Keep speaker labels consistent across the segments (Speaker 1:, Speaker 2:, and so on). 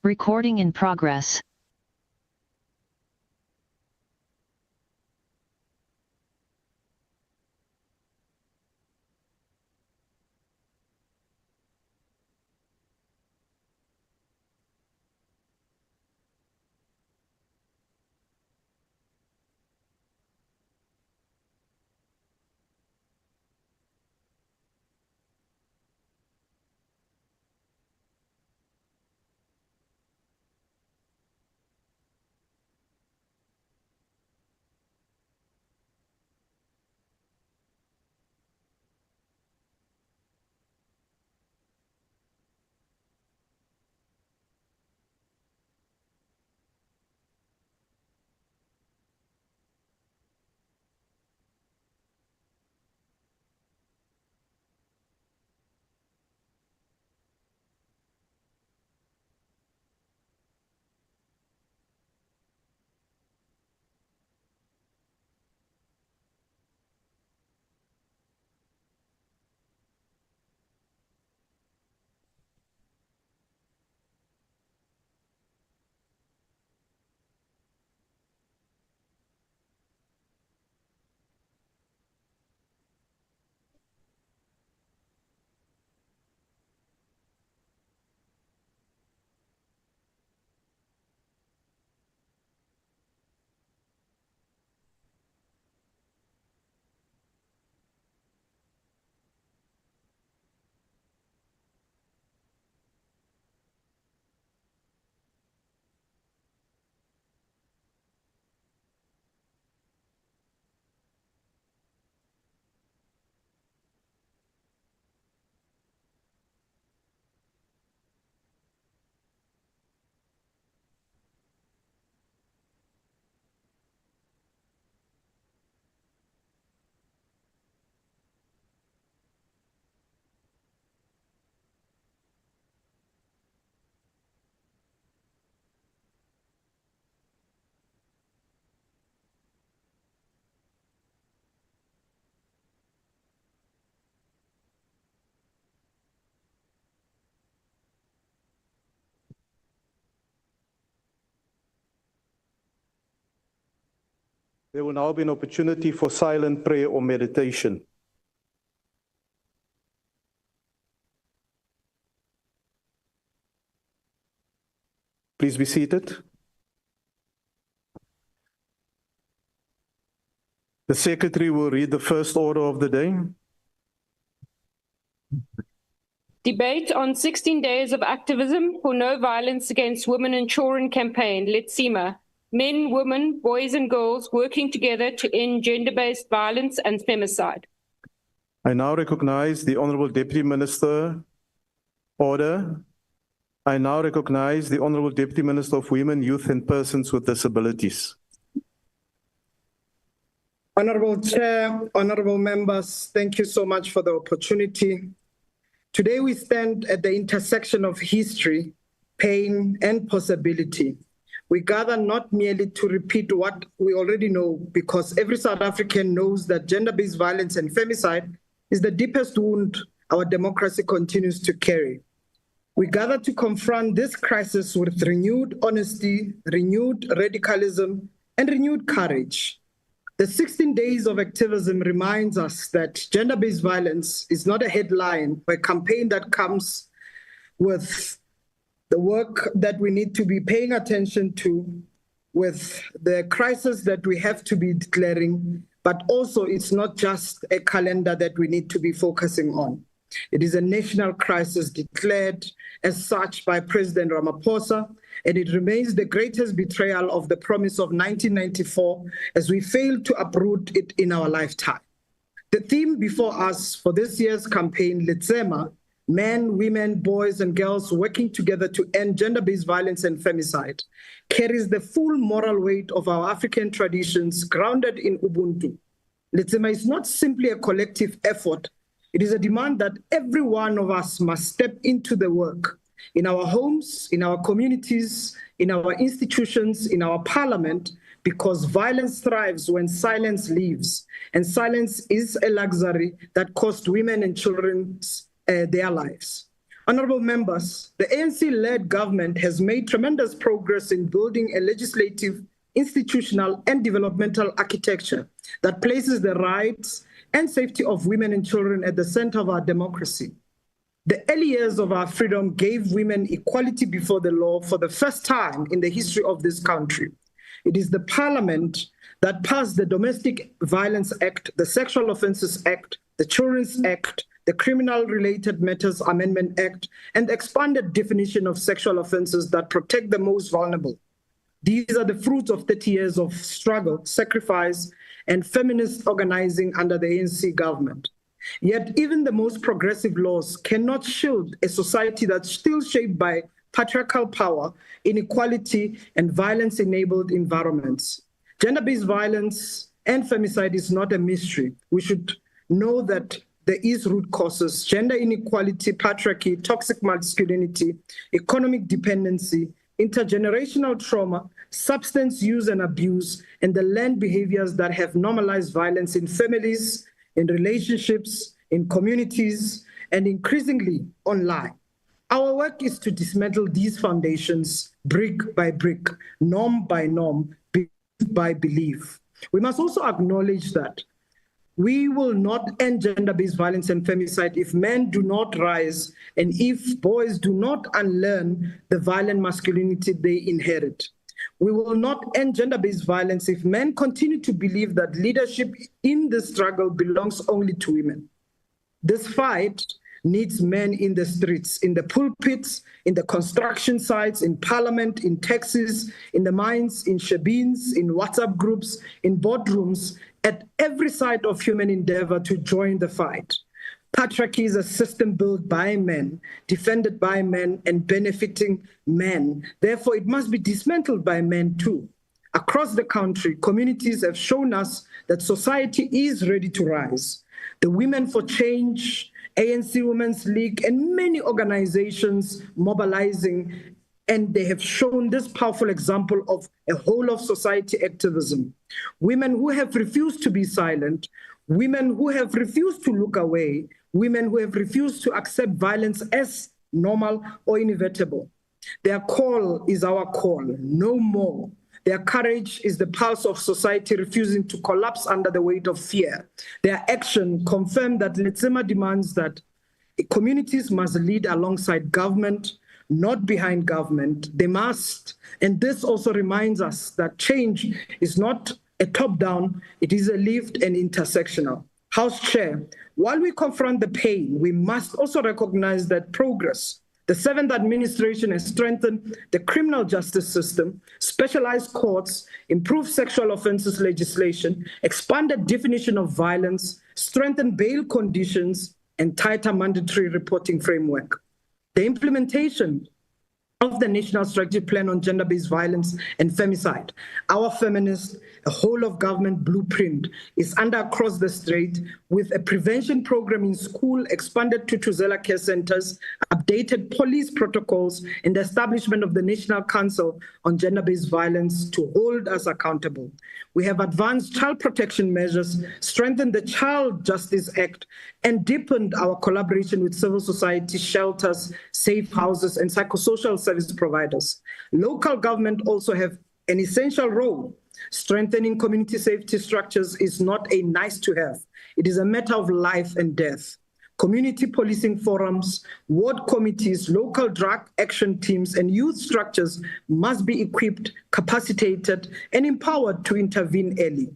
Speaker 1: Recording in progress.
Speaker 2: There will now be an opportunity for silent prayer or meditation. Please be seated. The Secretary will read the first order of the day.
Speaker 3: Debate on 16 Days of Activism for No Violence Against Women and Children campaign, Letsema. Men, women, boys and girls working together to end gender-based violence and femicide.
Speaker 2: I now recognize the Honourable Deputy Minister. Order. I now recognize the Honourable Deputy Minister of Women, Youth and Persons with Disabilities.
Speaker 4: Honourable Chair, honourable members, thank you so much for the opportunity. Today we stand at the intersection of history, pain and possibility. We gather not merely to repeat what we already know, because every South African knows that gender-based violence and femicide is the deepest wound our democracy continues to carry. We gather to confront this crisis with renewed honesty, renewed radicalism, and renewed courage. The 16 Days of Activism reminds us that gender-based violence is not a headline or a campaign that comes with the work that we need to be paying attention to, with the crisis that we have to be declaring, but also it's not just a calendar that we need to be focusing on. It is a national crisis declared as such by President Ramaphosa, and it remains the greatest betrayal of the promise of 1994 as we fail to uproot it in our lifetime. The theme before us for this year's campaign, Letsema, men, women, boys, and girls working together to end gender-based violence and femicide, carries the full moral weight of our African traditions grounded in Ubuntu. Letsema is not simply a collective effort. It is a demand that every one of us must step into the work in our homes, in our communities, in our institutions, in our parliament, because violence thrives when silence leaves, and silence is a luxury that cost women and children their lives. Honorable members, the ANC-led government has made tremendous progress in building a legislative, institutional, and developmental architecture that places the rights and safety of women and children at the center of our democracy. The early years of our freedom gave women equality before the law for the first time in the history of this country. It is the parliament that passed the Domestic Violence Act, the Sexual Offences Act, the Children's Act, the Criminal-Related Matters Amendment Act, and the expanded definition of sexual offences that protect the most vulnerable. These are the fruits of 30 years of struggle, sacrifice, and feminist organizing under the ANC government. Yet even the most progressive laws cannot shield a society that's still shaped by patriarchal power, inequality, and violence-enabled environments. Gender-based violence and femicide is not a mystery. We should know that there is root causes: gender inequality, patriarchy, toxic masculinity, economic dependency, intergenerational trauma, substance use and abuse, and the learned behaviors that have normalized violence in families, in relationships, in communities, and increasingly online. Our work is to dismantle these foundations brick by brick, norm by norm, belief by belief. We must also acknowledge that we will not end gender-based violence and femicide if men do not rise and if boys do not unlearn the violent masculinity they inherit. We will not end gender-based violence if men continue to believe that leadership in the struggle belongs only to women. This fight needs men in the streets, in the pulpits, in the construction sites, in parliament, in taxis, in the mines, in shebeens, in WhatsApp groups, in boardrooms, at every side of human endeavor to join the fight. Patriarchy is a system built by men, defended by men, and benefiting men. Therefore, it must be dismantled by men too. Across the country, communities have shown us that society is ready to rise. The Women for Change, ANC Women's League, and many organizations mobilizing, and they have shown this powerful example of a whole of society activism. Women who have refused to be silent, women who have refused to look away, women who have refused to accept violence as normal or inevitable. Their call is our call, no more. Their courage is the pulse of society refusing to collapse under the weight of fear. Their action confirmed that Letsema demands that communities must lead alongside government, not behind government. They must. And this also reminds us that change is not a top-down, it is a lived and intersectional. House Chair, while we confront the pain, we must also recognize that progress. The 7th administration has strengthened the criminal justice system, specialized courts, improved sexual offenses legislation, expanded definition of violence, strengthened bail conditions, and tighter mandatory reporting framework. The implementation of the National Strategic Plan on Gender-Based Violence and Femicide, our feminist, a whole of government blueprint, is under across the strait with a prevention program in school, expanded to Tuzela care centers, updated police protocols, and the establishment of the National Council on Gender-Based Violence to hold us accountable. We have advanced child protection measures, strengthened the Child Justice Act, and deepened our collaboration with civil society, shelters, safe houses, and psychosocial service providers. Local government also have an essential role. Strengthening community safety structures is not a nice to have. It is a matter of life and death. Community policing forums, ward committees, local drug action teams, and youth structures must be equipped, capacitated, and empowered to intervene early.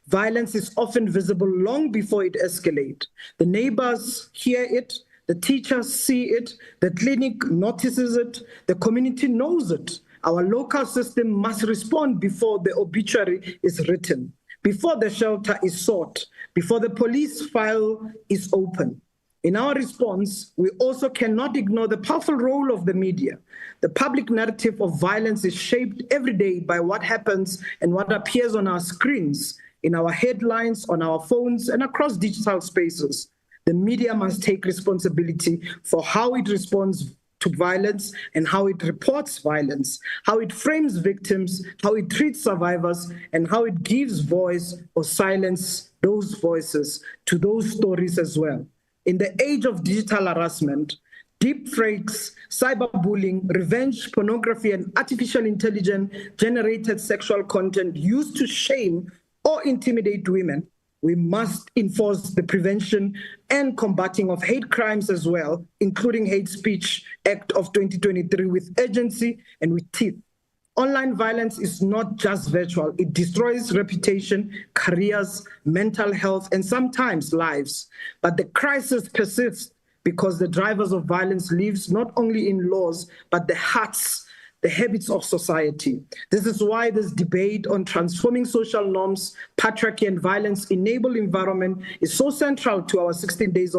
Speaker 4: Violence is often visible long before it escalates. The neighbors hear it, the teachers see it, the clinic notices it, the community knows it. Our local system must respond before the obituary is written, before the shelter is sought, before the police file is open. In our response, we also cannot ignore the powerful role of the media. The public narrative of violence is shaped every day by what happens and what appears on our screens, in our headlines, on our phones, and across digital spaces. The media must take responsibility for how it responds to violence and how it reports violence, how it frames victims, how it treats survivors, and how it gives voice or silence those voices to those stories as well. In the age of digital harassment, deepfakes, cyberbullying, revenge pornography, and artificial intelligence-generated sexual content used to shame or intimidate women. We must enforce the prevention and combating of hate crimes as well, including Hate Speech Act of 2023 with urgency and with teeth. Online violence is not just virtual. It destroys reputation, careers, mental health, and sometimes lives. But the crisis persists because the drivers of violence lives not only in laws, but the hearts, the habits of society. This is why this debate on transforming social norms, patriarchy, and violence-enabled environment is so central to our 16 days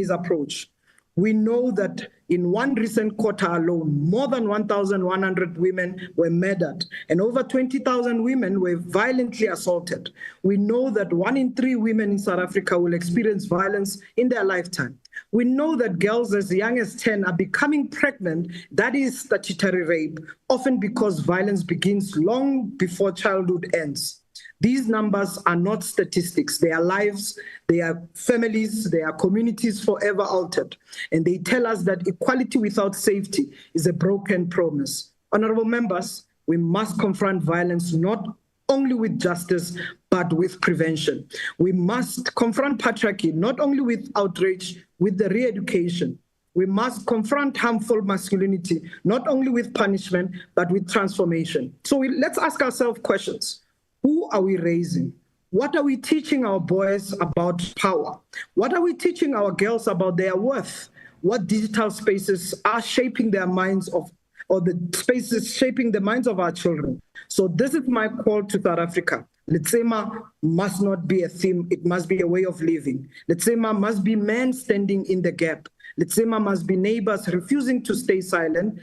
Speaker 4: approach. We know that in one recent quarter alone, more than 1,100 women were murdered and over 20,000 women were violently assaulted. We know that 1 in 3 women in South Africa will experience violence in their lifetime. We know that girls as young as 10 are becoming pregnant. That is statutory rape, often because violence begins long before childhood ends. These numbers are not statistics. They are lives, they are families, they are communities forever altered. And they tell us that equality without safety is a broken promise. Honorable members, we must confront violence not only with justice, but with prevention. We must confront patriarchy not only with outrage, with the re-education. We must confront harmful masculinity not only with punishment, but with transformation. So let's ask ourselves questions. Who are we raising? What are we teaching our boys about power? What are we teaching our girls about their worth? What digital spaces are shaping their minds or the spaces shaping the minds of our children? So this is my call to South Africa. Letsema must not be a theme, it must be a way of living. Letsema must be men standing in the gap. Letsema must be neighbors refusing to stay silent,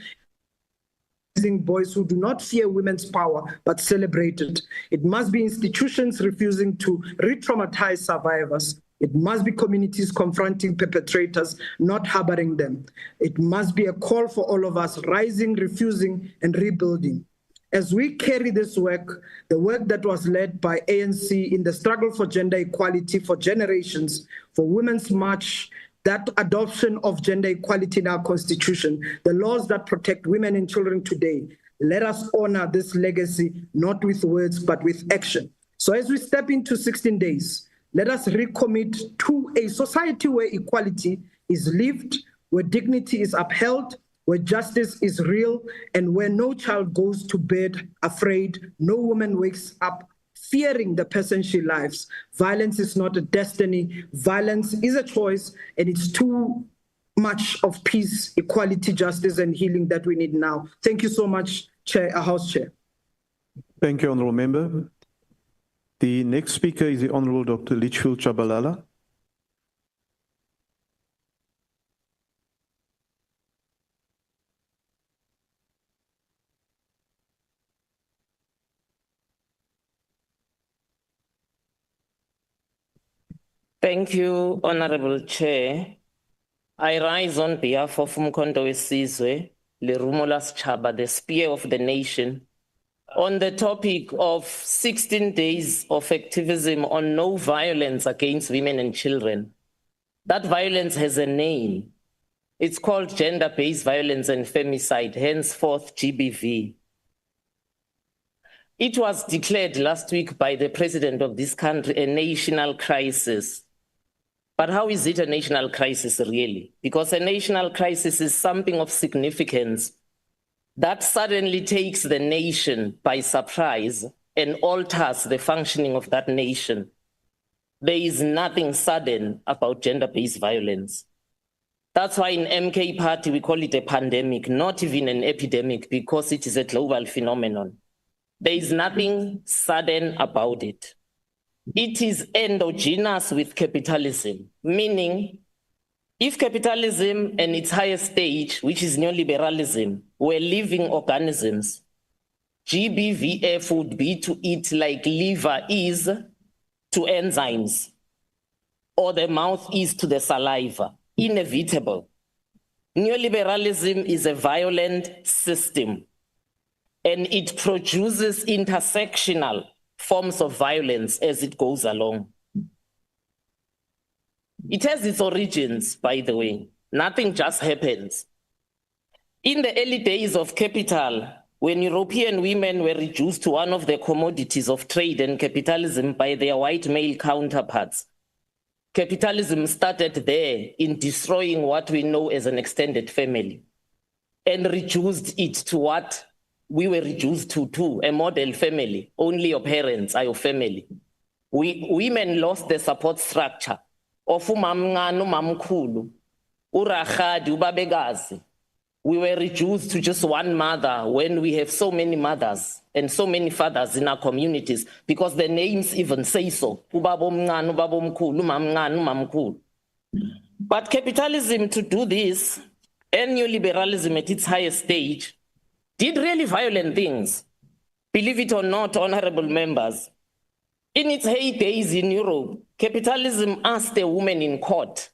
Speaker 4: boys who do not fear women's power but celebrate it. It must be institutions refusing to re-traumatize survivors. It must be communities confronting perpetrators, not harboring them. It must be a call for all of us, rising, refusing, and rebuilding. As we carry this work, the work that was led by ANC in the struggle for gender equality for generations, for Women's March, that adoption of gender equality in our constitution, the laws that protect women and children today, let us honor this legacy, not with words, but with action. So as we step into 16 days, let us recommit to a society where equality is lived, where dignity is upheld, where justice is real, and where no child goes to bed afraid, no woman wakes up fearing the person she loves. Violence is not a destiny. Violence is a choice, and it's too much of peace, equality, justice, and healing that we need now. Thank you so much, Chair, House Chair.
Speaker 2: Thank you, Honourable Member. The next speaker is the Honourable Dr. Litchfield Chabalala.
Speaker 1: Thank you, Honorable Chair. I rise on behalf of Umkhonto Wesizwe, Lerumo Chaba, the Spear of the Nation, on the topic of 16 days of activism on no violence against women and children. That violence has a name. It's called Gender-Based Violence and Femicide, henceforth GBV. It was declared last week by the President of this country a national crisis. But how is it a national crisis really? Because a national crisis is something of significance that suddenly takes the nation by surprise and alters the functioning of that nation. There is nothing sudden about gender-based violence. That's why in MK Party we call it a pandemic, not even an epidemic, because it is a global phenomenon. There is nothing sudden about it. It is endogenous with capitalism, meaning if capitalism and its highest stage, which is neoliberalism, were living organisms, GBVF would be to it like liver is to enzymes, or the mouth is to the saliva, inevitable. Neoliberalism is a violent system, and it produces intersectional forms of violence as it goes along. It has its origins, by the way. Nothing just happens. In the early days of capital, when European women were reduced to one of the commodities of trade and capitalism by their white male counterparts, capitalism started there in destroying what we know as an extended family and reduced it to what we were reduced to a model family. Only your parents are your family. Women lost the support structure of umamncane, umamkhulu, uragadi, ubabekazi. We were reduced to just one mother when we have so many mothers and so many fathers in our communities, because the names even say so. Ubabomncane, ubabomkhulu, umamncane, umamkhulu. But capitalism, to do this, and neoliberalism at its highest stage, did really violent things. Believe it or not, honorable members, in its heydays in Europe, capitalism asked a woman in court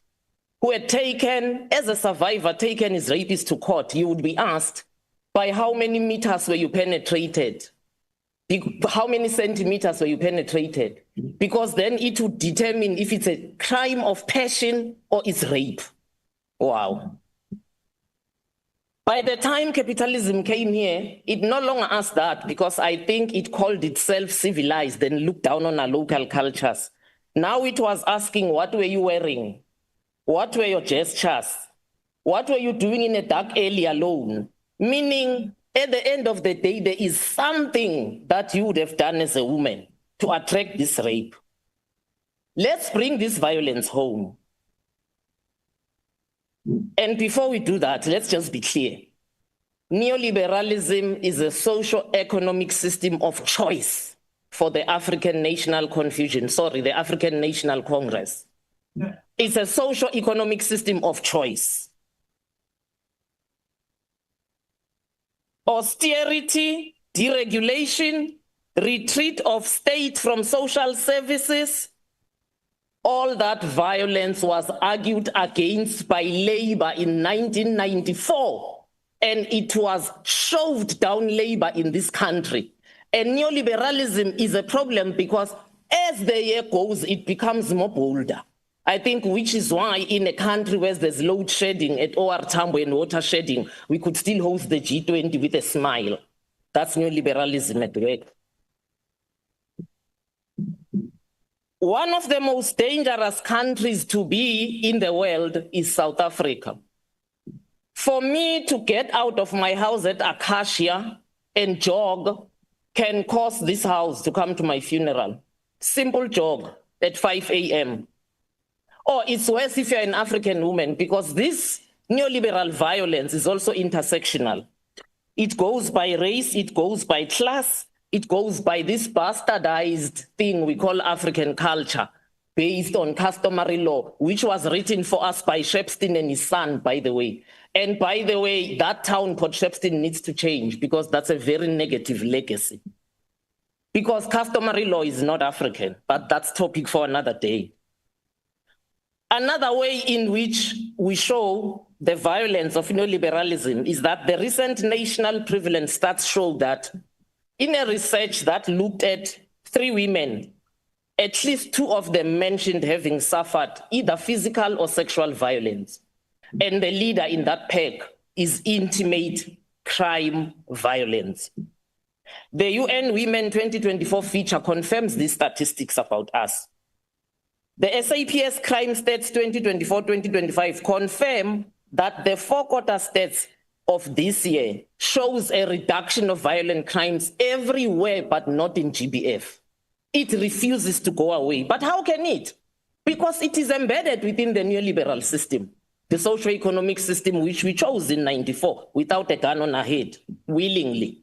Speaker 1: who had taken, as a survivor, taken his rapist to court. You would be asked, by how many meters were you penetrated? How many centimeters were you penetrated? Because then it would determine if it's a crime of passion or it's rape. Wow. By the time capitalism came here, it no longer asked that, because I think it called itself civilized and looked down on our local cultures. Now it was asking, what were you wearing? What were your gestures? What were you doing in a dark alley alone? Meaning, at the end of the day, there is something that you would have done as a woman to attract this rape. Let's bring this violence home. And before we do that, let's just be clear. Neoliberalism is a socio-economic system of choice for the African National the African National Congress. Yeah. It's a socio-economic system of choice. Austerity, deregulation, retreat of state from social services, all that violence was argued against by labor in 1994, and it was shoved down labor in this country. And neoliberalism is a problem because as the year goes, it becomes more bolder. I think which is why in a country where there's load shedding at OR Tambo and water shedding, we could still host the G20 with a smile. That's neoliberalism at work. One of the most dangerous countries to be in the world is South Africa. For me to get out of my house at Acacia and jog can cost this house to come to my funeral. Simple jog at 5 a.m. Or it's worse if you're an African woman, because this neoliberal violence is also intersectional. It goes by race, it goes by class, it goes by this bastardized thing we call African culture, based on customary law, which was written for us by Shepstein and his son, by the way. And by the way, that town, Port Shepstein, needs to change, because that's a very negative legacy. Because customary law is not African, but that's topic for another day. Another way in which we show the violence of neoliberalism is that the recent national prevalence stats show that in a research that looked at 3 women, at least 2 of them mentioned having suffered either physical or sexual violence. And the leader in that pack is intimate crime violence. The UN Women 2024 feature confirms these statistics about us. The SAPS Crime Stats 2024-2025 confirm that the 4-quarter stats of this year shows a reduction of violent crimes everywhere, but not in GBF. It refuses to go away. But how can it? Because it is embedded within the neoliberal system, the socio-economic system which we chose in '94 without a gun on our head, willingly.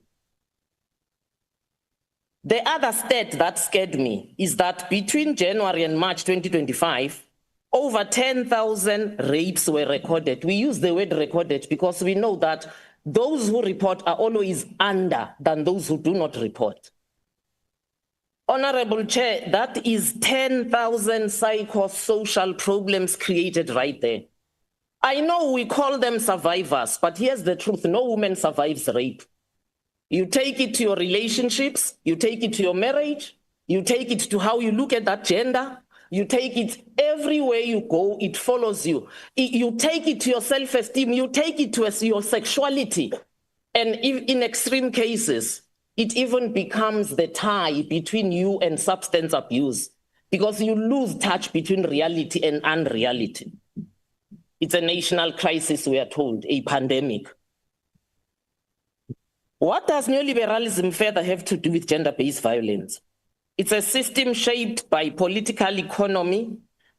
Speaker 1: The other stat that scared me is that between January and March 2025, over 10,000 rapes were recorded. We use the word recorded because we know that those who report are always under than those who do not report. Honorable Chair, that is 10,000 psychosocial problems created right there. I know we call them survivors, but here's the truth. No woman survives rape. You take it to your relationships, you take it to your marriage, you take it to how you look at that gender, You take it everywhere you go, it follows you. You take it to your self-esteem, you take it to your sexuality. And in extreme cases, it even becomes the tie between you and substance abuse, because you lose touch between reality and unreality. It's a national crisis, we are told, a pandemic. What does neoliberalism further have to do with gender-based violence? It's a system shaped by political economy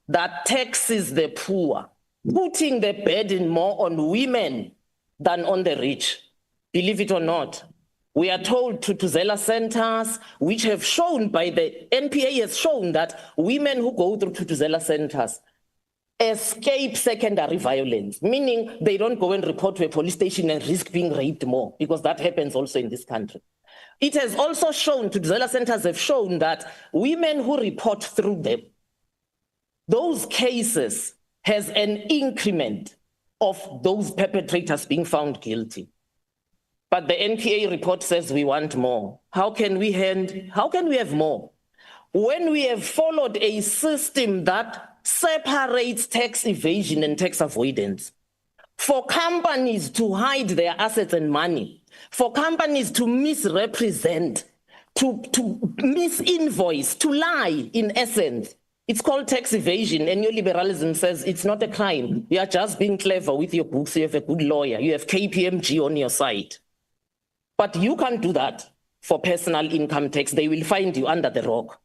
Speaker 1: that taxes the poor, putting the burden more on women than on the rich. Believe it or not, we are told Tutuzela centers, which have shown by the NPA has shown that women who go through Tutuzela centers escape secondary violence, meaning they don't go and report to a police station and risk being raped more, because that happens also in this country. It has also shown, Tutuzela centers have shown that women who report through them, those cases has an increment of those perpetrators being found guilty. But the NPA report says we want more. How can we have more? When we have followed a system that separates tax evasion and tax avoidance, for companies to hide their assets and money, for companies to misrepresent, to misinvoice, to lie in essence, it's called tax evasion, and neoliberalism says it's not a crime. You are just being clever with your books, you have a good lawyer, you have KPMG on your side. But you can't do that for personal income tax. They will find you under the rock.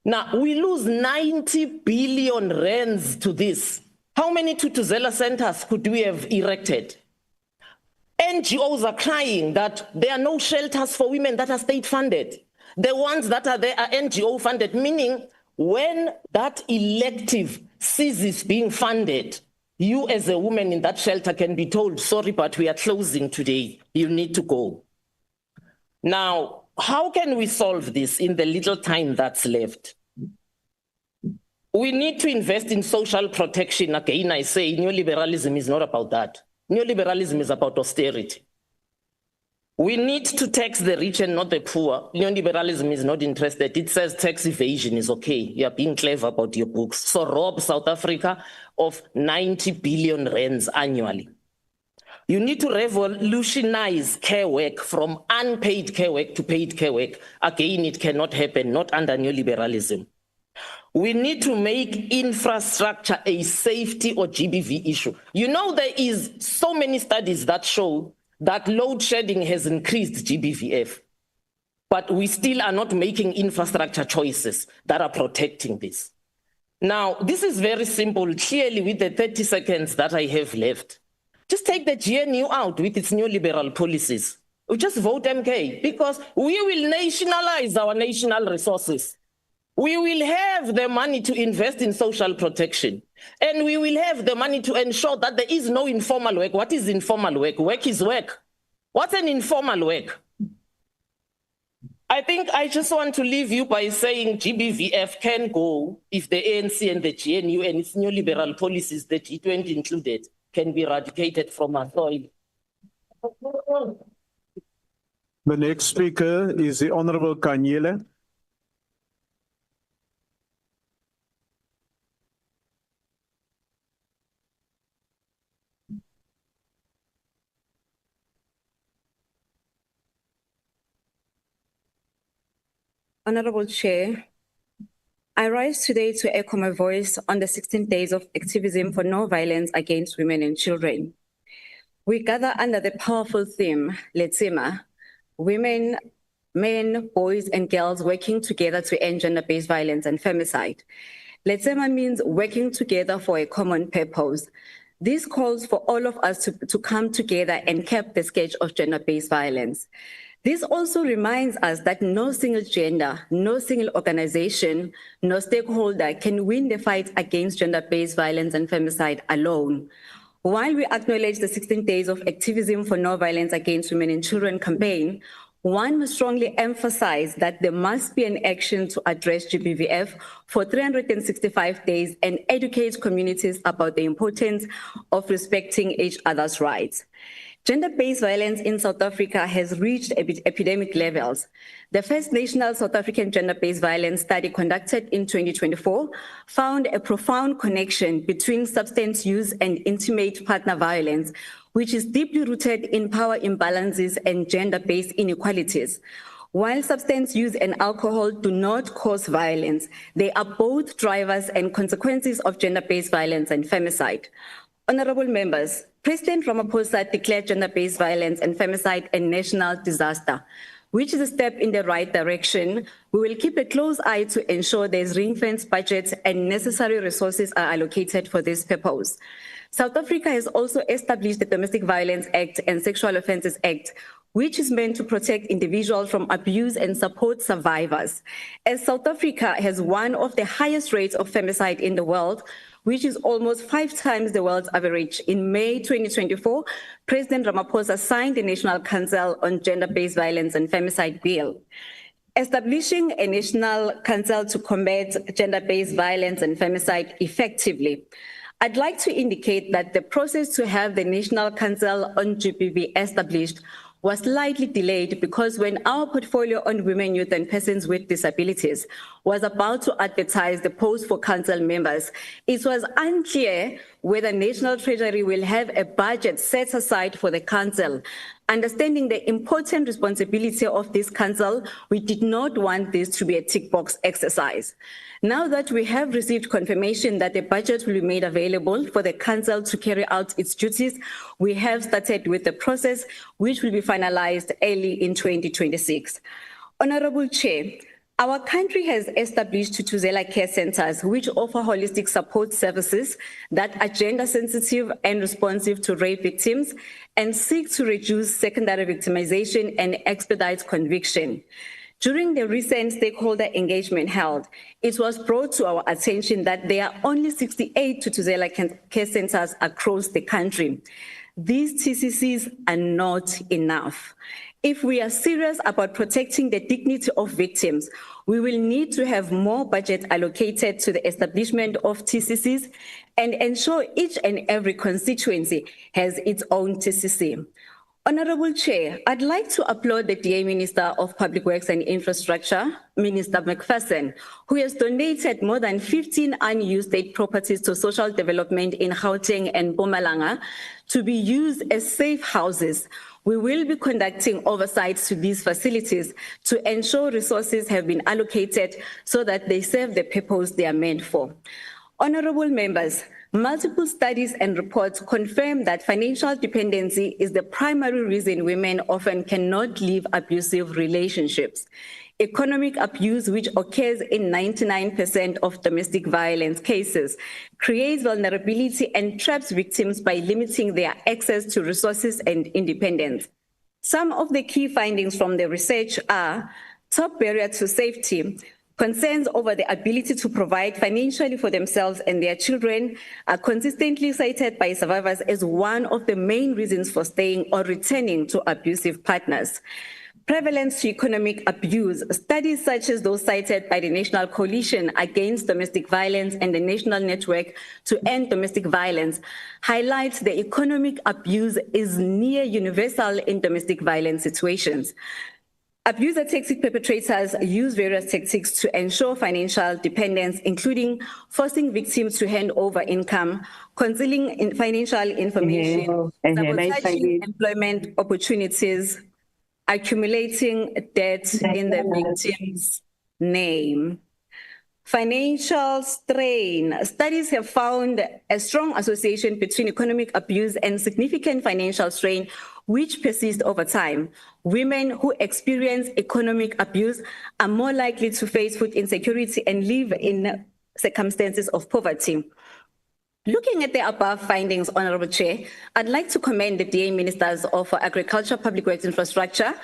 Speaker 1: Now, we lose 90 billion rands to this. How many Tutuzela centers could we have erected? NGOs are crying that there are no shelters for women that are state-funded. The ones that are there are NGO-funded, meaning when that elective ceases being funded, you as a woman in that shelter can be told, sorry, but we are closing today. You need to go. Now, how can we solve this in the little time that's left? We need to invest in social protection. Again, I say neoliberalism is not about that. Neoliberalism is about austerity. We need to tax the rich and not the poor. Neoliberalism is not interested. It says tax evasion is okay. You are being clever about your books. So rob South Africa of 90 billion rands annually. You need to revolutionize care work from unpaid care work to paid care work. Again, it cannot happen, not under neoliberalism. We need to make infrastructure a safety or GBV issue. You know, there is so many studies that show that load shedding has increased GBVF, but we still are not making infrastructure choices that are protecting this. Now, this is very simple. Clearly, with the 30 seconds that I have left, just take the GNU out with its neoliberal policies. We just vote MK, because we will nationalize our national resources. We will have the money to invest in social protection, and we will have the money to ensure that there is no informal work. What is informal work? Work is work. What's an informal work? I think I just want to leave you by saying GBVF can go if the ANC and the GNU and its neoliberal policies, the G20 included, can be eradicated from our soil.
Speaker 2: The next speaker is the Honorable Kanyele.
Speaker 5: Honorable Chair, I rise today to echo my voice on the 16 days of activism for no violence against women and children. We gather under the powerful theme, Letsema, women, men, boys, and girls working together to end gender-based violence and femicide. Letsema means working together for a common purpose. This calls for all of us to come together and cap the scourge of gender-based violence. This also reminds us that no single gender, no single organization, no stakeholder can win the fight against gender-based violence and femicide alone. While we acknowledge the 16 days of activism for no violence against women and children campaign, one must strongly emphasize that there must be an action to address GBVF for 365 days and educate communities about the importance of respecting each other's rights. Gender-based violence in South Africa has reached epidemic levels. The first national South African gender-based violence study conducted in 2024 found a profound connection between substance use and intimate partner violence, which is deeply rooted in power imbalances and gender-based inequalities. While substance use and alcohol do not cause violence, they are both drivers and consequences of gender-based violence and femicide. Honorable members, President Ramaphosa declared gender-based violence and femicide a national disaster, which is a step in the right direction. We will keep a close eye to ensure there's ring-fenced budget and necessary resources are allocated for this purpose. South Africa has also established the Domestic Violence Act and Sexual Offences Act, which is meant to protect individuals from abuse and support survivors. As South Africa has one of the highest rates of femicide in the world, which is almost 5 times the world's average. In May 2024, President Ramaphosa signed the National Council on Gender-Based Violence and Femicide Bill. Establishing a National Council to combat gender-based violence and femicide effectively. I'd like to indicate that the process to have the National Council on GBV established was slightly delayed because when our portfolio on women, youth, and persons with disabilities was about to advertise the post for council members, it was unclear whether National Treasury will have a budget set aside for the council. Understanding the important responsibility of this council, we did not want this to be a tick box exercise. Now that we have received confirmation that the budget will be made available for the council to carry out its duties, we have started with the process, which will be finalized early in 2026. Honorable Chair, our country has established Tutuzela care centers, which offer holistic support services that are gender sensitive and responsive to rape victims and seek to reduce secondary victimization and expedite conviction. During the recent stakeholder engagement held, it was brought to our attention that there are only 68 Tutuzela care centers across the country. These TCCs are not enough. If we are serious about protecting the dignity of victims, we will need to have more budget allocated to the establishment of TCCs and ensure each and every constituency has its own TCC. Honorable Chair, I'd like to applaud the DA Minister of Public Works and Infrastructure, Minister McPherson, who has donated more than 15 unused state properties to social development in Gauteng and Mpumalanga to be used as safe houses. We will be conducting oversight to these facilities to ensure resources have been allocated so that they serve the purpose they are meant for. Honorable members, multiple studies and reports confirm that financial dependency is the primary reason women often cannot leave abusive relationships. Economic abuse, which occurs in 99% of domestic violence cases, creates vulnerability and traps victims by limiting their access to resources and independence. Some of the key findings from the research are top barrier to safety. Concerns over the ability to provide financially for themselves and their children are consistently cited by survivors as one of the main reasons for staying or returning to abusive partners. Prevalence to economic abuse, studies such as those cited by the National Coalition Against Domestic Violence and the National Network to End Domestic Violence, highlights the economic abuse is near universal in domestic violence situations. Abuser toxic perpetrators use various tactics to ensure financial dependence, including forcing victims to hand over income, concealing financial information, sabotaging employment opportunities, accumulating debt in the victim's name. Financial strain. Studies have found a strong association between economic abuse and significant financial strain, which persist over time. Women who experience economic abuse are more likely to face food insecurity and live in circumstances of poverty. Looking at the above findings, Honorable Chair, I'd like to commend the DA Ministers of Agriculture, Public Works, Infrastructure,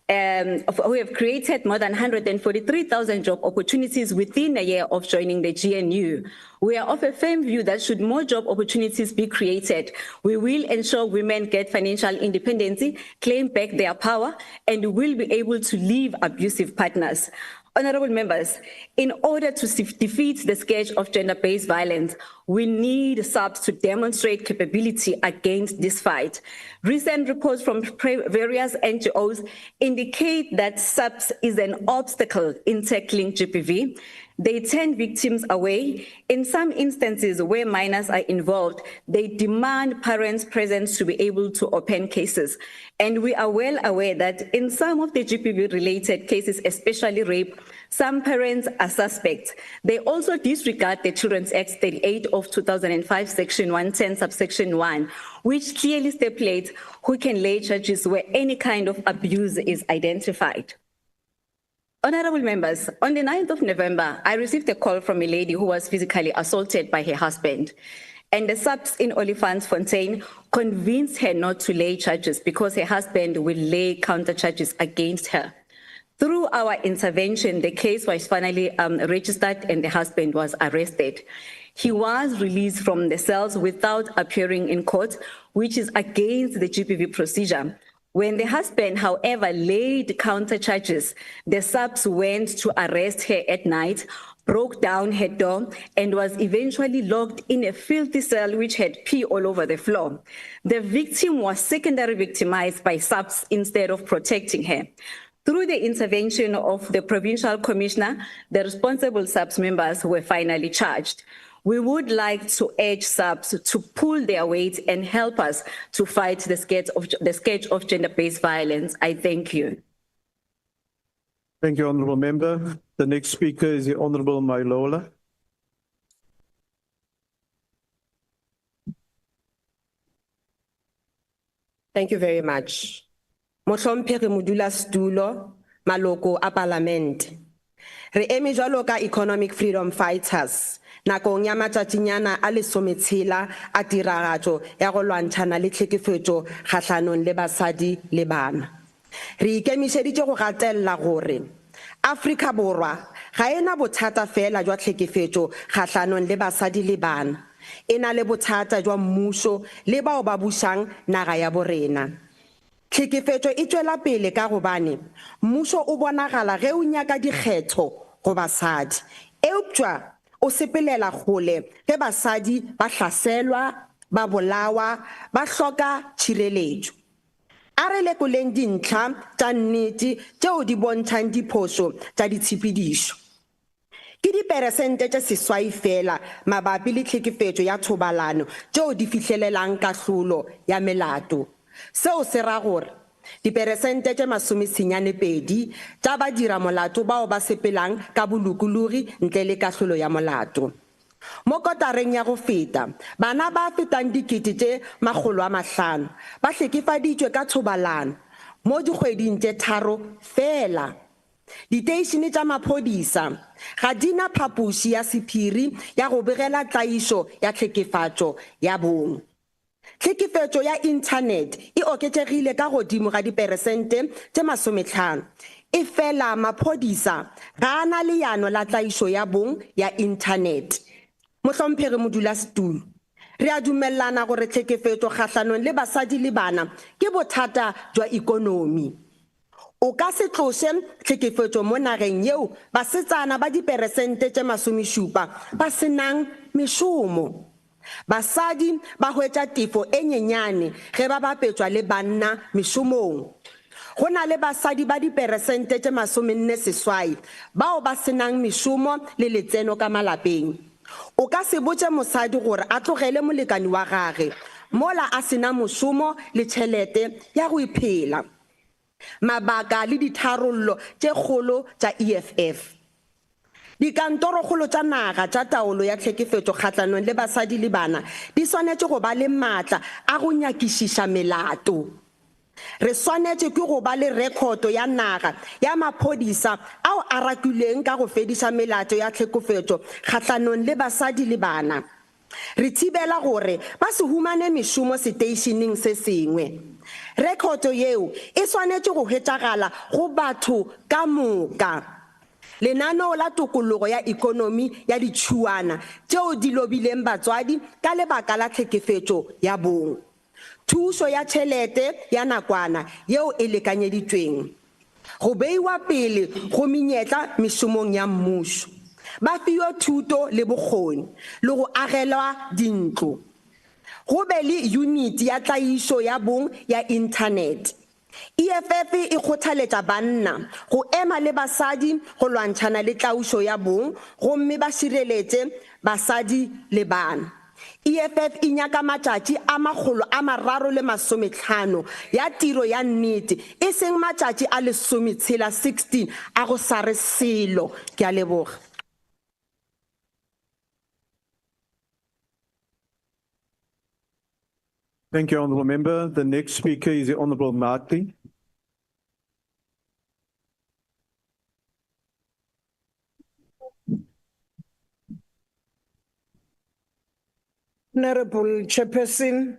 Speaker 5: who have created more than 143,000 job opportunities within a year of joining the GNU. We are of a firm view that should more job opportunities be created, we will ensure women get financial independence, claim back their power, and will be able to leave abusive partners. Honorable members, in order to defeat the scourge of gender-based violence, we need SAPS to demonstrate capability against this fight. Recent reports from various NGOs indicate that SAPS is an obstacle in tackling GBV. They turn victims away. In some instances where minors are involved, they demand parents' presence to be able to open cases. And we are well aware that in some of the GBV-related cases, especially rape, some parents are suspects. They also disregard the Children's Act 38 of 2005, Section 110, subsection 1, which clearly stipulates who can lay charges where any kind of abuse is identified. Honorable members, on the 9th of November, I received a call from a lady who was physically assaulted by her husband. And the SAPS in Olifantsfontein convinced her not to lay charges because her husband will lay counter charges against her. Through our intervention, the case was finally registered and the husband was arrested. He was released from the cells without appearing in court, which is against the GBV procedure. When the husband, however, laid counter charges, the SAPS went to arrest her at night, broke down her door, and was eventually locked in a filthy cell which had pee all over the floor. The victim was secondary victimized by SAPS instead of protecting her. Through the intervention of the provincial commissioner, the responsible SAPS members were finally charged. We would like to urge SAPS to pull their weight and help us to fight the scourge of gender-based violence. I thank you.
Speaker 2: Thank you, Honourable Member. The next speaker is the Honourable Mailola.
Speaker 6: Thank you very much. Mohlomphegi modula setulo, maloko a parliament. Re eme jwalo ka economic freedom fighters. Nakong ya matšatšinyana a lesometshela a tiragatšo ya go lwantšhana le tlhekefetšo kgahlanong le basadi le bana. Re ikemišeditše go gatella gore Afrika Borwa ga ena bothata fela jwa tlhekefetšo kgahlanong le basadi le bana. E na le bothata jwa mmušo le bao ba bušang naga ya borena. Tlhekefetšo e tšwela pele ka gobane mmušo o bonagala ge o nyaka dikgetho go basadi. Eupša o sepelela gole ge basadi ba hlaselwa, ba bolawa, ba hloka tšhireletšo. A re lekoleng dintlha tša nnete tšeo di bontšhang diphošo tša ditshepedišo. Ke diperesente tše seswai fela mabapi le tlhekefetšo ya thobalano tšeo di fihlelelang kahlolo ya melato. Seo se ra gore diperesente tše 32 tša badira molato bao ba sepelang ka bolokologi ntle le kahlolo ya molato. Mo kotareng ya go feta, bana ba fetang 500,000 ba hlekefaditšwe ka thobalano mo dikgweding tše 3 fela. Diteišene tša maphodisa ga di na phapoši ya sephiri ya go begela tlaišo ya tlhekefatšo ya bong. Tlhekefetšo ya internet e oketšegile ka godimo ga diperesente tše 50. E fela maphodisa ga a na leano la tlaišo ya bong ya internet. Mohlomphegi modulasetulo, re a dumellana gore tlhekefetšo kgahlanong le basadi le bana ke bothata jwa ikonomi. O ka se tlose tlhekefetšo mo nageng yeo basetsana ba diperesente tše 70 ba senang mešomo. Basadi ba hwetša tefo e nyenyane ge ba bapetšwa le banna mešomong. Go na le basadi ba diperesente tše 48 bao ba senang mešomo le letseno ka malapeng. O ka se botše mosadi gore a tlogele molekani wa gage mola a sena mošomo le tšhelete ya go iphela. Mabaka le ditharollo tše kgolo tša EFF. Dikantorokgolo tša naga tša taolo ya tlhekefetšo kgahlanong le basadi le bana di swanetše go ba le maatla a go nyakišiša melato. Re swanetše ke go ba le rekhoto ya naga ya maphodisa ao a rakilweng ka go fediša melato ya tlhekefetšo kgahlanong le basadi le bana. Re thibela gore ba se humane mešomo seteišeneng se sengwe. Rekhoto yeo e swanetše go hwetšagala go batho ka moka. Lenaneo la tokologo ya ikonomi ya ditšhuana tšeo di lobileng batswadi ka lebaka la tlhekefetšo ya bong. Thušo ya tšhelete ya nakwana yeo e lekanyeditšweng. Go beiwa pele go menyetla mešomong ya mmušo. Ba fiwa thuto le bokgoni le go agelwa dintlo. Go be le unit ya tlaišo ya bong ya internet. EFF e kgothaletša banna go ema le basadi go lwantšhana le tlaišo ya bong gomme ba šireletše basadi le bana. EFF e nyaka matšatši a 350 ya tiro ya nnete e seng matšatši a 16 a go sa re selo. Ke a leboga.
Speaker 2: Thank you, Honourable Member. The next speaker is the Honourable Martley.
Speaker 7: Honourable Chairperson,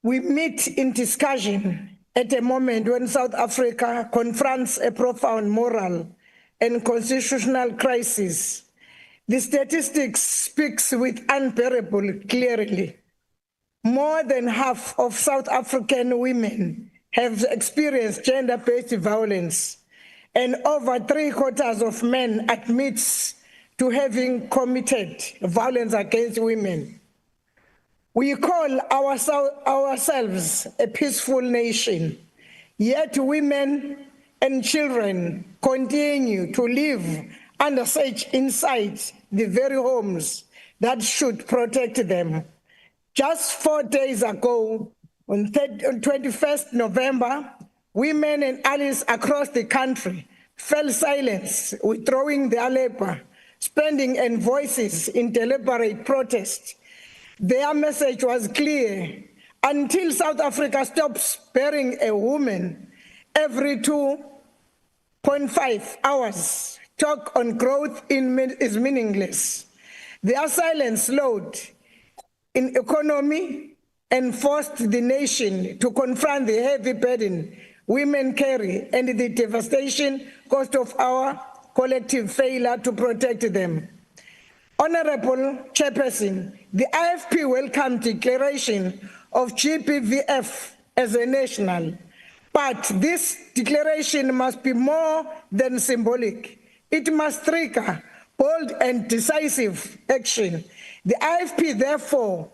Speaker 7: we meet in discussion at a moment when South Africa confronts a profound moral and constitutional crisis. The statistics speaks with unbearable clarity. More than half of South African women have experienced gender-based violence, and over 3/4 of men admits to having committed violence against women. We call ourselves a peaceful nation, yet women and children continue to live under siege inside the very homes that should protect them. Just 4 days ago, on 21st November, women and allies across the country fell silent, withdrawing their labor, spending and voices in deliberate protest. Their message was clear: until South Africa stops burying a woman every 2.5 hours, talk on growth is meaningless. Their silence slowed in economy and forced the nation to confront the heavy burden women carry and the devastation cost of our collective failure to protect them. Honourable Chairperson, the IFP welcomed declaration of GBVF as a national, but this declaration must be more than symbolic. It must trigger bold and decisive action. The IFP therefore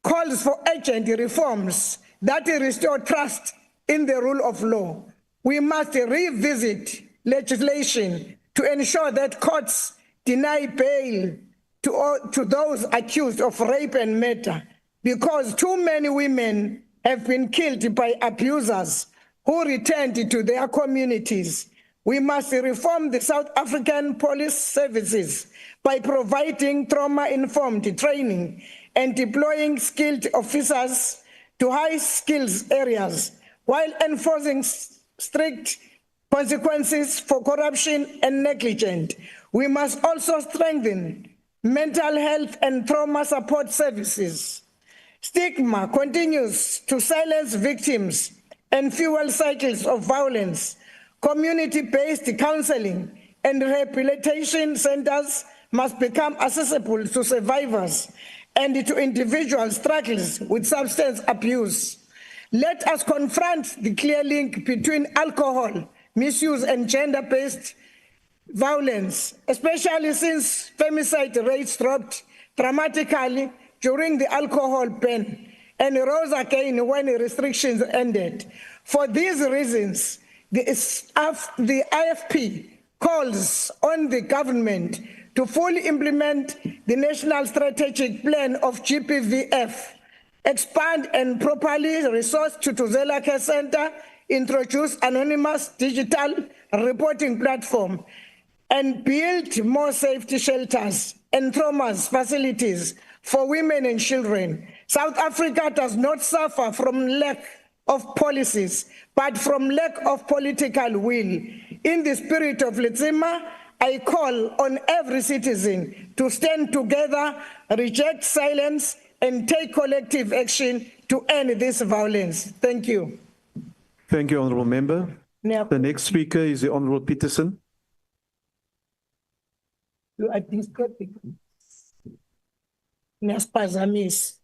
Speaker 7: calls for urgent reforms that restore trust in the rule of law. We must revisit legislation to ensure that courts deny bail to those accused of rape and murder, because too many women have been killed by abusers who returned to their communities. We must reform the South African police services by providing trauma-informed training and deploying skilled officers to high skills areas while enforcing strict consequences for corruption and negligence. We must also strengthen mental health and trauma support services. Stigma continues to silence victims and fuel cycles of violence. Community-based counseling and rehabilitation centers must become accessible to survivors and to individuals struggling with substance abuse. Let us confront the clear link between alcohol misuse and gender-based violence, especially since femicide rates dropped dramatically during the alcohol ban and rose again when restrictions ended. For these reasons, the IFP calls on the government to fully implement the National Strategic Plan of GBVF, expand and properly resource Tutuzela Care Center, introduce anonymous digital reporting platform, and build more safety shelters and trauma facilities for women and children. South Africa does not suffer from lack of policies, but from lack of political will. In the spirit of Letsema, I call on every citizen to stand together, reject silence, and take collective action to end this violence. Thank you.
Speaker 2: Thank you, Honourable Member. The next speaker is the Honourable Peterson.
Speaker 7: You are discrediting. Niyasiphazamisa.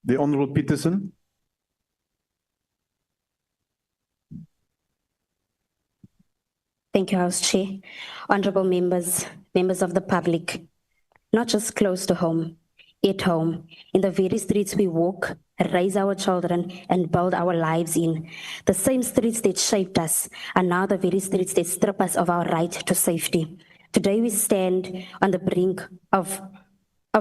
Speaker 2: The Honourable Peterson.
Speaker 8: Thank you, House Chair. Honorable members, members of the public, not just close to home, at home, in the very streets we walk, raise our children, and build our lives in. The same streets that shaped us are now the very streets that strip us of our right to safety. Today we stand on the brink of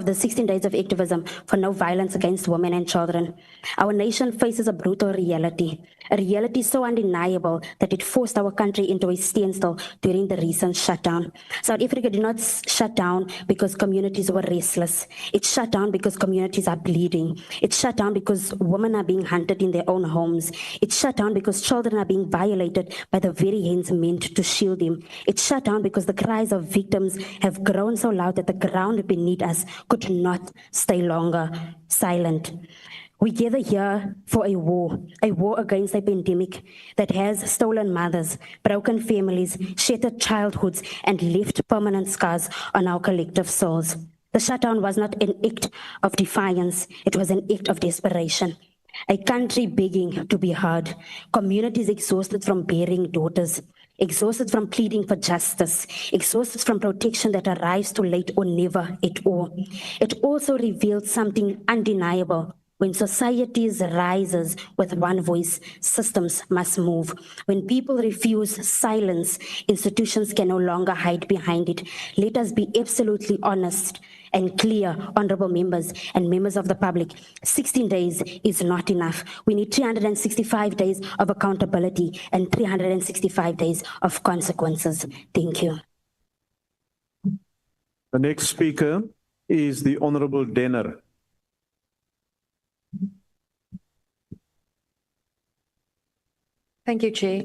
Speaker 8: the 16 days of activism for no violence against women and children. Our nation faces a brutal reality, a reality so undeniable that it forced our country into a standstill during the recent shutdown. South Africa did not shut down because communities were restless. It shut down because communities are bleeding. It shut down because women are being hunted in their own homes. It shut down because children are being violated by the very hands meant to shield them. It shut down because the cries of victims have grown so loud that the ground beneath us could not stay longer silent. We gather here for a war against a pandemic that has stolen mothers, broken families, shattered childhoods, and left permanent scars on our collective souls. The shutdown was not an act of defiance, it was an act of desperation. A country begging to be heard, communities exhausted from bearing daughters, exhausted from pleading for justice, exhausted from protection that arrives too late or never at all. It also revealed something undeniable. When societies rises with one voice, systems must move. When people refuse silence, institutions can no longer hide behind it. Let us be absolutely honest and clear, honorable members and members of the public. 16 days is not enough. We need 365 days of accountability and 365 days of consequences. Thank you.
Speaker 2: The next speaker is the Honorable Denner.
Speaker 9: Thank you, Chair.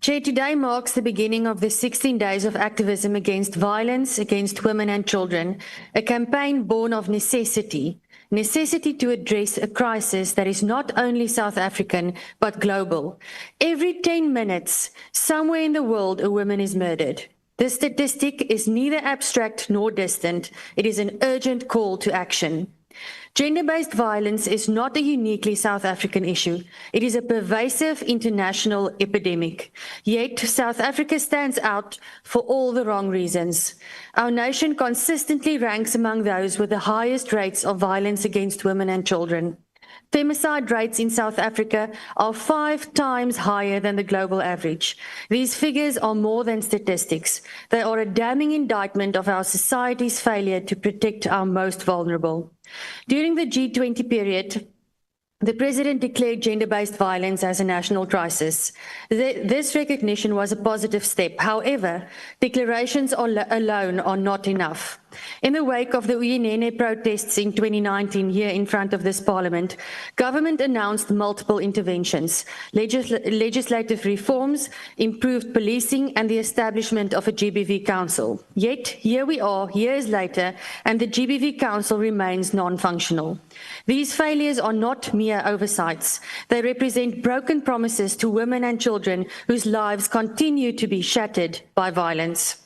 Speaker 9: Chair, today marks the beginning of the 16 days of activism against violence against women and children, a campaign born of necessity to address a crisis that is not only South African, but global. Every 10 minutes, somewhere in the world, a woman is murdered. This statistic is neither abstract nor distant. It is an urgent call to action. Gender-based violence is not a uniquely South African issue. It is a pervasive international epidemic. Yet, South Africa stands out for all the wrong reasons. Our nation consistently ranks among those with the highest rates of violence against women and children. Femicide rates in South Africa are 5 times higher than the global average. These figures are more than statistics. They are a damning indictment of our society's failure to protect our most vulnerable. During the G20 period, the President declared gender-based violence as a national crisis. This recognition was a positive step. However, declarations alone are not enough. In the wake of the Uyinene protests in 2019 here in front of this Parliament, government announced multiple interventions, legislative reforms, improved policing, and the establishment of a GBV Council. Yet, here we are, years later, and the GBV Council remains non-functional. These failures are not mere oversights. They represent broken promises to women and children whose lives continue to be shattered by violence.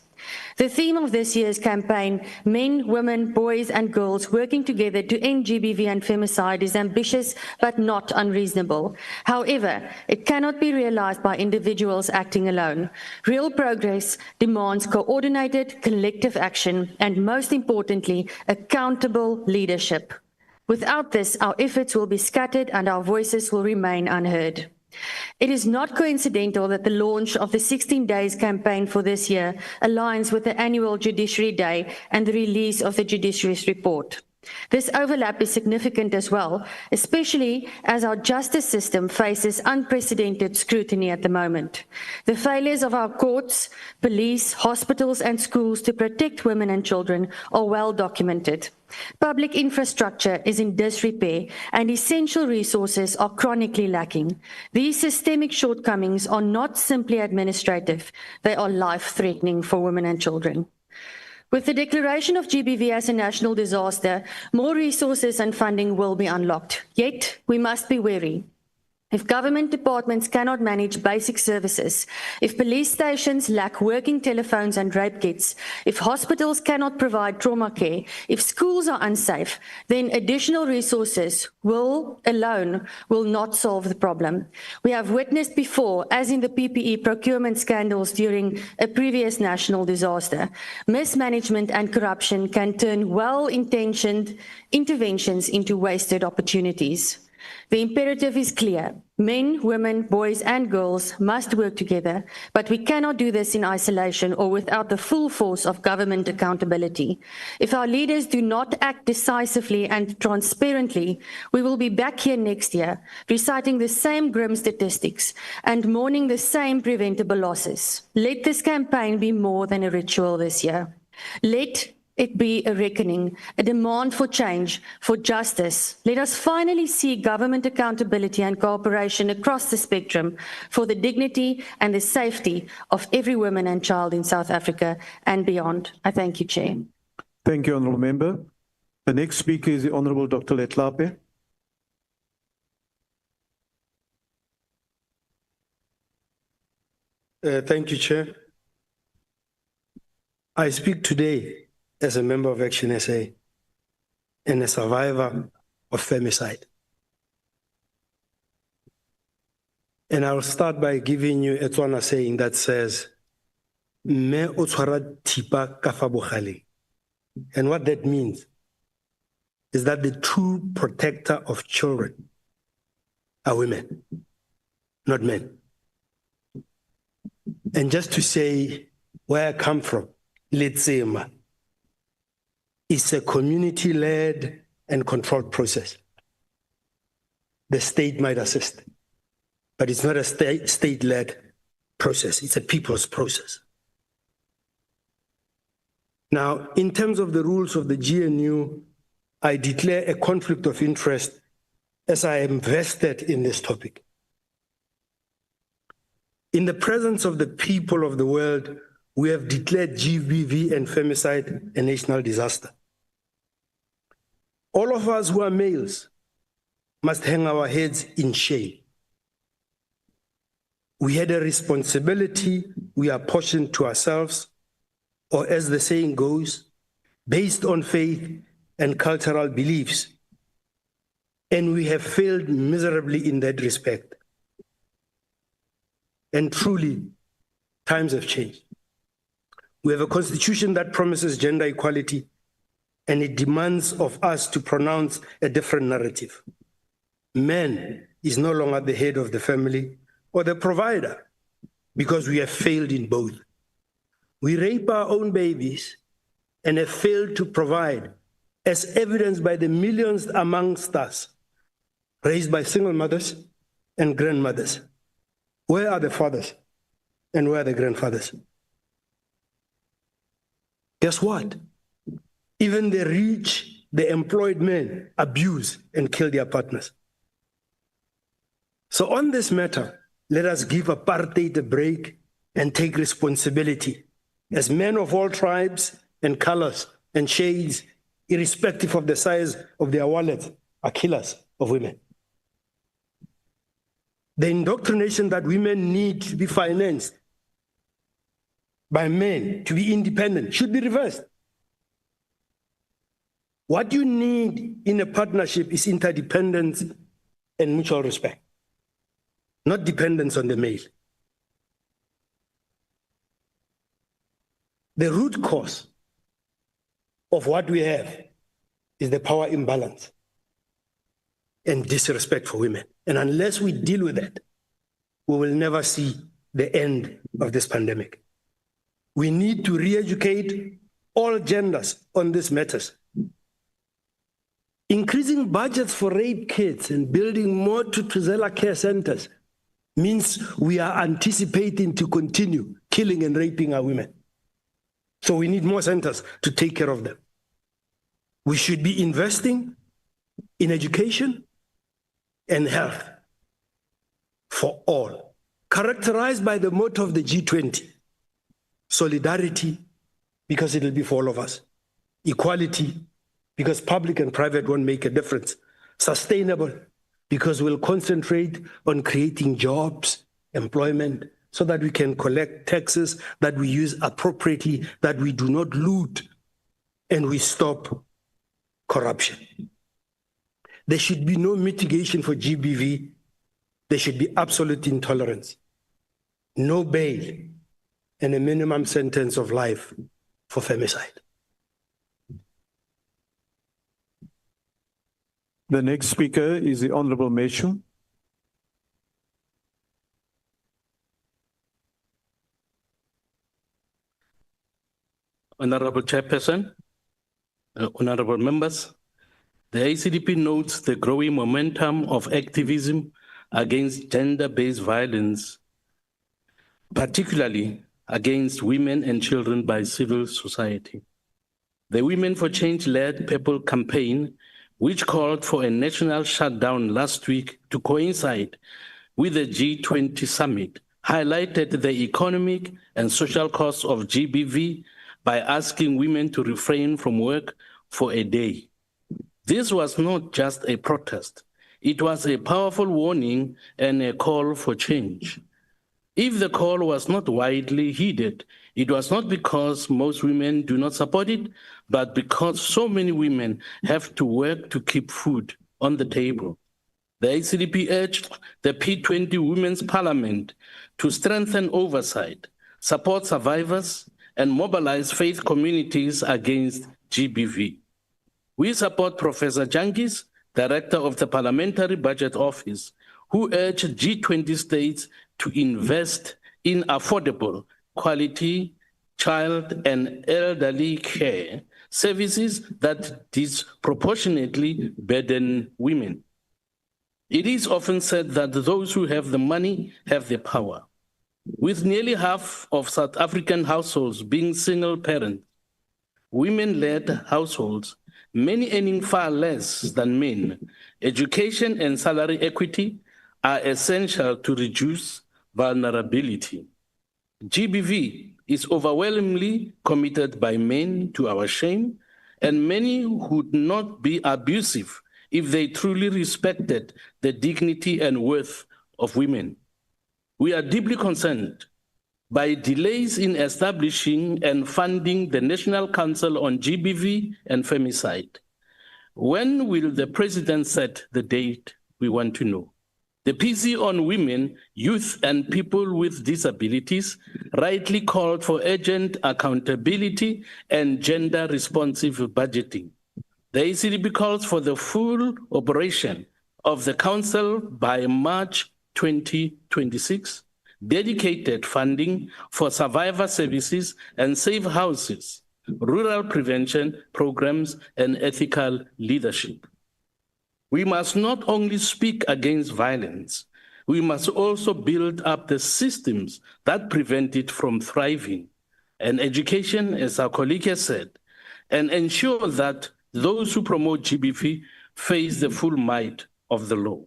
Speaker 9: The theme of this year's campaign, Men, Women, Boys and Girls Working Together to End GBV and Femicide, is ambitious but not unreasonable. However, it cannot be realized by individuals acting alone. Real progress demands coordinated, collective action and, most importantly, accountable leadership. Without this, our efforts will be scattered and our voices will remain unheard. It is not coincidental that the launch of the 16 Days campaign for this year aligns with the annual Judiciary Day and the release of the Judiciary's report. This overlap is significant as well, especially as our justice system faces unprecedented scrutiny at the moment. The failures of our courts, police, hospitals and schools to protect women and children are well documented. Public infrastructure is in disrepair and essential resources are chronically lacking. These systemic shortcomings are not simply administrative, they are life-threatening for women and children. With the declaration of GBV as a national disaster, more resources and funding will be unlocked. Yet, we must be wary. If government departments cannot manage basic services, if police stations lack working telephones and rape kits, if hospitals cannot provide trauma care, if schools are unsafe, then additional resources alone will not solve the problem. We have witnessed before, as in the PPE procurement scandals during a previous national disaster, mismanagement and corruption can turn well-intentioned interventions into wasted opportunities. The imperative is clear. Men, women, boys and girls must work together, but we cannot do this in isolation or without the full force of government accountability. If our leaders do not act decisively and transparently, we will be back here next year, reciting the same grim statistics and mourning the same preventable losses. Let this campaign be more than a ritual this year. Let it be a reckoning, a demand for change, for justice. Let us finally see government accountability and cooperation across the spectrum for the dignity and the safety of every woman and child in South Africa and beyond. I thank you, Chair.
Speaker 2: Thank you, Honourable Member. The next speaker is the Honourable Dr. Letlape.
Speaker 10: Thank you, Chair. I speak today as a member of Action SA and a survivor of femicide. And I'll start by giving you a Tswana saying that says, Me o tshwara thipa ka fa bogale. And what that means is that the true protector of children are women, not men. And just to say where I come from, Letsema, it's a community-led and controlled process. The state might assist, but it's not a state-led process. It's a people's process. Now, in terms of the rules of the GNU, I declare a conflict of interest as I am vested in this topic. In the presence of the people of the world, we have declared GBV and femicide a national disaster. All of us who are males must hang our heads in shame. We had a responsibility we apportioned to ourselves, or as the saying goes, based on faith and cultural beliefs, and we have failed miserably in that respect. And truly, times have changed. We have a constitution that promises gender equality, and it demands of us to pronounce a different narrative. Man is no longer the head of the family or the provider, because we have failed in both. We rape our own babies and have failed to provide, as evidenced by the millions amongst us raised by single mothers and grandmothers. Where are the fathers and where are the grandfathers? Guess what? Even the rich, the employed men abuse and kill their partners. So on this matter, let us give apartheid a break and take responsibility as men of all tribes and colors and shades, irrespective of the size of their wallets, are killers of women. The indoctrination that women need to be financed by men to be independent should be reversed. What you need in a partnership is interdependence and mutual respect, not dependence on the male. The root cause of what we have is the power imbalance and disrespect for women. And unless we deal with that, we will never see the end of this pandemic. We need to re-educate all genders on these matters. Increasing budgets for rape kits and building more Tutuzela care centers means we are anticipating to continue killing and raping our women. So we need more centers to take care of them. We should be investing in education and health for all, characterized by the motto of the G20, solidarity, because it'll be for all of us, equality, because public and private won't make a difference, sustainable, because we'll concentrate on creating jobs, employment, so that we can collect taxes, that we use appropriately, that we do not loot, and we stop corruption. There should be no mitigation for GBV. There should be absolute intolerance, no bail, and a minimum sentence of life for femicide.
Speaker 2: The next speaker is the Honorable Meshu.
Speaker 11: Honorable Chairperson, honorable members, the ACDP notes the growing momentum of activism against gender-based violence, particularly against women and children by civil society. The Women for Change-led People campaign, which called for a national shutdown last week to coincide with the G20 summit, highlighted the economic and social costs of GBV by asking women to refrain from work for a day. This was not just a protest. It was a powerful warning and a call for change. If the call was not widely heeded, it was not because most women do not support it, but because so many women have to work to keep food on the table. The ACDP urged the P20 Women's Parliament to strengthen oversight, support survivors, and mobilize faith communities against GBV. We support Professor Jangis, Director of the Parliamentary Budget Office, who urged G20 states to invest in affordable, quality, child and elderly care services that disproportionately burden women. It is often said that those who have the money have the power. With nearly half of South African households being single parent, women-led households, many earning far less than men, education and salary equity are essential to reduce vulnerability. GBV is overwhelmingly committed by men to our shame, and many would not be abusive if they truly respected the dignity and worth of women. We are deeply concerned by delays in establishing and funding the National Council on GBV and Femicide. When will the President set the date? We want to know. The PC on women, youth, and people with disabilities rightly called for urgent accountability and gender-responsive budgeting. The ACDP calls for the full operation of the Council by March 2026, dedicated funding for survivor services and safe houses, rural prevention programs, and ethical leadership. We must not only speak against violence, we must also build up the systems that prevent it from thriving, and education, as our colleague has said, and ensure that those who promote GBV face the full might of the law.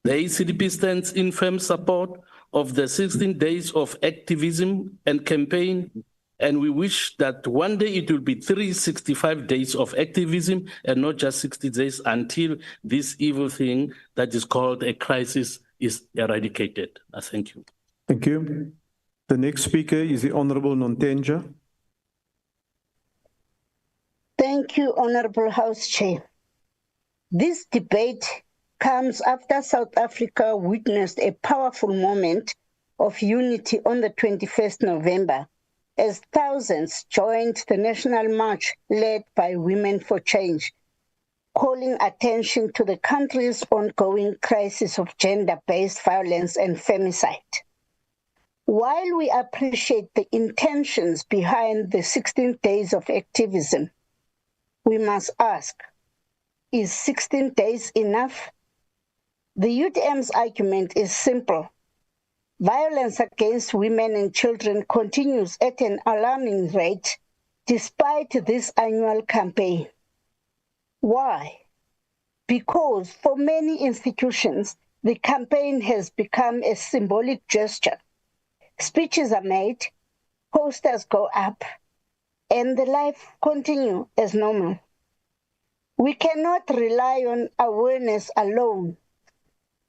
Speaker 11: The ACDP stands in firm support of the 16 days of activism and campaign, and we wish that one day it will be 365 days of activism and not just 60 days until this evil thing that is called a crisis is eradicated. Thank you.
Speaker 2: Thank you. The next speaker is the Honorable Nontenja.
Speaker 12: Thank you, Honorable House Chair. This debate comes after South Africa witnessed a powerful moment of unity on the 21st November as thousands joined the national march led by Women for Change, calling attention to the country's ongoing crisis of gender-based violence and femicide. While we appreciate the intentions behind the 16 days of activism, we must ask, is 16 days enough? The UTM's argument is simple. Violence against women and children continues at an alarming rate despite this annual campaign. Why? Because for many institutions, the campaign has become a symbolic gesture. Speeches are made, posters go up, and the life continues as normal. We cannot rely on awareness alone.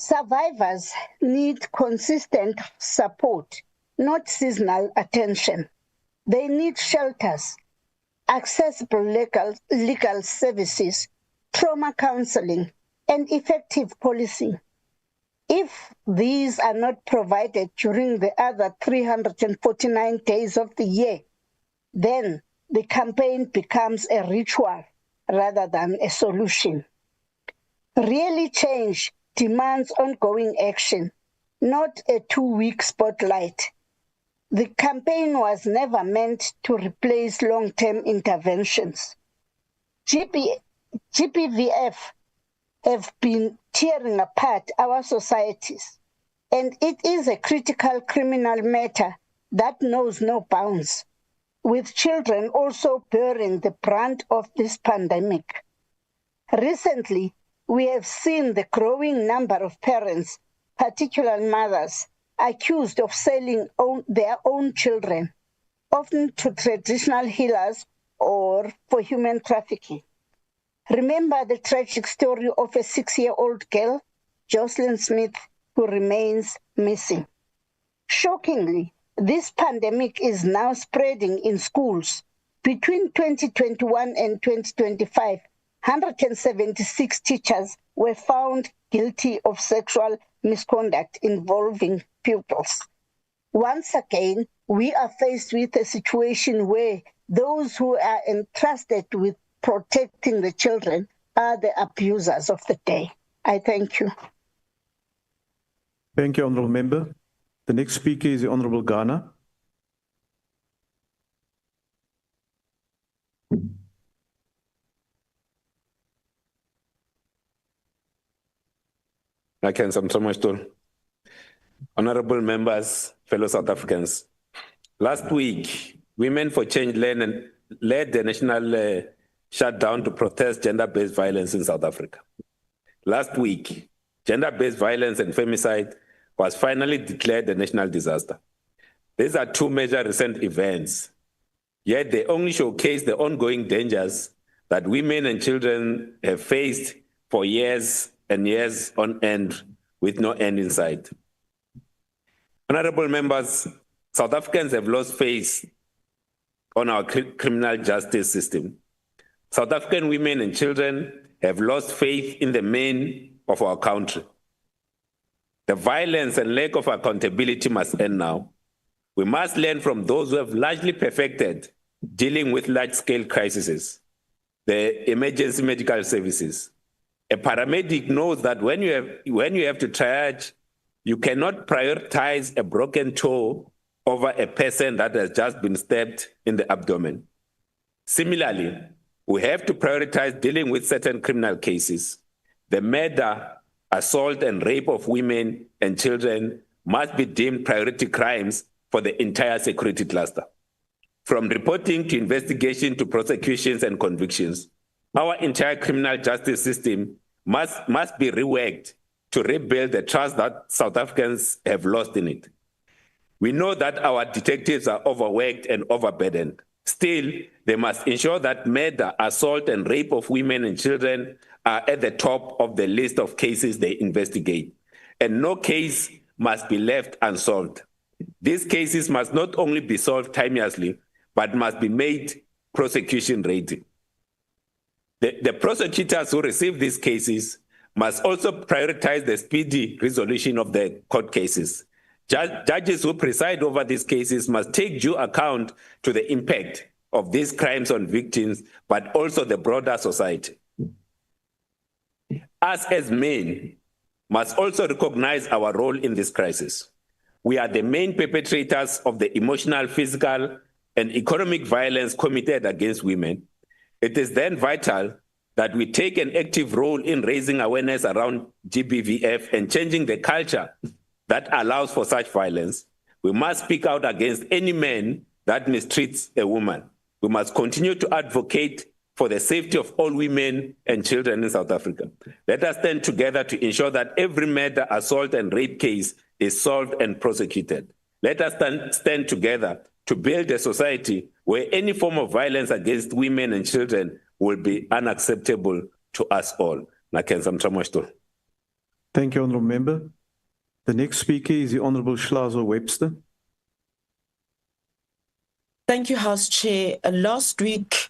Speaker 12: Survivors need consistent support, not seasonal attention. They need shelters, accessible legal services, trauma counseling, and effective policing. If these are not provided during the other 349 days of the year, then the campaign becomes a ritual rather than a solution. Really change demands ongoing action, not a 2-week spotlight. The campaign was never meant to replace long-term interventions. GBVF have been tearing apart our societies, and it is a critical criminal matter that knows no bounds, with children also bearing the brunt of this pandemic. Recently, we have seen the growing number of parents, particularly mothers, accused of selling their own children, often to traditional healers or for human trafficking. Remember the tragic story of a 6-year-old girl, Jocelyn Smith, who remains missing. Shockingly, this pandemic is now spreading in schools. Between 2021 and 2025, 176 teachers were found guilty of sexual misconduct involving pupils. Once again, we are faced with a situation where those who are entrusted with protecting the children are the abusers of the day. I thank you.
Speaker 2: Thank you, Honourable Member. The next speaker is the Honourable Ghana.
Speaker 13: Honourable members, fellow South Africans. Last week, Women for Change led the national shutdown to protest gender-based violence in South Africa. Last week, gender-based violence and femicide was finally declared a national disaster. These are two major recent events, yet they only showcase the ongoing dangers that women and children have faced for years and years on end with no end in sight. Honourable members, South Africans have lost faith on our criminal justice system. South African women and children have lost faith in the men of our country. The violence and lack of accountability must end now. We must learn from those who have largely perfected dealing with large-scale crises, the emergency medical services. A paramedic knows that when you have to triage, you cannot prioritize a broken toe over a person that has just been stabbed in the abdomen. Similarly, we have to prioritize dealing with certain criminal cases. The murder, assault, and rape of women and children must be deemed priority crimes for the entire security cluster. From reporting to investigation to prosecutions and convictions, our entire criminal justice system must be reworked to rebuild the trust that South Africans have lost in it. We know that our detectives are overworked and overburdened. Still, they must ensure that murder, assault, and rape of women and children are at the top of the list of cases they investigate, and no case must be left unsolved. These cases must not only be solved timeously, but must be made prosecution ready. The prosecutors who receive these cases must also prioritize the speedy resolution of the court cases. Judges who preside over these cases must take due account to the impact of these crimes on victims, but also the broader society. Us as men must also recognize our role in this crisis. We are the main perpetrators of the emotional, physical, and economic violence committed against women. It is then vital that we take an active role in raising awareness around GBVF and changing the culture that allows for such violence. We must speak out against any man that mistreats a woman. We must continue to advocate for the safety of all women and children in South Africa. Let us stand together to ensure that every murder, assault, and rape case is solved and prosecuted. Let us stand together to build a society where any form of violence against women and children will be unacceptable to us all.
Speaker 2: Thank you, Honourable Member. The next speaker is the Honourable Schlazo Webster.
Speaker 14: Thank you, House Chair. Last week,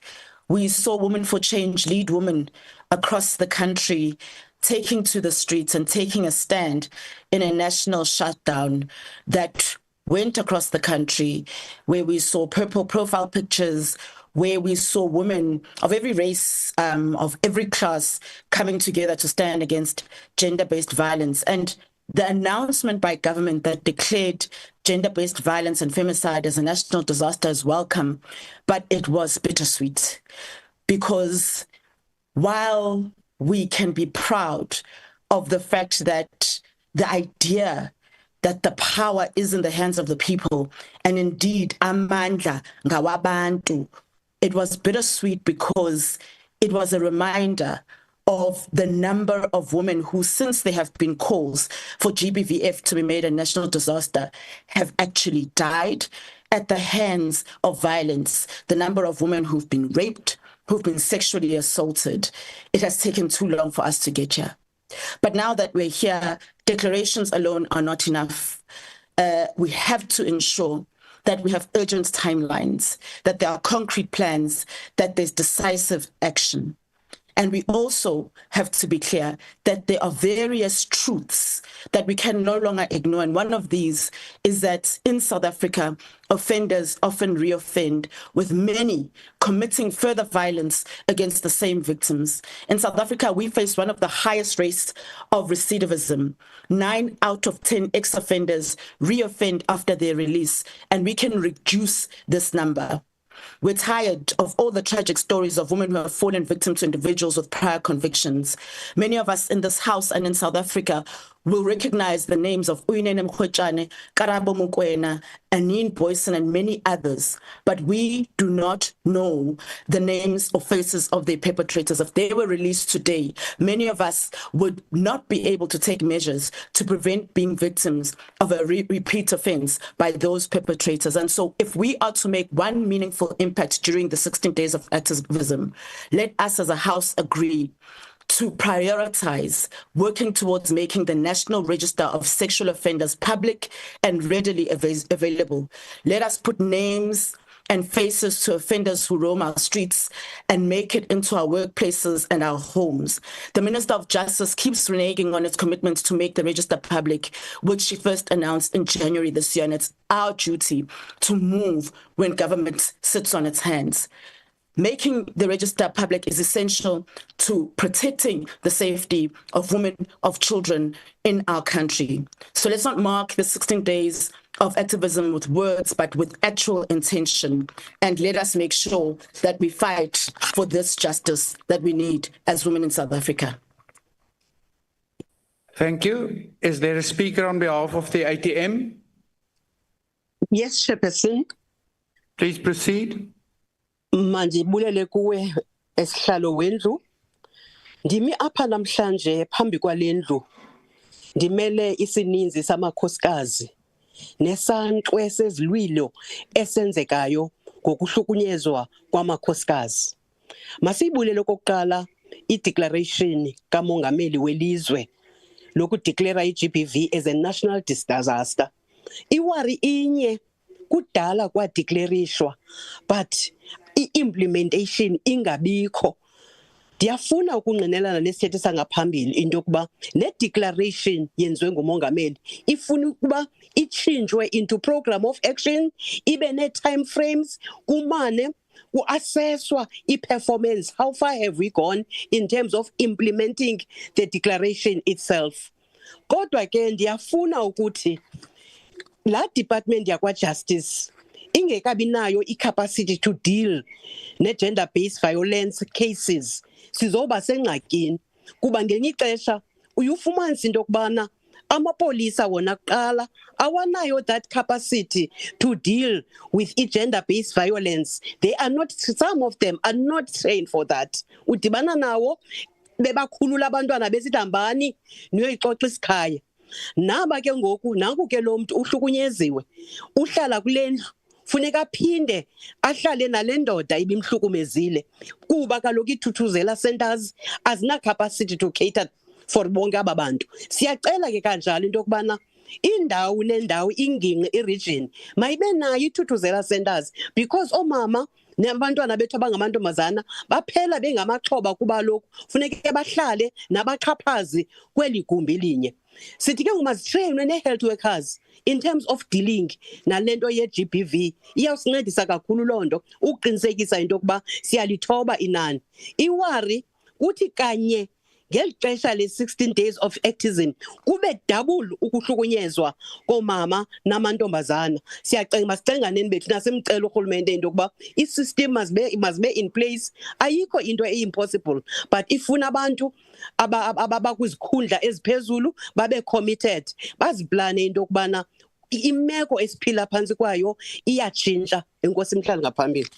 Speaker 14: we saw Women for Change lead women across the country taking to the streets and taking a stand in a national shutdown that went across the country, where we saw purple profile pictures, where we saw women of every race, of every class coming together to stand against gender-based violence. And the announcement by government that declared gender-based violence and femicide as a national disaster is welcome, but it was bittersweet, because while we can be proud of the fact that the idea that the power is in the hands of the people, and indeed amandla ngawabantu, it was bittersweet because it was a reminder of the number of women who, since there have been calls for GBVF to be made a national disaster, have actually died at the hands of violence. The number of women who've been raped, who've been sexually assaulted. It has taken too long for us to get here. But now that we're here, declarations alone are not enough. We have to ensure that we have urgent timelines, that there are concrete plans, that there's decisive action. And we also have to be clear that there are various truths that we can no longer ignore. And one of these is that in South Africa, offenders often reoffend, with many committing further violence against the same victims. In South Africa, we face one of the highest rates of recidivism. 9 out of 10 ex-offenders reoffend after their release, and we can reduce this number. We're tired of all the tragic stories of women who have fallen victim to individuals with prior convictions. Many of us in this House and in South Africa will recognize the names of Uyinene Mkhwetshane, Karabo Mokoena, Anine Boyson, and many others, but we do not know the names or faces of their perpetrators. If they were released today, many of us would not be able to take measures to prevent being victims of a repeat offense by those perpetrators. And so if we are to make one meaningful impact during the 16 days of activism, let us as a House agree to prioritize working towards making the National Register of Sexual Offenders public and readily available. Let us put names and faces to offenders who roam our streets and make it into our workplaces and our homes. The Minister of Justice keeps reneging on its commitment to make the register public, which she first announced in January this year, and it's our duty to move when government sits on its hands. Making the register public is essential to protecting the safety of women, of children in our country. So let's not mark the 16 days of activism with words, but with actual intention. And let us make sure that we fight for this justice that we need as women in South Africa.
Speaker 15: Thank you. Is there a speaker on behalf of the ATM?
Speaker 16: Yes, Chairperson.
Speaker 15: Please proceed.
Speaker 16: Mandibulele kuwe esihlalo wendlu. Ndimi apha namhlanje phambi kwalendlu. Ndimele isininzi samakhosikazi nesankxwe sezilwilo esenzekayo ngokuhlukunyezwa kwamakhosikazi. Masiyibulele okokuqala i-declaration kamongameli welizwe lokudeclare i-GBV as a national disaster. Iwari inye kudala kwadeclarishwa, but i-implementation ingabikho. Ndiyafuna ukungqinelana nesithethe sangaphambili into yokuba le declaration yenziwe ngumongameli ifuna ukuba itshintshwe into program of action, ibe ne-time frames, kumane kuassesswa i-performance. How far have we gone in terms of implementing the declaration itself? Kodwa ke ndiyafuna ukuthi la department yakwa-justice ingekabi nayo i-capacity to deal ne-gender-based violence cases, sizoba sengxakini. Kuba ngelinye ixesha uyufumanisa into yokubana amapolisa wona kuqala awanayo that capacity to deal with i-gender-based violence. They are not, some of them are not trained for that. Udibana nawo bebakhulula abantwana besithi hambani niyoyixoxa isikhaya. Naba ke ngoku nanku ke lo muntu uhlukunyeziwe uhlala kulendlu, funeka phinde ahlale nalendoda ibimhlukumezile kuba kaloku ithuthuzela centers azina capacity to cater for bonke aba bantu. Siyacela ke kanjalo into yokubana indawo nendawo ingingqi iregion mayibe nayo ithuthuzela centers because omama nabantwana bethu abangamantombazana baphela bengamaxhoba kuba lokhu funeke bahlale nabaxhaphazi kweli gumbi linye. Sithi ke umazitrainwe ne-health workers in terms of dealing nalento ye-GBV iyawusincedisa kakhulu loo nto ukuqinisekisa into yokuba siyalithoba inani. Iwari kuthi kanye ngeli xesha le-16 days of activism kube double ukuhlukunyezwa koomama namantombazana. Masicenganeni bethu nasemcela urhulumente into yokuba i-system must be in place. Ayikho into impossible, but ifuna abantu abakwizikhundla eziphezulu babe committed, baziplane into yokubana imeko esiphila phantsi kwayo iyatshintsha. Enkosi mhlali ngaphambili.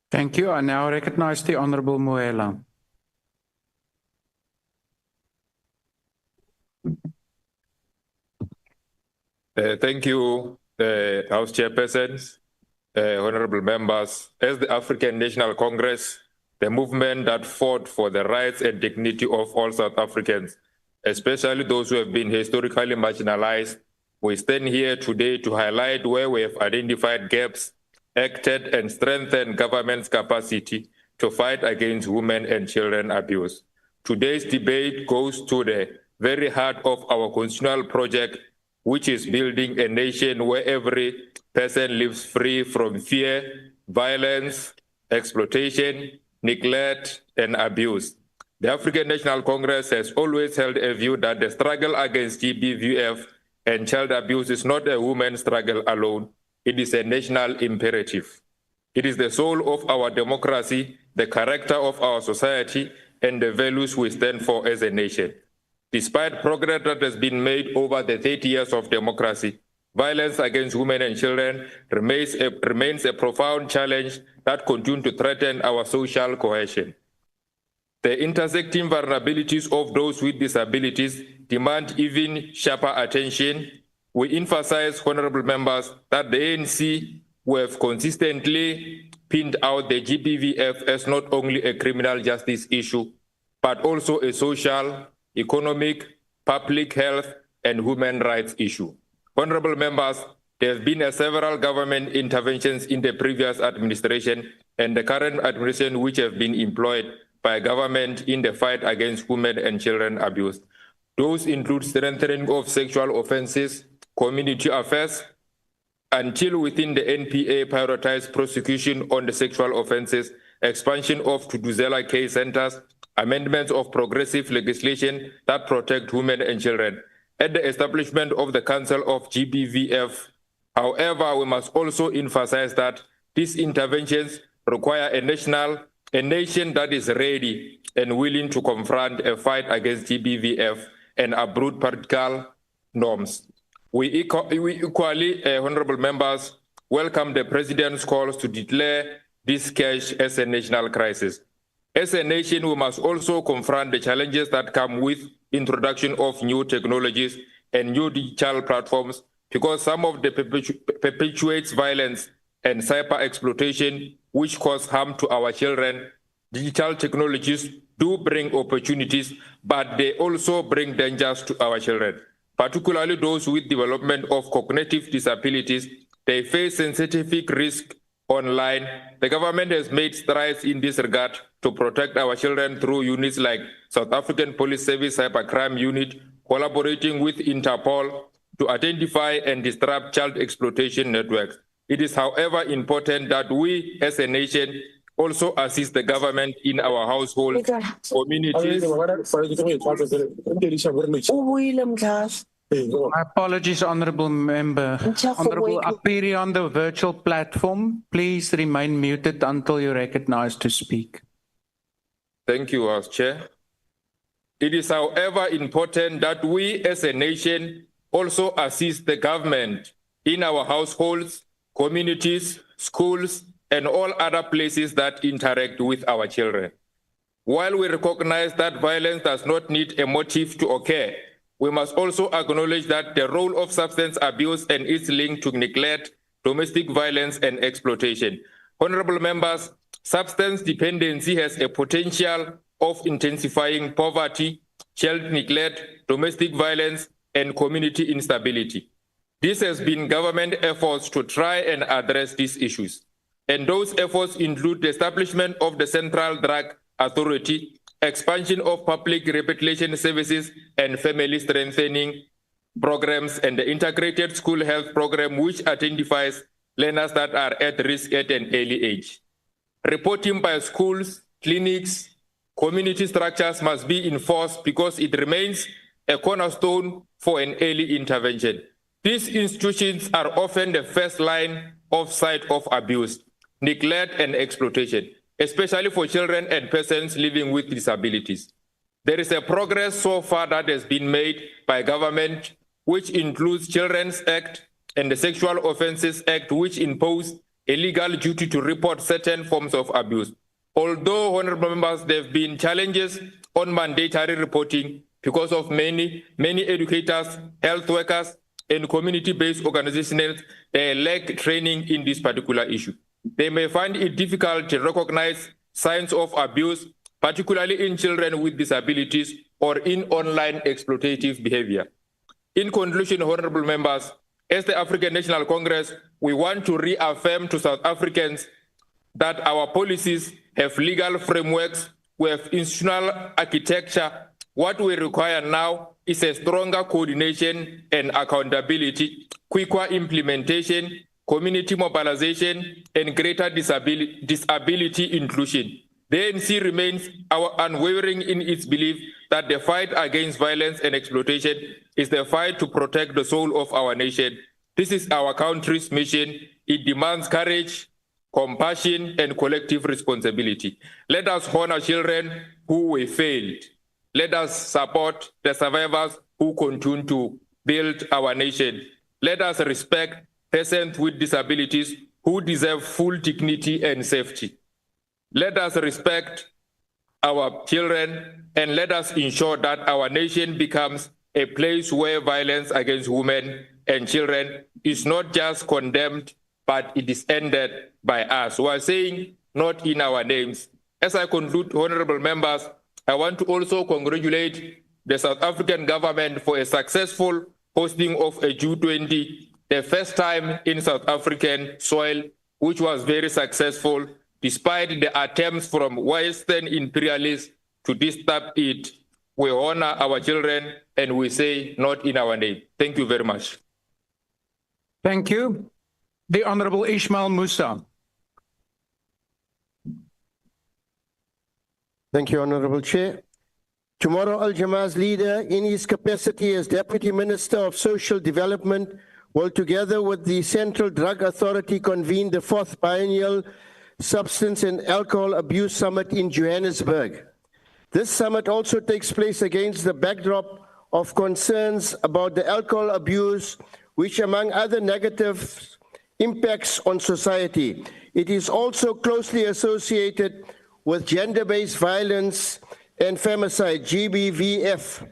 Speaker 15: Thank you. I now recognize the Honourable Moela.
Speaker 17: Thank you, House Chairpersons, honourable members. As the African National Congress, the movement that fought for the rights and dignity of all South Africans, especially those who have been historically marginalized, we stand here today to highlight where we have identified gaps, acted and strengthened government's capacity to fight against women and children abuse. Today's debate goes to the very heart of our constitutional project, which is building a nation where every person lives free from fear, violence, exploitation, neglect, and abuse. The African National Congress has always held a view that the struggle against GBVF and child abuse is not a women's struggle alone. It is a national imperative. It is the soul of our democracy, the character of our society, and the values we stand for as a nation. Despite progress that has been made over the 30 years of democracy, violence against women and children remains a profound challenge that continues to threaten our social cohesion. The intersecting vulnerabilities of those with disabilities demand even sharper attention. We emphasize, honourable members, that the ANC will have consistently pinned out the GBVF as not only a criminal justice issue, but also a social, economic, public health, and human rights issue. Honourable members, there have been several government interventions in the previous administration and the current administration which have been employed by government in the fight against women and children abuse. Those include strengthening of sexual offences, community affairs, until within the NPA prioritized prosecution on the sexual offences, expansion of Tuduzela case centres, amendments of progressive legislation that protect women and children, and the establishment of the Council of GBVF. However, we must also emphasize that these interventions require a nation that is ready and willing to confront a fight against GBVF and uproot patriarchal norms. We equally, honourable members, welcome the President's calls to declare this cash as a national crisis. As a nation, we must also confront the challenges that come with introduction of new technologies and new digital platforms, because some of the perpetuates violence and cyber exploitation, which cause harm to our children. Digital technologies do bring opportunities, but they also bring dangers to our children, particularly those with development of cognitive disabilities. They face sensitive risk online. The government has made strides in this regard to protect our children through units like South African Police Service Cybercrime Unit, collaborating with Interpol to identify and disrupt child exploitation networks. It is, however, important that we as a nation also assist the government in our households, communities.
Speaker 15: My apologies, Honourable Member. Honourable Apiri on the virtual platform, please remain muted until you're recognised to speak.
Speaker 17: Thank you, House Chair. It is, however, important that we as a nation also assist the government in our households, communities, schools, and all other places that interact with our children. While we recognize that violence does not need a motive to occur, we must also acknowledge that the role of substance abuse and its link to neglect, domestic violence, and exploitation. Honourable members, substance dependency has a potential of intensifying poverty, child neglect, domestic violence, and community instability. This has been government efforts to try and address these issues. And those efforts include the establishment of the Central Drug Authority, expansion of public rehabilitation services and family strengthening programs, and the integrated school health program, which identifies learners that are at risk at an early age. Reporting by schools, clinics, community structures must be enforced because it remains a cornerstone for an early intervention. These institutions are often the first line of sight of abuse, neglect, and exploitation, especially for children and persons living with disabilities. There is a progress so far that has been made by government, which includes Children's Act and the Sexual Offences Act, which impose a legal duty to report certain forms of abuse. Although, honorable members, there have been challenges on mandatory reporting because of many educators, health workers, and community-based organizations, they lack training in this particular issue. They may find it difficult to recognize signs of abuse, particularly in children with disabilities or in online exploitative behavior. In conclusion, honorable members, as the African National Congress, we want to reaffirm to South Africans that our policies have legal frameworks, we have institutional architecture. What we require now is a stronger coordination and accountability, quicker implementation, community mobilization, and greater disability inclusion. The ANC remains unwavering in its belief that the fight against violence and exploitation is the fight to protect the soul of our nation. This is our country's mission. It demands courage, compassion, and collective responsibility. Let us honor children who we failed. Let us support the survivors who continue to build our nation. Let us respect persons with disabilities who deserve full dignity and safety. Let us respect our children, and let us ensure that our nation becomes a place where violence against women and children is not just condemned, but it is ended by us. We are saying not in our names. As I conclude, honorable members, I want to also congratulate the South African government for a successful hosting of a G20, the first time in South African soil, which was very successful, despite the attempts from Western imperialists to disturb it. We honor our children and we say not in our name. Thank you very much.
Speaker 15: Thank you. The Honorable Ismail Musa.
Speaker 18: Thank you, Honorable Chair. Tomorrow, Al-Jamaah's leader, in his capacity as Deputy Minister of Social Development, will together with the Central Drug Authority convene the 4th Biennial Substance and Alcohol Abuse Summit in Johannesburg. This summit also takes place against the backdrop of concerns about the alcohol abuse, which among other negative impacts on society. It is also closely associated with gender-based violence and femicide, GBVF.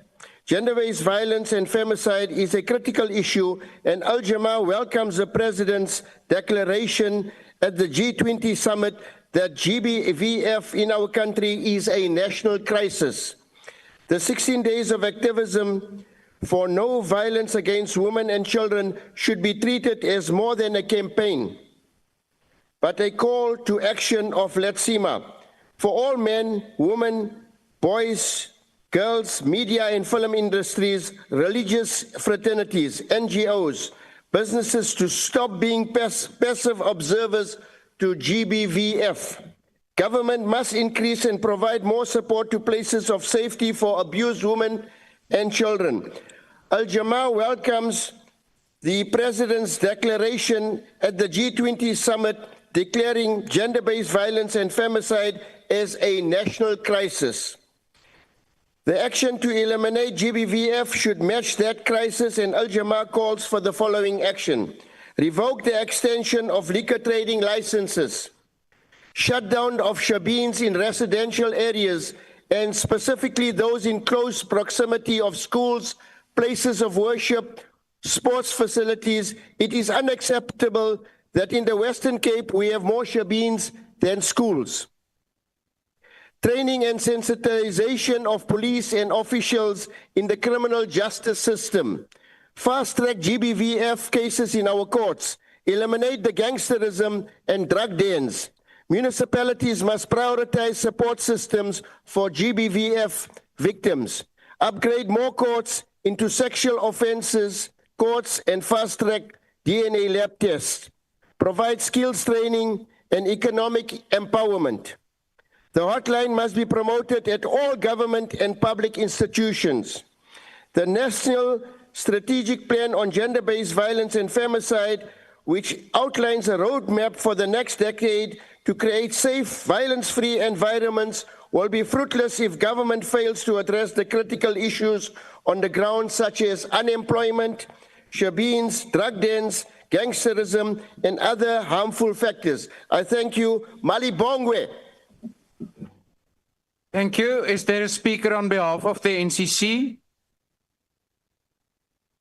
Speaker 18: Gender-based violence and femicide is a critical issue, and Al-Jamaah welcomes the President's declaration at the G20 summit that GBVF in our country is a national crisis. The 16 days of activism for no violence against women and children should be treated as more than a campaign, but a call to action of Letsema for all men, women, boys, girls, media and film industries, religious fraternities, NGOs, businesses to stop being passive observers to GBVF. Government must increase and provide more support to places of safety for abused women and children. Al-Jamaah welcomes the President's declaration at the G20 summit declaring gender-based violence and femicide as a national crisis. The action to eliminate GBVF should match that crisis, and Al-Jamaah calls for the following action. Revoke the extension of liquor trading licenses. Shut down of shebeens in residential areas, and specifically those in close proximity of schools, places of worship, sports facilities. It is unacceptable that in the Western Cape we have more shebeens than schools. training and sensitization of police and officials in the criminal justice system, fast-track GBVF cases in our courts, eliminate the gangsterism and drug dens. Municipalities must prioritize support systems for GBVF victims, upgrade more courts into sexual offenses courts and fast-track DNA lab tests, provide skills training and economic empowerment. The hotline must be promoted at all government and public institutions. The National Strategic Plan on Gender-Based Violence and Femicide, which outlines a roadmap for the next decade to create safe, violence-free environments, will be fruitless if government fails to address the critical issues on the ground, such as unemployment, shebeens, drug dens, gangsterism, and other harmful factors. I thank you. Mali Bongwe.
Speaker 15: Thank you. Is there a speaker on behalf of the NCC?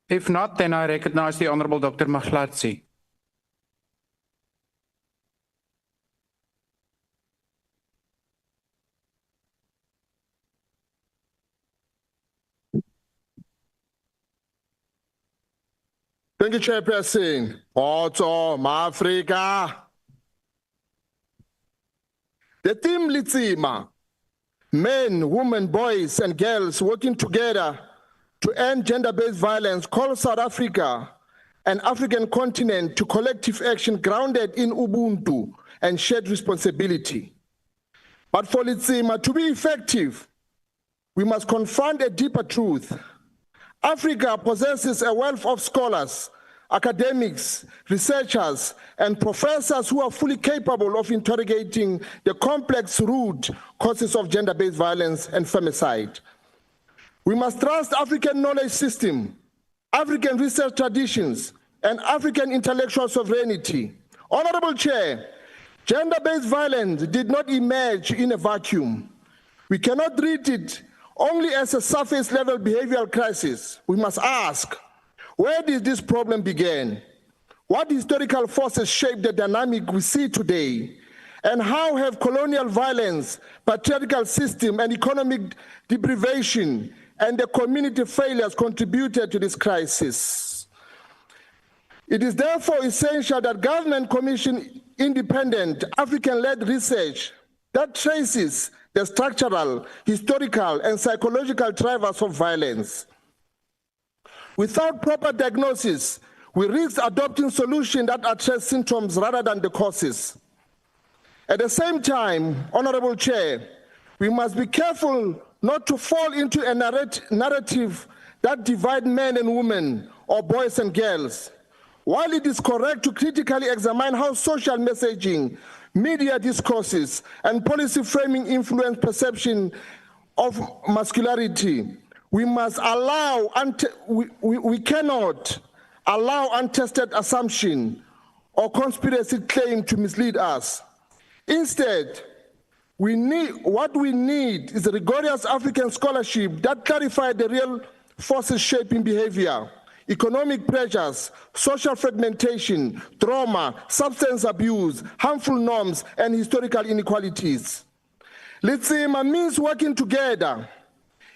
Speaker 15: If not, then I recognize the Honorable Dr. Mahlatsi.
Speaker 19: Thank you, Chairperson. Also, Africa. The theme Letsema, men, women, boys, and girls working together to end gender-based violence, calls South Africa, an African continent, to collective action grounded in Ubuntu and shared responsibility. But for Letsema to be effective, we must confront a deeper truth. Africa possesses a wealth of scholars, academics, researchers, and professors who are fully capable of interrogating the complex root causes of gender-based violence and femicide. We must trust African knowledge system, African research traditions, and African intellectual sovereignty. Honorable Chair, gender-based violence did not emerge in a vacuum. We cannot treat it only as a surface-level behavioral crisis. We must ask, where did this problem begin? What historical forces shaped the dynamic we see today? And how have colonial violence, patriarchal system, and economic deprivation and the community failures contributed to this crisis? It is therefore essential that government commission independent, African-led research that traces the structural, historical, and psychological drivers of violence. Without proper diagnosis, we risk adopting solutions that address symptoms rather than the causes. At the same time, Honorable Chair, we must be careful not to fall into a narrative that divides men and women or boys and girls. While it is correct to critically examine how social messaging, media discourses, and policy framing influence perception of masculinity, we cannot allow untested assumption or conspiracy claim to mislead us. Instead, what we need is a rigorous African scholarship that clarifies the real forces shaping behavior, economic pressures, social fragmentation, trauma, substance abuse, harmful norms, and historical inequalities. Letsema means working together.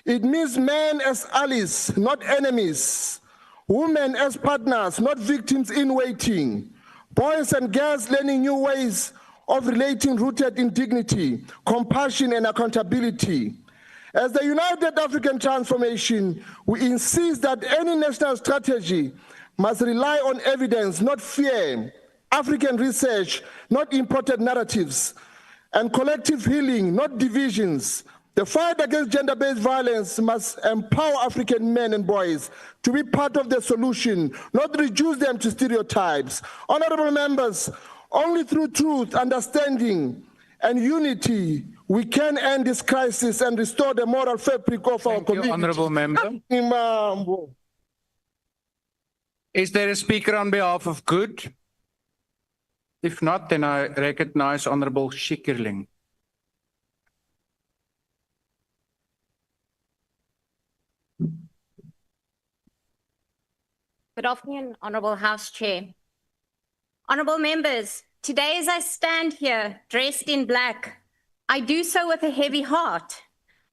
Speaker 19: It means men as allies, not enemies. Women as partners, not victims in waiting. Boys and girls learning new ways of relating rooted in dignity, compassion, and accountability. As the United African Transformation, we insist that any national strategy must rely on evidence, not fear, African research, not imported narratives, and collective healing, not divisions. The fight against gender-based violence must empower African men and boys to be part of the solution, not reduce them to stereotypes. Honorable members, only through truth, understanding, and unity we can end this crisis and restore the moral fabric of our community.
Speaker 15: Honorable Member. Is there a speaker on behalf of Good? If not, then I recognize Honorable Schikkerling.
Speaker 20: Good afternoon, Honorable House Chair. Honorable members, today as I stand here dressed in black, I do so with a heavy heart.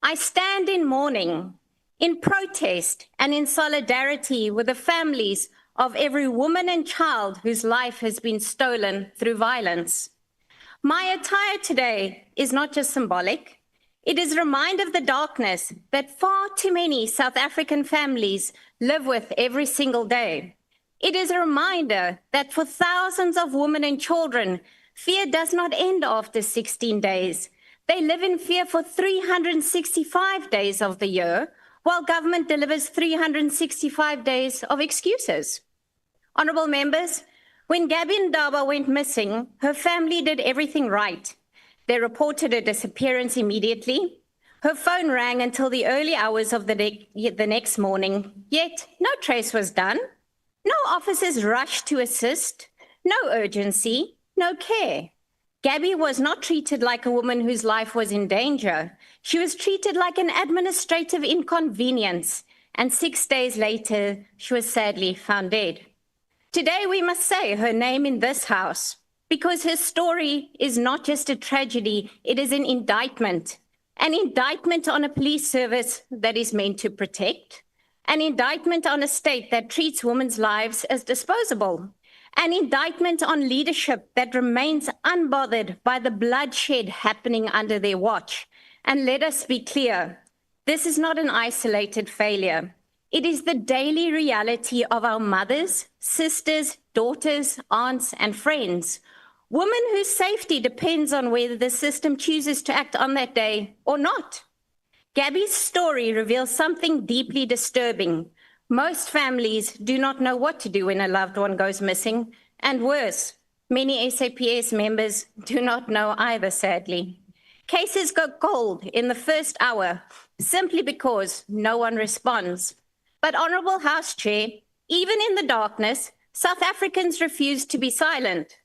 Speaker 20: I stand in mourning, in protest, and in solidarity with the families of every woman and child whose life has been stolen through violence. My attire today is not just symbolic. It is a reminder of the darkness that far too many South African families live with every single day. It is a reminder that for thousands of women and children, fear does not end after 16 days. They live in fear for 365 days of the year, while government delivers 365 days of excuses. Honourable members, when Gabby Ndaba went missing, her family did everything right. They reported her disappearance immediately. Her phone rang until the early hours of the next morning, yet no trace was done. No officers rushed to assist, no urgency, no care. Gabby was not treated like a woman whose life was in danger. She was treated like an administrative inconvenience, and 6 days later, she was sadly found dead. Today, we must say her name in this house, because her story is not just a tragedy, it is an indictment on a police service that is meant to protect, an indictment on a state that treats women's lives as disposable, an indictment on leadership that remains unbothered by the bloodshed happening under their watch. And let us be clear, this is not an isolated failure. It is the daily reality of our mothers, sisters, daughters, aunts, and friends, women whose safety depends on whether the system chooses to act on that day or not. Gabby's story reveals something deeply disturbing. Most families do not know what to do when a loved one goes missing, and worse, many SAPS members do not know either, sadly. Cases go cold in the first hour simply because no one responds. But Honourable House Chair, even in the darkness, South Africans refuse to be silent.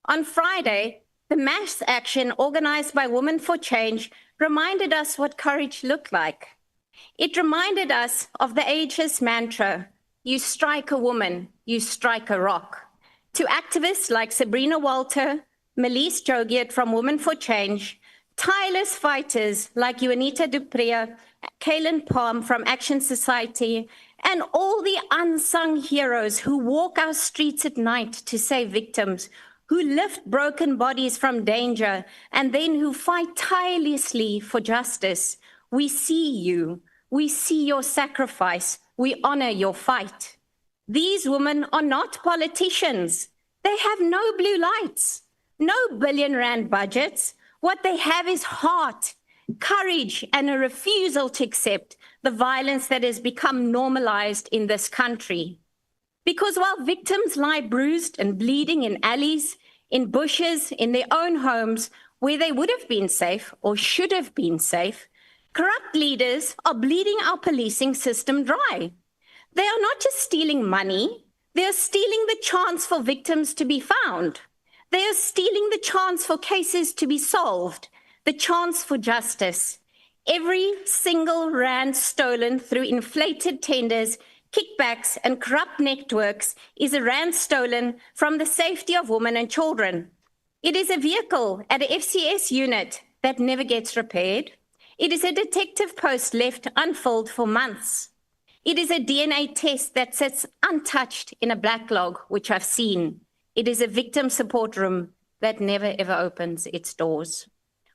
Speaker 20: On Friday, the mass action organised by Women for Change reminded us what courage looked like. It reminded us of the ageless mantra, you strike a woman, you strike a rock. To activists like Sabrina Walter, Melise Jogiet from Women for Change, tireless fighters like Juanita Dupree, Kaylin Palm from Action Society, and all the unsung heroes who walk our streets at night to save victims, who lift broken bodies from danger, and then who fight tirelessly for justice. We see you. We see your sacrifice. We honor your fight. These women are not politicians. They have no blue lights, no billion-rand budgets. What they have is heart, courage, and a refusal to accept the violence that has become normalized in this country. Because while victims lie bruised and bleeding in alleys, in bushes, in their own homes, where they would have been safe or should have been safe, corrupt leaders are bleeding our policing system dry. They are not just stealing money, they are stealing the chance for victims to be found. They are stealing the chance for cases to be solved, the chance for justice. Every single rand stolen through inflated tenders, kickbacks, and corrupt networks is a rand stolen from the safety of women and children. It is a vehicle at a FCS unit that never gets repaired. It is a detective post left unfilled for months. It is a DNA test that sits untouched in a black log, which I've seen. It is a victim support room that never ever opens its doors.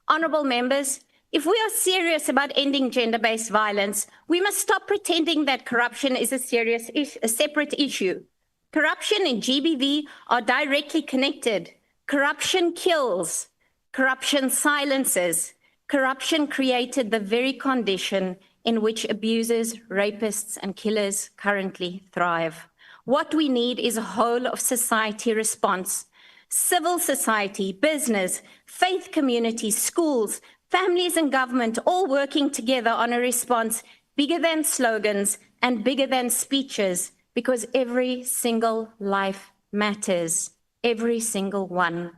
Speaker 20: Honourable members, if we are serious about ending gender-based violence, we must stop pretending that corruption is a separate issue. Corruption and GBV are directly connected. Corruption kills. Corruption silences. Corruption created the very condition in which abusers, rapists, and killers currently thrive. What we need is a whole of society response. Civil society, business, faith communities, schools, families and government all working together on a response bigger than slogans and bigger than speeches, because every single life matters, every single one.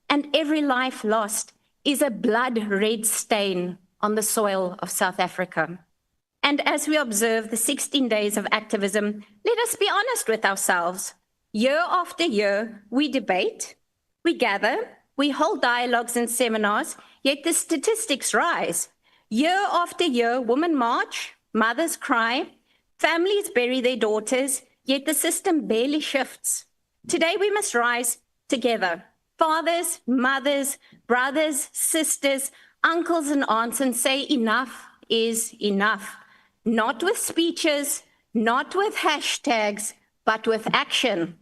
Speaker 20: And every life lost is a blood-red stain on the soil of South Africa. And as we observe the 16 days of activism, let us be honest with ourselves. Year after year, we debate, we gather, We hold dialogues and seminars, yet the statistics rise. Year after year, women march, mothers cry, families bury their daughters, yet the system barely shifts. Today we must rise together. Fathers, mothers, brothers, sisters, uncles and aunts, and say enough is enough. Not with speeches, not with hashtags, but with action.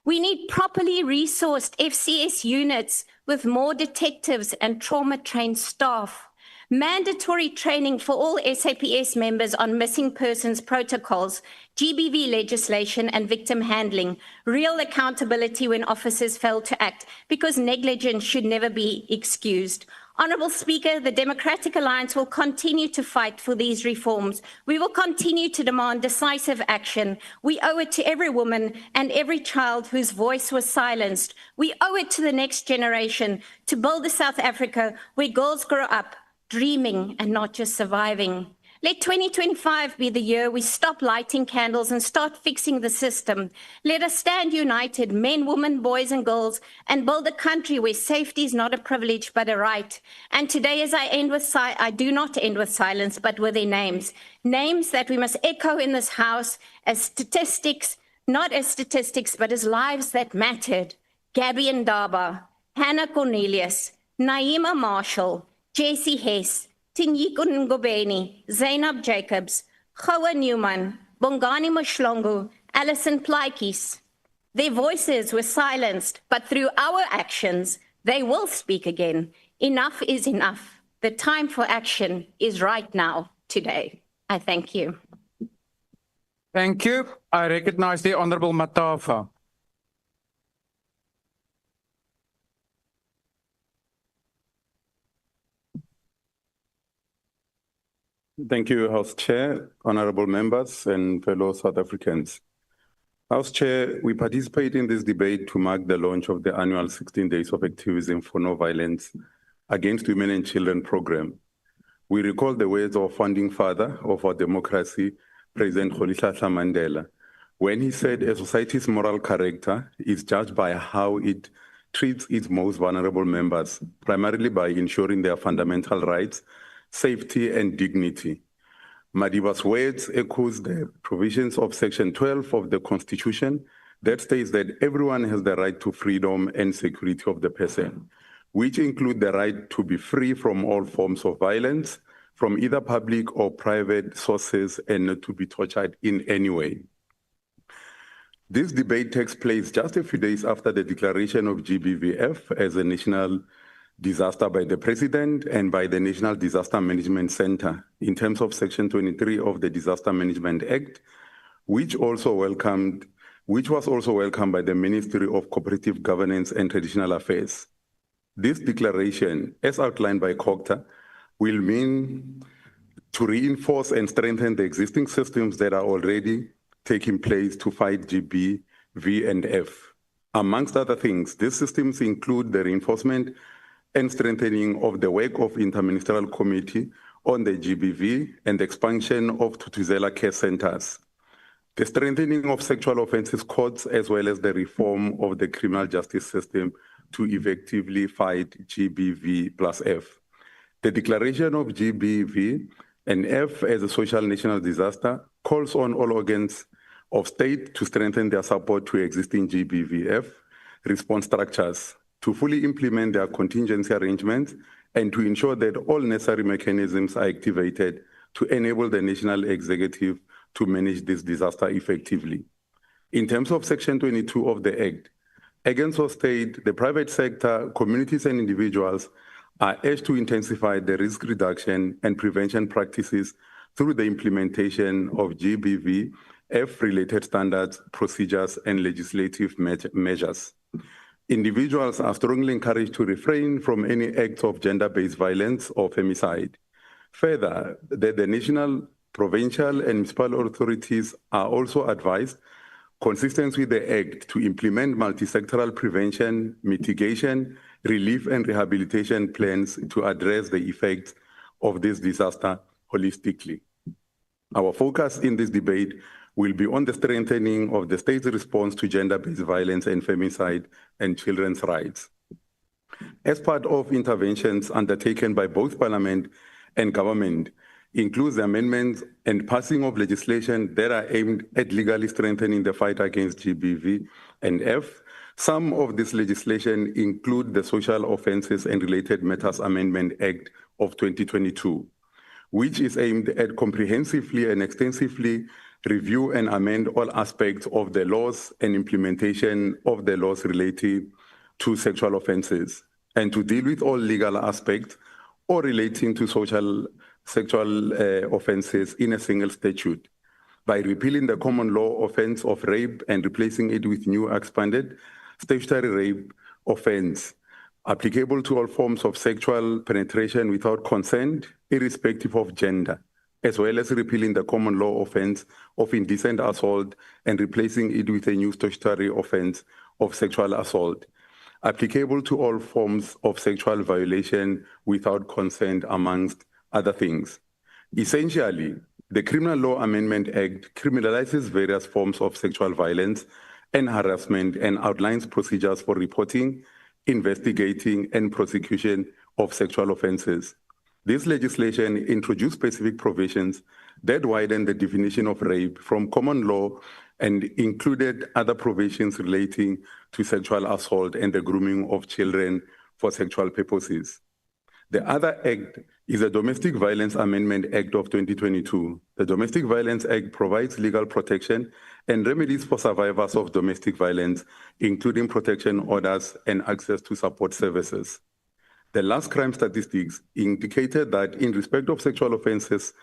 Speaker 20: We need properly resourced FCS units with more detectives and trauma-trained staff. Mandatory training for all SAPS members on missing persons protocols, GBV legislation and victim handling, real accountability when officers fail to act, because negligence should never be excused. Honourable Speaker, the Democratic Alliance will continue to fight for these reforms. We will continue to demand decisive action. We owe it to every woman and every child whose voice was silenced. We owe it to the next generation to build a South Africa where girls grow up dreaming and not just surviving. Let 2025 be the year we stop lighting candles and start fixing the system. Let us stand united, men, women, boys and girls, and build a country where safety is not a privilege but a right. And today, as I do not end with silence, but with their names. Names that we must echo in this House as statistics, not as statistics, but as lives that mattered. Gabby Ndaba, Hannah Cornelius, Naima Marshall, Jessie Hess, Tinyiko Ngobeni, Zainab Jacobs, Gawa Newman, Bongani Moshlongo, Alison Plaikis. Their voices were silenced, but through our actions, they will speak again. Enough is enough. The time for action is right now, today. I thank you.
Speaker 15: Thank you. I recognize the Honourable Matafa.
Speaker 21: Thank you, House Chair, honourable members and fellow South Africans. House Chair, we participate in this debate to mark the launch of the annual 16 Days of Activism for No Violence Against Women and Children program. We recall the words of founding father of our democracy, President Rolihlahla Mandela, when he said a society's moral character is judged by how it treats its most vulnerable members, primarily by ensuring their fundamental rights, safety and dignity. Madiba's words echoes the provisions of Section 12 of the Constitution that states that everyone has the right to freedom and security of the person, which include the right to be free from all forms of violence, from either public or private sources, and not to be tortured in any way. This debate takes place just a few days after the declaration of GBVF as a national disaster by the President and by the National Disaster Management Center in terms of Section 23 of the Disaster Management Act, which was also welcomed by the Ministry of Cooperative Governance and Traditional Affairs. This declaration, as outlined by COGTA, will mean to reinforce and strengthen the existing systems that are already taking place to fight GB, V, and F. Amongst other things, these systems include the reinforcement and strengthening of the work of Interministerial Committee on the GBV and the expansion of Tutuzela care centers, the strengthening of sexual offences courts, as well as the reform of the criminal justice system to effectively fight GBV plus F. The declaration of GBV and F as a social national disaster calls on all organs of state to strengthen their support to existing GBVF response structures, to fully implement their contingency arrangements, and to ensure that all necessary mechanisms are activated to enable the national executive to manage this disaster effectively. In terms of Section 22 of the Act, agents of state, the private sector, communities and individuals are urged to intensify the risk reduction and prevention practices through the implementation of GBV, F-related standards, procedures, and legislative measures. Individuals are strongly encouraged to refrain from any acts of gender-based violence or femicide. Further, the national, provincial, and municipal authorities are also advised, consistent with the Act, to implement multi-sectoral prevention, mitigation, relief, and rehabilitation plans to address the effects of this disaster holistically. Our focus in this debate will be on the strengthening of the state's response to gender-based violence and femicide and children's rights. As part of interventions undertaken by both Parliament and government, includes the amendments and passing of legislation that are aimed at legally strengthening the fight against GBV and F. Some of this legislation include the Social Offences and Related Matters Amendment Act of 2022, which is aimed at comprehensively and extensively review and amend all aspects of the laws and implementation of the laws related to sexual offences, and to deal with all legal aspects or relating to sexual offences in a single statute by repealing the common law offence of rape and replacing it with new expanded statutory rape offence applicable to all forms of sexual penetration without consent, irrespective of gender, as well as repealing the common law offence of indecent assault and replacing it with a new statutory offence of sexual assault, applicable to all forms of sexual violation without consent, amongst other things. Essentially, the Criminal Law Amendment Act criminalizes various forms of sexual violence and harassment and outlines procedures for reporting, investigating, and prosecution of sexual offences. This legislation introduced specific provisions that widen the definition of rape from common law and included other provisions relating to sexual assault and the grooming of children for sexual purposes. The other act is the Domestic Violence Amendment Act of 2022. The Domestic Violence Act provides legal protection and remedies for survivors of domestic violence, including protection orders and access to support services. The last crime statistics indicated that in respect of sexual offences,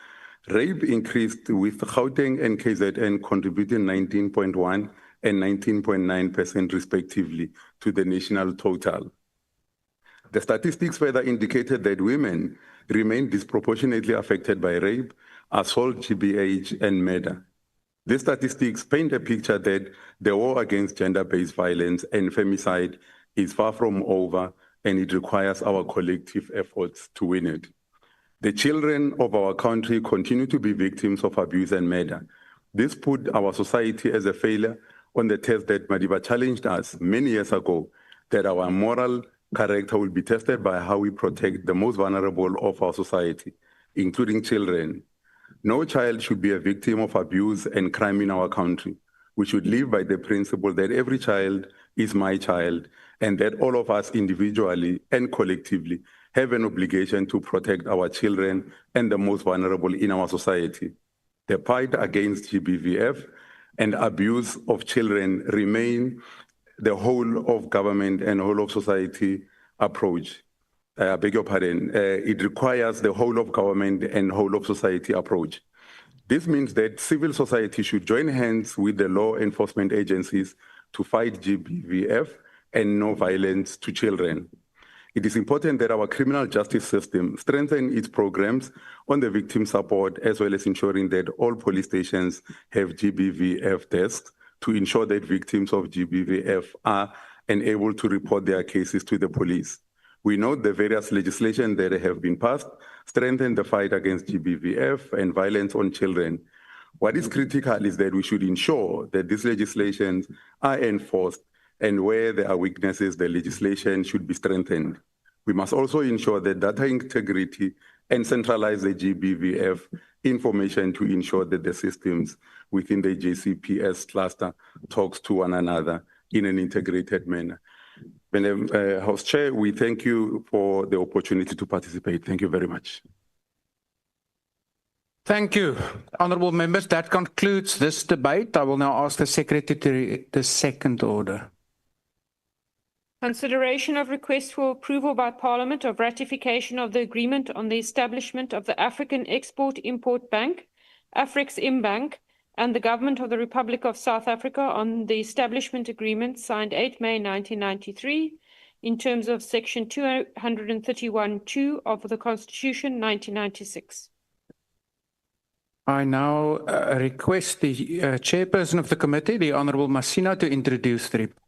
Speaker 21: rape increased with Gauteng and KZN contributing 19.1% and 19.9% respectively to the national total. The statistics further indicated that women remain disproportionately affected by rape, assault, GBH, and murder. These statistics paint a picture that the war against gender-based violence and femicide is far from over, and it requires our collective efforts to win it. The children of our country continue to be victims of abuse and murder. This put our society as a failure on the test that Madiba challenged us many years ago, that our moral character will be tested by how we protect the most vulnerable of our society, including children. No child should be a victim of abuse and crime in our country. We should live by the principle that every child is my child, and that all of us individually and collectively have an obligation to protect our children and the most vulnerable in our society. The fight against GBVF and abuse of children remain the whole of government and whole of society approach. I beg your pardon. It requires the whole of government and whole of society approach. This means that civil society should join hands with the law enforcement agencies to fight GBVF and no violence to children. It is important that our criminal justice system strengthen its programs on the victim support, as well as ensuring that all police stations have GBVF desks to ensure that victims of GBVF are enabled to report their cases to the police. We note the various legislation that have been passed strengthen the fight against GBVF and violence on children. What is critical is that we should ensure that these legislations are enforced, and where there are weaknesses, the legislation should be strengthened. We must also ensure that data integrity and centralize the GBVF information to ensure that the systems within the JCPS cluster talks to one another in an integrated manner. Madam House Chair, we thank you for the opportunity to participate. Thank you very much.
Speaker 15: Thank you. Honourable members, that concludes this debate. I will now ask the Secretary to read the second order.
Speaker 3: Consideration of request for approval by Parliament of ratification of the agreement on the establishment of the African Export-Import Bank, Afreximbank, and the Government of the Republic of South Africa on the establishment agreement signed 8 May 1993 in terms of Section 231(2) of the Constitution 1996.
Speaker 15: I now request the chairperson of the committee, the Honourable Masina, to introduce the report.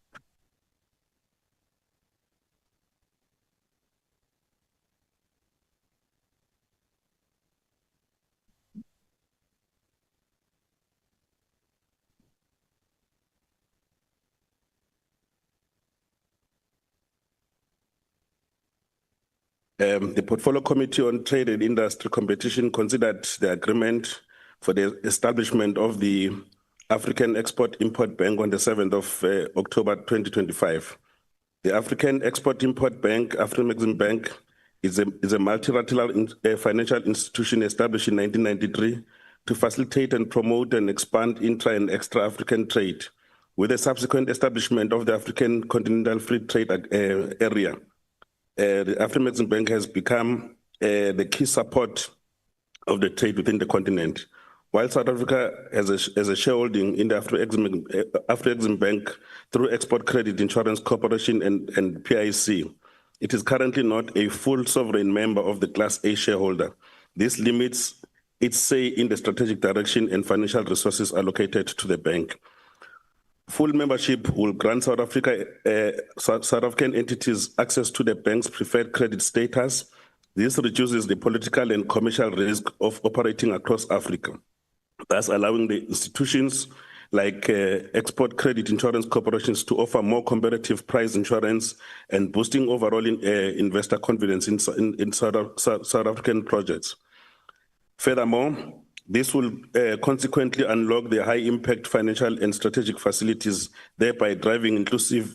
Speaker 21: The Portfolio Committee on Trade and Industry Competition considered the agreement for the establishment of the African Export-Import Bank on the 7th of October 2025. The African Export-Import Bank, Afreximbank, is a multilateral financial institution established in 1993 to facilitate and promote and expand intra and extra-African trade, with the subsequent establishment of the African Continental Free Trade Area. The Afreximbank has become the key support of the trade within the continent. While South Africa has a shareholding in the Afreximbank through Export Credit Insurance Corporation and PIC, it is currently not a full sovereign member of the Class A shareholder. This limits its say in the strategic direction and financial resources allocated to the bank. Full membership will grant South African entities access to the bank's preferred credit status. This reduces the political and commercial risk of operating across Africa, thus allowing the institutions like export credit insurance corporations to offer more competitive price insurance and boosting overall investor confidence in South African projects. Furthermore, this will consequently unlock the high-impact financial and strategic facilities, thereby driving inclusive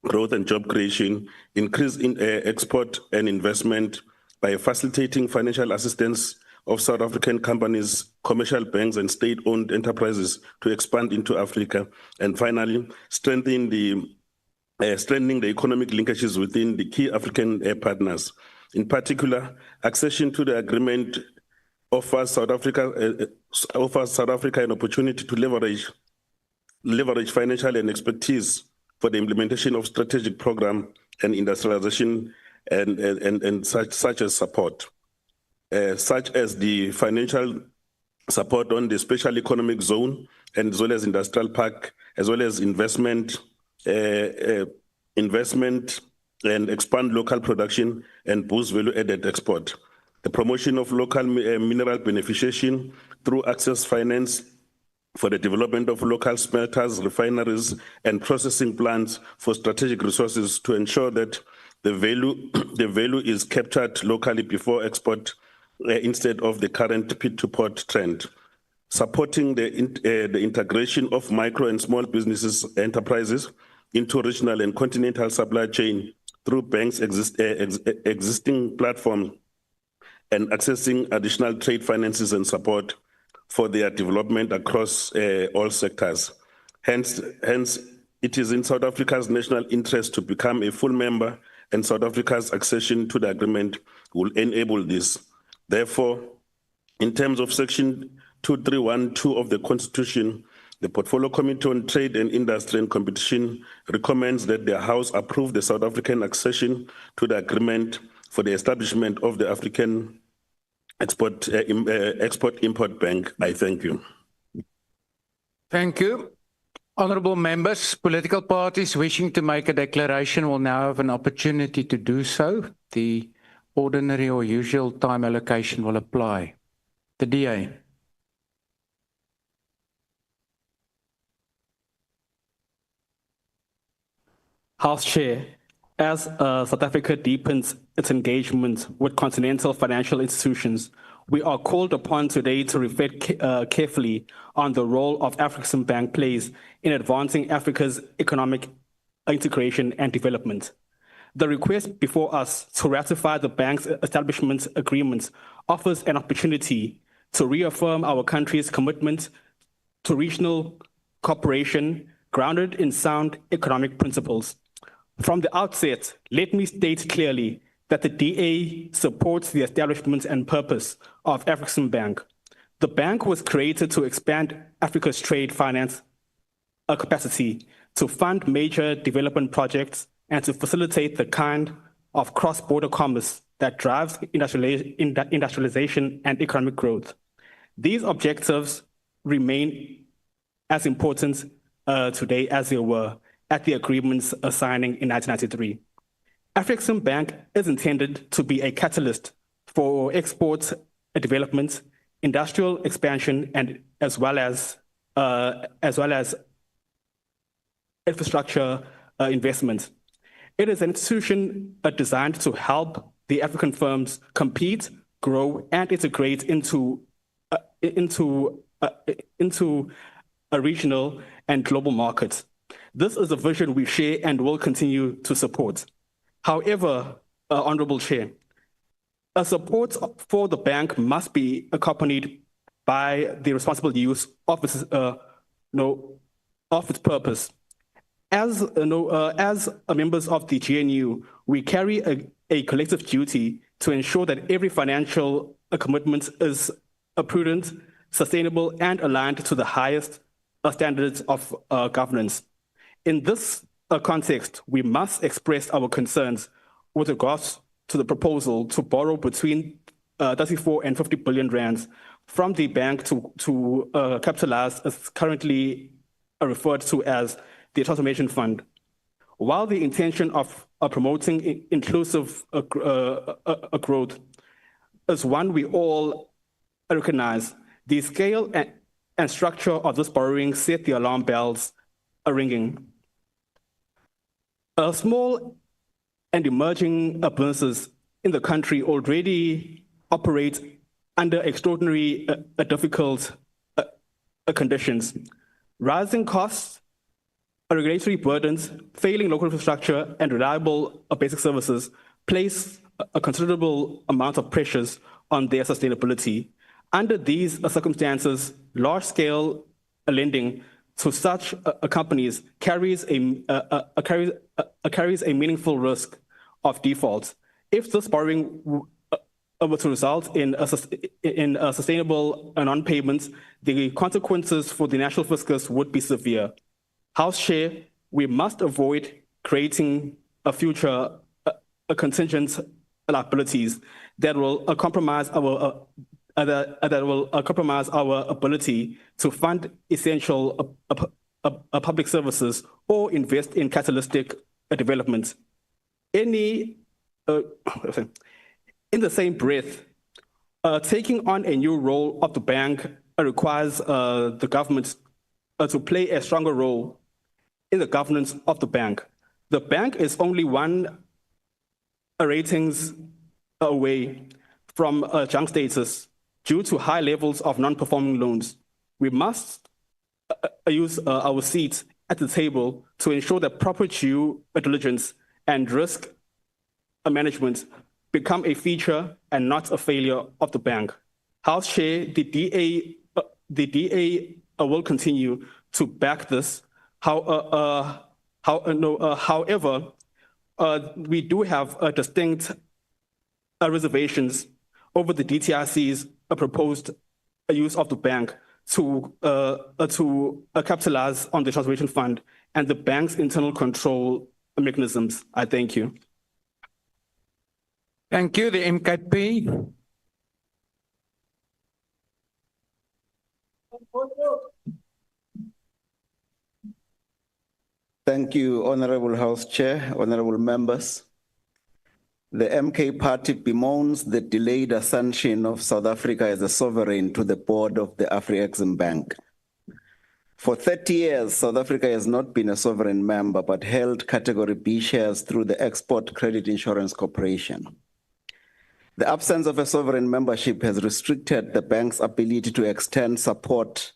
Speaker 21: growth and job creation, increase in export and investment by facilitating financial assistance of South African companies, commercial banks, and state-owned enterprises to expand into Africa, and finally, strengthening the economic linkages within the key African partners. In particular, accession to the agreement offers South Africa an opportunity to leverage financial and expertise for the implementation of strategic program and industrialization and such as support, such as the financial support on the special economic zone, and as well as industrial park, as well as investment and expand local production and boost value-added export. The promotion of local mineral beneficiation through access finance for the development of local smelters, refineries, and processing plants for strategic resources to ensure that the value is captured locally before export instead of the current pit-to-port trend. Supporting the integration of micro and small businesses enterprises into regional and continental supply chain through banks' existing platform, and accessing additional trade finances and support for their development across all sectors. Hence, it is in South Africa's national interest to become a full member, and South Africa's accession to the agreement will enable this. Therefore, in terms of Section 2312 of the Constitution, the Portfolio Committee on Trade and Industry and Competition recommends that the House approve the South African accession to the agreement for the establishment of the African Export-Import Bank. I thank you.
Speaker 15: Thank you. Honourable members, political parties wishing to make a declaration will now have an opportunity to do so. The ordinary or usual time allocation will apply. The DA.
Speaker 4: House Chair, as South Africa deepens its engagement with continental financial institutions, we are called upon today to reflect carefully on the role of Afreximbank plays in advancing Africa's economic integration and development. The request before us to ratify the bank's establishment agreement offers an opportunity to reaffirm our country's commitment to regional cooperation grounded in sound economic principles. From the outset, let me state clearly that the DA supports the establishment and purpose of Afreximbank. The bank was created to expand Africa's trade finance capacity, to fund major development projects, and to facilitate the kind of cross-border commerce that drives industrialization and economic growth. These objectives remain as important today as they were at the agreement's signing in 1993. Afreximbank is intended to be a catalyst for export development, industrial expansion, and as well as infrastructure investment. It is an institution designed to help the African firms compete, grow, and integrate into a regional and global market. This is a vision we share and will continue to support. However, Honorable Chair, support for the bank must be accompanied by the responsible use of its, of its purpose. As members of the GNU, we carry a collective duty to ensure that every financial commitment is prudent, sustainable, and aligned to the highest standards of governance. In this context, we must express our concerns with regards to the proposal to borrow between 34 and 50 billion rands from the bank to capitalize as currently referred to as the Transformation Fund. While the intention of promoting inclusive growth is one we all recognize, the scale and structure of this borrowing set the alarm bells ringing. Small and emerging businesses in the country already operate under extraordinary difficult conditions. Rising costs, regulatory burdens, failing local infrastructure, and reliable basic services place a considerable amount of pressures on their sustainability. Under these circumstances, large-scale lending to such companies carries a meaningful risk of default. If this borrowing were to result in sustainable non-payments, the consequences for the national fiscus would be severe. House Chair, we must avoid creating a future contingent liabilities that will compromise our ability to fund essential public services or invest in catalytic development. In the same breath, taking on a new role of the bank requires the government to play a stronger role in the governance of the bank. The bank is only one ratings away from junk status due to high levels of non-performing loans. We must use our seats at the table to ensure that proper due diligence and risk management become a feature and not a failure of the bank. House Chair, the DA will continue to back this. However, we do have distinct reservations over the DTRC's proposed use of the bank to capitalize on the Transformation Fund and the bank's internal control mechanisms. I thank you.
Speaker 15: Thank you. The MKP.
Speaker 1: Thank you, Honorable House Chair, honorable members. The MK Party bemoans the delayed ascension of South Africa as a sovereign to the board of the Afreximbank. For 30 years, South Africa has not been a sovereign member, but held Category B shares through the Export Credit Insurance Corporation. The absence of a sovereign membership has restricted the bank's ability to extend support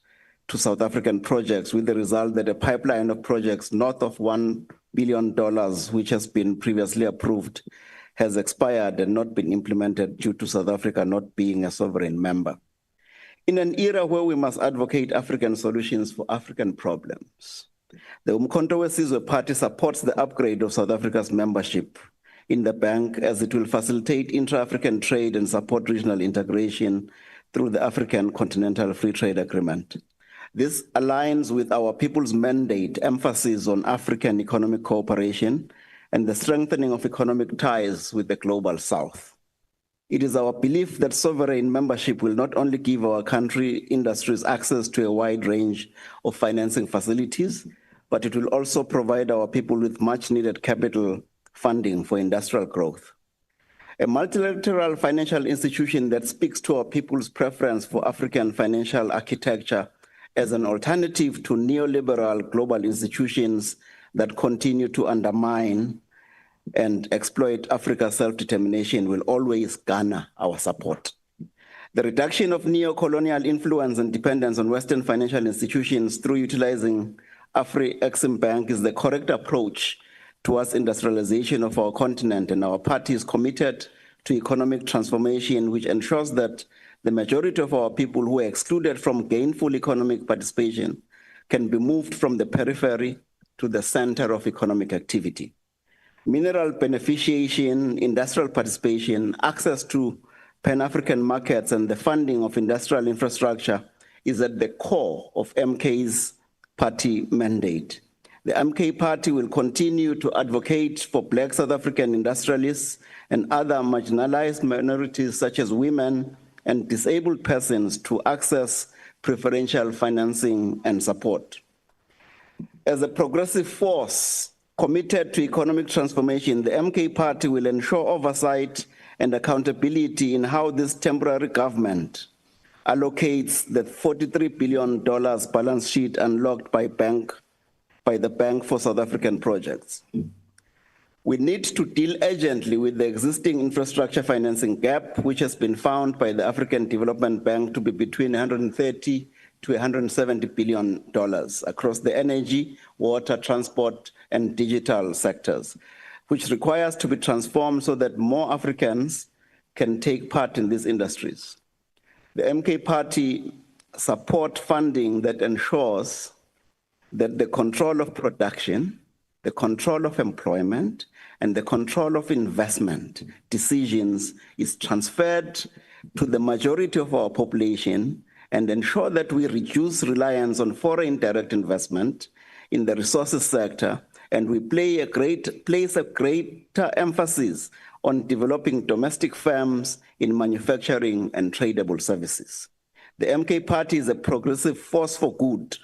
Speaker 1: to South African projects, with the result that a pipeline of projects north of $1 billion, which has been previously approved, has expired and not been implemented due to South Africa not being a sovereign member. In an era where we must advocate African solutions for African problems, the Umkhonto we Sizwe Party supports the upgrade of South Africa's membership in the bank, as it will facilitate intra-African trade and support regional integration through the African Continental Free Trade Agreement. This aligns with our people's mandate, emphasis on African economic cooperation and the strengthening of economic ties with the global South. It is our belief that sovereign membership will not only give our country industries access to a wide range of financing facilities, but it will also provide our people with much needed capital funding for industrial growth. A multilateral financial institution that speaks to our people's preference for African financial architecture as an alternative to neoliberal global institutions that continue to undermine and exploit Africa's self-determination will always garner our support. The reduction of neo-colonial influence and dependence on Western financial institutions through utilizing Afreximbank is the correct approach towards industrialization of our continent, and our party is committed to economic transformation, which ensures that the majority of our people who are excluded from gainful economic participation can be moved from the periphery to the center of economic activity. Mineral beneficiation, industrial participation, access to Pan-African markets, and the funding of industrial infrastructure is at the core of MK's party mandate. The MK party will continue to advocate for Black South African industrialists and other marginalized minorities such as women and disabled persons to access preferential financing and support. As a progressive force committed to economic transformation, the MK party will ensure oversight and accountability in how this temporary government allocates the $43 billion balance sheet unlocked by the Bank for South African Projects. We need to deal urgently with the existing infrastructure financing gap, which has been found by the African Development Bank to be between $130 to $170 billion across the energy, water, transport, and digital sectors, which requires to be transformed so that more Africans can take part in these industries. The MK party support funding that ensures that the control of production, the control of employment, and the control of investment decisions is transferred to the majority of our population and ensure that we reduce reliance on foreign direct investment in the resources sector, and we place a greater emphasis on developing domestic firms in manufacturing and tradable services. The MK party is a progressive force for good,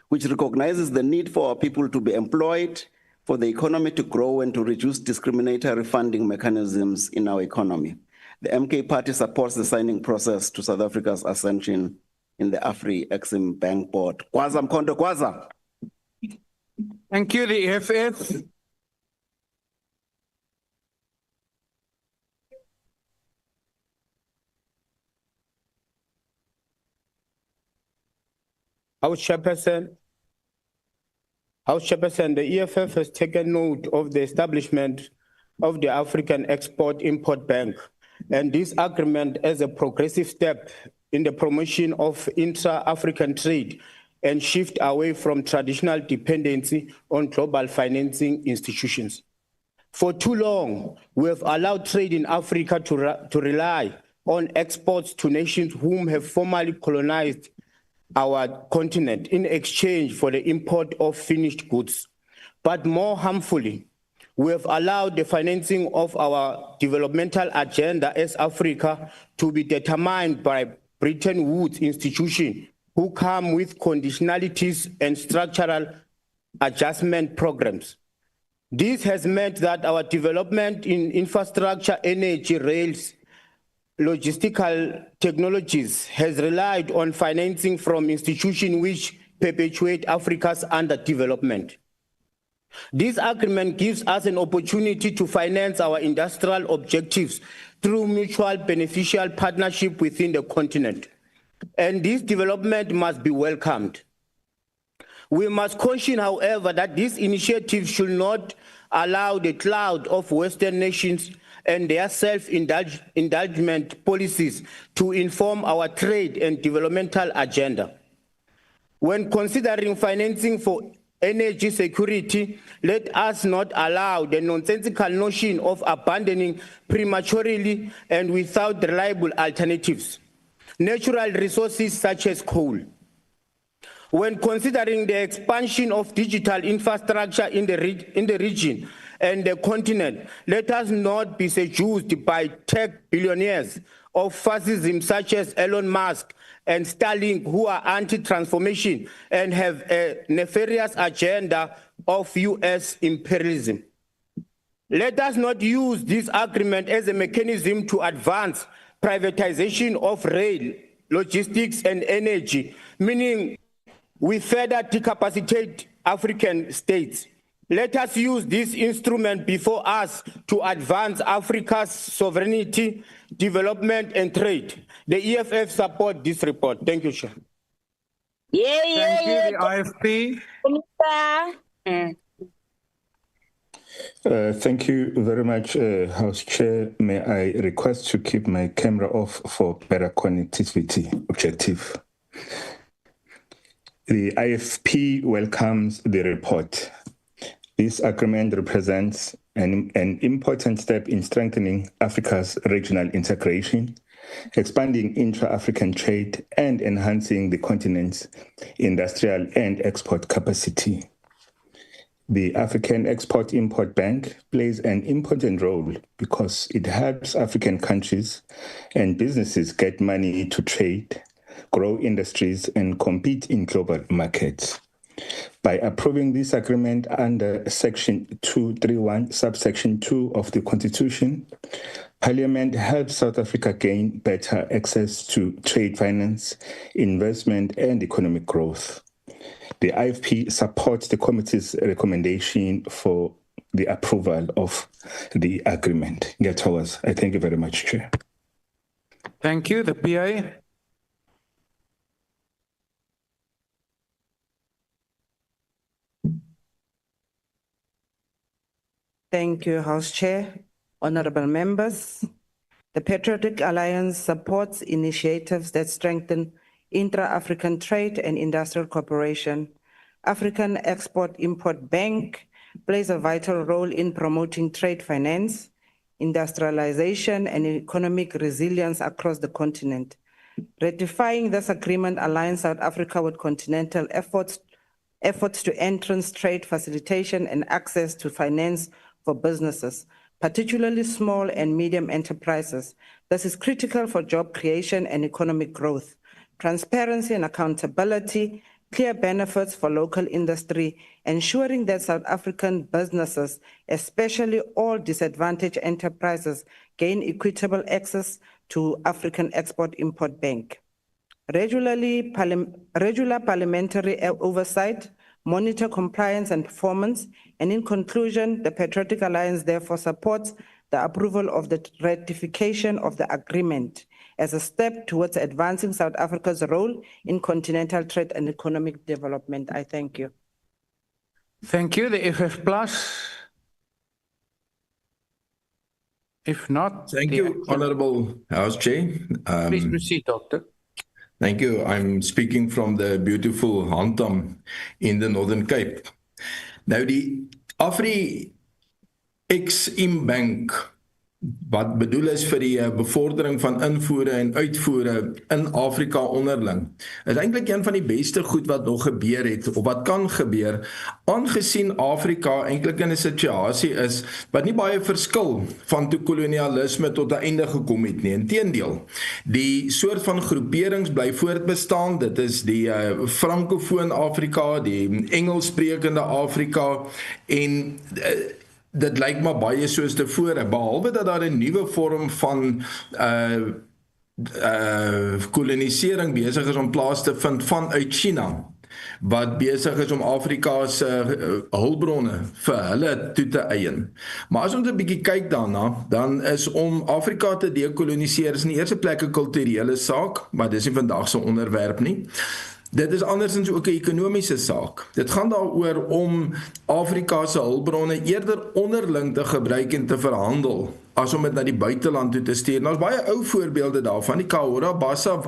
Speaker 1: which recognizes the need for our people to be employed, for the economy to grow, and to reduce discriminatory funding mechanisms in our economy. The MK party supports the signing process to South Africa's ascension in the Afreximbank board. Kwaza Mkondo, Kwaza.
Speaker 15: Thank you, the EFF.
Speaker 5: House Chairperson, the EFF has taken note of the establishment of the African Export-Import Bank and this agreement as a progressive step in the promotion of intra-African trade and shift away from traditional dependency on global financing institutions. For too long, we have allowed trade in Africa to rely on exports to nations whom have formerly colonized our continent in exchange for the import of finished goods. But more harmfully, we have allowed the financing of our developmental agenda as Africa to be determined by Bretton Woods institutions who come with conditionalities and structural adjustment programs. This has meant that our development in infrastructure, energy, rails, logistical technologies has relied on financing from institutions which perpetuate Africa's underdevelopment. This agreement gives us an opportunity to finance our industrial objectives through mutual beneficial partnership within the continent. And this development must be welcomed. We must caution, however, that this initiative should not allow the cloud of Western nations and their self-indulgent policies to inform our trade and developmental agenda. When considering financing for energy security, let us not allow the nonsensical notion of abandoning prematurely and without reliable alternatives natural resources such as coal. When considering the expansion of digital infrastructure in the region and the continent, let us not be seduced by tech billionaires of fascism such as Elon Musk and Starlink, who are anti-transformation and have a nefarious agenda of US imperialism. Let us not use this agreement as a mechanism to advance privatization of rail, logistics, and energy, meaning we further decapacitate African states. Let us use this instrument before us to advance Africa's sovereignty, development, and trade. The EFF support this report. Thank you, Chair.
Speaker 15: Thank you, the IFP.
Speaker 6: Thank you very much, House Chair. May I request to keep my camera off for better connectivity objective. The IFP welcomes the report. This agreement represents an important step in strengthening Africa's regional integration, expanding intra-African trade, and enhancing the continent's industrial and export capacity. The African Export-Import Bank plays an important role because it helps African countries and businesses get money to trade, grow industries, and compete in global markets. By approving this agreement under Section 231, subsection 2 of the Constitution, Parliament helps South Africa gain better access to trade finance, investment, and economic growth. The IFP supports the committee's recommendation for the approval of the agreement. I thank you very much, Chair.
Speaker 15: Thank you. The PA.
Speaker 22: Thank you, House Chair, honorable members. The Patriotic Alliance supports initiatives that strengthen intra-African trade and industrial cooperation. African Export-Import Bank plays a vital role in promoting trade finance, industrialization, and economic resilience across the continent. Ratifying this agreement aligns South Africa with continental efforts to entrance trade facilitation and access to finance for businesses, particularly small and medium enterprises. This is critical for job creation and economic growth. Transparency and accountability, clear benefits for local industry, ensuring that South African businesses, especially all disadvantaged enterprises, gain equitable access to African Export-Import Bank. Regular parliamentary oversight, monitor compliance and performance, and in conclusion, the Patriotic Alliance therefore supports the approval of the ratification of the agreement as a step towards advancing South Africa's role in continental trade and economic development. I thank you.
Speaker 15: Thank you. The FF Plus. If not,
Speaker 23: thank you, Honorable House Chair.
Speaker 15: Please proceed, Doctor.
Speaker 23: Thank you. I'm speaking from the beautiful Handam in the Northern Cape. Now, the Afreximbank, wat bedoel is vir die bevordering van invoere en uitvoere in Afrika onderling, is eintlik een van die beste goed wat nog gebeur het, of wat kan gebeur, aangesien Afrika eintlik in 'n situasie is wat nie baie verskil van toe kolonialisme tot 'n einde gekom het nie. Inteendeel, die soort van groeperings bly voortbestaan. Dit is die frankofoon Afrika, die Engelssprekende Afrika, en dit lyk maar baie soos tevore, behalwe dat daar 'n nuwe vorm van kolonisering besig is om plaas te vind vanuit China, wat besig is om Afrika se hulpbronne vir hulle toe te eien. Maar as ons 'n bietjie kyk daarna, dan is om Afrika te dekoloniseer is in die eerste plek 'n kulturele saak, maar dis nie vandag se onderwerp nie. Dit is andersins ook 'n ekonomiese saak. Dit gaan daaroor om Afrika se hulpbronne eerder onderling te gebruik en te verhandel, as om dit na die buiteland toe te stuur. Daar's baie ou voorbeelde daarvan. Die Kahora Bassa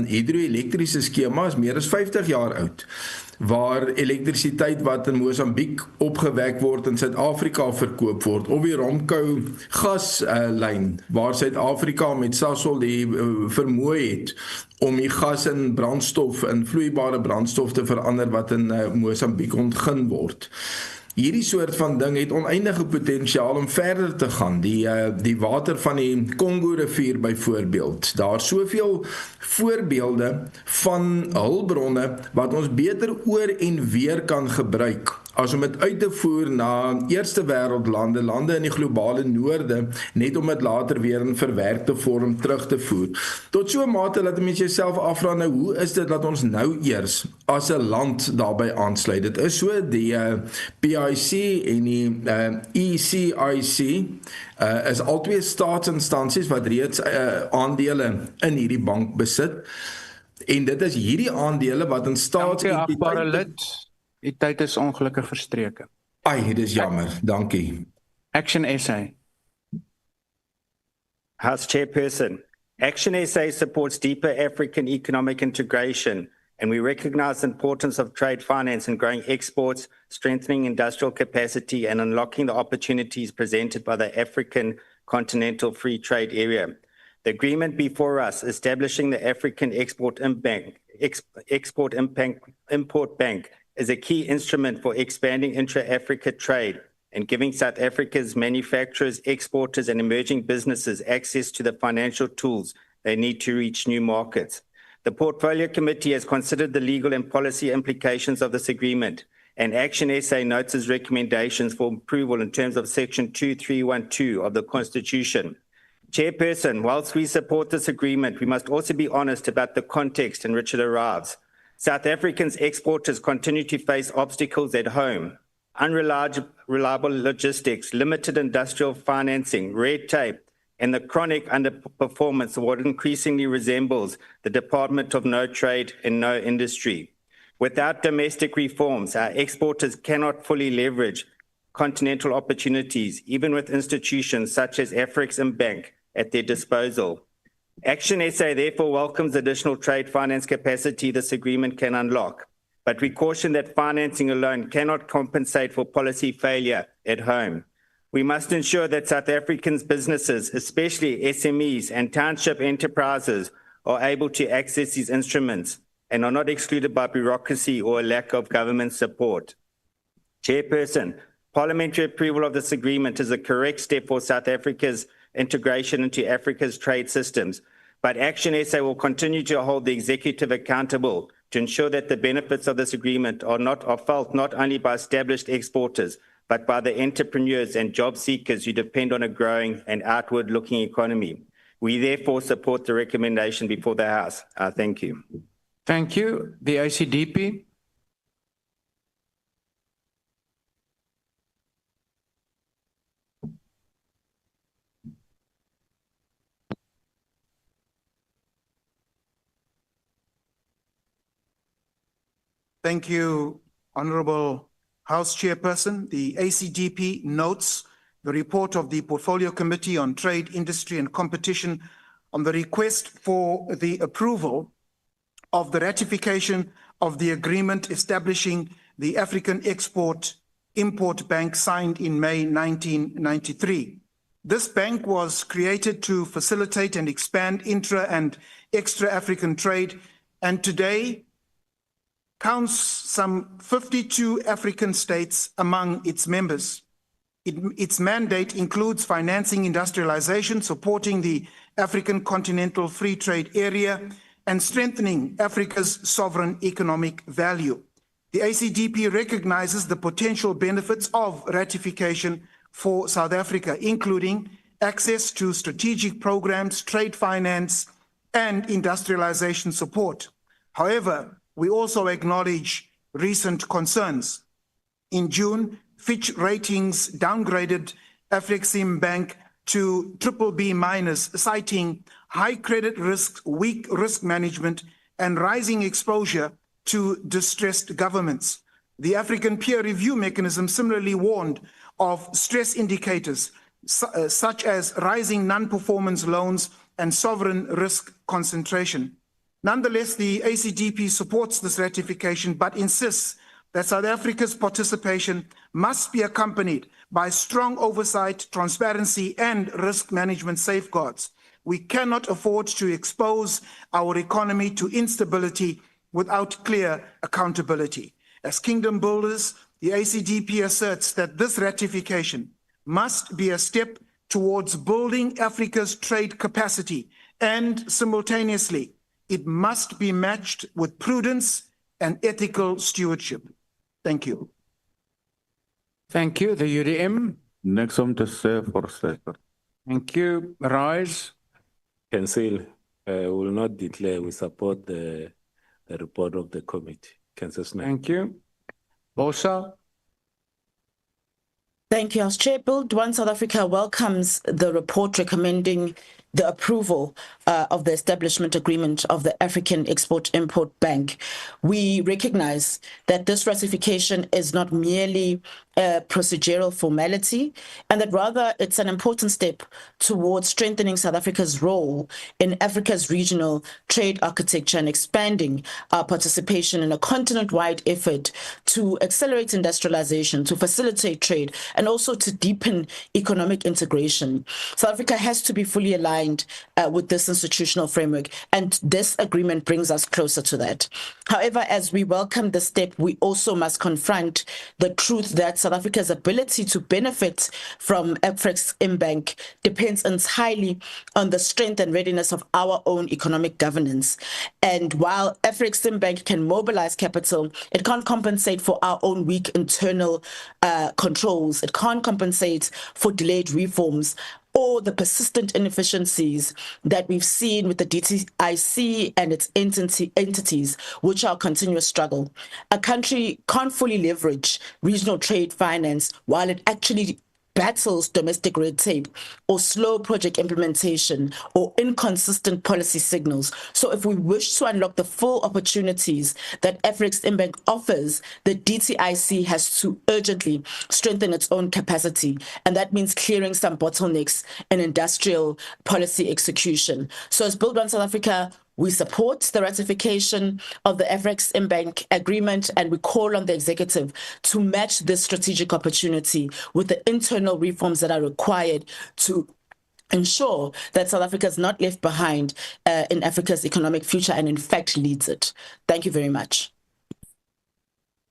Speaker 23: hidroelektriese skema is meer as 50 jaar oud, waar elektrisiteit wat in Mosambiek opgewek word in Suid-Afrika verkoop word, of die Romkou gaslyn, waar Suid-Afrika met Sasol die vermoë het om die gas in brandstof, in vloeibare brandstof te verander wat in Mosambiek ontgin word. Hierdie soort van ding het oneindige potensiaal om verder te gaan. Die water van die Congo-rivier byvoorbeeld. Daar soveel voorbeelde van hulpbronne wat ons beter oor en weer kan gebruik as om dit uit te voer na eerste wêreldlande, lande in die globale noorde, net om dit later weer in verwerkte vorm terug te voer. Tot so 'n mate dat mense jouself afvra, nou hoe is dit dat ons nou eers as 'n land daarbey aansluit? Dit is so die PIA FDIC en die ECIC is albei staatsinstansies wat reeds aandele in hierdie bank besit. En dit is hierdie aandele wat in
Speaker 15: Agbare lid, die tyd is ongelukkig verstreke.
Speaker 23: Ai, dit is jammer. Dankie.
Speaker 15: Action SA.
Speaker 7: House Chairperson, Action SA supports deeper African economic integration, and we recognize the importance of trade finance in growing exports, strengthening industrial capacity, and unlocking the opportunities presented by the African Continental Free Trade Area. The agreement before us, establishing the African Import Bank, is a key instrument for expanding intra-Africa trade and giving South Africa's manufacturers, exporters, and emerging businesses access to the financial tools they need to reach new markets. The Portfolio Committee has considered the legal and policy implications of this agreement, and Action SA notes its recommendations for approval in terms of Section 2312 of the Constitution. Chairperson, whilst we support this agreement, we must also be honest about the context in which it arrives. South Africans' exporters continue to face obstacles at home: unreliable logistics, limited industrial financing, red tape, and the chronic underperformance of what increasingly resembles the Department of No Trade and No Industry. Without domestic reforms, our exporters cannot fully leverage continental opportunities, even with institutions such as Afreximbank at their disposal. Action SA therefore welcomes additional trade finance capacity this agreement can unlock, but we caution that financing alone cannot compensate for policy failure at home. We must ensure that South Africans' businesses, especially SMEs and township enterprises, are able to access these instruments and are not excluded by bureaucracy or a lack of government support. Chairperson, parliamentary approval of this agreement is a correct step for South Africa's integration into Africa's trade systems, but Action SA will continue to hold the executive accountable to ensure that the benefits of this agreement are felt not only by established exporters, but by the entrepreneurs and job seekers who depend on a growing and outward-looking economy. We therefore support the recommendation before the House. Thank you.
Speaker 15: Thank you. The ACDP.
Speaker 8: Thank you, Honourable House Chairperson. The ACDP notes the report of the Portfolio Committee on Trade, Industry and Competition on the request for the approval of the ratification of the agreement establishing the African Export-Import Bank signed in May 1993. This bank was created to facilitate and expand intra and extra-African trade, and today counts some 52 African states among its members. Its mandate includes financing industrialization, supporting the African Continental Free Trade Area, and strengthening Africa's sovereign economic value. The ACDP recognizes the potential benefits of ratification for South Africa, including access to strategic programs, trade finance, and industrialization support. However, we also acknowledge recent concerns. In June, Fitch Ratings downgraded Afreximbank to BBB-, citing high credit risk, weak risk management, and rising exposure to distressed governments. The African peer review mechanism similarly warned of stress indicators such as rising non-performance loans and sovereign risk concentration. Nonetheless, the ACDP supports this ratification, but insists that South Africa's participation must be accompanied by strong oversight, transparency, and risk management safeguards. We cannot afford to expose our economy to instability without clear accountability. As kingdom builders, the ACDP asserts that this ratification must be a step towards building Africa's trade capacity, and simultaneously, it must be matched with prudence and ethical stewardship. Thank you.
Speaker 15: Thank you. The UDM.
Speaker 21: Next on to serve for second.
Speaker 15: Thank you. Rise.
Speaker 13: Council will not declare. We support the report of the committee. Council Smith.
Speaker 15: Thank you. Bosa.
Speaker 14: Thank you, House Chair. Build One South Africa welcomes the report recommending the approval of the establishment agreement of the African Export-Import Bank. We recognize that this ratification is not merely a procedural formality, and that rather it's an important step towards strengthening South Africa's role in Africa's regional trade architecture and expanding our participation in a continent-wide effort to accelerate industrialization, to facilitate trade, and also to deepen economic integration. South Africa has to be fully aligned with this institutional framework, and this agreement brings us closer to that. However, as we welcome the step, we also must confront the truth that South Africa's ability to benefit from Afreximbank depends entirely on the strength and readiness of our own economic governance. And while Afreximbank can mobilize capital, it can't compensate for our own weak internal controls. It can't compensate for delayed reforms or the persistent inefficiencies that we've seen with the DTIC and its entities, which are a continuous struggle. A country can't fully leverage regional trade finance while it actually battles domestic red tape or slow project implementation or inconsistent policy signals. So if we wish to unlock the full opportunities that Afreximbank offers, the DTIC has to urgently strengthen its own capacity. And that means clearing some bottlenecks in industrial policy execution. So as Build One South Africa, we support the ratification of the Afreximbank agreement, and we call on the executive to match this strategic opportunity with the internal reforms that are required to ensure that South Africa is not left behind in Africa's economic future and in fact leads it. Thank you very much.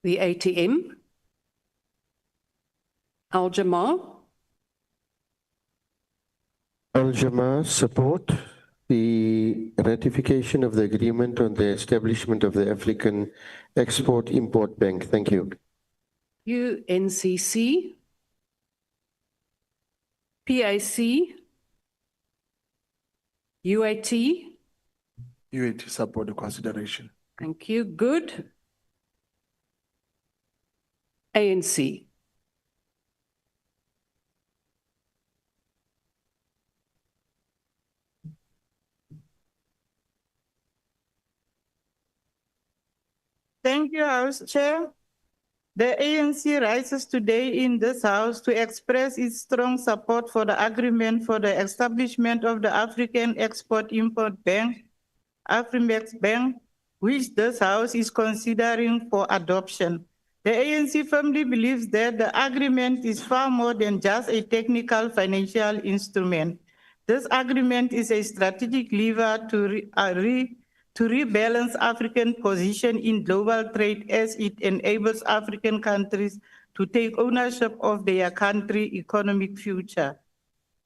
Speaker 9: The ATM. Al-Jamaa.
Speaker 18: Al-Jamaa, support the ratification of the agreement on the establishment of the African Export-Import Bank. Thank you.
Speaker 9: UNCC. PIC. UAT.
Speaker 10: UAT support the consideration.
Speaker 9: Thank you. Good. ANC.
Speaker 11: Thank you, House Chair. The ANC rises today in this House to express its strong support for the agreement for the establishment of the African Export-Import Bank, Afreximbank, which this House is considering for adoption. The ANC firmly believes that the agreement is far more than just a technical financial instrument. This agreement is a strategic lever to rebalance African position in global trade as it enables African countries to take ownership of their country's economic future.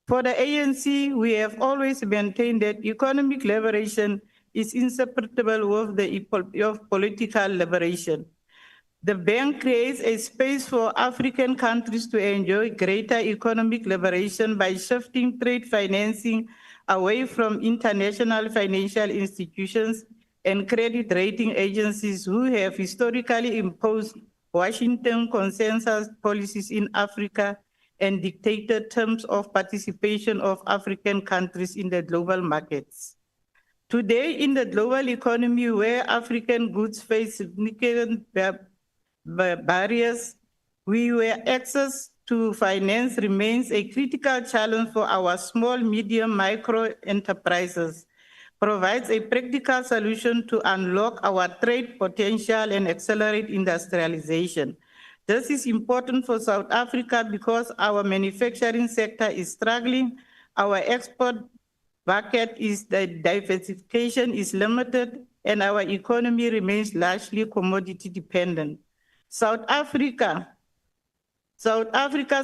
Speaker 11: For the ANC, we have always maintained that economic liberation is inseparable with the political liberation. The bank creates a space for African countries to enjoy greater economic liberation by shifting trade financing away from international financial institutions and credit rating agencies who have historically imposed Washington consensus policies in Africa and dictated terms of participation of African countries in the global markets. Today, in the global economy where African goods face significant barriers, where access to finance remains a critical challenge for our small, medium, micro enterprises, provides a practical solution to unlock our trade potential and accelerate industrialization. This is important for South Africa because our manufacturing sector is struggling, our export bucket the diversification is limited, and our economy remains largely commodity dependent. South Africa's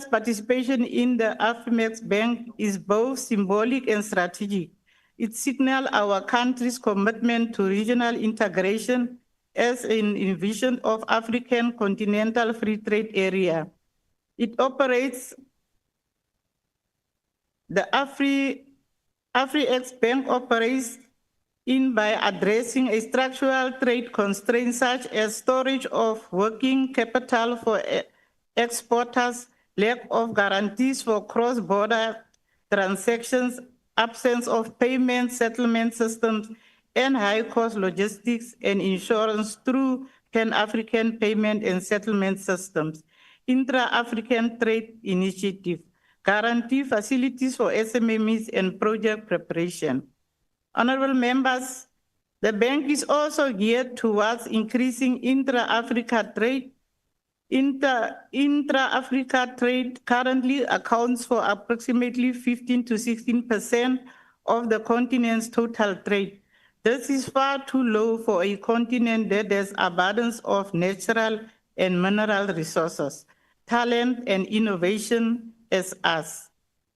Speaker 11: participation in the Afreximbank is both symbolic and strategic. It signals our country's commitment to regional integration as an envision of African continental free trade area. It operates, the Afreximbank operates by addressing a structural trade constraint such as storage of working capital for exporters lack of guarantees for cross-border transactions, absence of payment settlement systems, and high-cost logistics and insurance through Pan-African payment and settlement systems, intra-African trade initiative, guarantee facilities for SMMEs and project preparation. Honorable members, the bank is also geared towards increasing intra-Africa trade. Intra-Africa trade currently accounts for approximately 15 to 16% of the continent's total trade. This is far too low for a continent that has abundance of natural and mineral resources, talent, and innovation as us.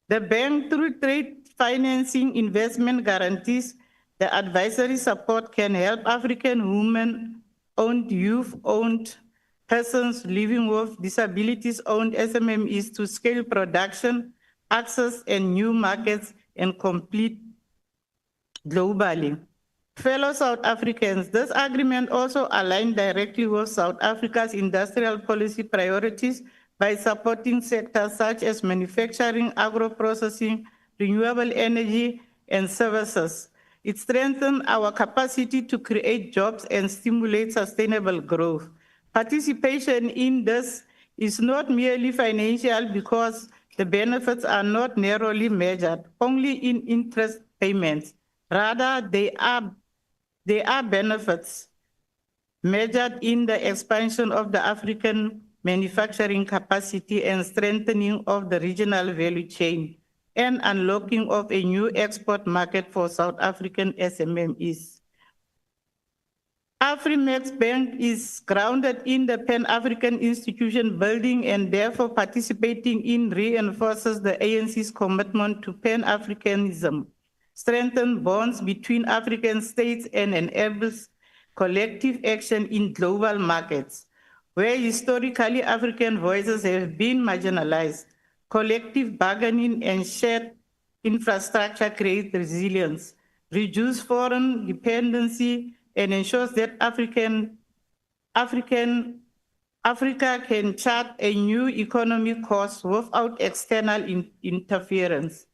Speaker 11: The bank, through trade financing, investment guarantees, the advisory support can help African women-owned, youth-owned, persons living with disabilities-owned SMMEs to scale production, access and new markets, and compete globally. Fellow South Africans, this agreement also aligns directly with South Africa's industrial policy priorities by supporting sectors such as manufacturing, agro-processing, renewable energy, and services. It strengthens our capacity to create jobs and stimulate sustainable growth. Participation in this is not merely financial because the benefits are not narrowly measured, only in interest payments. Rather, they are benefits measured in the expansion of the African manufacturing capacity and strengthening of the regional value chain and unlocking of a new export market for South African SMMEs. Afreximbank is grounded in the Pan-African institution building and therefore participating in reinforces the ANC's commitment to Pan-Africanism, strengthens bonds between African states and enables collective action in global markets, where historically African voices have been marginalized. Collective bargaining and shared infrastructure create resilience, reduce foreign dependency, and ensures that Africa can chart a new economic course without external interference.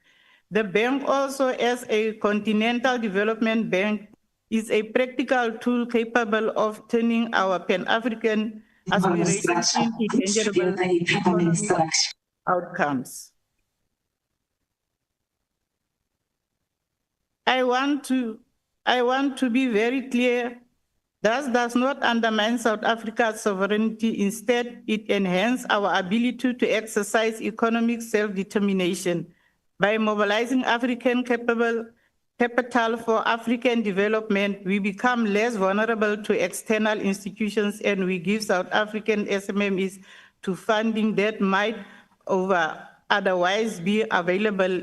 Speaker 11: The bank also, as a continental development bank, is a practical tool capable of turning our Pan-African aspirations into tangible economic outcomes. I want to be very clear. This does not undermine South Africa's sovereignty. Instead, it enhances our ability to exercise economic self-determination. By mobilizing African capital for African development, we become less vulnerable to external institutions and we give South African SMMEs to funding that might otherwise be available.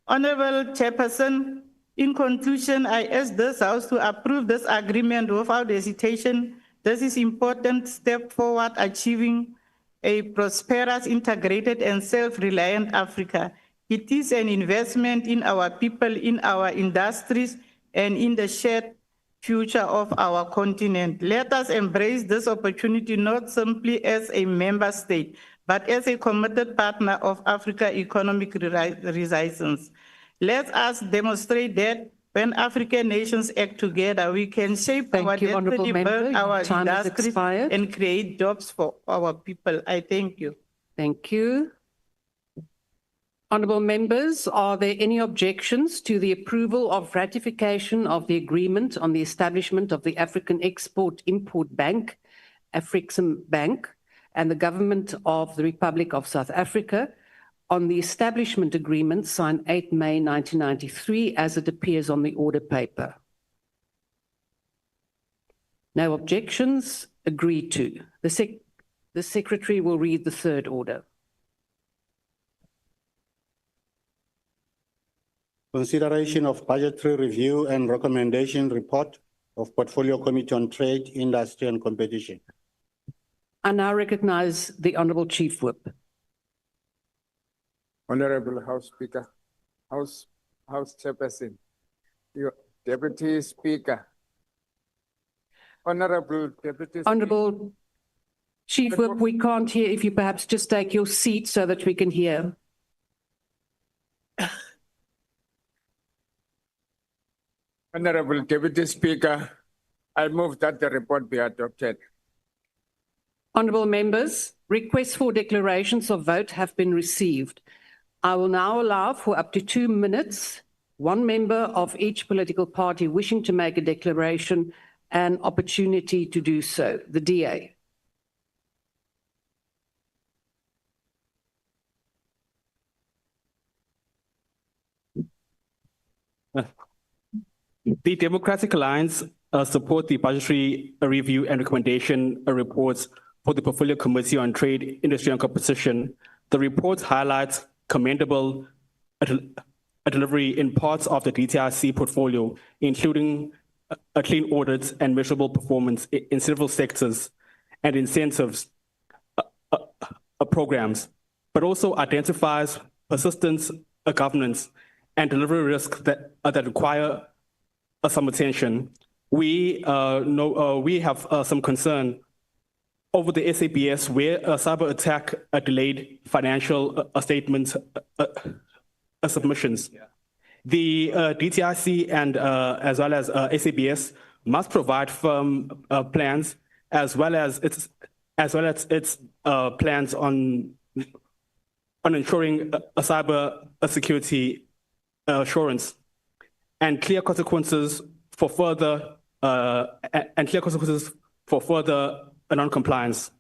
Speaker 11: Honorable Chairperson, in conclusion, I ask this House to approve this agreement without hesitation. This is an important step forward achieving a prosperous, integrated, and self-reliant Africa. It is an investment in our people, in our industries, and in the shared future of our continent. Let us embrace this opportunity not simply as a member state, but as a committed partner of Africa's economic resilience. Let us demonstrate that when African nations act together, we can shape our destiny, build our industries, and create jobs for our people. I thank you.
Speaker 9: Thank you. Honourable members, are there any objections to the approval of ratification of the agreement on the establishment of the African Export-Import Bank, Afreximbank, and the Government of the Republic of South Africa on the establishment agreement signed 8 May 1993 as it appears on the order paper? No objections. Agreed to. The Secretary will read the third order.
Speaker 2: Consideration of budgetary review and recommendation report of Portfolio Committee on Trade, Industry and Competition.
Speaker 9: I now recognize the Honourable Chief Whip.
Speaker 12: Honourable House Speaker, House Chairperson, your Deputy Speaker, Honourable Deputy Speaker.
Speaker 9: Honourable Chief Whip, we can't hear. If you perhaps just take your seat so that we can hear.
Speaker 12: Honorable Deputy Speaker, I move that the report be adopted.
Speaker 9: Honourable members, requests for declarations of vote have been received. I will now allow for up to 2 minutes, one member of each political party wishing to make a declaration an opportunity to do so. The DA.
Speaker 4: The Democratic Alliance support the budgetary review and recommendation reports for the Portfolio Committee on Trade, Industry and Competition. The report highlights commendable delivery in parts of the DTIC portfolio, including a clean audit and measurable performance in several sectors and incentives programs, but also identifies persistence governance and delivery risks that require some attention. We have some concern over the SABS where a cyber attack delayed financial statement submissions. The DTIC and as well as SABS must provide firm plans as well as its plans on ensuring a cyber security assurance and clear consequences for further non-compliance.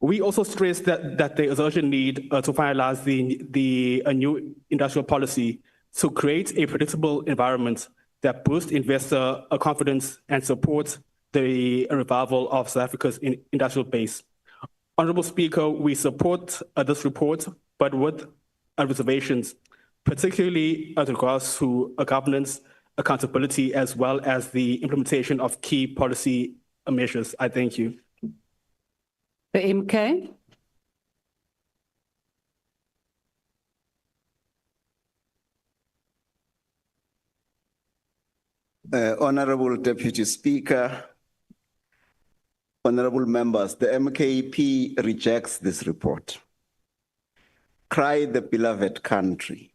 Speaker 4: We also stress that there is urgent need to finalize the new industrial policy to create a predictable environment that boosts investor confidence and supports the revival of South Africa's industrial base. Honourable Speaker, we support this report, but with reservations, particularly as regards to governance, accountability, as well as the implementation of key policy measures. I thank you.
Speaker 9: The MK.
Speaker 1: Honourable Deputy Speaker, honourable members, the MKP rejects this report. Cry the beloved country.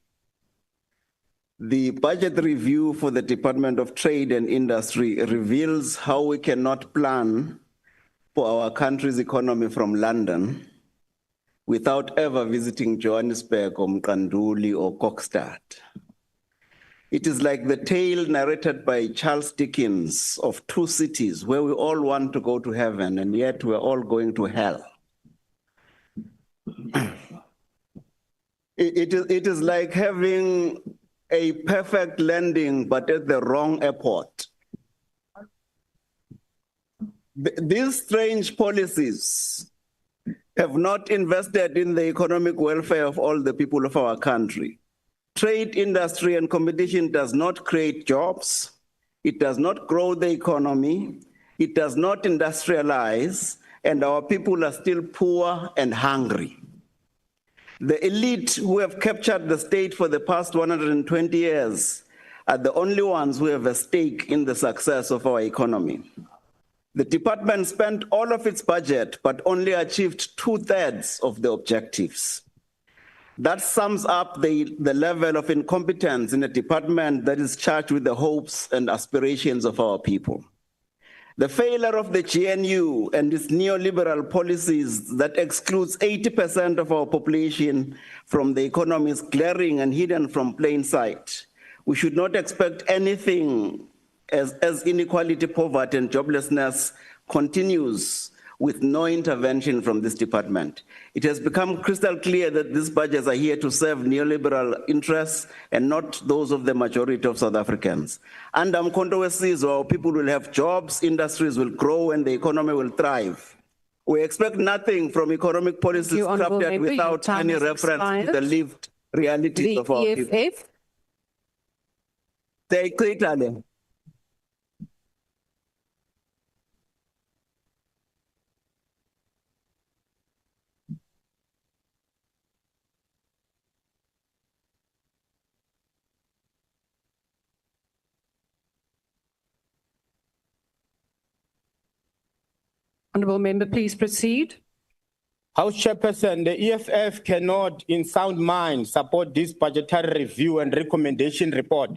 Speaker 1: The budget review for the Department of Trade and Industry reveals how we cannot plan for our country's economy from London without ever visiting Johannesburg or Mkanduli or Kokstad. It is like the tale narrated by Charles Dickens of two cities where we all want to go to heaven and yet we're all going to hell. It is like having a perfect landing but at the wrong airport. These strange policies have not invested in the economic welfare of all the people of our country. Trade, industry, and competition does not create jobs. It does not grow the economy. It does not industrialize, and our people are still poor and hungry. The elite who have captured the state for the past 120 years are the only ones who have a stake in the success of our economy. The department spent all of its budget, but only achieved 2/3 of the objectives. That sums up the level of incompetence in a department that is charged with the hopes and aspirations of our people. The failure of the GNU and its neoliberal policies that excludes 80% of our population from the economy is glaring and hidden from plain sight. We should not expect anything as inequality, poverty, and joblessness continues with no intervention from this department. It has become crystal clear that these budgets are here to serve neoliberal interests and not those of the majority of South Africans. Under Mkhonto sees our people will have jobs, industries will grow, and the economy will thrive. We expect nothing from economic policies crafted without any reference to the lived realities of our people. Take it, Ale.
Speaker 9: Honourable Member, please proceed.
Speaker 5: House Chairperson, the EFF cannot in sound mind support this budgetary review and recommendation report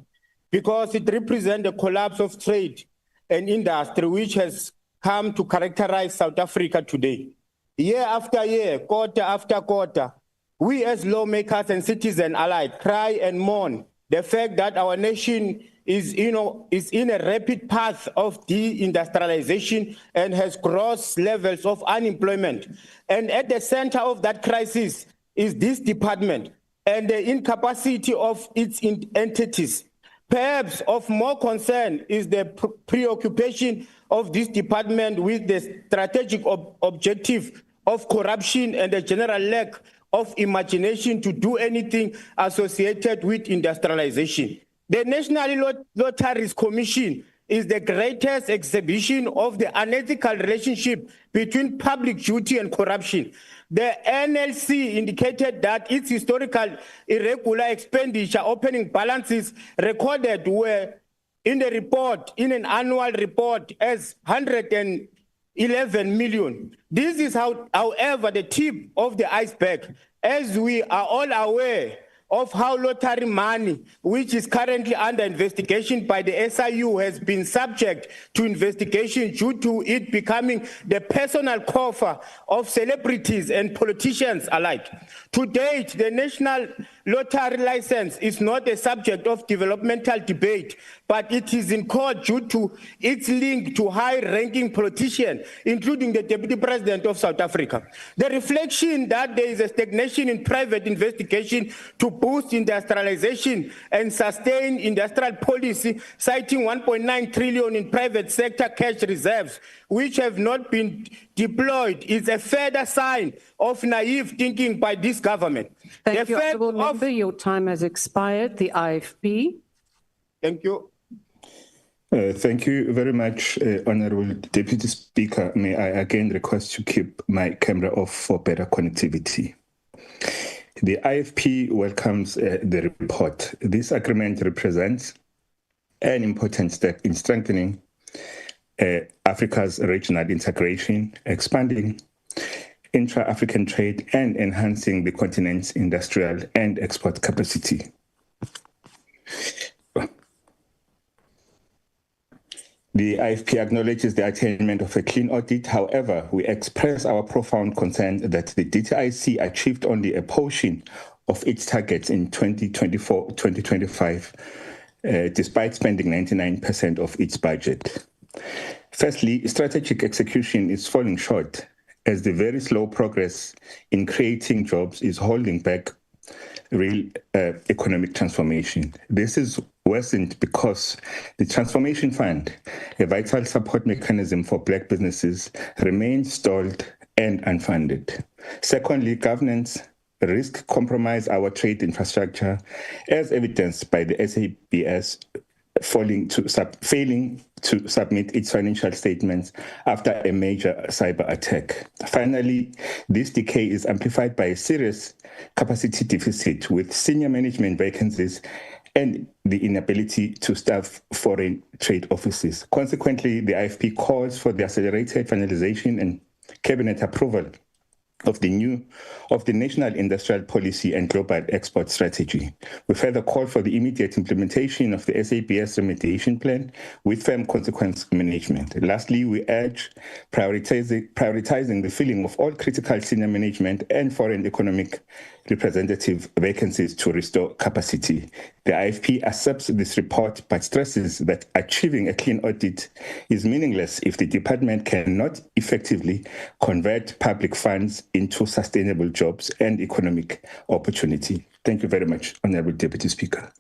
Speaker 5: because it represents the collapse of trade and industry which has come to characterize South Africa today. Year after year, quarter after quarter, we as lawmakers and citizens alike cry and mourn the fact that our nation is in a rapid path of deindustrialization and has gross levels of unemployment. And at the center of that crisis is this department and the incapacity of its entities. Perhaps of more concern is the preoccupation of this department with the strategic objective of corruption and the general lack of imagination to do anything associated with industrialization. The National Lotteries Commission is the greatest exhibition of the unethical relationship between public duty and corruption. The NLC indicated that its historical irregular expenditure opening balances recorded were in the report, in an annual report, as 111 million. This is, however, the tip of the iceberg, as we are all aware of how lottery money, which is currently under investigation by the SIU, has been subject to investigation due to it becoming the personal coffer of celebrities and politicians alike. To date, the National Lottery license is not a subject of developmental debate, but it is in court due to its link to high-ranking politicians, including the Deputy President of South Africa. The reflection that there is a stagnation in private investigation to boost industrialization and sustain industrial policy, citing 1.9 trillion in private sector cash reserves, which have not been deployed, is a further sign of naive thinking by this government.
Speaker 9: Thank you, Honourable Member. Your time has expired. The IFP.
Speaker 5: Thank you.
Speaker 6: Thank you very much, Honourable Deputy Speaker. May I again request to keep my camera off for better connectivity. The IFP welcomes the report. This agreement represents an important step in strengthening Africa's regional integration, expanding intra-African trade, and enhancing the continent's industrial and export capacity. The IFP acknowledges the attainment of a clean audit. However, we express our profound concern that the DTIC achieved only a portion of its targets in 2024-2025, despite spending 99% of its budget. Firstly, strategic execution is falling short, as the very slow progress in creating jobs is holding back real economic transformation. This is worsened because the Transformation Fund, a vital support mechanism for Black businesses, remains stalled and unfunded. Secondly, governance risk compromise our trade infrastructure, as evidenced by the SABS failing to submit its financial statements after a major cyber attack. Finally, this decay is amplified by a serious capacity deficit with senior management vacancies and the inability to staff foreign trade offices. Consequently, the IFP calls for the accelerated finalization and cabinet approval of the National Industrial Policy and Global Export Strategy. We further call for the immediate implementation of the SABS remediation plan with firm consequence management. Lastly, we urge prioritizing the filling of all critical senior management and foreign economic representative vacancies to restore capacity. The IFP accepts this report but stresses that achieving a clean audit is meaningless if the department cannot effectively convert public funds into sustainable jobs and economic opportunity. Thank you very much, Honourable Deputy Speaker.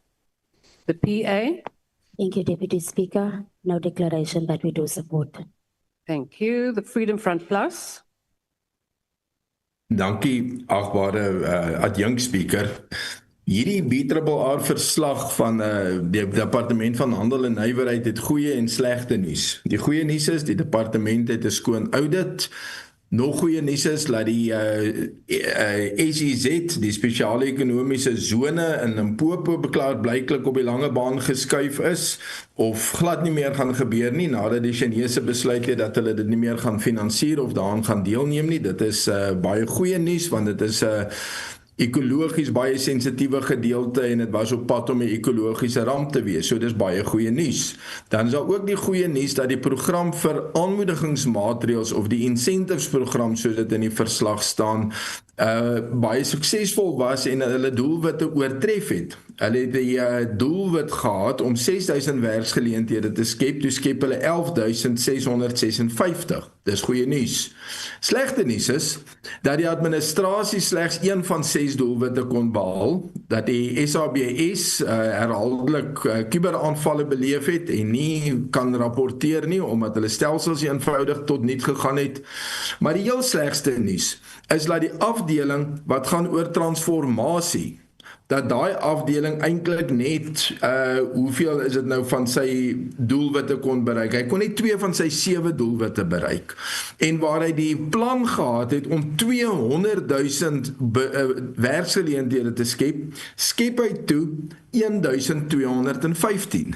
Speaker 9: The PA.
Speaker 16: Thank you, Deputy Speaker. No declaration, but we do support.
Speaker 9: Thank you. The Freedom Front Plus.
Speaker 23: Dankie, agbare adjunct speaker. Hierdie B-AAR verslag van die Departement van Handel en Nywerheid het goeie en slegte nuus. Die goeie nuus is die departement het 'n skoon audit Nog goeie nuus is dat die SEZ, die spesiale ekonomiese zone in Limpopo beklaar blyklik op die lange baan geskuif is of glad nie meer gaan gebeur nie nadat die Chinese besluit het dat hulle dit nie meer gaan finansier of daaraan gaan deelneem nie. Dit is baie goeie nuus want dit is ekologies baie sensitiewe gedeelte en dit was op pad om 'n ekologiese ramp te wees. So dis baie goeie nuus. Dan is daar ook die goeie nuus dat die program vir aanmoedigingsmaatreëls of die incentives program soos dit in die verslag staan, baie suksesvol was en hulle doelwitte oortref het. Hulle het die doelwit gehad om 6000 werksgeleenthede te skep, toe skep hulle 11656. Dis goeie nuus. Slegte nuus is dat die administrasie slegs een van 6 doelwitte kon behaal, dat die SABS herhaaldelik kuberaanvalle beleef het en nie kan rapporteer nie omdat hulle stelsels eenvoudig tot niet gegaan het. Maar die heel slegste nuus is dat die afdeling wat gaan oor transformasie, dat daai afdeling eintlik net hoeveel is dit nou van sy doelwitte kon bereik. Hy kon net 2 van sy 7 doelwitte bereik. En waar hy die plan gehad het om 200,000 werksgeleenthede te skep, skep hy toe 1215.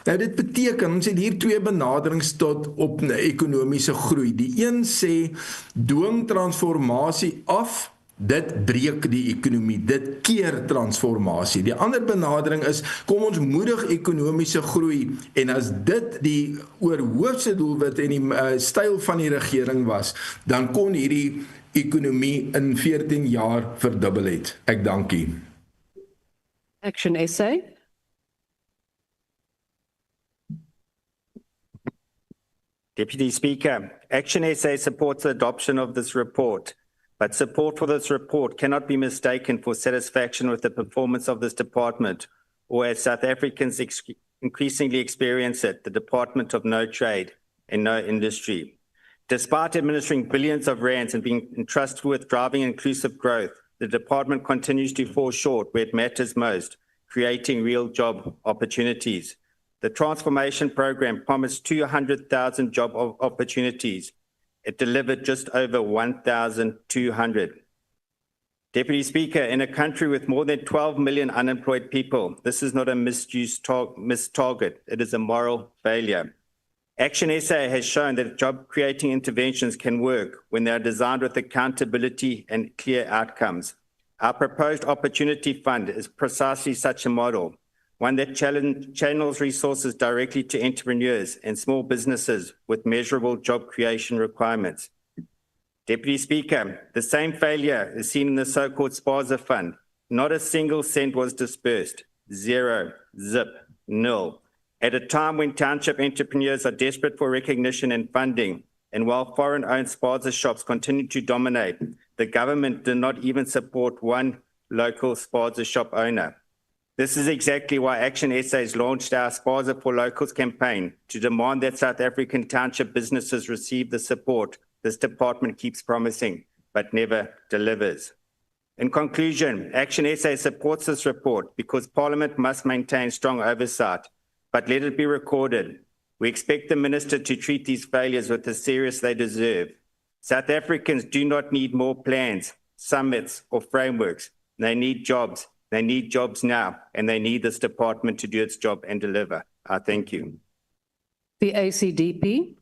Speaker 23: Nou dit beteken, ons het hier 2 benaderings tot op ekonomiese groei. Die een sê, dwing transformasie af, dit breek die ekonomie, dit keer transformasie. Die ander benadering is, kom ons moedig ekonomiese groei, en as dit die oorhoofse doelwit en die styl van die regering was, dan kon hierdie ekonomie in 14 jaar verdubbel het. Ek dankie.
Speaker 9: Action essay.
Speaker 7: Deputy Speaker, Action SA supports the adoption of this report, but support for this report cannot be mistaken for satisfaction with the performance of this department, or as South Africans increasingly experience it, the Department of No Trade and No Industry. Despite administering billions of rands and being entrusted with driving inclusive growth, the department continues to fall short where it matters most, creating real job opportunities. The transformation program promised 200,000 job opportunities. It delivered just over 1,200. Deputy Speaker, in a country with more than 12 million unemployed people, this is not a missed target, it is a moral failure. Action SA has shown that job-creating interventions can work when they are designed with accountability and clear outcomes. Our proposed Opportunity Fund is precisely such a model, one that channels resources directly to entrepreneurs and small businesses with measurable job creation requirements. Deputy Speaker, the same failure is seen in the so-called SPARZA Fund. Not a single cent was dispersed. Zero, zip, nil. At a time when township entrepreneurs are desperate for recognition and funding, and while foreign-owned SPARZA shops continue to dominate, the government did not even support one local SPARZA shop owner. This is exactly why Action SA has launched our SPARZA for Locals campaign to demand that South African township businesses receive the support this department keeps promising, but never delivers. In conclusion, Action SA supports this report because Parliament must maintain strong oversight, but let it be recorded. We expect the Minister to treat these failures with the seriousness they deserve. South Africans do not need more plans, summits, or frameworks. They need jobs. They need jobs now, and they need this department to do its job and deliver. I thank you.
Speaker 9: The ACDP.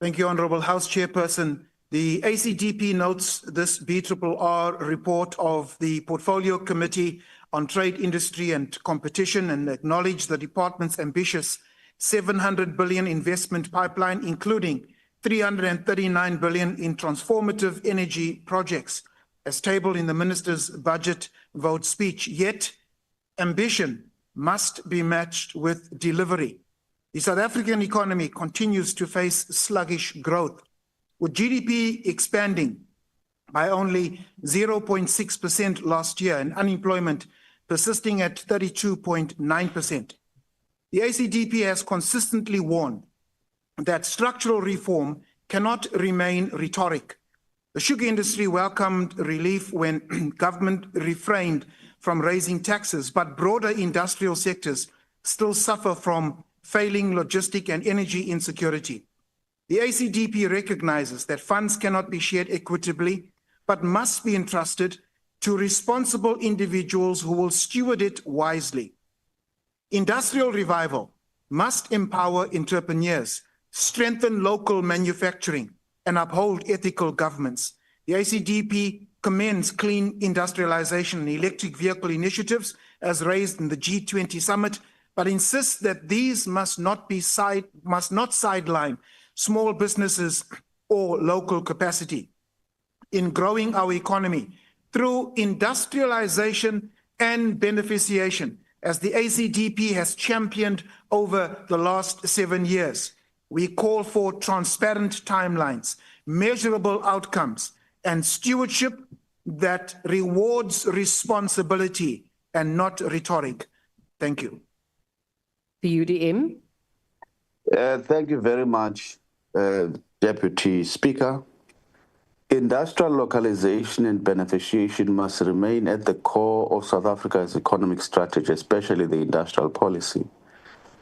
Speaker 8: Thank you, Honourable House Chairperson. The ACDP notes this BRRR report of the Portfolio Committee on Trade, Industry and Competition and acknowledge the department's ambitious 700 billion investment pipeline, including 339 billion in transformative energy projects, as tabled in the Minister's budget vote speech. Yet, ambition must be matched with delivery. The South African economy continues to face sluggish growth, with GDP expanding by only 0.6% last year and unemployment persisting at 32.9%. The ACDP has consistently warned that structural reform cannot remain rhetoric. The sugar industry welcomed relief when government refrained from raising taxes, but broader industrial sectors still suffer from failing logistic and energy insecurity. The ACDP recognizes that funds cannot be shared equitably, but must be entrusted to responsible individuals who will steward it wisely. Industrial revival must empower entrepreneurs, strengthen local manufacturing, and uphold ethical governments. The ACDP commends clean industrialization and electric vehicle initiatives as raised in the G20 summit, but insists that these must not sideline small businesses or local capacity in growing our economy through industrialization and beneficiation, as the ACDP has championed over the last 7 years. We call for transparent timelines, measurable outcomes, and stewardship that rewards responsibility and not rhetoric. Thank you.
Speaker 9: The UDM.
Speaker 17: Thank you very much, Deputy Speaker. Industrial localization and beneficiation must remain at the core of South Africa's economic strategy, especially the industrial policy.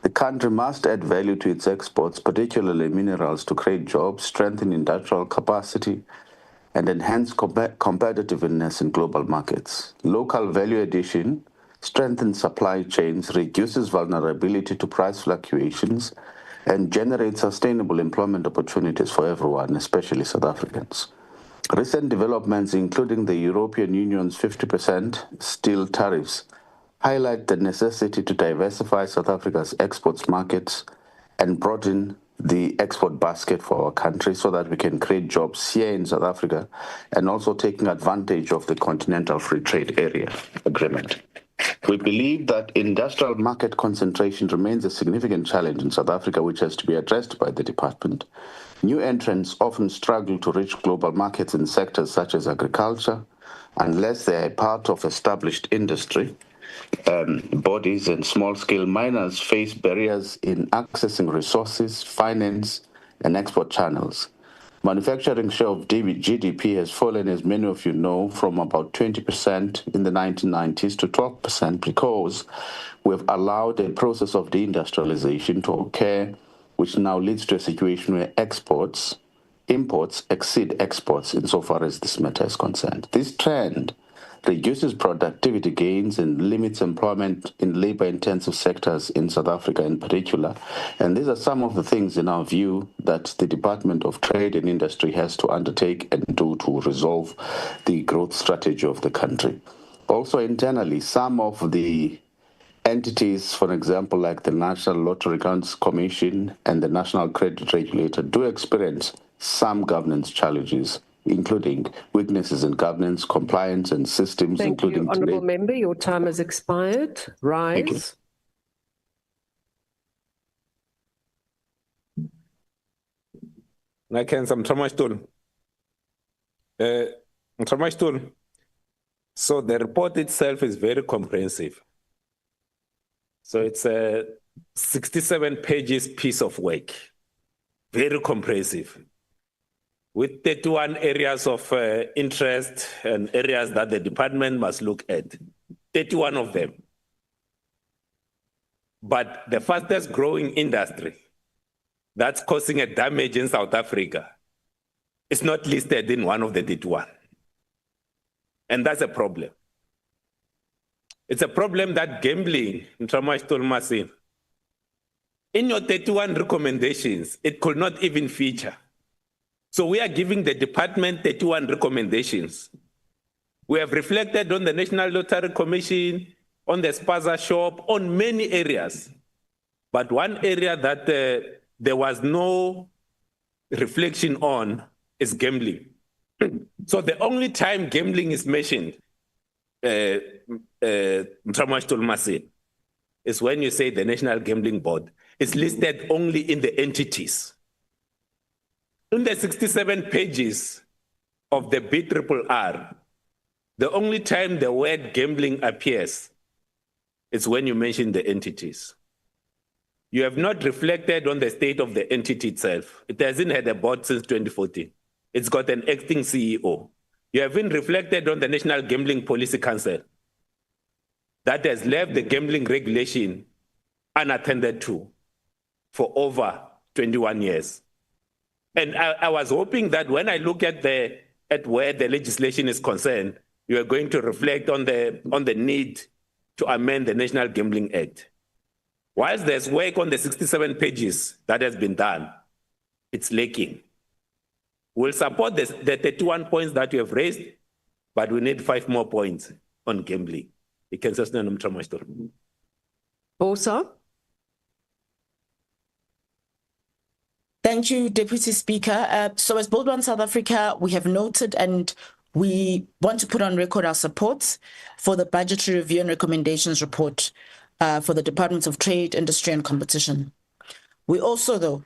Speaker 17: The country must add value to its exports, particularly minerals, to create jobs, strengthen industrial capacity, and enhance competitiveness in global markets. Local value addition strengthens supply chains, reduces vulnerability to price fluctuations, and generates sustainable employment opportunities for everyone, especially South Africans. Recent developments, including the European Union's 50% steel tariffs, highlight the necessity to diversify South Africa's exports markets and broaden the export basket for our country so that we can create jobs here in South Africa and also taking advantage of the Continental Free Trade Area Agreement. We believe that industrial market concentration remains a significant challenge in South Africa, which has to be addressed by the department. New entrants often struggle to reach global markets in sectors such as agriculture unless they are part of established industry bodies, and small-scale miners face barriers in accessing resources, finance, and export channels. Manufacturing share of GDP has fallen, as many of you know, from about 20% in the 1990s to 12% because we've allowed a process of deindustrialization to occur, which now leads to a situation where imports exceed exports insofar as this matter is concerned. This trend reduces productivity gains and limits employment in labor-intensive sectors in South Africa in particular. And these are some of the things, in our view, that the Department of Trade and Industry has to undertake and do to resolve the growth strategy of the country. Also internally, some of the entities, for example, like the National Lottery Accounts Commission and the National Credit Regulator, do experience some governance challenges, including weaknesses in governance, compliance, and systems, including...
Speaker 9: Thank you, Honourable Member. Your time has expired. Rise.
Speaker 13: So the report itself is very comprehensive. So it's a 67 pages piece of work, very comprehensive, with 31 areas of interest and areas that the department must look at, 31 of them. But the fastest growing industry that's causing a damage in South Africa is not listed in one of the 31. And that's a problem. It's a problem that gambling, in your 31 recommendations, it could not even feature. So we are giving the department 31 recommendations. We have reflected on the National Lottery Commission, on the Spaza shop, on many areas. But one area that there was no reflection on is gambling. So the only time gambling is mentioned, is when you say the National Gambling Board. It's listed only in the entities. In the 67 pages of the BRRR, the only time the word gambling appears is when you mention the entities. You have not reflected on the state of the entity itself. It hasn't had a board since 2014. it's got an acting CEO. You have been reflected on the National Gambling Policy Council that has left the gambling regulation unattended to for over 21 years. And I was hoping that when I look at where the legislation is concerned, you are going to reflect on the need to amend the National Gambling Act. Whilst there's work on the 67 pages that has been done, it's lacking. We'll support the 31 points that you have raised, but we need 5 more points on gambling. You can sustain them.
Speaker 9: Bosa.
Speaker 14: Thank you, Deputy Speaker. So as Build One South Africa, we have noted and we want to put on record our support for the Budgetary Review and Recommendations report for the Department of Trade, Industry and Competition. We also, though,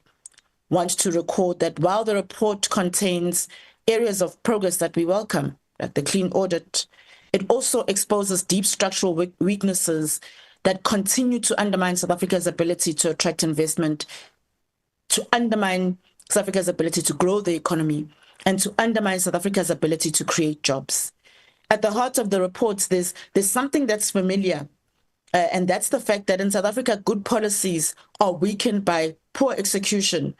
Speaker 14: want to record that while the report contains areas of progress that we welcome, like the clean audit, it also exposes deep structural weaknesses that continue to undermine South Africa's ability to attract investment, to undermine South Africa's ability to grow the economy, and to undermine South Africa's ability to create jobs. At the heart of the reports, there's something that's familiar, and that's the fact that in South Africa, good policies are weakened by poor execution.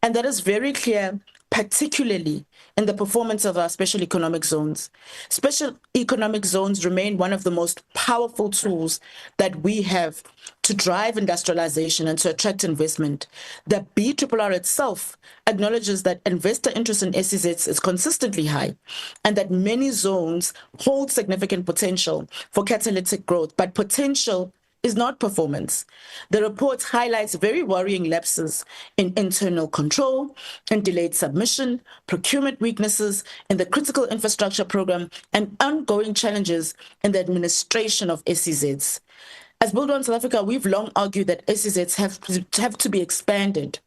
Speaker 14: And that is very clear, particularly in the performance of our special economic zones. Special economic zones remain one of the most powerful tools that we have to drive industrialization and to attract investment. The BRRR itself acknowledges that investor interest in SEZs is consistently high and that many zones hold significant potential for catalytic growth, but potential is not performance. The report highlights very worrying lapses in internal control and delayed submission, procurement weaknesses in the critical infrastructure program, and ongoing challenges in the administration of SEZs. As Build One South Africa, we've long argued that SEZs have to be expanded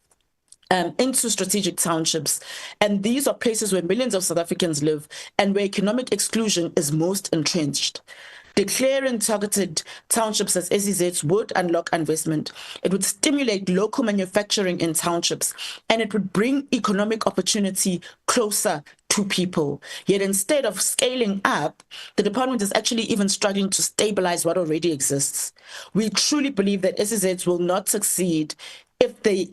Speaker 14: into strategic townships. And these are places where millions of South Africans live and where economic exclusion is most entrenched. Declaring targeted townships as SEZs would unlock investment. It would stimulate local manufacturing in townships, and it would bring economic opportunity closer to people. Yet instead of scaling up, the department is actually even struggling to stabilize what already exists. We truly believe that SEZs will not succeed if they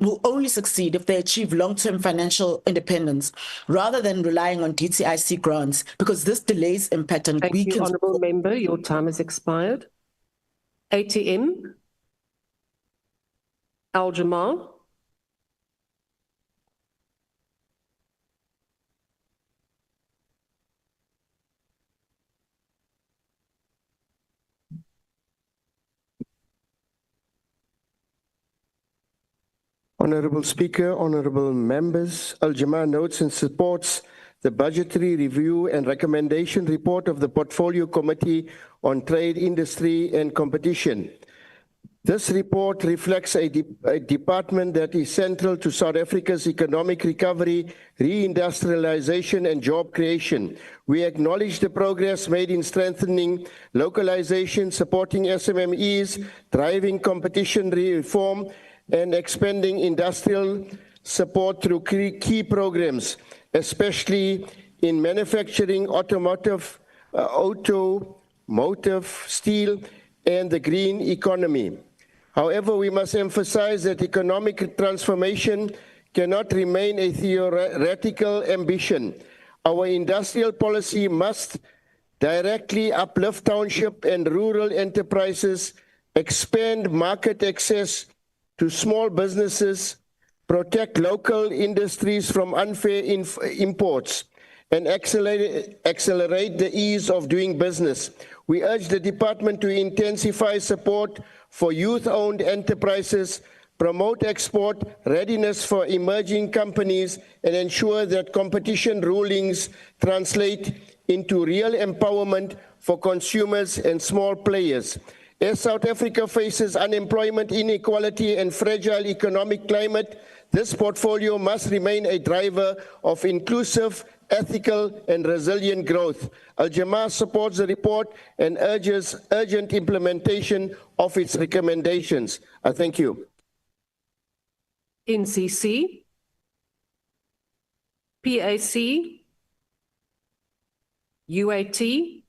Speaker 14: will only succeed if they achieve long-term financial independence, rather than relying on DTIC grants, because this delays impact and weakens.
Speaker 9: Thank you, Honourable Member. Your time has expired. ATM. Al-Jamal.
Speaker 18: Honourable Speaker, honourable members, Al-Jamaa notes and supports the Budgetary Review and Recommendation report of the Portfolio Committee on Trade, Industry and Competition. This report reflects a department that is central to South Africa's economic recovery, reindustrialization and job creation. We acknowledge the progress made in strengthening localization, supporting SMMEs, driving competition reform, and expanding industrial support through key programs, especially in manufacturing, automotive, steel, and the green economy. However, we must emphasize that economic transformation cannot remain a theoretical ambition. Our industrial policy must directly uplift township and rural enterprises, expand market access to small businesses, protect local industries from unfair imports, and accelerate the ease of doing business. We urge the department to intensify support for youth-owned enterprises, promote export readiness for emerging companies, and ensure that competition rulings translate into real empowerment for consumers and small players. As South Africa faces unemployment, inequality, and fragile economic climate, this portfolio must remain a driver of inclusive, ethical, and resilient growth. Al-Jamaa supports the report and urges urgent implementation of its recommendations. I thank you.
Speaker 9: NCC. PAC, UAT,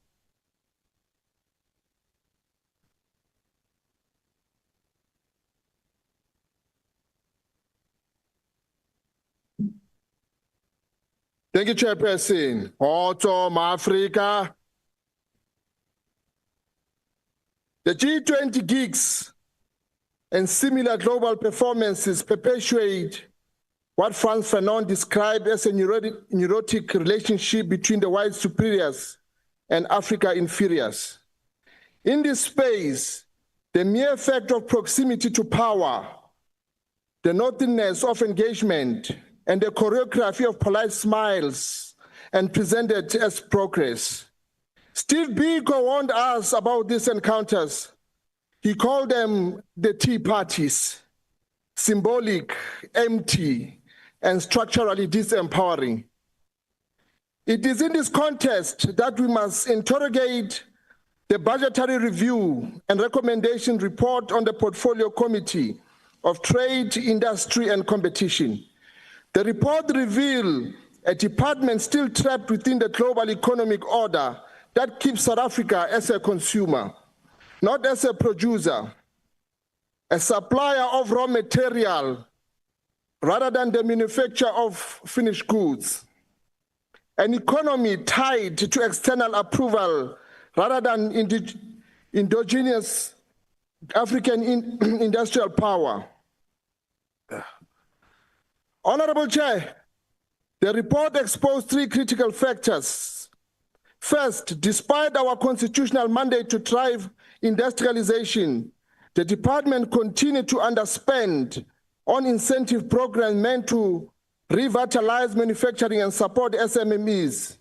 Speaker 3: Thank you, Chairperson. Autumn Africa. The G20 gigs and similar global performances perpetuate what Frantz Fanon described as a neurotic relationship between the white superiors and Africa inferiors. In this space, the mere fact of proximity to power, the nothingness of engagement, and the choreography of polite smiles and presented as progress. Steve Biko warned us about these encounters. He called them the tea parties, symbolic, empty, and structurally disempowering. It is in this context that we must interrogate the budgetary review and recommendation report on the Portfolio Committee of Trade, Industry, and Competition. The report reveals a department still trapped within the global economic order that keeps South Africa as a consumer, not as a producer, a supplier of raw material, rather than the manufacture of finished goods, an economy tied to external approval rather than endogenous African industrial power. Honorable Chair, the report exposed three critical factors. First, despite our constitutional mandate to drive industrialization, the department continued to underspend on incentive programs meant to revitalize manufacturing and support SMMEs.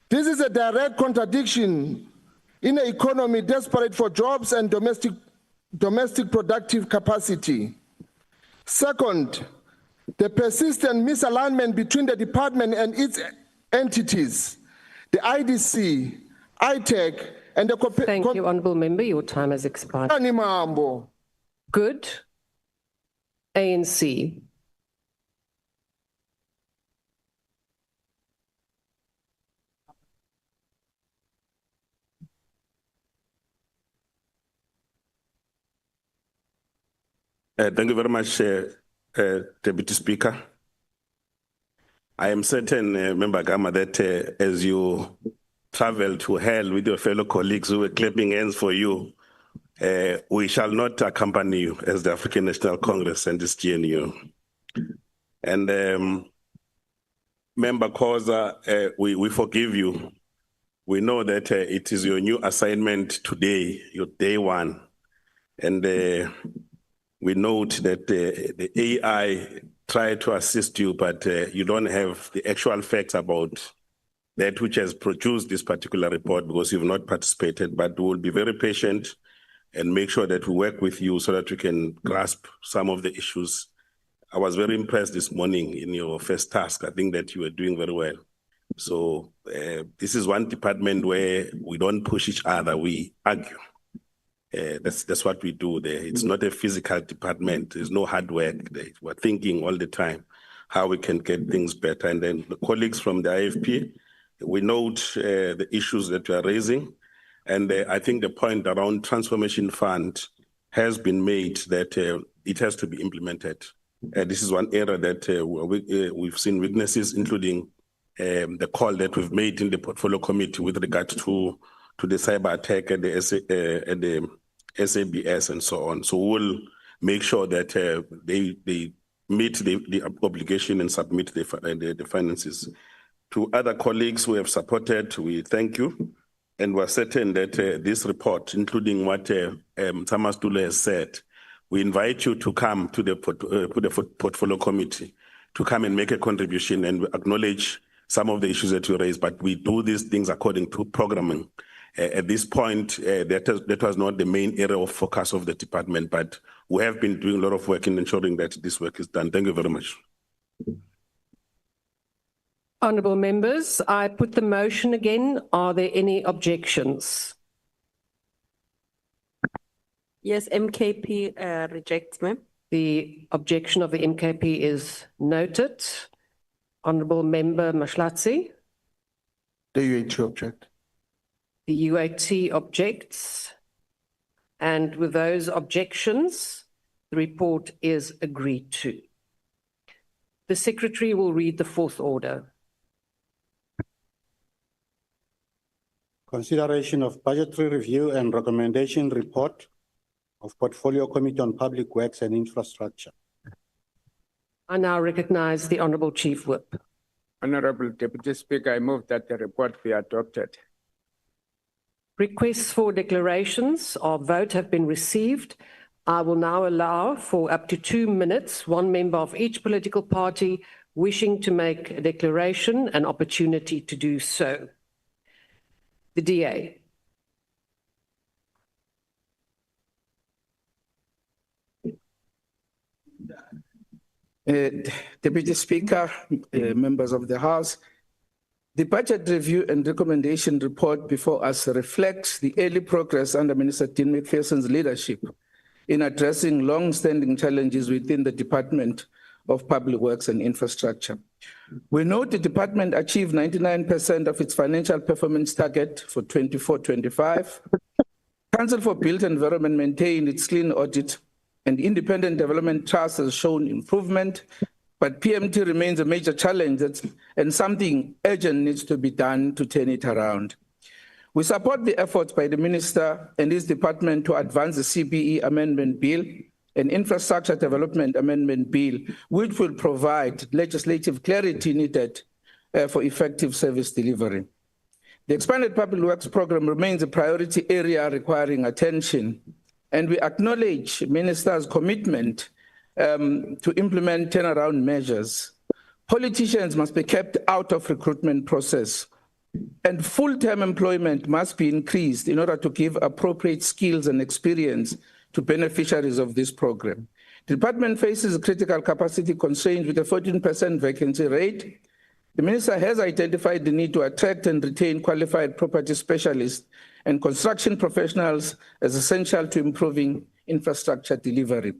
Speaker 3: This is a direct contradiction in an economy desperate for jobs and domestic productive capacity. Second, the persistent misalignment between the department and its entities, the IDC, ITEC, and the...
Speaker 9: Thank you, Honourable Member. Your time has expired. Good. ANC.
Speaker 19: Thank you very much, Deputy Speaker. I am certain, Member Gama, that as you travel to hell with your fellow colleagues who were clapping hands for you, we shall not accompany you as the African National Congress and this GNU. And Member Khoza, we forgive you. We know that it is your new assignment today, your day one. And we note that the AI tried to assist you, but you don't have the actual facts about that which has produced this particular report because you've not participated, but we'll be very patient and make sure that we work with you so that we can grasp some of the issues. I was very impressed this morning in your first task. I think that you were doing very well. So this is one department where we don't push each other, we argue. That's what we do there. It's not a physical department. There's no hard work. We're thinking all the time how we can get things better. And then the colleagues from the IFP, we note the issues that we are raising. And I think the point around transformation fund has been made that it has to be implemented. This is one area that we've seen weaknesses, including the call that we've made in the portfolio committee with regard to the cyber attack and the SABS and so on. So we'll make sure that they meet the obligation and submit the finances. To other colleagues who have supported, we thank you. And we're certain that this report, including what Thomas Dule has said, we invite you to come to the portfolio committee to come and make a contribution and acknowledge some of the issues that you raised, but we do these things according to programming. At this point, that was not the main area of focus of the department, but we have been doing a lot of work in ensuring that this work is done. Thank you very much.
Speaker 9: Honourable members, I put the motion again. Are there any objections?
Speaker 20: Yes, MKP rejects, ma'am.
Speaker 9: The objection of the MKP is noted. Honourable Member Mashlatsi.
Speaker 10: The UAT object.
Speaker 9: The UAT objects. And with those objections, the report is agreed to. The Secretary will read the fourth order.
Speaker 2: Consideration of budgetary review and recommendation report of Portfolio Committee on Public Works and Infrastructure.
Speaker 9: I now recognise the Honourable Chief Whip.
Speaker 12: Honourable Deputy Speaker, I move that the report be adopted.
Speaker 9: Requests for declarations of vote have been received. I will now allow for up to 2 minutes, one member of each political party wishing to make a declaration, an opportunity to do so. The DA.
Speaker 15: Deputy Speaker, members of the House, the budget review and recommendation report before us reflects the early progress under Minister Dean McPherson's leadership in addressing long-standing challenges within the Department of Public Works and Infrastructure. We note the department achieved 99% of its financial performance target for 24-25. Council for Built Environment maintained its clean audit, and Independent Development Trust has shown improvement, but PMT remains a major challenge and something urgent needs to be done to turn it around. We support the efforts by the Minister and his department to advance the CBE Amendment Bill and Infrastructure Development Amendment Bill, which will provide legislative clarity needed for effective service delivery. The Expanded Public Works Programme remains a priority area requiring attention, and we acknowledge Minister's commitment to implement turnaround measures. Politicians must be kept out of recruitment process, and full-term employment must be increased in order to give appropriate skills and experience to beneficiaries of this program. The department faces critical capacity constraints with a 14% vacancy rate. The Minister has identified the need to attract and retain qualified property specialists and construction professionals as essential to improving infrastructure delivery.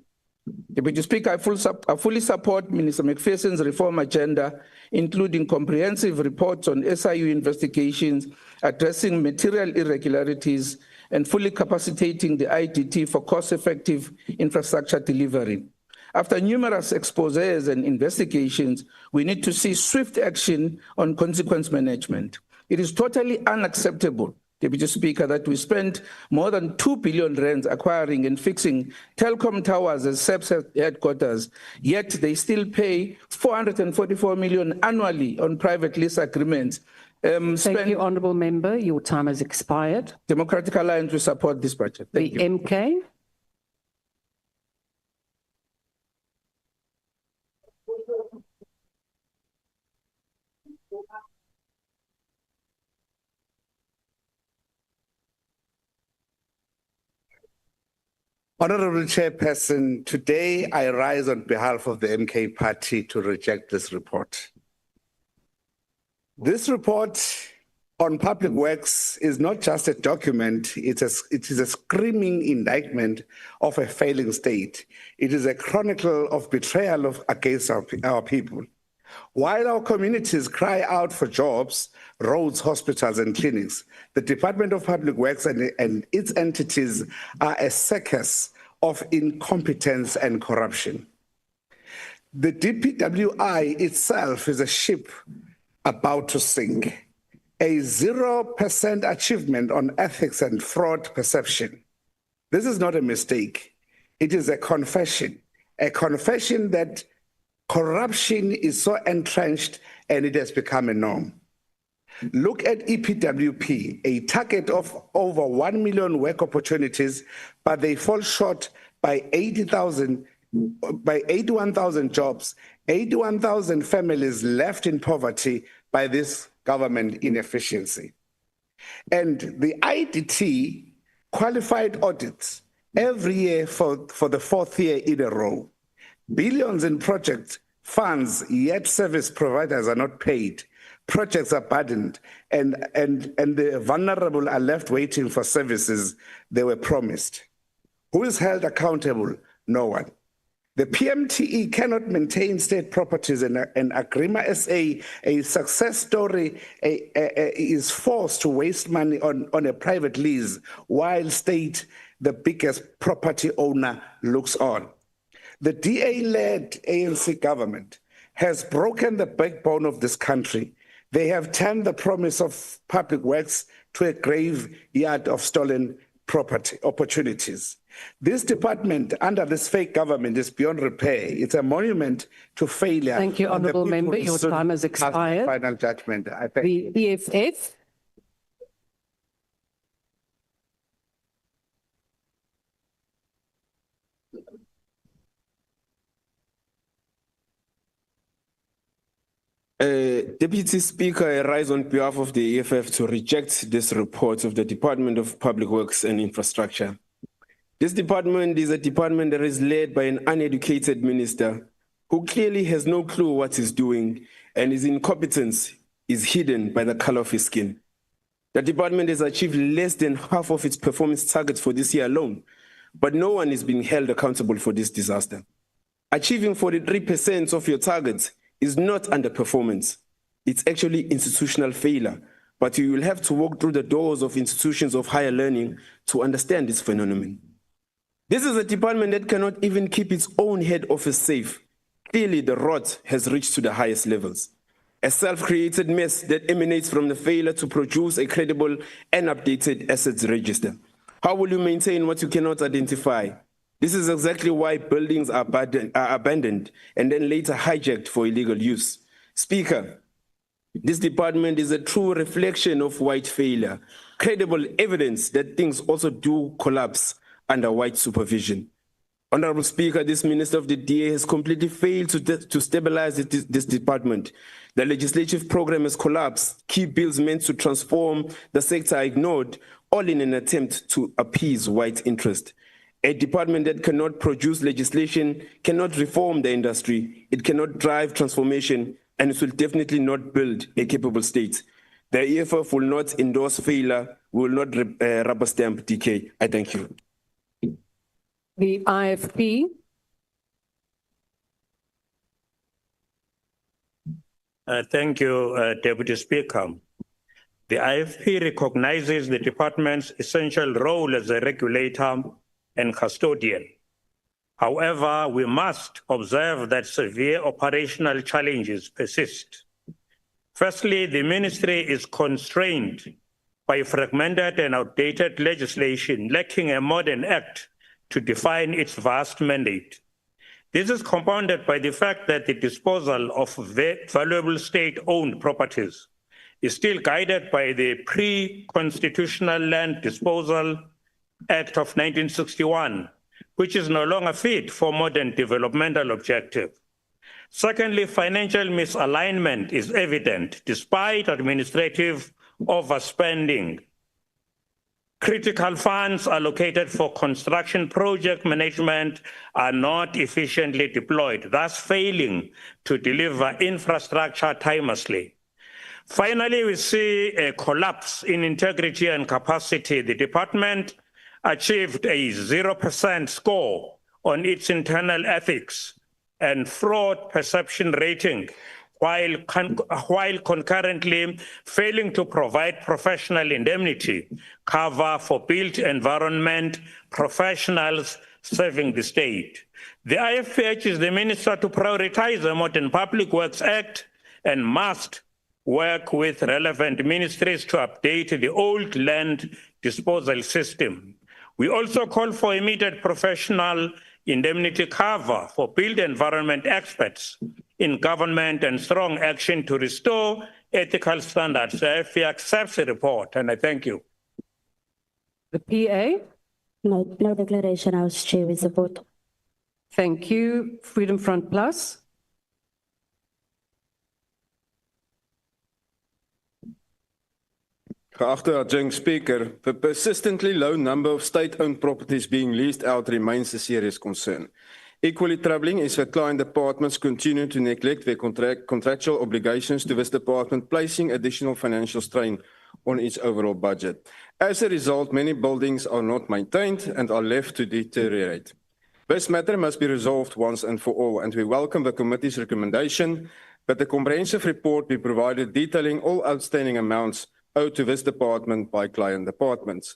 Speaker 15: Deputy Speaker, I fully support Minister McPherson's reform agenda, including comprehensive reports on SIU investigations, addressing material irregularities, and fully capacitating the IDT for cost-effective infrastructure delivery. After numerous exposés and investigations, we need to see swift action on consequence management. It is totally unacceptable, Deputy Speaker, that we spend more than 2 billion rands acquiring and fixing telecom towers as SEP's headquarters, yet they still pay 444 million annually on private lease agreements.
Speaker 9: Thank you, Honourable Member. Your time has expired.
Speaker 15: Democratic Alliance will support this budget. Thank you.
Speaker 9: MK.
Speaker 21: Honourable Chairperson, today I rise on behalf of the MK Party to reject this report. This report on public works is not just a document, it is a screaming indictment of a failing state. It is a chronicle of betrayal against our people. While our communities cry out for jobs, roads, hospitals, and clinics, the Department of Public Works and its entities are a circus of incompetence and corruption. The DPWI itself is a ship about to sink, a 0% achievement on ethics and fraud perception. This is not a mistake. It is a confession that corruption is so entrenched and it has become a norm. Look at EPWP, a target of over 1 million work opportunities, but they fall short by 81,000 jobs, 81,000 families left in poverty by this government inefficiency. And the IDT qualified audits every year for the 4th year in a row. Billions in project funds, yet service providers are not paid. Projects are burdened, and the vulnerable are left waiting for services they were promised. Who is held accountable? No one. The PMTE cannot maintain state properties, and Agrima SA, a success story, is forced to waste money on a private lease while state, the biggest property owner, looks on. The DA-led ANC government has broken the backbone of this country. They have turned the promise of public works to a graveyard of stolen property opportunities. This department under this fake government is beyond repair. It's a monument to failure.
Speaker 9: Thank you, Honourable Member. Your time has expired.
Speaker 21: Final judgment. I thank
Speaker 9: the EFF.
Speaker 4: Deputy Speaker, I rise on behalf of the EFF to reject this report of the Department of Public Works and Infrastructure. This department is a department that is led by an uneducated minister who clearly has no clue what he's doing, and his incompetence is hidden by the color of his skin. The department has achieved less than half of its performance targets for this year alone, but no one is being held accountable for this disaster. Achieving 43% of your targets is not underperformance. It's actually institutional failure, but you will have to walk through the doors of institutions of higher learning to understand this phenomenon. This is a department that cannot even keep its own head office safe. Clearly, the rot has reached to the highest levels. A self-created mess that emanates from the failure to produce a credible and updated assets register. How will you maintain what you cannot identify? This is exactly why buildings are abandoned and then later hijacked for illegal use. Speaker, this department is a true reflection of white failure, credible evidence that things also do collapse under white supervision. Honorable Speaker, this Minister of the DA has completely failed to stabilize this department. The legislative program has collapsed. Key bills meant to transform the sector are ignored, all in an attempt to appease white interest. A department that cannot produce legislation cannot reform the industry, it cannot drive transformation, and it will definitely not build a capable state. The EFF will not endorse failure, will not rubber stamp decay. I thank you.
Speaker 9: The IFP.
Speaker 11: Thank you, Deputy Speaker. The IFP recognizes the department's essential role as a regulator and custodian. However, we must observe that severe operational challenges persist. Firstly, the ministry is constrained by fragmented and outdated legislation, lacking a modern act to define its vast mandate. This is compounded by the fact that the disposal of valuable state-owned properties is still guided by the pre-constitutional Land Disposal Act of 1961, which is no longer fit for modern developmental objective. Secondly, financial misalignment is evident despite administrative overspending. Critical funds allocated for construction project management are not efficiently deployed, thus failing to deliver infrastructure timelessly. Finally, we see a collapse in integrity and capacity. The department achieved a 0% score on its internal ethics and fraud perception rating, while concurrently failing to provide professional indemnity cover for built environment professionals serving the state. The IFP urges the minister to prioritize the Modern Public Works Act and must work with relevant ministries to update the old land disposal system. We also call for immediate professional indemnity cover for built environment experts in government and strong action to restore ethical standards. The IFP accepts the report, and I thank you.
Speaker 9: The PA?
Speaker 16: No declaration, House Chair, we support.
Speaker 9: Thank you. Freedom Front Plus.
Speaker 22: Geachte adjunct Speaker, the persistently low number of state-owned properties being leased out remains a serious concern. Equally troubling is that client departments continue to neglect their contractual obligations to this department, placing additional financial strain on its overall budget. As a result, many buildings are not maintained and are left to deteriorate. This matter must be resolved once and for all, and we welcome the committee's recommendation that the comprehensive report be provided detailing all outstanding amounts owed to this department by client departments.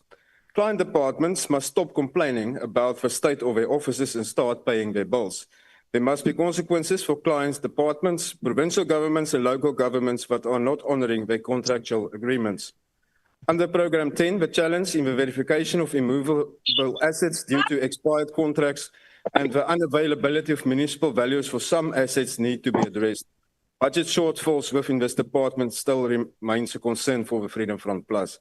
Speaker 22: Client departments must stop complaining about the state of their offices and start paying their bills. There must be consequences for clients, departments, provincial governments and local governments that are not honouring their contractual agreements. Under Programme 10, the challenge in the verification of immovable assets due to expired contracts and the unavailability of municipal values for some assets need to be addressed. Budget shortfalls within this department still remains a concern for the Freedom Front Plus.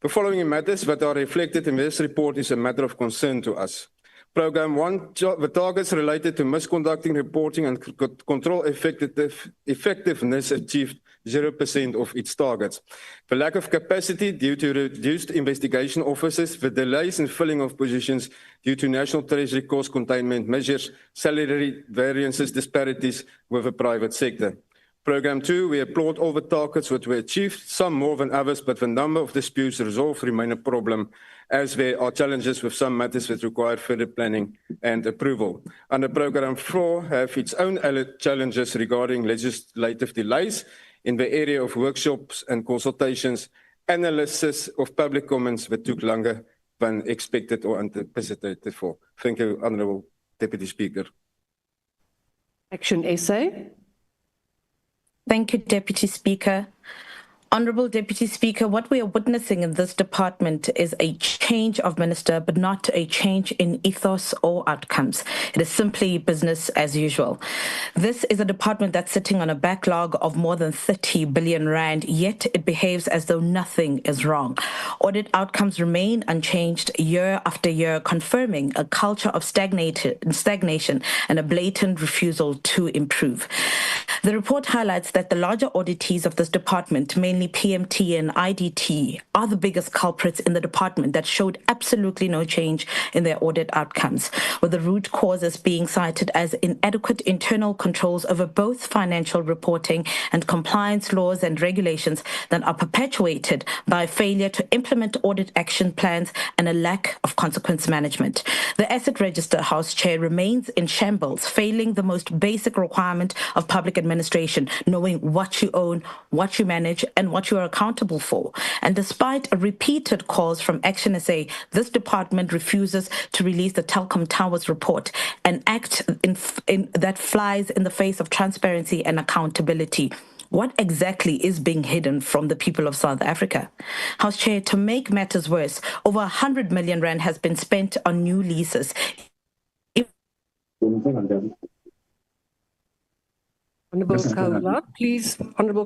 Speaker 22: The following matters that are reflected in this report is a matter of concern to us. Programme 1, the targets related to misconducting reporting and control effectiveness achieved 0% of its targets. The lack of capacity due to reduced investigation officers, the delays in filling of positions due to National Treasury cost containment measures, salary variances, disparities with the private sector. Programme 2, we applaud all the targets that were achieved, some more than others, but the number of disputes resolved remain a problem, as there are challenges with some matters that require further planning and approval. Under Programme 4, have its own challenges regarding legislative delays in the area of workshops and consultations, analysis of public comments that took longer than expected or anticipated for. Thank you, Honourable Deputy Speaker.
Speaker 9: Action essay.
Speaker 1: Thank you, Deputy Speaker. Honourable Deputy Speaker, what we are witnessing in this department is a change of minister, but not a change in ethos or outcomes. It is simply business as usual. This is a department that's sitting on a backlog of more than 30 billion rand, yet it behaves as though nothing is wrong. Audit outcomes remain unchanged year after year, confirming a culture of stagnation and a blatant refusal to improve. The report highlights that the larger auditees of this department, mainly PMT and IDT, are the biggest culprits in the department that showed absolutely no change in their audit outcomes, with the root causes being cited as inadequate internal controls over both financial reporting and compliance laws and regulations that are perpetuated by failure to implement audit action plans and a lack of consequence management. The Asset Register House Chair remains in shambles, failing the most basic requirement of public administration, knowing what you own, what you manage, and what you are accountable for. And despite repeated calls from Action SA, this department refuses to release the Telkom Towers report, an act that flies in the face of transparency and accountability. What exactly is being hidden from the people of South Africa? House Chair, to make matters worse, over 100 million rand has been spent on new leases.
Speaker 9: Honourable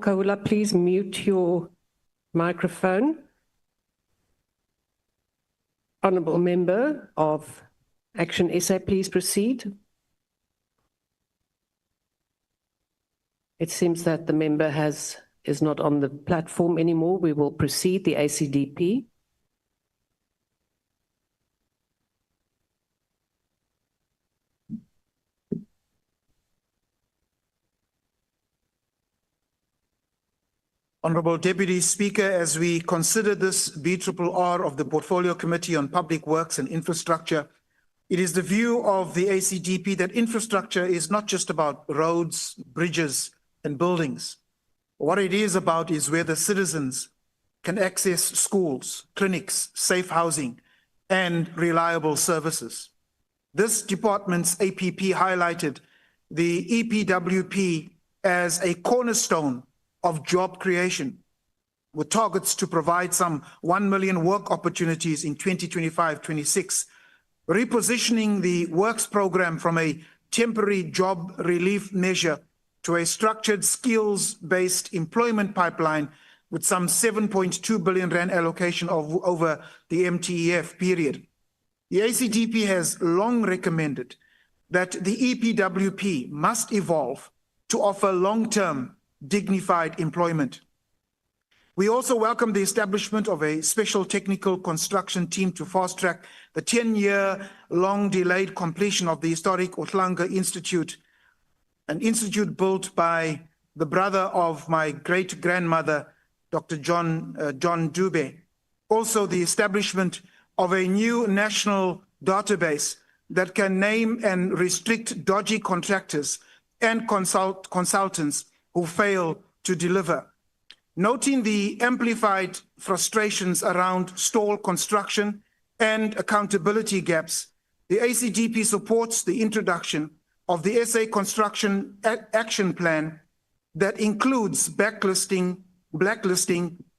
Speaker 9: Kahula, please mute your microphone. Honourable Member of Action SA, please proceed. It seems that the member is not on the platform anymore. We will proceed. The ACDP.
Speaker 8: Honourable Deputy Speaker, as we consider this BRRR of the Portfolio Committee on Public Works and Infrastructure, it is the view of the ACDP that infrastructure is not just about roads, bridges, and buildings. What it is about is where the citizens can access schools, clinics, safe housing, and reliable services. This department's APP highlighted the EPWP as a cornerstone of job creation, with targets to provide some 1 million work opportunities in 2025-26, repositioning the works program from a temporary job relief measure to a structured skills-based employment pipeline with some 7.2 billion rand allocation over the MTEF period. The ACDP has long recommended that the EPWP must evolve to offer long-term dignified employment. We also welcome the establishment of a special technical construction team to fast-track the 10-year long delayed completion of the historic Uhlanga Institute, an institute built by the brother of my great-grandmother, Dr. John Dube. Also, the establishment of a new national database that can name and restrict dodgy contractors and consultants who fail to deliver. Noting the amplified frustrations around stall construction and accountability gaps, the ACDP supports the introduction of the SA Construction Action Plan that includes blacklisting,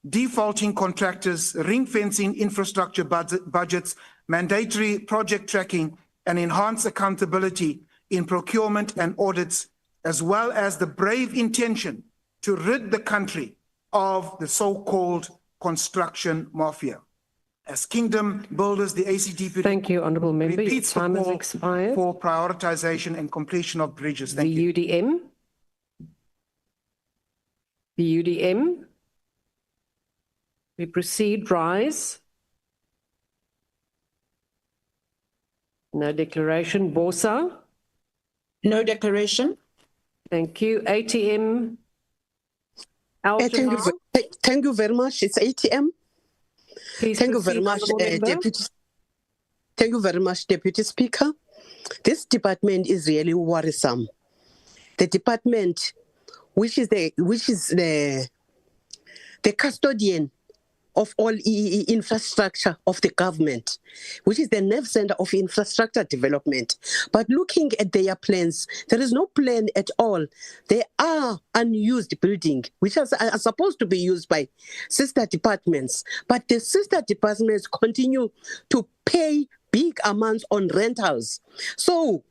Speaker 8: defaulting contractors, ring-fencing infrastructure budgets, mandatory project tracking, and enhanced accountability in procurement and audits, as well as the brave intention to rid the country of the so-called construction mafia. As kingdom builders, the ACDP
Speaker 9: Thank you, Honourable Member. Your time has expired.
Speaker 8: For prioritization and completion of bridges. Thank you.
Speaker 9: UDM. The UDM. We proceed. Rise. No declaration. Bosa.
Speaker 14: No declaration.
Speaker 9: Thank you. ATM.
Speaker 5: Thank you very much. It's ATM.
Speaker 9: Please
Speaker 5: thank you very much, Deputy. Thank you very much, Deputy Speaker. This department is really worrisome. The department, which is the custodian of all infrastructure of the government, which is the nerve center of infrastructure development. But looking at their plans, there is no plan at all. There are unused buildings, which are supposed to be used by sister departments. But the sister departments continue to pay big amounts on rentals. So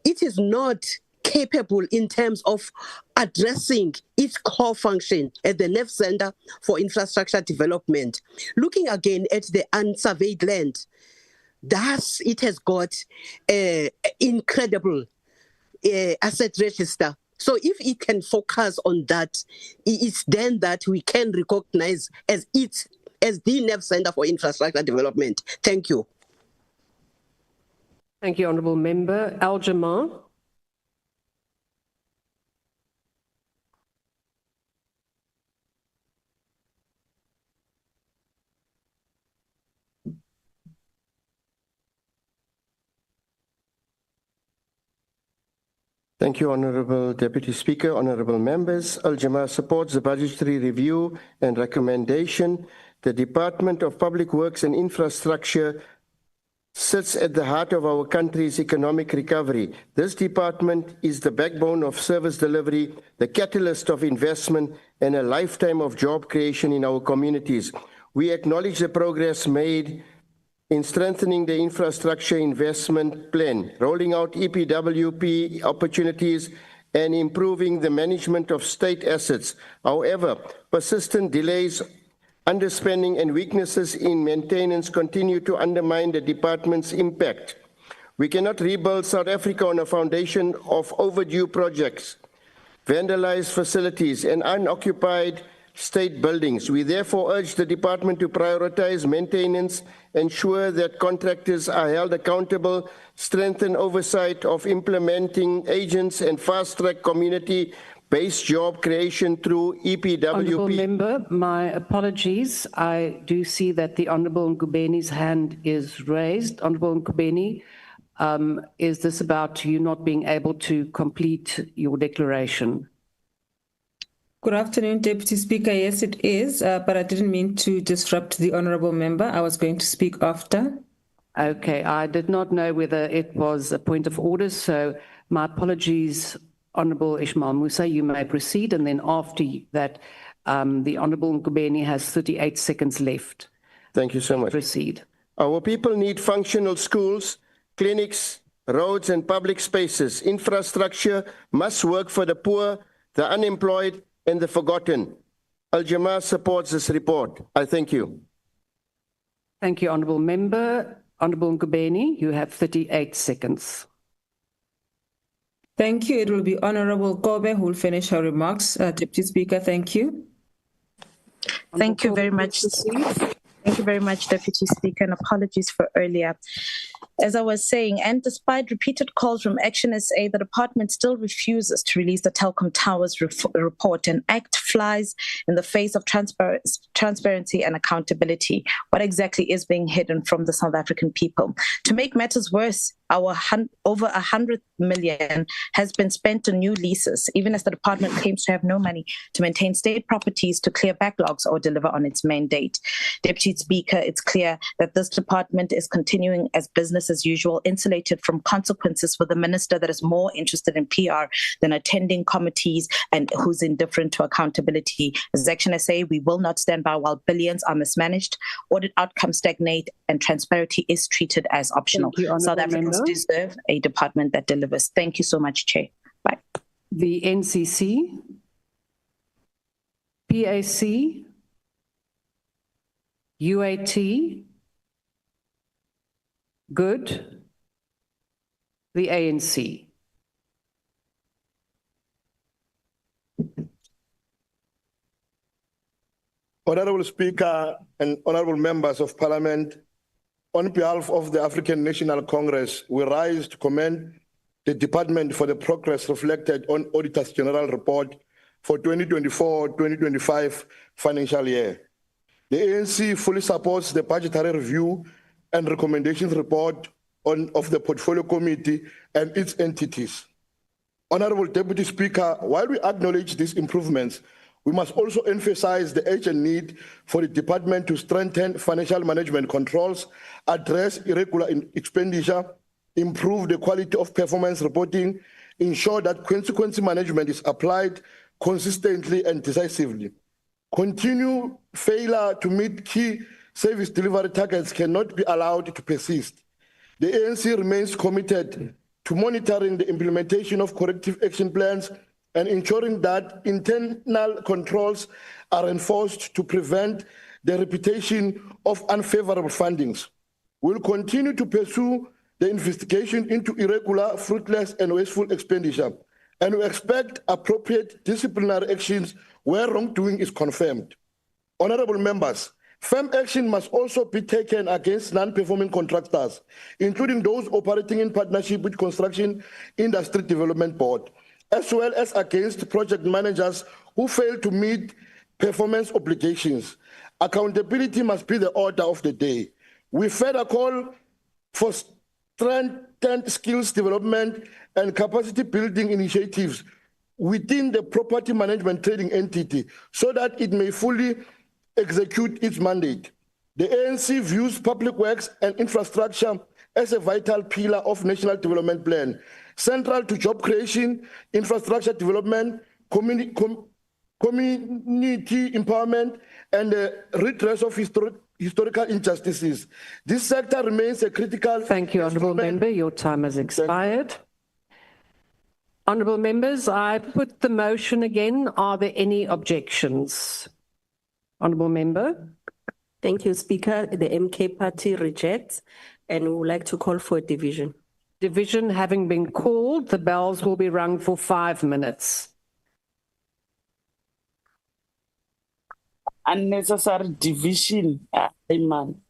Speaker 5: it is not capable in terms of addressing its core function at the nerve center for infrastructure development. Looking again at the unsurveyed land, thus it has got an incredible asset register. So if it can focus on that, it's then that we can recognize as the nerve center for infrastructure development. Thank you.
Speaker 9: Thank you, Honourable Member. Al-Jamal.
Speaker 18: Thank you, Honourable Deputy Speaker, Honourable Members. Al-Jamaa supports the budgetary review and recommendation. The Department of Public Works and Infrastructure sits at the heart of our country's economic recovery. This department is the backbone of service delivery, the catalyst of investment, and a lifetime of job creation in our communities. We acknowledge the progress made in strengthening the infrastructure investment plan, rolling out EPWP opportunities, and improving the management of state assets. However, persistent delays, underspending, and weaknesses in maintenance continue to undermine the department's impact. We cannot rebuild South Africa on a foundation of overdue projects, vandalized facilities, and unoccupied state buildings. We therefore urge the department to prioritize maintenance, ensure that contractors are held accountable, strengthen oversight of implementing agents, and fast-track community-based job creation through EPWP.
Speaker 9: Honourable Member, my apologies. I do see that the Honourable Ngubeni's hand is raised. Honourable Ngubeni, is this about you not being able to complete your declaration?
Speaker 6: Good afternoon, Deputy Speaker. Yes, it is, but I didn't mean to disrupt the Honourable Member. I was going to speak after.
Speaker 9: Okay, I did not know whether it was a point of order, so my apologies, Honourable Ishmael Musa. You may proceed, and then after that, the Honourable Ngubeni has 38 seconds left.
Speaker 18: Thank you so much.
Speaker 9: Proceed.
Speaker 18: Our people need functional schools, clinics, roads, and public spaces. Infrastructure must work for the poor, the unemployed, and the forgotten. Al-Jamaa supports this report. I thank you.
Speaker 9: Thank you, Honourable Member. Honourable Ngubeni, you have 38 seconds.
Speaker 6: Thank you. It will be Honourable Kobe who will finish her remarks. Deputy Speaker, thank you.
Speaker 1: Thank you very much. Thank you very much, Deputy Speaker, and apologies for earlier. As I was saying, and despite repeated calls from Action SA, the department still refuses to release the Telkom Towers report, and act flies in the face of transparency and accountability. What exactly is being hidden from the South African people? To make matters worse, over 100 million has been spent on new leases, even as the department claims to have no money to maintain state properties, to clear backlogs or deliver on its mandate. Deputy Speaker, it's clear that this department is continuing as business as usual, insulated from consequences, with a minister that is more interested in PR than attending committees and who's indifferent to accountability. As Action SA, we will not stand by while billions are mismanaged, audit outcomes stagnate, and transparency is treated as optional. South Africans deserve a department that delivers. Thank you so much, Chair. Bye.
Speaker 9: The NCC, PAC, UAT, Good, the ANC.
Speaker 3: Honorable Speaker and honorable members of Parliament, on behalf of the African National Congress, we rise to commend the department for the progress reflected on Auditor's General Report for 2024-2025 financial year. The ANC fully supports the budgetary review and recommendations report of the Portfolio Committee and its entities. Honorable Deputy Speaker, while we acknowledge these improvements, we must also emphasize the urgent need for the department to strengthen financial management controls, address irregular expenditure, improve the quality of performance reporting, ensure that consequence management is applied consistently and decisively. Continued failure to meet key service delivery targets cannot be allowed to persist. The ANC remains committed to monitoring the implementation of corrective action plans and ensuring that internal controls are enforced to prevent the repetition of unfavorable findings. We'll continue to pursue the investigation into irregular, fruitless, and wasteful expenditure, and we expect appropriate disciplinary actions where wrongdoing is confirmed. Honorable members, firm action must also be taken against non-performing contractors, including those operating in partnership with Construction Industry Development Board, as well as against project managers who fail to meet performance obligations. Accountability must be the order of the day. We further call for strengthened skills development and capacity building initiatives within the property management trading entity so that it may fully execute its mandate. The ANC views public works and infrastructure as a vital pillar of National Development Plan, central to job creation, infrastructure development, community empowerment, and the redress of historical injustices. This sector remains a critical...
Speaker 9: Thank you, Honourable Member. Your time has expired. Honourable Members, I put the motion again. Are there any objections? Honourable Member.
Speaker 20: Thank you, Speaker. The MK Party rejects, and we would like to call for a division.
Speaker 9: Division having been called, the bells will be rung for 5 minutes.
Speaker 7: Unnecessary division, Iman.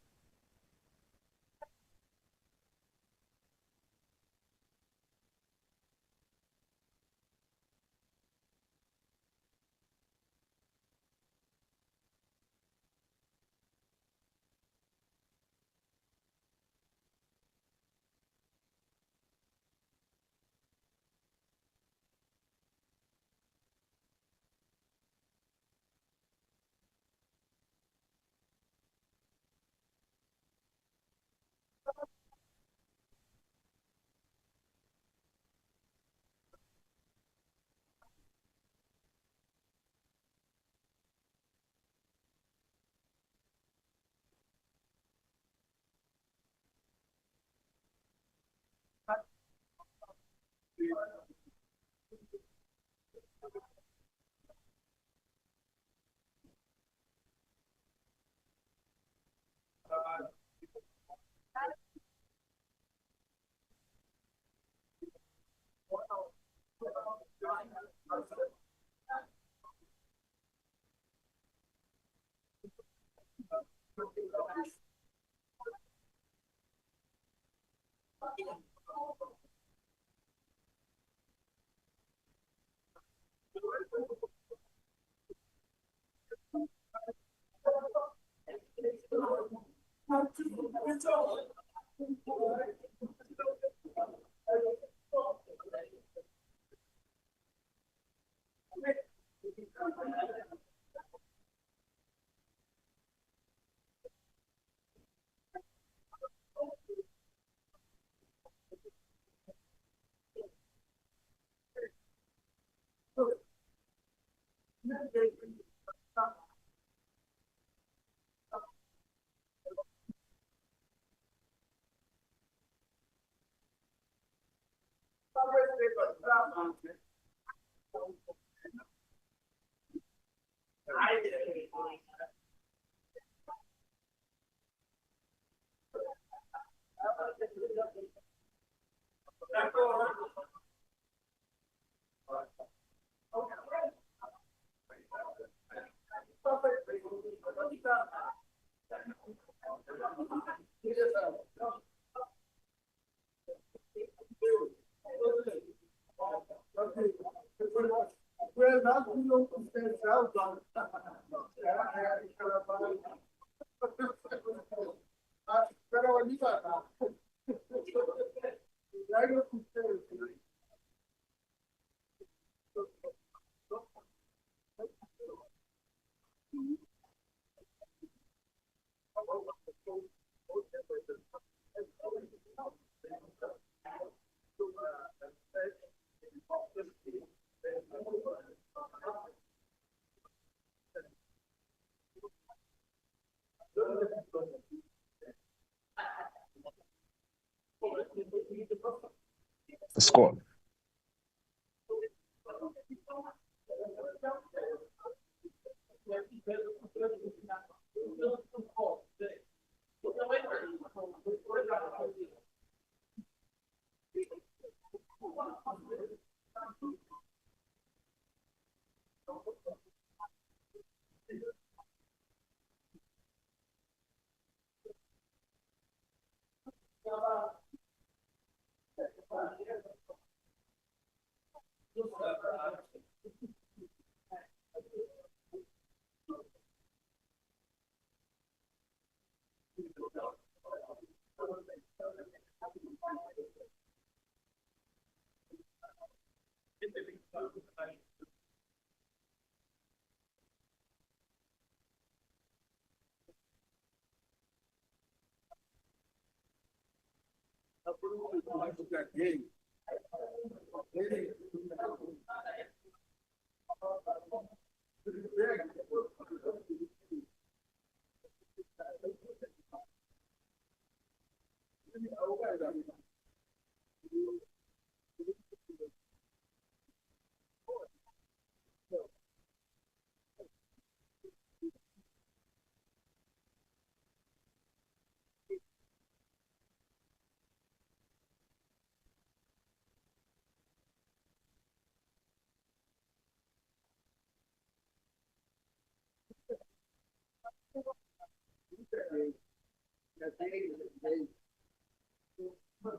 Speaker 13: The score.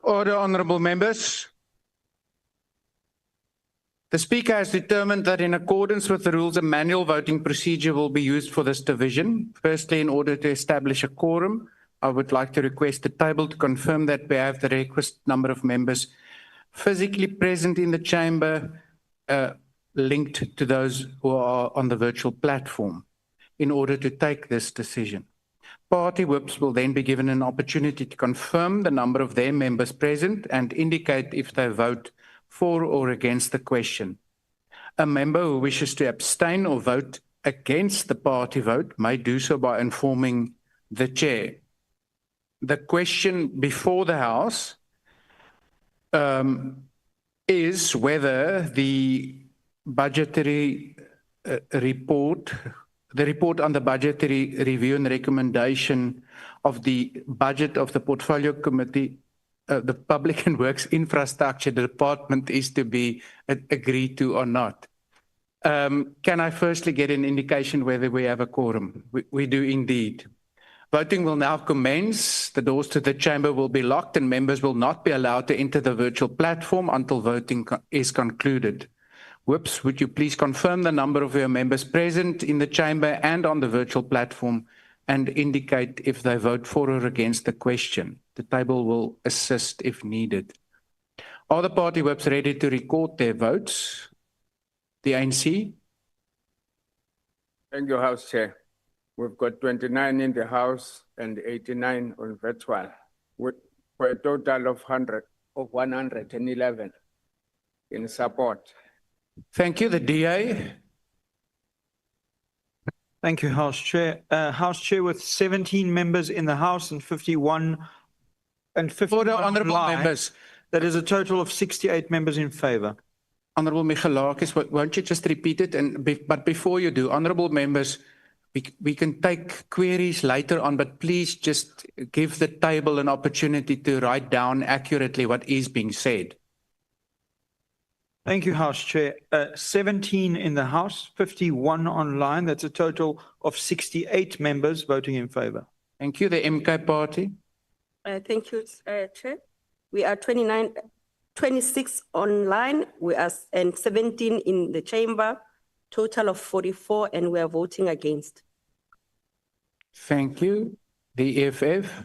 Speaker 17: Order, honourable members. The Speaker has determined that in accordance with the rules, a manual voting procedure will be used for this division. Firstly, in order to establish a quorum, I would like to request the table to confirm that we have the requisite number of members physically present in the chamber, linked to those who are on the virtual platform, in order to take this decision. Party whips will then be given an opportunity to confirm the number of their members present and indicate if they vote for or against the question. A member who wishes to abstain or vote against the party vote may do so by informing the chair. The question before the House is whether the budgetary report, the report on the budgetary review and recommendation of the budget of the Portfolio Committee, the Public and Works Infrastructure Department, is to be agreed to or not. Can I firstly get an indication whether we have a quorum? We do indeed. Voting will now commence. The doors to the chamber will be locked and members will not be allowed to enter the virtual platform until voting is concluded. Whips, would you please confirm the number of your members present in the chamber and on the virtual platform and indicate if they vote for or against the question? The table will assist if needed. Are the party whips ready to record their votes? The ANC?
Speaker 12: Thank you, House Chair. We've got 29 in the House and 89 on virtual, for a total of 111 in support.
Speaker 17: Thank you. The DA?
Speaker 13: Thank you, House Chair. House Chair, with 17 members in the House and 51
Speaker 17: Order, honourable members.
Speaker 13: That is a total of 68 members in favour.
Speaker 17: Honourable Michalakis, won't you just repeat it? But before you do, honourable members, we can take queries later on, but please just give the table an opportunity to write down accurately what is being said.
Speaker 13: Thank you, House Chair. 17 in the House, 51 online. That's a total of 68 members voting in favour.
Speaker 17: Thank you. The MK Party.
Speaker 20: Thank you, Chair. We are 26 online, and 17 in the chamber, total of 44, and we are voting against.
Speaker 17: Thank you. The EFF.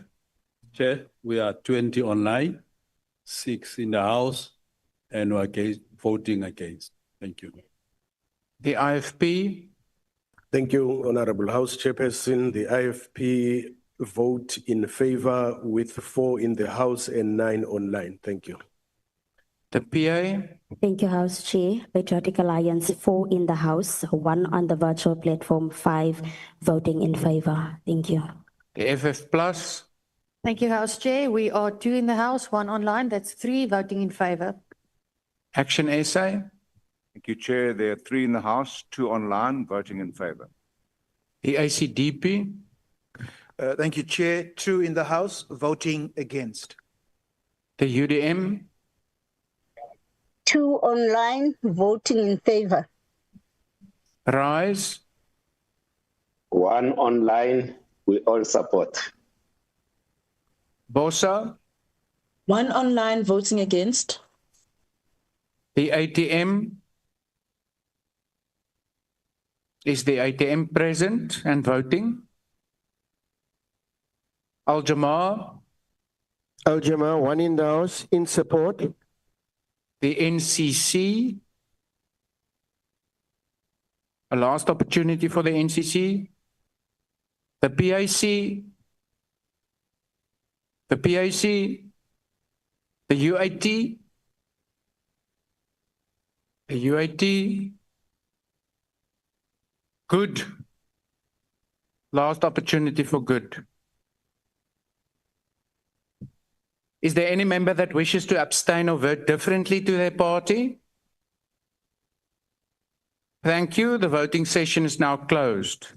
Speaker 19: Chair, we are 20 online, 6 in the House, and we're voting against. Thank you.
Speaker 17: The IFP.
Speaker 23: Thank you, Honourable House Chairperson. The IFP vote in favour with 4 in the House and 9 online. Thank you.
Speaker 17: The PA.
Speaker 16: Thank you, House Chair. Patriotic Alliance, 4 in the House, 1 on the virtual platform, 5 voting in favour. Thank you.
Speaker 17: The FF Plus.
Speaker 24: Thank you, House Chair. We are 2 in the House, 1 online. That's 3 voting in favour.
Speaker 17: Action SA.
Speaker 25: Thank you, Chair. There are 3 in the House, 2 online, voting in favour.
Speaker 17: The ACDP.
Speaker 8: Thank you, Chair. 2 in the House, voting against.
Speaker 17: The UDM.
Speaker 26: 2 online, voting in favour.
Speaker 17: Rise.
Speaker 27: 1 online, we all support.
Speaker 17: BOSA.
Speaker 14: 1 online, voting against.
Speaker 17: The ATM. Is the ATM present and voting? Al-Jamar.
Speaker 18: Al-Jamar, 1 in the House, in support.
Speaker 17: The NCC. A last opportunity for the NCC. The PIC. The PIC. The UIT. The UIT. Good. Last opportunity for good. Is there any member that wishes to abstain or vote differently to their party? Thank you. The voting session is now closed.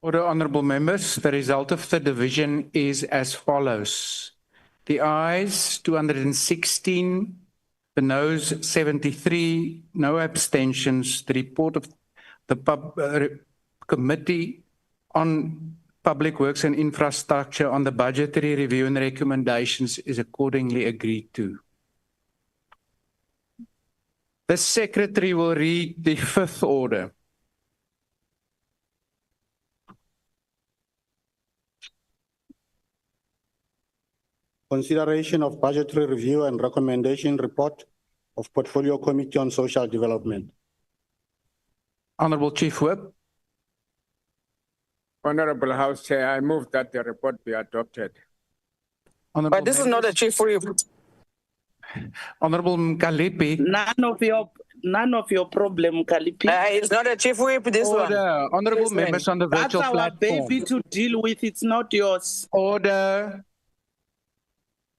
Speaker 17: Order, honourable members. The result of the division is as follows. The ayes 216, the noes 73, no abstentions. The report of the Committee on Public Works and Infrastructure on the budgetary review and recommendations is accordingly agreed to. The Secretary will read the fifth order.
Speaker 2: Consideration of budgetary review and recommendation report of Portfolio Committee on Social Development.
Speaker 17: Honourable Chief Whip.
Speaker 12: Honourable House Chair, I move that the report be adopted.
Speaker 7: But this is not a chief whip.
Speaker 17: Honourable Mkalipi.
Speaker 7: None of your problem, Kalipi. It's not a chief whip, this
Speaker 17: Order.
Speaker 7: one.
Speaker 17: Honourable members on the virtual
Speaker 7: That's our
Speaker 17: platform.
Speaker 7: baby to deal with, it's not yours.
Speaker 17: Order.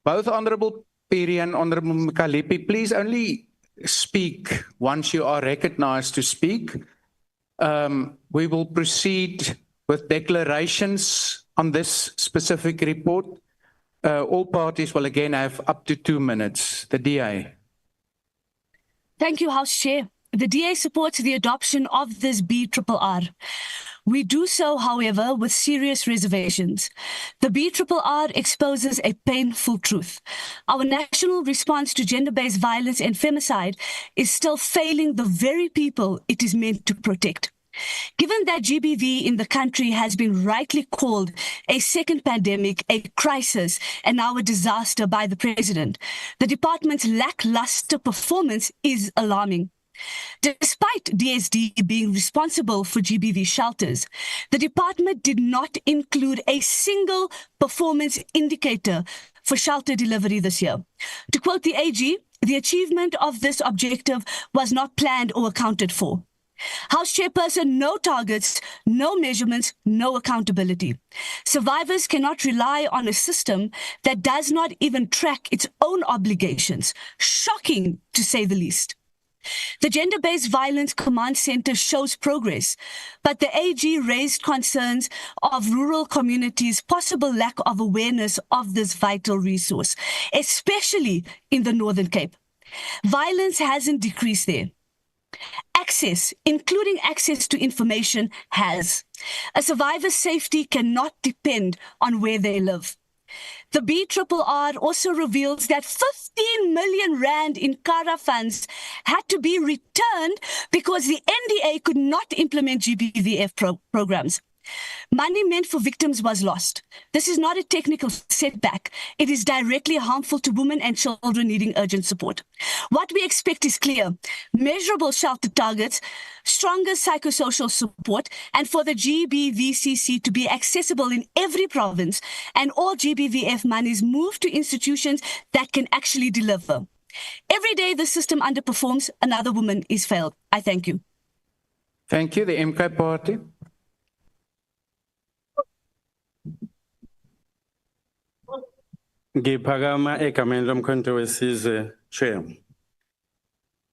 Speaker 17: Both Honourable Piri and Honourable Mkalipi, please only speak once you are recognised to speak. We will proceed with declarations on this specific report. All parties will again have up to 2 minutes. The DA.
Speaker 4: Thank you, House Chair. The DA supports the adoption of this BRRR. We do so, however, with serious reservations. The BRRR exposes a painful truth. Our national response to gender-based violence and femicide is still failing the very people it is meant to protect. Given that GBV in the country has been rightly called a second pandemic, a crisis, and now a disaster by the President, the department's lackluster performance is alarming. Despite DSD being responsible for GBV shelters, the department did not include a single performance indicator for shelter delivery this year. To quote the AG, the achievement of this objective was not planned or accounted for. House Chairperson, no targets, no measurements, no accountability. Survivors cannot rely on a system that does not even track its own obligations. Shocking, to say the least. The Gender-Based Violence Command Center shows progress, but the AG raised concerns of rural communities' possible lack of awareness of this vital resource, especially in the Northern Cape. Violence hasn't decreased there. Access, including access to information, has. A survivor's safety cannot depend on where they live. The BRRR also reveals that 15 million rand in CARA funds had to be returned because the NDA could not implement GBVF programs. Money meant for victims was lost. This is not a technical setback. It is directly harmful to women and children needing urgent support. What we expect is clear: measurable shelter targets, stronger psychosocial support, and for the GBVCC to be accessible in every province, and all GBVF monies moved to institutions that can actually deliver. Every day the system underperforms, another woman is failed. I thank you.
Speaker 17: Thank you. The MK Party.
Speaker 2: Ngiphakama egameni lomkhonto wesizwe chair.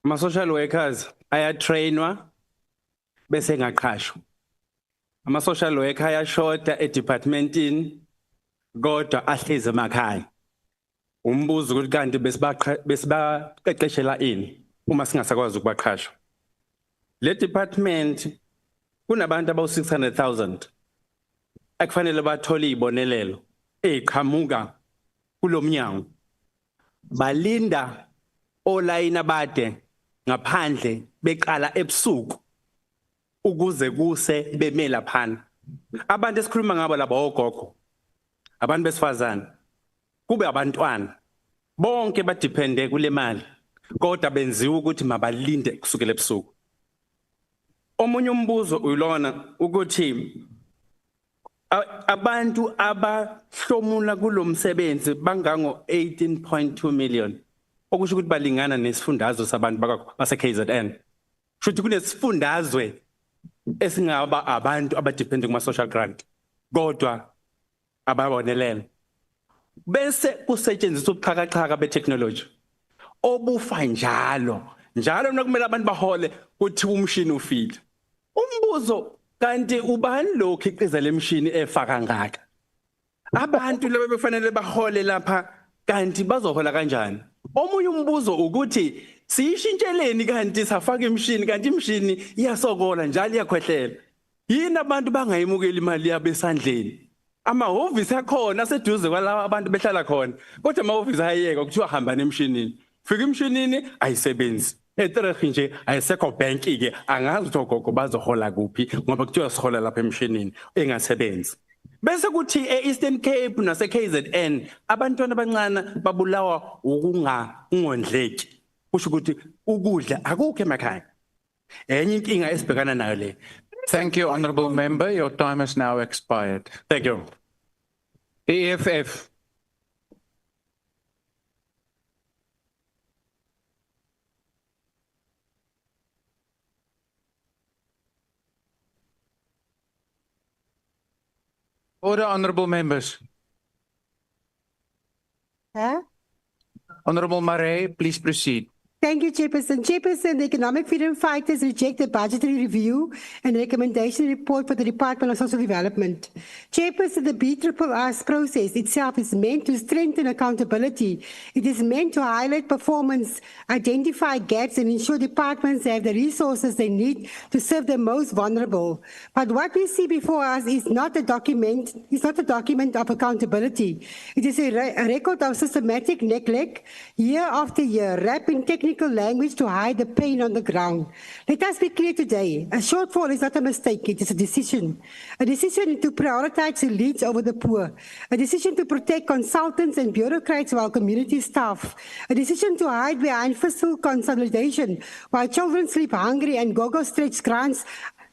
Speaker 2: Ama social workers ayatrainwa bese ngaqhashwa. Ama social worker ayashota edepartmentini kodwa ahlezi emakhaya. Umbuzo ukuthi kanti besibaqeqeshela ini uma singasakwazi ukubaqhasha. Le department kunabantu abawu 600,000 akufanele bathole izibonelelo eqhamuka kulomnyango. Balinda online abade ngaphandle beqala ebusuku ukuze kuse bemela phana. Abantu esikhuluma ngabo laba ogogo, abantu besifazana, kube abantwana, bonke badepende kule mali, kodwa benziwa ukuthi mabalinde kusukela ebusuku. Omunye umbuzo uyilona ukuthi abantu abahlomula kulomsebenzi bangango 18.2 million. Okusho ukuthi balingana nesifundazwe sabantu base KZN. Shuthi kunesifundazwe esingaba abantu abadepende kuma social grant. Kodwa ababonelele. Bese kusetshenziswa ubuxhakaxhaka betechnology. Obufa njalo. Njalo nokumele abantu bahole kuthi umshini ufile. Umbuzo
Speaker 5: kanti ubani lo khiqiza lemshini efaka ngaka abantu laba befanele bahole lapha kanti bazohola kanjani omunye umbuzo ukuthi siyishintsheleni kanti safaka imshini kanti imshini iyasokola njalo iyakhwehlela yini abantu bangayimukela imali yabo esandleni amahhovisi akhona seduze kwalabo abantu behlala khona kodwa amahhovisi ayeka kuthiwa hamba nemshinini fika imshinini ayisebenzi eTrechi nje ayisekho bank ke angazi ukuthi ogogo bazohola kuphi ngoba kuthiwa sihola lapha emshinini engasebenzi bese kuthi eEastern Cape nase KZN abantwana abancane babulawa ukungondleki kusho ukuthi ukudla akukho emakhaya enye inkinga esibhekana nayo le.
Speaker 17: Thank you, Honourable Member. Your time has now expired.
Speaker 5: Thank you.
Speaker 17: The EFF. Order, Honourable Members.
Speaker 6: Huh?
Speaker 17: Honourable Marais, please proceed.
Speaker 6: Thank you, Chairperson. Chairperson, the Economic Freedom Fighters reject the budgetary review and recommendation report for the Department of Social Development. Chairperson, the BRRR's process itself is meant to strengthen accountability. It is meant to highlight performance, identify gaps, and ensure departments have the resources they need to serve the most vulnerable. But what we see before us is not a document. It's not a document of accountability. It is a record of systematic neglect, year after year, wrapped in technical language to hide the pain on the ground. Let us be clear today. A shortfall is not a mistake, it is a decision. A decision to prioritize elites over the poor. A decision to protect consultants and bureaucrats while community staff. A decision to hide behind fiscal consolidation while children sleep hungry and go-go stretch grants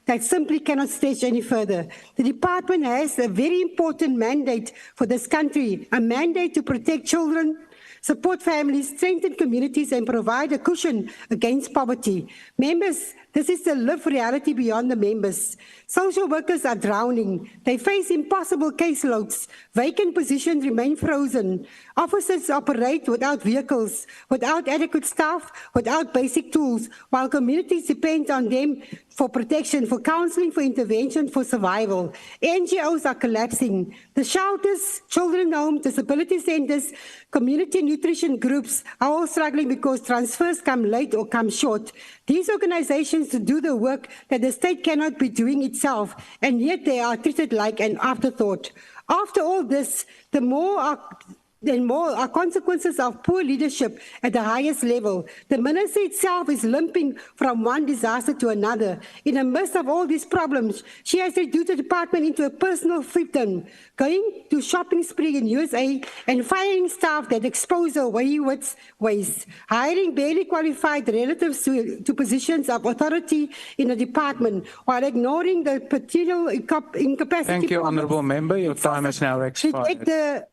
Speaker 6: that simply cannot stretch any further. The department has a very important mandate for this country, a mandate to protect children, support families, strengthen communities, and provide a cushion against poverty. Members, this is the lived reality beyond the members. Social workers are drowning. They face impossible caseloads. Vacant positions remain frozen. Officers operate without vehicles, without adequate staff, without basic tools, while communities depend on them for protection, for counseling, for intervention, for survival. NGOs are collapsing. The shelters, children homes, disability centers, community nutrition groups are all struggling because transfers come late or come short. These organizations do the work that the state cannot be doing itself, and yet they are treated like an afterthought. After all this, the more are consequences of poor leadership at the highest level. The ministry itself is limping from one disaster to another. In the midst of all these problems, she has reduced the department into a personal fiefdom, going to shopping spree in USA and firing staff that expose her wayward ways, hiring barely qualified relatives to positions of authority in the department while ignoring the paternal incapacity.
Speaker 17: Thank you, Honourable Member. Your time has now expired.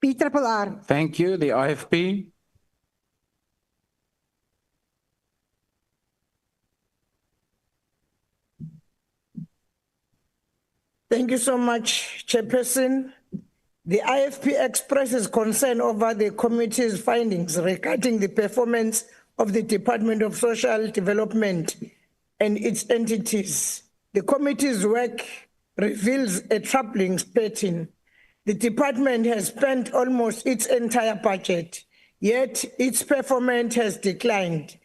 Speaker 6: PRRR.
Speaker 17: Thank you. The IFP.
Speaker 10: Thank you so much, Chairperson. The IFP expresses concern over the committee's findings regarding the performance of the Department of Social Development and its entities. The committee's work reveals a troubling pattern. The department has spent almost its entire budget, yet its performance has declined.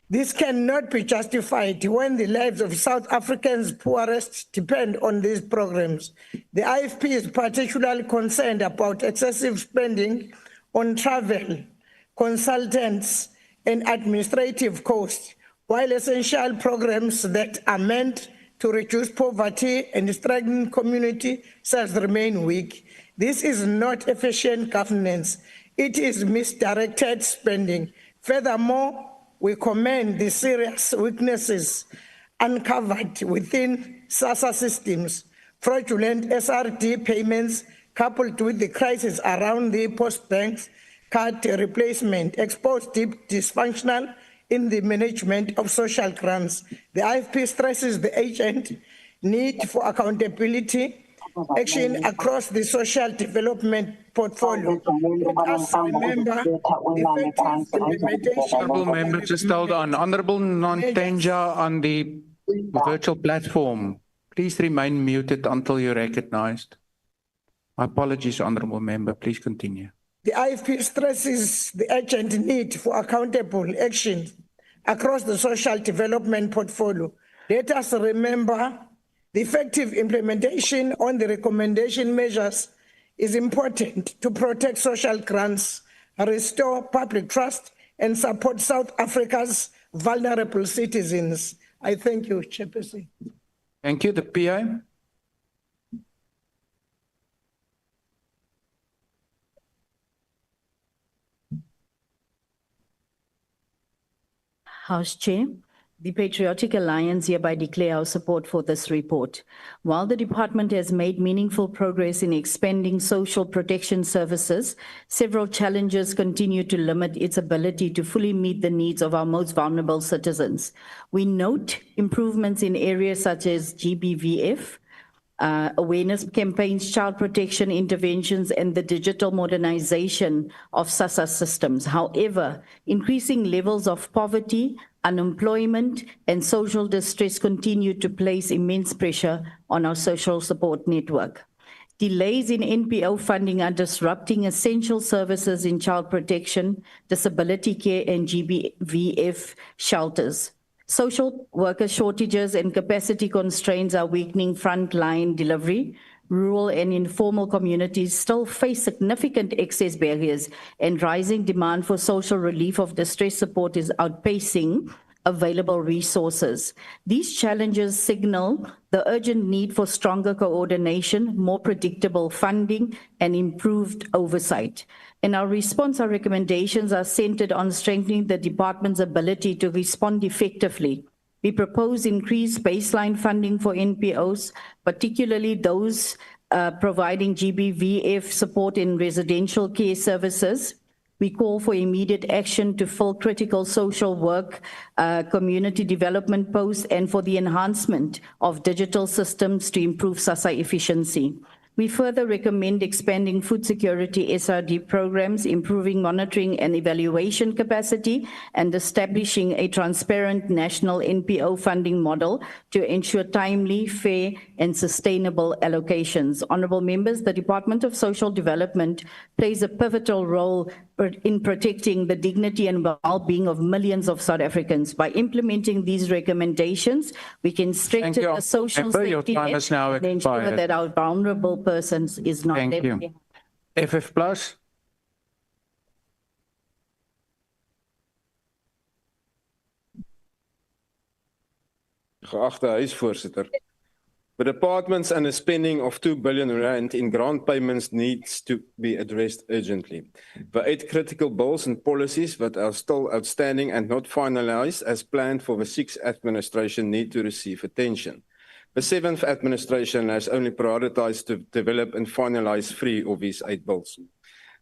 Speaker 10: This cannot be justified when the lives of South Africans' poorest depend on these programs. The IFP is particularly concerned about excessive spending on travel, consultants, and administrative costs, while essential programs that are meant to reduce poverty and strengthen community cells remain weak. This is not efficient governance. It is misdirected spending. Furthermore, we commend the serious weaknesses uncovered within SASSA systems, fraudulent SRD payments coupled with the crisis around the post-bank card replacement exposed deep dysfunctional in the management of social grants. The IFP stresses the urgent need for accountability, action across the social development portfolio. Let us remember effective implementation.
Speaker 17: Honourable Member, just hold on. Honourable Nontenja on the virtual platform. Please remain muted until you're recognized. My apologies, Honourable Member. Please continue.
Speaker 10: The IFP stresses the urgent need for accountable action across the social development portfolio. Let us remember the effective implementation on the recommendation measures is important to protect social grants, restore public trust, and support South Africa's vulnerable citizens. I thank you, Chairperson.
Speaker 17: Thank you. The PI.
Speaker 1: House Chair, the Patriotic Alliance hereby declare our support for this report. While the department has made meaningful progress in expanding social protection services, several challenges continue to limit its ability to fully meet the needs of our most vulnerable citizens. We note improvements in areas such as GBVF, awareness campaigns, child protection interventions, and the digital modernization of SASSA systems. However, increasing levels of poverty, unemployment, and social distress continue to place immense pressure on our social support network. Delays in NPO funding are disrupting essential services in child protection, disability care, and GBVF shelters. Social worker shortages and capacity constraints are weakening frontline delivery. Rural and informal communities still face significant access barriers, and rising demand for social relief of distress support is outpacing available resources. These challenges signal the urgent need for stronger coordination, more predictable funding, and improved oversight. In our response, our recommendations are centered on strengthening the department's ability to respond effectively. We propose increased baseline funding for NPOs, particularly those providing GBVF support in residential care services. We call for immediate action to fill critical social work, community development posts, and for the enhancement of digital systems to improve SASSA efficiency. We further recommend expanding food security SRD programs, improving monitoring and evaluation capacity, and establishing a transparent national NPO funding model to ensure timely, fair, and sustainable allocations. Honourable members, the Department of Social Development plays a pivotal role in protecting the dignity and well-being of millions of South Africans. By implementing these recommendations, we can strengthen the social safety net and ensure that our vulnerable persons is not left behind.
Speaker 17: FF Plus.
Speaker 3: Geachte huisvoorsitter. The department's underspending of R2 billion in grant payments needs to be addressed urgently. The 8 critical bills and policies that are still outstanding and not finalized as planned for the 6th administration need to receive attention. The 7th administration has only prioritized to develop and finalize 3 of these 8 bills.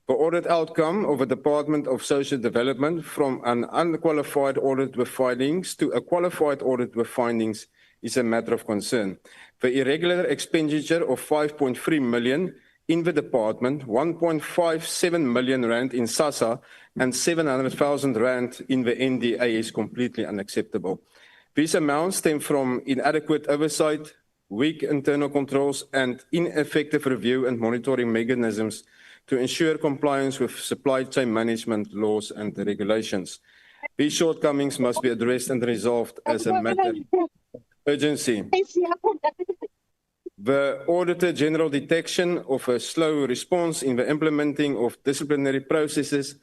Speaker 3: The audit outcome of the Department of Social Development from an unqualified audit with findings to a qualified audit with findings is a matter of concern. The irregular expenditure of 5.3 million in the department, 1.57 million rand in SASSA, and 700,000 rand in the NDA is completely unacceptable. These amounts stem from inadequate oversight, weak internal controls, and ineffective review and monitoring mechanisms to ensure compliance with supply chain management laws and regulations. These shortcomings must be addressed and resolved as a matter of urgency. The Auditor General detection of a slow response in the implementing of disciplinary processes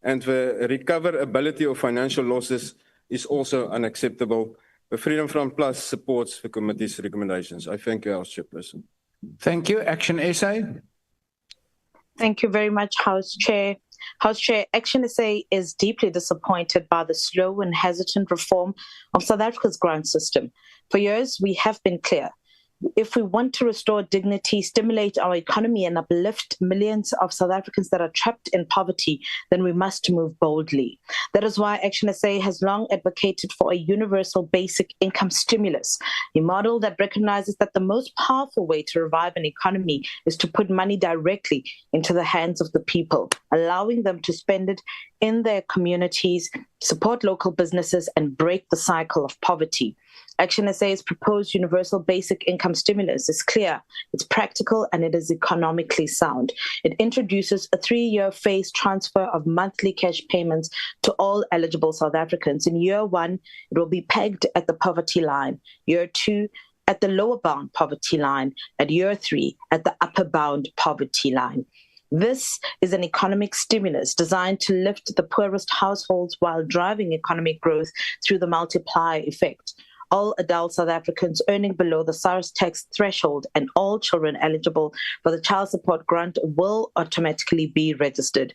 Speaker 3: and the recoverability of financial losses is also unacceptable. The Freedom Front Plus supports the committee's recommendations. I thank you, House Chairperson.
Speaker 17: Thank you. Action SA.
Speaker 9: Thank you very much, House Chair. House Chair, Action SA is deeply disappointed by the slow and hesitant reform of South Africa's grant system. For years, we have been clear. If we want to restore dignity, stimulate our economy, and uplift millions of South Africans that are trapped in poverty, then we must move boldly. That is why Action SA has long advocated for a universal basic income stimulus, a model that recognizes that the most powerful way to revive an economy is to put money directly into the hands of the people, allowing them to spend it in their communities, support local businesses, and break the cycle of poverty. Action SA's proposed universal basic income stimulus is clear, it's practical, and it is economically sound. It introduces a 3-year phased transfer of monthly cash payments to all eligible South Africans. In year 1, it will be pegged at the poverty line. Year 2, at the lower bound poverty line. At year 3, at the upper bound poverty line. This is an economic stimulus designed to lift the poorest households while driving economic growth through the multiplier effect. All adult South Africans earning below the SARS tax threshold and all children eligible for the child support grant will automatically be registered.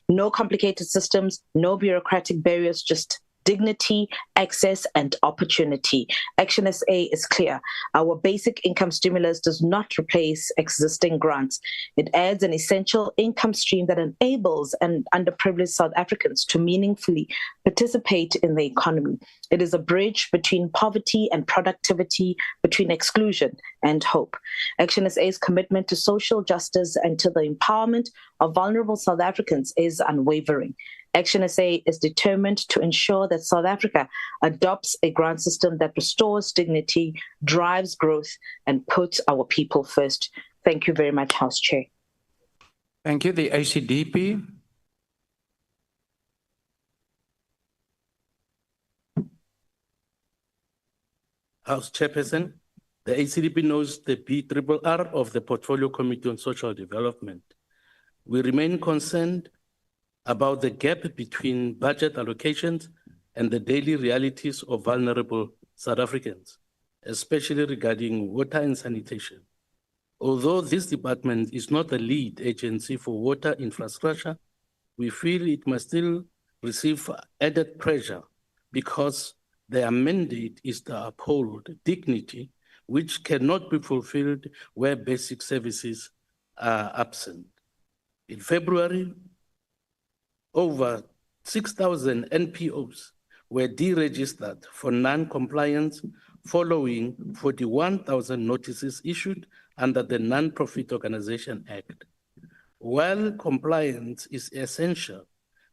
Speaker 9: No complicated systems, no bureaucratic barriers, just dignity, access, and opportunity. Action SA is clear. Our basic income stimulus does not replace existing grants. It adds an essential income stream that enables underprivileged South Africans to meaningfully participate in the economy. It is a bridge between poverty and productivity, between exclusion and hope. Action SA's commitment to social justice and to the empowerment of vulnerable South Africans is unwavering. Action SA is determined to ensure that South Africa adopts a grant system that restores dignity, drives growth, and puts our people first. Thank you very much, House Chair.
Speaker 17: Thank you. The ACDP.
Speaker 23: House Chairperson, the ACDP knows the PRRR of the Portfolio Committee on Social Development. We remain concerned about the gap between budget allocations and the daily realities of vulnerable South Africans, especially regarding water and sanitation. Although this department is not the lead agency for water infrastructure, we feel it must still receive added pressure because their mandate is to uphold dignity, which cannot be fulfilled where basic services are absent. In February, over 6,000 NPOs were deregistered for non-compliance following 41,000 notices issued under the Non-Profit Organization Act. While compliance is essential,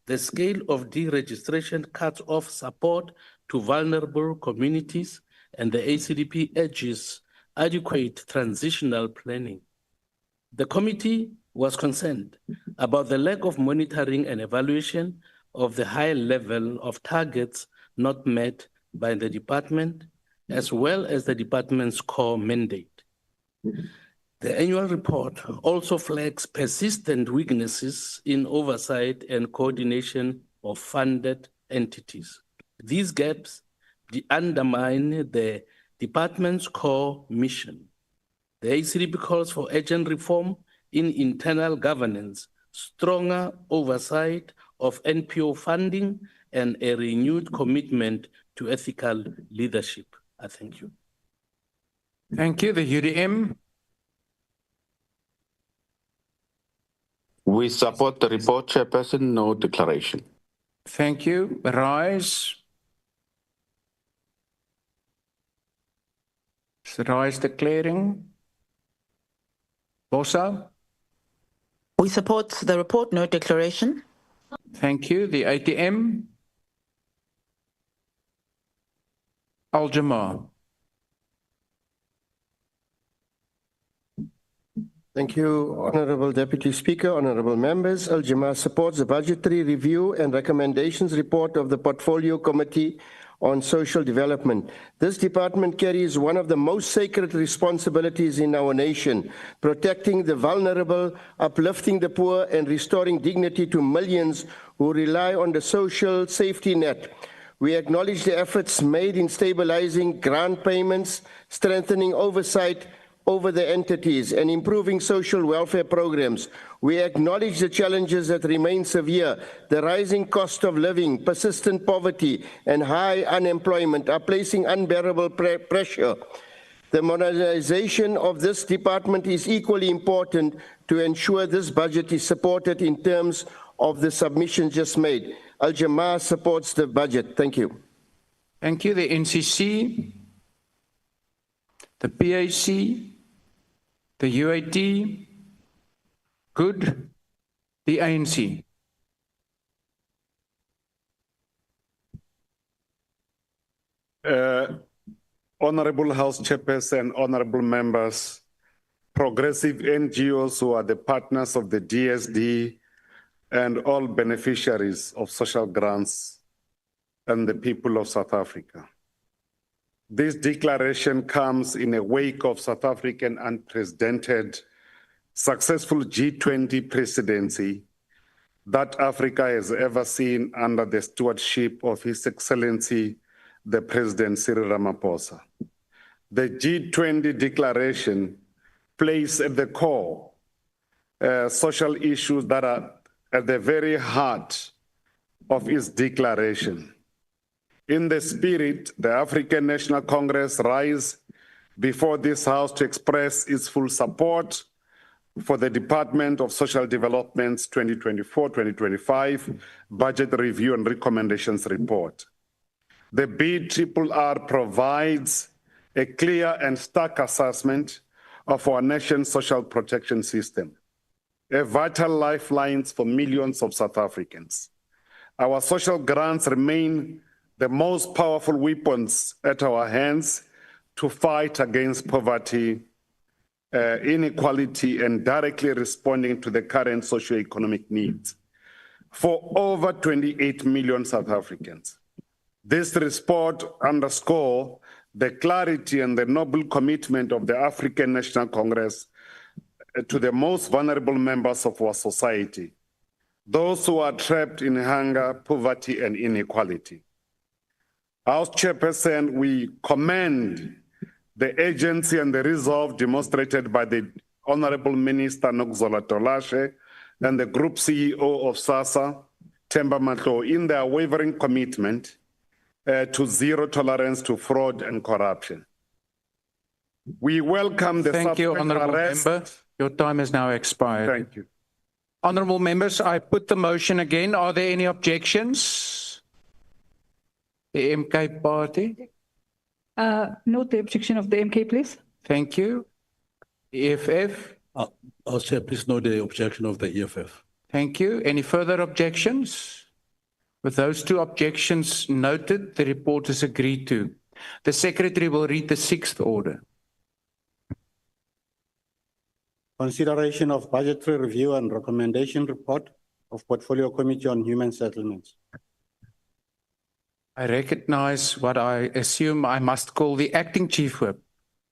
Speaker 23: the scale of deregistration cuts off support to vulnerable communities, and the ACDP urges adequate transitional planning. The committee was concerned about the lack of monitoring and evaluation of the high level of targets not met by the department, as well as the department's core mandate. The annual report also flags persistent weaknesses in oversight and coordination of funded entities. These gaps undermine the department's core mission. The ACDP calls for urgent reform in internal governance, stronger oversight of NPO funding, and a renewed commitment to ethical leadership. I thank you.
Speaker 17: Thank you. The UDM.
Speaker 11: We support the report, Chairperson. No declaration.
Speaker 17: Thank you. Rise. Is Rise declaring? Bosa.
Speaker 14: We support the report, no declaration.
Speaker 17: Thank you. The ATM. Al-Jamaa.
Speaker 18: Thank you, Honorable Deputy Speaker, honorable members. Al-Jamaa supports the budgetary review and recommendations report of the Portfolio Committee on Social Development. This department carries one of the most sacred responsibilities in our nation, protecting the vulnerable, uplifting the poor, and restoring dignity to millions who rely on the social safety net. We acknowledge the efforts made in stabilizing grant payments, strengthening oversight over the entities, and improving social welfare programs. We acknowledge the challenges that remain severe. The rising cost of living, persistent poverty, and high unemployment are placing unbearable pressure. The modernization of this department is equally important to ensure this budget is supported in terms of the submission just made. Al-Jamaa supports the budget. Thank you.
Speaker 17: Thank you. The NCC, the PAC, the UAT, good, the ANC.
Speaker 13: Honorable House Chairperson, honorable members, progressive NGOs who are the partners of the DSD, and all beneficiaries of social grants and the people of South Africa. This declaration comes in a wake of South African unprecedented successful G20 presidency that Africa has ever seen under the stewardship of His Excellency, the President Cyril Ramaphosa. The G20 declaration placed at the core social issues that are at the very heart of its declaration. In the spirit, the African National Congress rise before this House to express its full support for the Department of Social Development's 2024-2025 Budget Review and Recommendations Report. The BRRR provides a clear and stark assessment of our nation's social protection system, a vital lifeline for millions of South Africans. Our social grants remain the most powerful weapons at our hands to fight against poverty, inequality, and directly responding to the current socioeconomic needs for over 28 million South Africans. This report underscores the clarity and the noble commitment of the African National Congress to the most vulnerable members of our society, those who are trapped in hunger, poverty, and inequality. House Chairperson, we commend the agency and the resolve demonstrated by the Honorable Minister Nokzola Tolashe and the Group CEO of SASSA, Themba Matlo, in their wavering commitment to zero tolerance to fraud and corruption. We welcome the
Speaker 17: Thank you, Honourable Member. Your time has now expired.
Speaker 13: Thank you.
Speaker 17: Honourable members, I put the motion again. Are there any objections? The MK party?
Speaker 15: Note the objection of the MK, please.
Speaker 17: Thank you. EFF?
Speaker 23: House Chair, please note the objection of the EFF.
Speaker 17: Thank you. Any further objections? With those two objections noted, the report is agreed to. The Secretary will read the sixth order.
Speaker 2: Consideration of budgetary review and recommendation report of Portfolio Committee on Human Settlements.
Speaker 17: I recognize what I assume I must call the acting chief whip.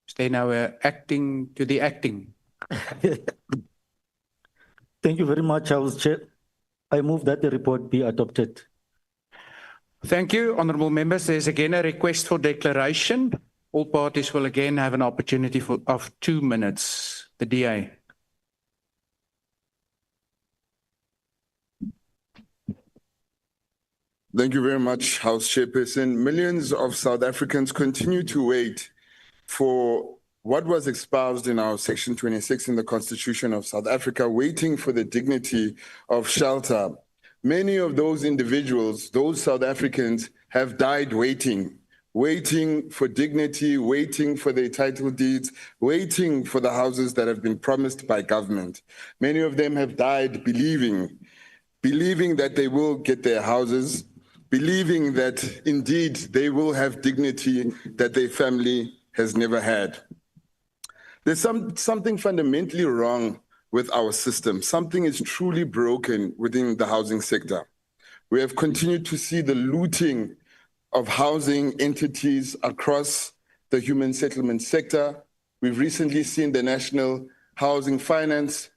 Speaker 17: Is there now acting to the acting?
Speaker 16: Thank you very much, House Chair. I move that the report be adopted.
Speaker 17: Thank you, honourable members. There's again a request for declaration. All parties will again have an opportunity of 2 minutes. The DA.
Speaker 19: Thank you very much, House Chairperson. Millions of South Africans continue to wait for what was espoused in our Section 26 in the Constitution of South Africa, waiting for the dignity of shelter. Many of those individuals, those South Africans, have died waiting for dignity, waiting for their title deeds, waiting for the houses that have been promised by government. Many of them have died believing that they will get their houses, believing that indeed they will have dignity that their family has never had. There's something fundamentally wrong with our system. Something is truly broken within the housing sector. We have continued to see the looting of housing entities across the human settlement sector. We've recently seen the National Housing Finance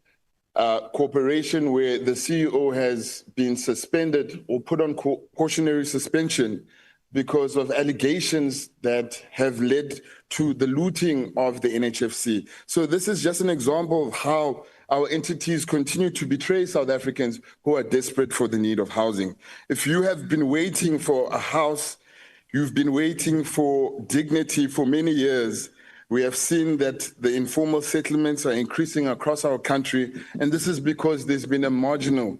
Speaker 19: Corporation, where the CEO has been suspended or put on cautionary suspension because of allegations that have led to the looting of the NHFC. So this is just an example of how our entities continue to betray South Africans who are desperate for the need of housing. If you have been waiting for a house, you've been waiting for dignity for many years. We have seen that the informal settlements are increasing across our country, and this is because there's been a marginal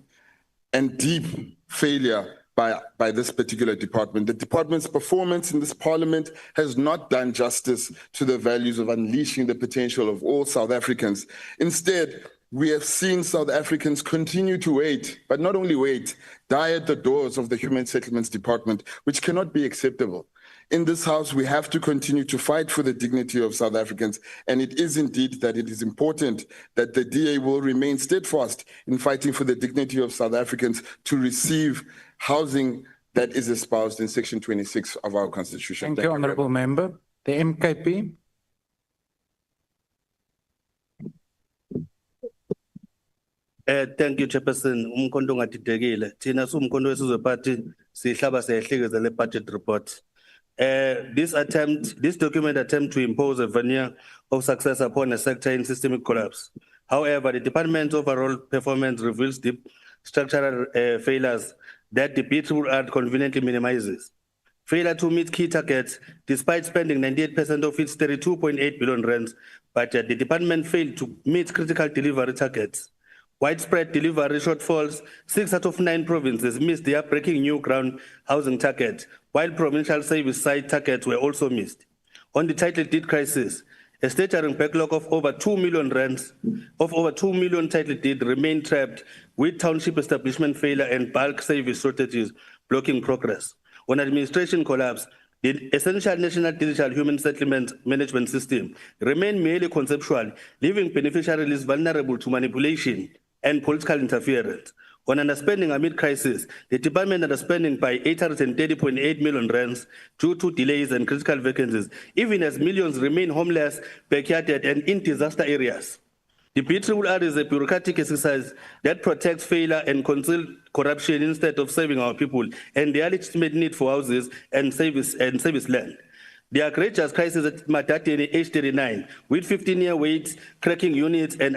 Speaker 19: and deep failure by this particular department. The department's performance in this parliament has not done justice to the values of unleashing the potential of all South Africans. Instead, we have seen South Africans continue to wait, but not only wait, die at the doors of the Human Settlements Department, which cannot be acceptable. In this House, we have to continue to fight for the dignity of South Africans, and it is indeed that it is important that the DA will remain steadfast in fighting for the dignity of South Africans to receive housing that is espoused in Section 26 of our Constitution.
Speaker 17: Thank you, Honourable Member. The MKP.
Speaker 23: Thank you, Chairperson. Umkondo ngatidekile. Thina sumkondo wesizwe party sihlaba siyahlekeza le budget report. This document attempt to impose a veneer of success upon a sector in systemic collapse. However, the department's overall performance reveals deep structural failures that the BRRR conveniently minimizes. Failure to meet key targets, despite spending 98% of its 32.8 billion rands budget, the department failed to meet critical delivery targets. Widespread delivery shortfalls, 6 out of 9 provinces missed their breaking new ground housing target, while provincial service side targets were also missed. On the title deed crisis, a staggering backlog of over 2 million rands, of over 2 million title deeds remain trapped with township establishment failure and bulk service shortages blocking progress. On administration collapse, the essential national digital human settlement management system remain merely conceptual, leaving beneficiaries vulnerable to manipulation and political interference. On underspending amid crisis, the department underspending by 830.8 million rands due to delays and critical vacancies, even as millions remain homeless, backyarded, and in disaster areas. The BRRR is a bureaucratic exercise that protects failure and conceals corruption instead of serving our people and their legitimate need for houses and service land. The outrageous crisis at Matateni, age 39, with 15-year waits, cracking units, and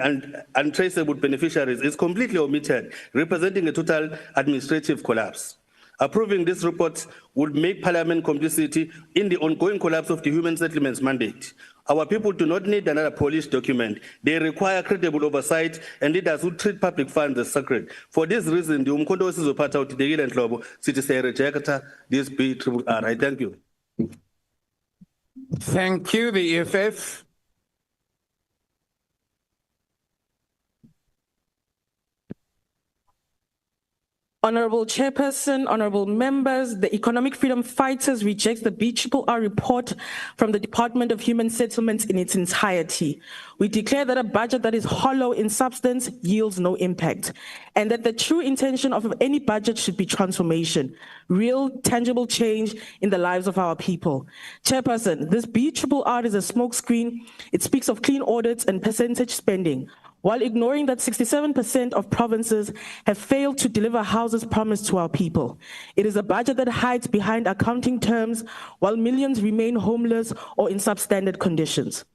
Speaker 23: untraceable beneficiaries is completely omitted, representing a total administrative collapse. Approving this report would make Parliament complicity in the ongoing collapse of the human settlements mandate. Our people do not need another polished document. They require credible oversight and leaders who treat public funds as sacred. For this reason, the Umkondo wesizwe party uTidekile Nhlobo sithi siyarejecta this BRRR. I thank you.
Speaker 17: Thank you, the EFF.
Speaker 8: Honorable Chairperson, honorable members, the Economic Freedom Fighters rejects the BRRR report from the Department of Human Settlements in its entirety. We declare that a budget that is hollow in substance yields no impact, and that the true intention of any budget should be transformation, real, tangible change in the lives of our people. Chairperson, this BRRR is a smokescreen. It speaks of clean audits and percentage spending, while ignoring that 67% of provinces have failed to deliver houses promised to our people. It is a budget that hides behind accounting terms while millions remain homeless or in substandard conditions.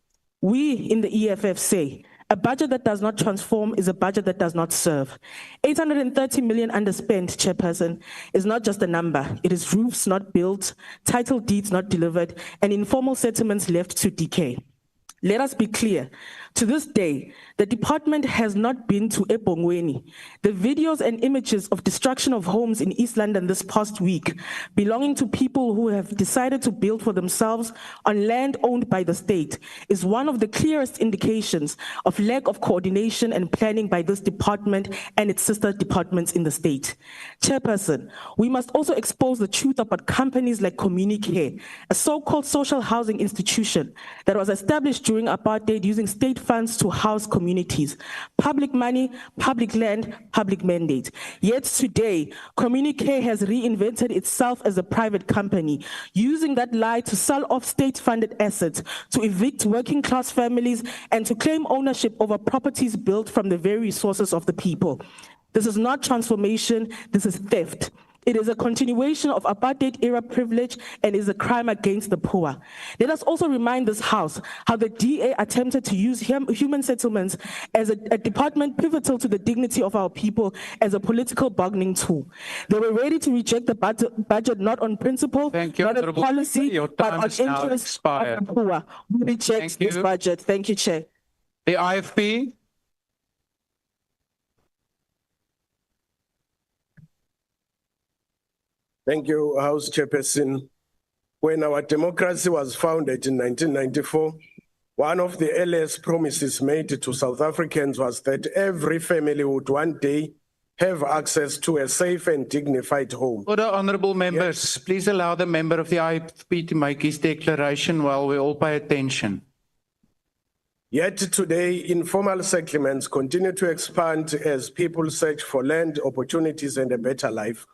Speaker 8: We in the EFF say, a budget that does not transform is a budget that does not serve. 830 million underspent, Chairperson, is not just a number. It is roofs not built, title deeds not delivered, and informal settlements left to decay. Let us be clear. To this day, the department has not been to Ebongweni. The videos and images of destruction of homes in East London this past week, belonging to people who have decided to build for themselves on land owned by the state, is one of the clearest indications of lack of coordination and planning by this department and its sister departments in the state. Chairperson, we must also expose the truth about companies like Communicare, a so-called social housing institution that was established during apartheid using state funds to house communities. Public money, public land, public mandate. Yet today, Communicare has reinvented itself as a private company, using that lie to sell off state-funded assets, to evict working-class families, and to claim ownership over properties built from the very resources of the people. This is not transformation, this is theft. It is a continuation of apartheid-era privilege and is a crime against the poor. Let us also remind this House how the DA attempted to use human settlements as a department pivotal to the dignity of our people as a political bargaining tool. They were ready to reject the budget not on principle, not on policy, but on interest of the poor. We reject this budget. Thank you, Chair.
Speaker 17: The IFP.
Speaker 20: Thank you, House Chairperson. When our democracy was founded in 1994, one of the earliest promises made to South Africans was that every family would one day have access to a safe and dignified home.
Speaker 17: Order, honourable members. Please allow the member of the IFP to make his declaration while we all pay attention.
Speaker 20: Yet today, informal settlements continue to expand as people search for land, opportunities, and a better life.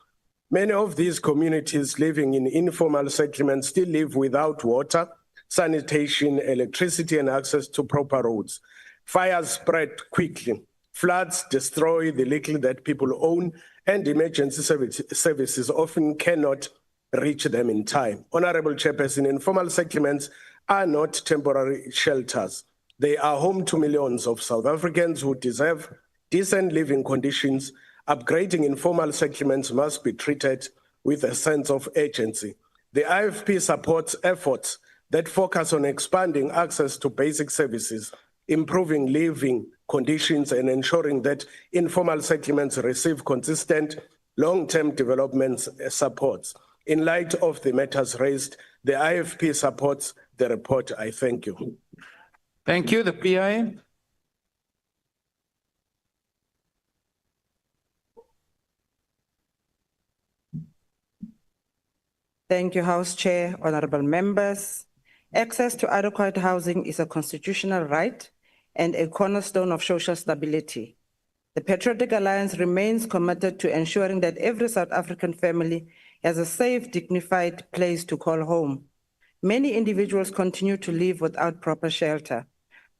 Speaker 20: Many of these communities living in informal settlements still live without water, sanitation, electricity, and access to proper roads. Fires spread quickly. Floods destroy the little that people own, and emergency services often cannot reach them in time. Honorable Chairperson, informal settlements are not temporary shelters. They are home to millions of South Africans who deserve decent living conditions. Upgrading informal settlements must be treated with a sense of urgency. The IFP supports efforts that focus on expanding access to basic services, improving living conditions, and ensuring that informal settlements receive consistent long-term development supports. In light of the matters raised, the IFP supports the report. I thank you.
Speaker 17: Thank you. The PI.
Speaker 12: Thank you, House Chair, honorable members. Access to adequate housing is a constitutional right and a cornerstone of social stability. The Patriotic Alliance remains committed to ensuring that every South African family has a safe, dignified place to call home. Many individuals continue to live without proper shelter.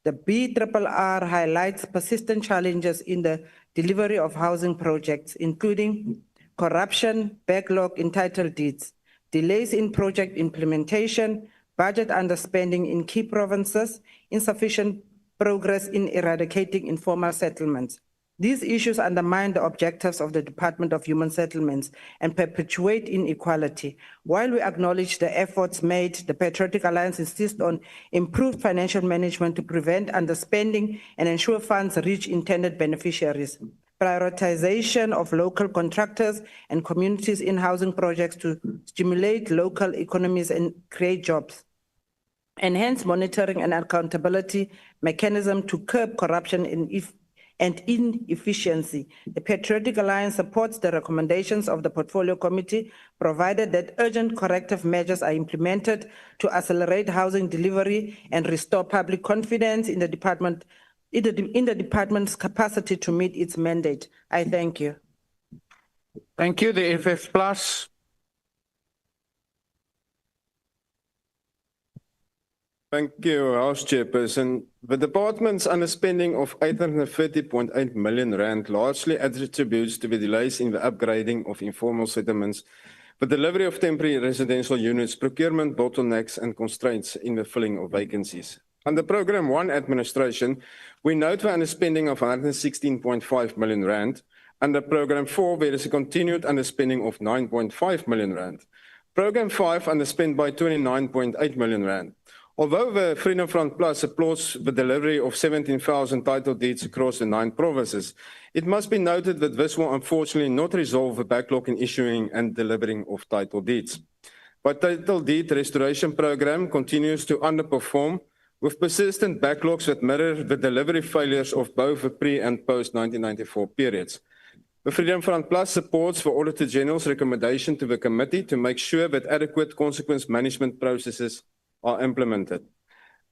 Speaker 12: The BRRR highlights persistent challenges in the delivery of housing projects, including corruption, backlog in title deeds, delays in project implementation, budget underspending in key provinces, insufficient progress in eradicating informal settlements. These issues undermine the objectives of the Department of Human Settlements and perpetuate inequality. While we acknowledge the efforts made, the Patriotic Alliance insists on improved financial management to prevent underspending and ensure funds reach intended beneficiaries. Prioritization of local contractors and communities in housing projects to stimulate local economies and create jobs. Enhance monitoring and accountability mechanism to curb corruption and inefficiency. The Patriotic Alliance supports the recommendations of the Portfolio Committee, provided that urgent corrective measures are implemented to accelerate housing delivery and restore public confidence in the department, in the department's capacity to meet its mandate. I thank you.
Speaker 17: Thank you. The FF Plus.
Speaker 3: Thank you, House Chairperson. The department's underspending of 830.8 million rand largely attributes to the delays in the upgrading of informal settlements, the delivery of temporary residential units, procurement bottlenecks, and constraints in the filling of vacancies. Under Programme 1 administration, we note the underspending of 116.5 million rand. Under Programme 4, there is a continued underspending of 9.5 million rand. Programme 5 underspent by 29.8 million rand. Although the Freedom Front Plus applauds the delivery of 17,000 title deeds across the 9 provinces, it must be noted that this will unfortunately not resolve the backlog in issuing and delivering of title deeds. But title deed restoration program continues to underperform, with persistent backlogs that mirror the delivery failures of both the pre- and post-1994 periods. The Freedom Front Plus supports the Auditor General's recommendation to the committee to make sure that adequate consequence management processes are implemented.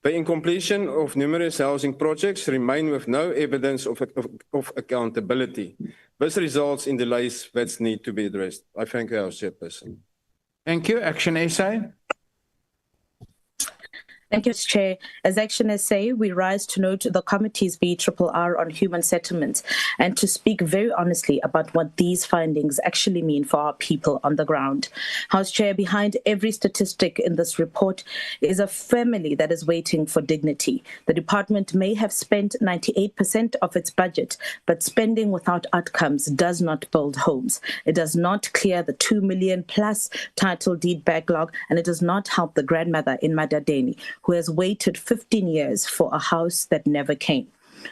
Speaker 3: The incompletion of numerous housing projects remain with no evidence of accountability. This results in delays that need to be addressed. I thank you, House Chairperson.
Speaker 17: Thank you. Action SA.
Speaker 9: Thank you, Chair. As Action SA, we rise to note the committee's BRRR on human settlements and to speak very honestly about what these findings actually mean for our people on the ground. House Chair, behind every statistic in this report is a family that is waiting for dignity. The department may have spent 98% of its budget, but spending without outcomes does not build homes. It does not clear the 2 million plus title deed backlog, and it does not help the grandmother in Madadeni, who has waited 15 years for a house that never came.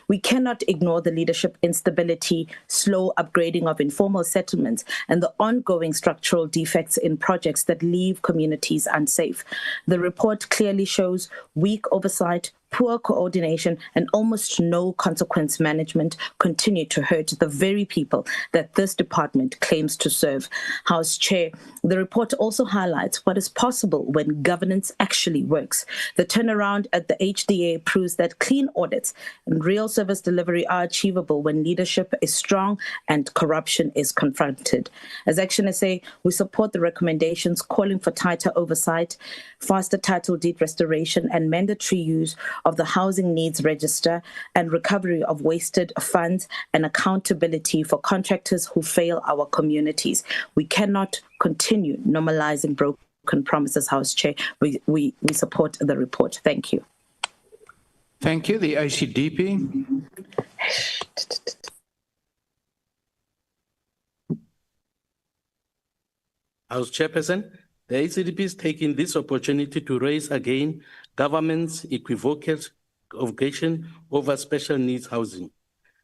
Speaker 9: We cannot ignore the leadership instability, slow upgrading of informal settlements, and the ongoing structural defects in projects that leave communities unsafe. The report clearly shows weak oversight, poor coordination, and almost no consequence management continue to hurt the very people that this department claims to serve. House Chair, the report also highlights what is possible when governance actually works. The turnaround at the HDA proves that clean audits and real service delivery are achievable when leadership is strong and corruption is confronted. As Action SA, we support the recommendations calling for tighter oversight, faster title deed restoration, and mandatory use of the Housing Needs Register and recovery of wasted funds and accountability for contractors who fail our communities. We cannot continue normalizing broken promises, House Chair. We support the report. Thank you.
Speaker 17: Thank you. The ACDP.
Speaker 23: House Chairperson, the ACDP is taking this opportunity to raise again government's equivocation over special needs housing.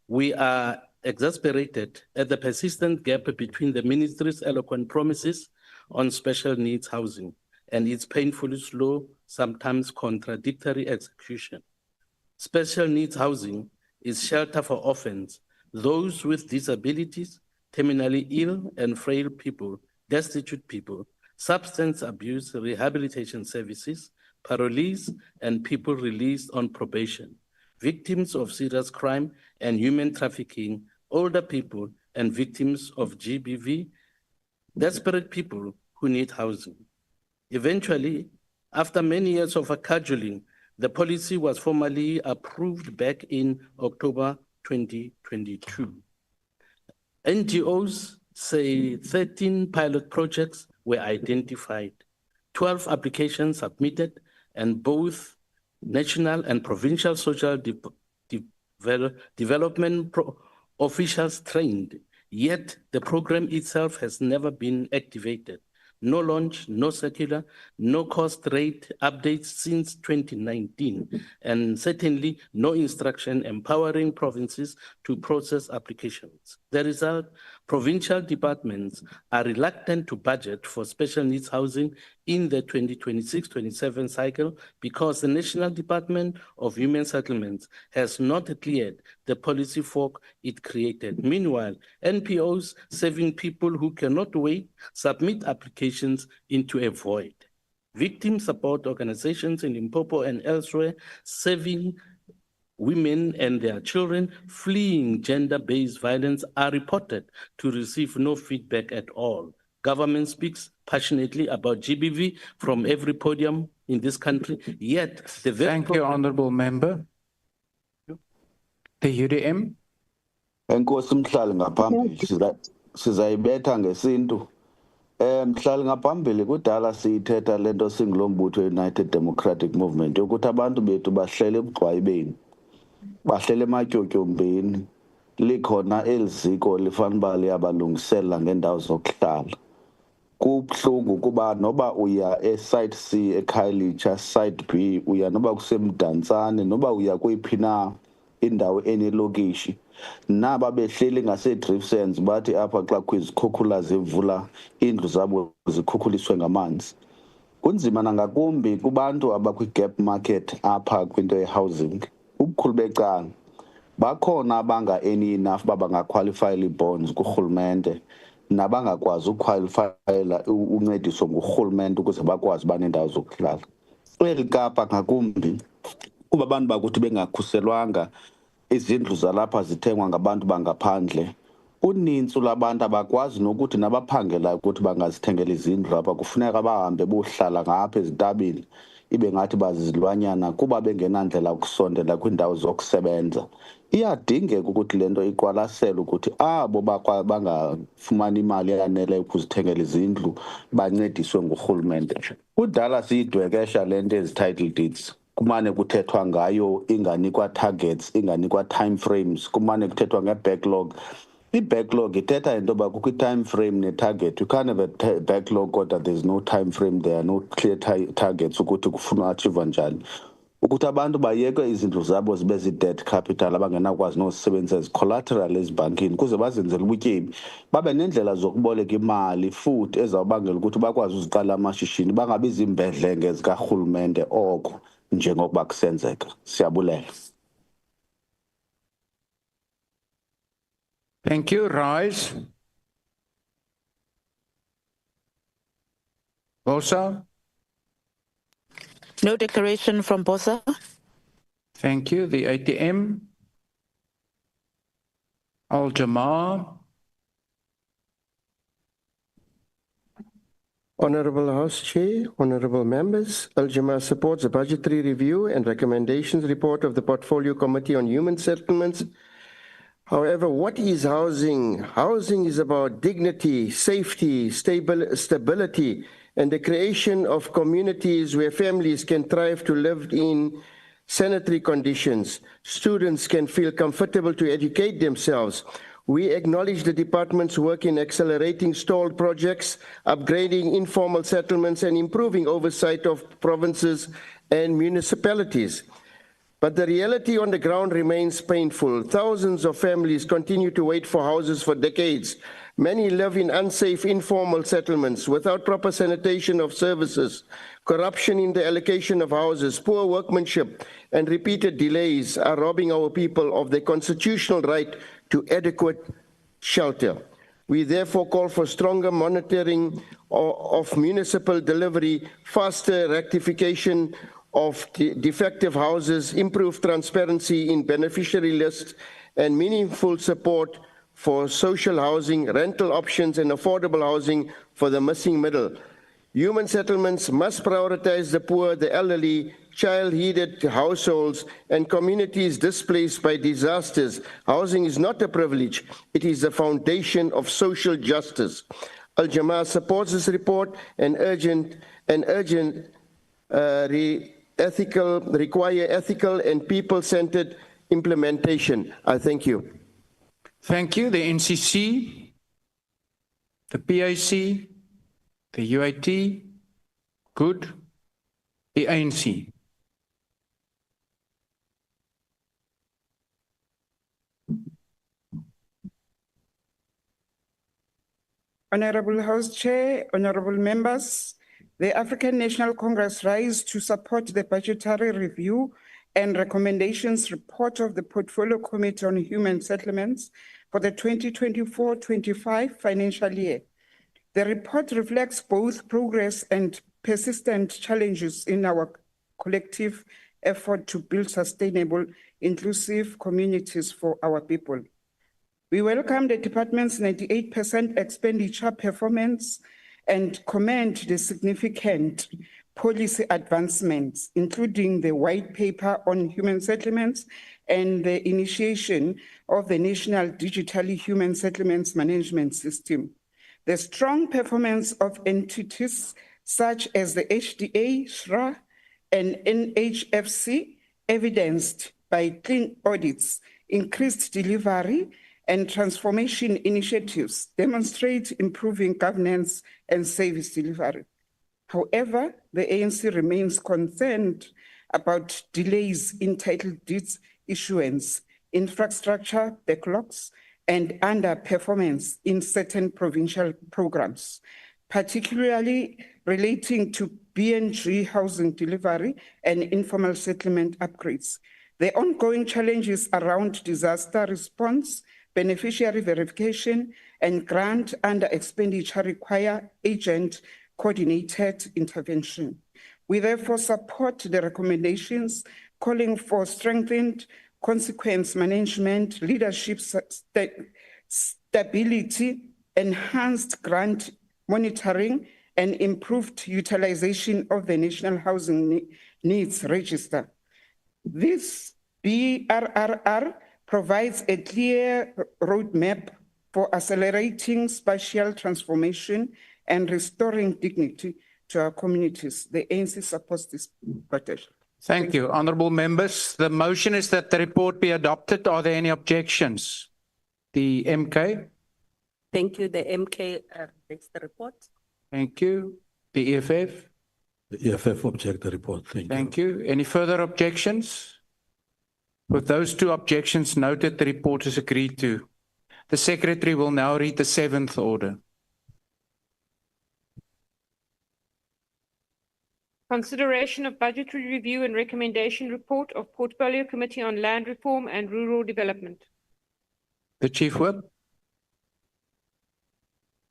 Speaker 23: We are exasperated at the persistent gap between the ministry's eloquent promises on special needs housing and its painfully slow, sometimes contradictory execution. Special needs housing is shelter for orphans, those with disabilities, terminally ill and frail people, destitute people, substance abuse rehabilitation services, parolees, and people released on probation, victims of serious crime and human trafficking, older people, and victims of GBV, desperate people who need housing. Eventually, after many years of cajoling, the policy was formally approved back in October 2022. NGOs say 13 pilot projects were identified, 12 applications submitted, and both national and provincial social development officials trained, yet the program itself has never been activated. No launch, no circular, no cost rate updates since 2019, and certainly no instruction empowering provinces to process applications. The result, provincial departments are reluctant to budget for special needs housing in the 2026-27 cycle because the National Department of Human Settlements has not cleared the policy fork it created. Meanwhile, NPOs serving people who cannot wait submit applications into a void. Victim support organizations in Limpopo and elsewhere serving women and their children fleeing gender-based violence are reported to receive no feedback at all. Government speaks passionately about GBV from every podium in this country, yet the
Speaker 17: Thank you, Honourable Member. The UDM.
Speaker 7: Enkosi mhlali ngaphambili sizayibetha ngesintu. Mhlali ngaphambili kudala siyithetha lento singulombutho United Democratic Movement yokuthi abantu bethu bahlele ebugqwayibeni. Bahlele ematyotyombeni. Likhona eliziko lifanele liyabalungisela ngendawo zokuhlala. Kubhlungu kuba noba uya e-Site C eKhayelitsha, Site B, uya noba kusemdantsane, noba uya kuyiphina indawo enelokishi. Naba behleli ngase-Driftsens bathi apha xa kwizikhukhula zivula indlu zabo zikhukhuliswe ngamanzi. Kunzima nangakumbi kubantu abakwi-gap market apha kwinto ye-housing. Ubukhulu becala bakhona abanga-earning enough bangaqualifyela ii-bonds kurhulumente nabangakwazi ukuqualifyela uncediso ngurhulumente ukuze bakwazi uba neendawo zokuhlala. Eli Kapa ngakumbi kuba abantu bakuthi bengakhuselwanga izindlu zalapha zithengwa ngabantu bangaphandle. Uninzi lwabantu abakwazi nokuthi nabaphangela ukuthi bangazithengela izindlu apha kufuneka bahambe bohlala ngapha ezitabini ibe ngathi bazizilwanyana kuba bengenandlela ukusondela kwindawo zokusebenza. Iyadingeka ukuthi lento iqwalasela ukuthi abo bangafumani imali eyanele ukuzithengela izindlu bancediswe ngurhulumente. Kudala siyidwekesha lento ezi-title deeds. Kumane kuthethwa ngayo inganikwa targets, inganikwa time frames, kumane kuthethwa nge-backlog. I-backlog ithetha into yoba kukho i-time frame ne-target. You can't have a backlog kodwa there's no time frame, there are no clear targets ukuthi kufunwa achieve njani. Ukuthi abantu bayeke izindlu zabo zibe zi-debt capital abangenakwazi nosebenzisa ezi-collateral ezibhankini kuze bazenzele ubutyebi. Babe nendlela zokuboleka imali futhi ezawubangela ukuthi bakwazi uziqala amashishini bangabi ziimbedlenge zikarhulumente oko. njengokuba kusenzeka. Siyabulela.
Speaker 17: Thank you. Rise. Bosa.
Speaker 14: No declaration from Bosa.
Speaker 17: Thank you. The ATM. Al-Jamaa.
Speaker 18: Honorable House Chair, honorable members, Al-Jamaa supports the budgetary review and recommendations report of the Portfolio Committee on Human Settlements. However, what is housing? Housing is about dignity, safety, stability, and the creation of communities where families can thrive to live in sanitary conditions. Students can feel comfortable to educate themselves. We acknowledge the department's work in accelerating stalled projects, upgrading informal settlements, and improving oversight of provinces and municipalities. But the reality on the ground remains painful. Thousands of families continue to wait for houses for decades. Many live in unsafe informal settlements without proper sanitation of services. Corruption in the allocation of houses, poor workmanship, and repeated delays are robbing our people of their constitutional right to adequate shelter. We therefore call for stronger monitoring of municipal delivery, faster rectification of defective houses, improved transparency in beneficiary lists, and meaningful support for social housing, rental options, and affordable housing for the missing middle. Human settlements must prioritize the poor, the elderly, child-headed households, and communities displaced by disasters. Housing is not a privilege, it is the foundation of social justice. Al-Jamaa supports this report and require ethical and people-centered implementation. I thank you.
Speaker 17: Thank you. The NCC, the PIC, the UIT, good. The ANC.
Speaker 4: Honorable House Chair, honorable members, the African National Congress rise to support the budgetary review and recommendations report of the Portfolio Committee on Human Settlements for the 2024-25 financial year. The report reflects both progress and persistent challenges in our collective effort to build sustainable, inclusive communities for our people. We welcome the department's 98% expenditure performance and commend the significant policy advancements, including the white paper on human settlements and the initiation of the National Digitally Human Settlements Management System. The strong performance of entities such as the HDA, SHRA, and NHFC, evidenced by clean audits, increased delivery, and transformation initiatives demonstrate improving governance and service delivery. However, the ANC remains concerned about delays in title deeds issuance, infrastructure backlogs, and underperformance in certain provincial programs, particularly relating to BNG housing delivery and informal settlement upgrades. The ongoing challenges around disaster response, beneficiary verification, and grant under expenditure require agent-coordinated intervention. We therefore support the recommendations calling for strengthened consequence management, leadership stability, enhanced grant monitoring, and improved utilization of the National Housing Needs Register. This BRRR provides a clear roadmap for accelerating spatial transformation and restoring dignity to our communities. The ANC supports this budget.
Speaker 17: Thank you. Honourable members, the motion is that the report be adopted. Are there any objections? The MK?
Speaker 21: Thank you. The MK takes the report.
Speaker 17: Thank you. The EFF?
Speaker 16: The EFF object the report.
Speaker 17: Thank you. Any further objections? With those two objections noted, the report is agreed to. The Secretary will now read the 7th order.
Speaker 5: Consideration of budgetary review and recommendation report of Portfolio Committee on Land Reform and Rural Development.
Speaker 17: The Chief Whip.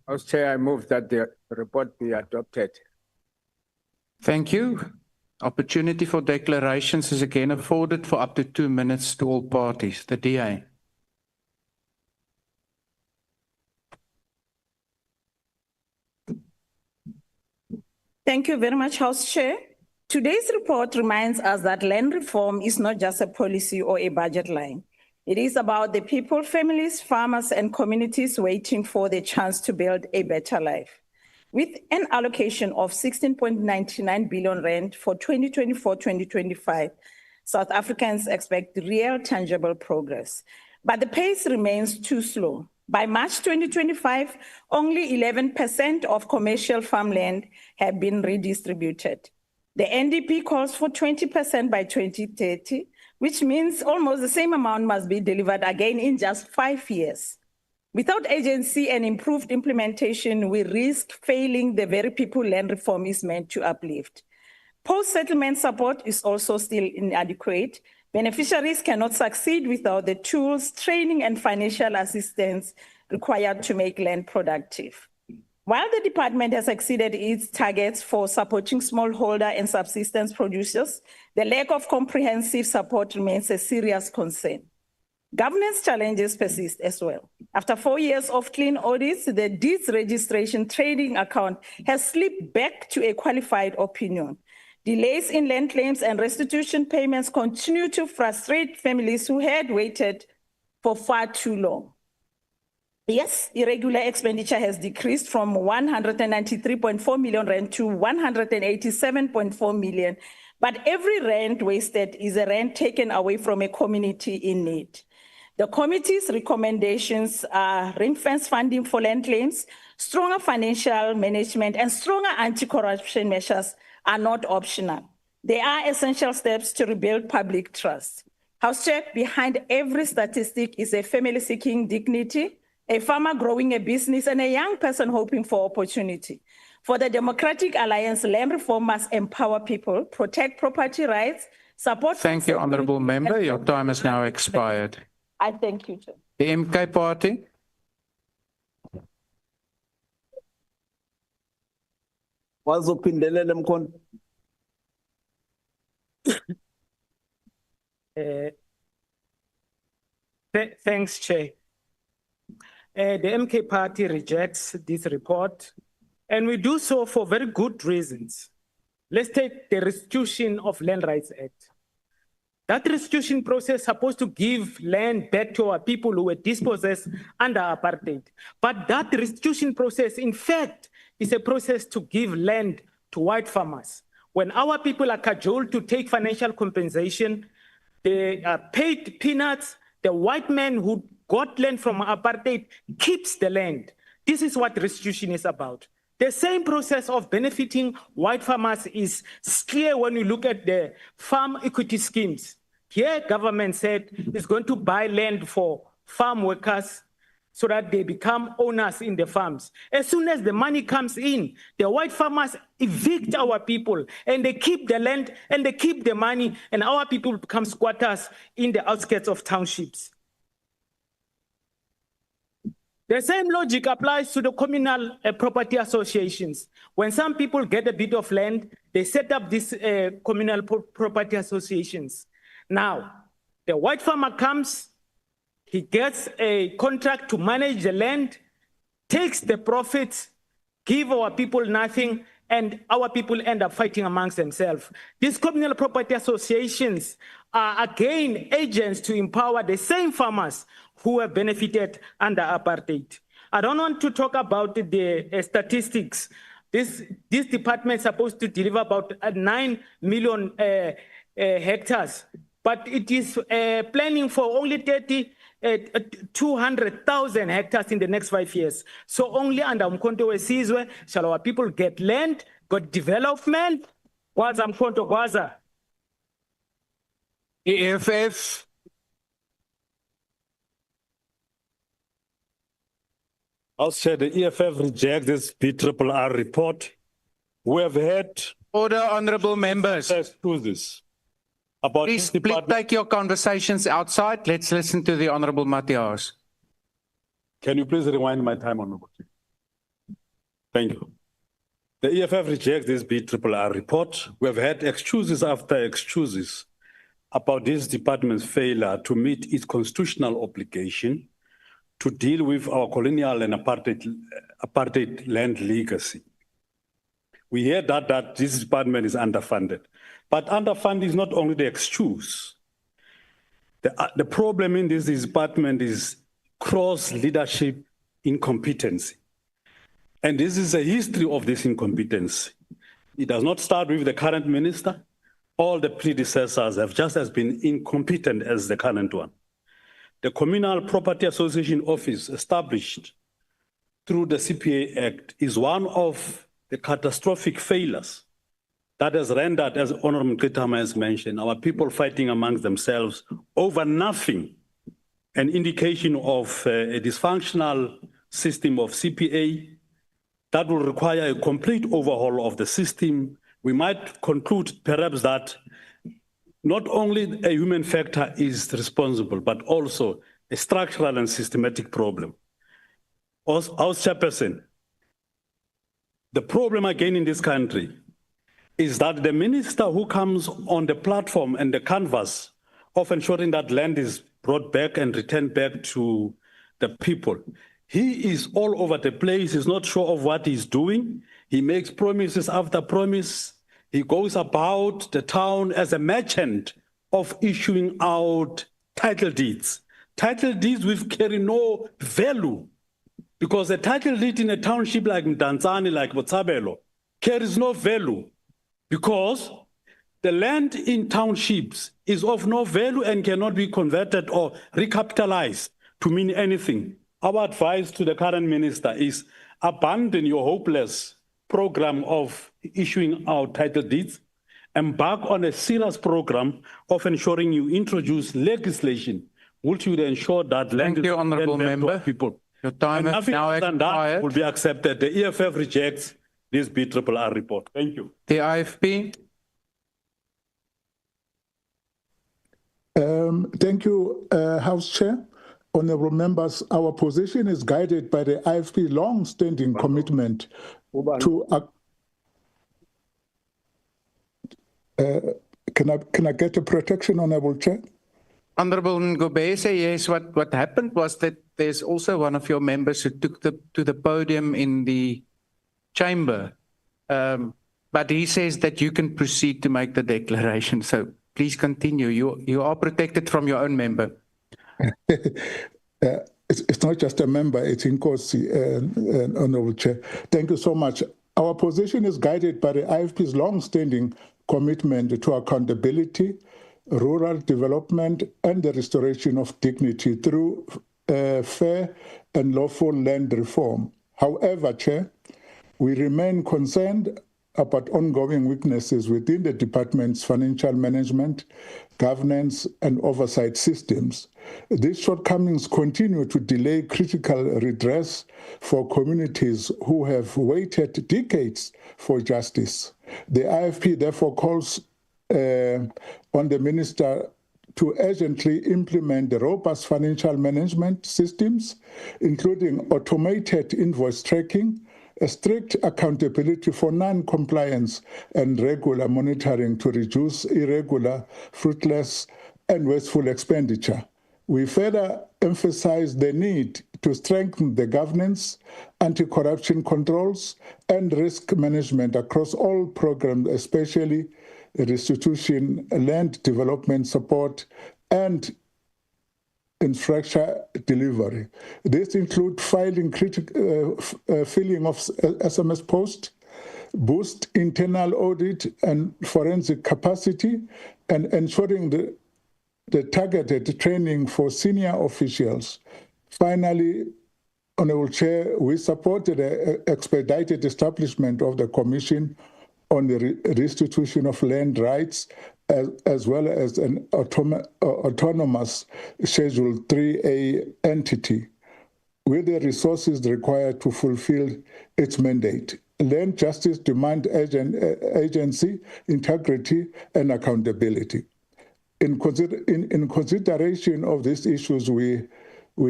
Speaker 6: House Chair, I move that the report be adopted.
Speaker 17: Thank you. Opportunity for declarations is again afforded for up to 2 minutes to all parties. The DA.
Speaker 22: Thank you very much, House Chair. Today's report reminds us that land reform is not just a policy or a budget line. It is about the people, families, farmers, and communities waiting for the chance to build a better life. With an allocation of 16.99 billion rand for 2024-2025, South Africans expect real tangible progress, but the pace remains too slow. By March 2025, only 11% of commercial farmland have been redistributed. The NDP calls for 20% by 2030, which means almost the same amount must be delivered again in just 5 years. Without agency and improved implementation, we risk failing the very people land reform is meant to uplift. Post-settlement support is also still inadequate. Beneficiaries cannot succeed without the tools, training, and financial assistance required to make land productive. While the department has exceeded its targets for supporting smallholder and subsistence producers, the lack of comprehensive support remains a serious concern. Governance challenges persist as well. After 4 years of clean audits, the deeds registration trading account has slipped back to a qualified opinion. Delays in land claims and restitution payments continue to frustrate families who had waited for far too long. Yes, irregular expenditure has decreased from 193.4 million rand to 187.4 million, but every rand wasted is a rand taken away from a community in need. The committee's recommendations are ring-fence funding for land claims, stronger financial management, and stronger anti-corruption measures are not optional. They are essential steps to rebuild public trust. House Chair, behind every statistic is a family seeking dignity, a farmer growing a business, and a young person hoping for opportunity. For the Democratic Alliance, land reform must empower people, protect property rights, support...
Speaker 17: Thank you, Honourable Member. Your time has now expired.
Speaker 22: I thank you, Chair.
Speaker 17: The MK Party.
Speaker 24: Wazopindelela mkhona.
Speaker 25: Thanks, Chair. The MK Party rejects this report, and we do so for very good reasons. Let's take the Restitution of Land Rights Act. That restitution process is supposed to give land back to our people who were dispossessed under apartheid. But that restitution process, in fact, is a process to give land to white farmers. When our people are cajoled to take financial compensation, they are paid peanuts. The white man who got land from apartheid keeps the land. This is what restitution is about. The same process of benefiting white farmers is clear when you look at the farm equity schemes. Here, government said it's going to buy land for farm workers so that they become owners in the farms. As soon as the money comes in, the white farmers evict our people and they keep the land and they keep the money, and our people become squatters in the outskirts of townships. The same logic applies to the communal property associations. When some people get a bit of land, they set up these communal property associations. Now, the white farmer comes, he gets a contract to manage the land, takes the profits, give our people nothing, and our people end up fighting amongst themselves. These communal property associations are again agents to empower the same farmers who have benefited under apartheid. I don't want to talk about the statistics. This department is supposed to deliver about 9 million hectares, but it is planning for only 200,000 hectares in the next 5 years. So only under Mkhonto Wesizwe shall our people get land, got development. Waza Mkhonto Gwaza.
Speaker 6: EFF.
Speaker 26: I'll say the EFF rejects this PRRR report. We have had
Speaker 17: Order, honorable members.
Speaker 1: Excuse about
Speaker 17: Please take your conversations outside. Let's listen to the Honorable Matthias.
Speaker 1: Can you please rewind my time, Honorable Chief? Thank you. The EFF rejects this BRRR report. We have had excuses after excuses about this department's failure to meet its constitutional obligation to deal with our colonial and apartheid land legacy. We hear that this department is underfunded, but underfunding is not only the excuse. The problem in this department is cross-leadership incompetency. And this is a history of this incompetence. It does not start with the current minister. All the predecessors have just as been incompetent as the current one. The Communal Property Association Office, established through the CPA Act, is one of the catastrophic failures that has rendered, as Honorable Mqitama has mentioned, our people fighting amongst themselves over nothing, an indication of a dysfunctional system of CPA that will require a complete overhaul of the system. We might conclude perhaps that not only a human factor is responsible, but also a structural and systematic problem. House Chairperson, the problem again in this country is that the minister who comes on the platform and the canvas of ensuring that land is brought back and returned back to the people, he is all over the place. He's not sure of what he's doing. He makes promises after promise. He goes about the town as a merchant of issuing out title deeds. Title deeds which carry no value, because a title deed in a township like Mdantsane, like Botshabelo, carries no value, because the land in townships is of no value and cannot be converted or recapitalized to mean anything. Our advice to the current minister is abandon your hopeless program of issuing out title deeds, embark on a serious program of ensuring you introduce legislation which would ensure that land is
Speaker 17: honorable member.
Speaker 1: People.
Speaker 17: Your time
Speaker 1: and
Speaker 17: is now expired.
Speaker 1: That will be accepted. The EFF rejects this BRRR report. Thank you.
Speaker 17: The IFP.
Speaker 10: Thank you, House Chair. Honorable members, our position is guided by the IFP long-standing commitment to... Can I get a protection, Honorable Chair?
Speaker 17: Honorable Ngobese, yes, what happened was that there's also one of your members who took to the podium in the chamber, but he says that you can proceed to make the declaration. So please continue. You are protected from your own member.
Speaker 10: It's not just a member, it's Inkosi, Honorable Chair. Thank you so much. Our position is guided by the IFP's long-standing commitment to accountability, rural development, and the restoration of dignity through fair and lawful land reform. However, Chair, we remain concerned about ongoing weaknesses within the department's financial management, governance, and oversight systems. These shortcomings continue to delay critical redress for communities who have waited decades for justice. The IFP therefore calls on the Minister to urgently implement the robust financial management systems, including automated invoice tracking, a strict accountability for non-compliance, and regular monitoring to reduce irregular, fruitless, and wasteful expenditure. We further emphasize the need to strengthen the governance, anti-corruption controls, and risk management across all programs, especially restitution, land development support, and infrastructure delivery. This includes filling of SMS posts, boost internal audit and forensic capacity, and ensuring the targeted training for senior officials. Finally, Honorable Chair, we supported the expedited establishment of the Commission on the Restitution of Land Rights, as well as an autonomous Schedule 3A entity with the resources required to fulfill its mandate. land justice demand agency, integrity, and accountability. In consideration of these issues we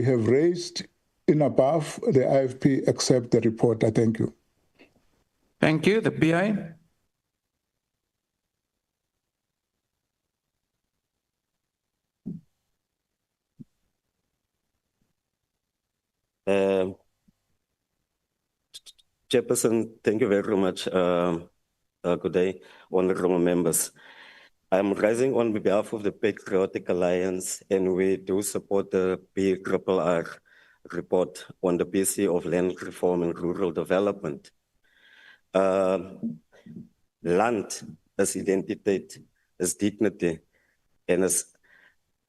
Speaker 10: have raised in above, the IFP accept the report. I thank you.
Speaker 17: Thank you. The PI.
Speaker 2: Chairperson, thank you very much. Good day, honorable members. I'm rising on behalf of the Patriotic Alliance, and we do support the PRRR report on the PC of land reform and rural development. Land is identiteit, is dignity, en as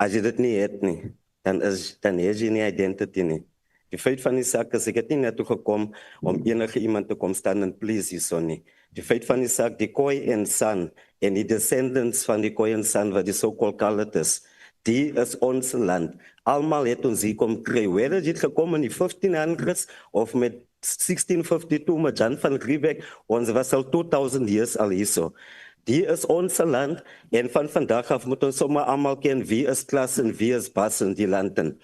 Speaker 2: jy dit nie het nie, dan het jy nie identity nie. Die feit van die saak is, ek het nie net toe gekom om enige iemand te kom staan en please hierso nie. Die feit van die saak, die Khoi en San en die descendants van die Khoi en San wat die so-called Kalates, die is ons land. Almal het ons hier kom kry. Whether dit gekom in die 1500s of met 1652 met Jan van Riebeeck, ons was al 2000 years al hierso. Die is ons land en van vandag af moet ons sommer almal ken wie is klas en wie is bas in die landen.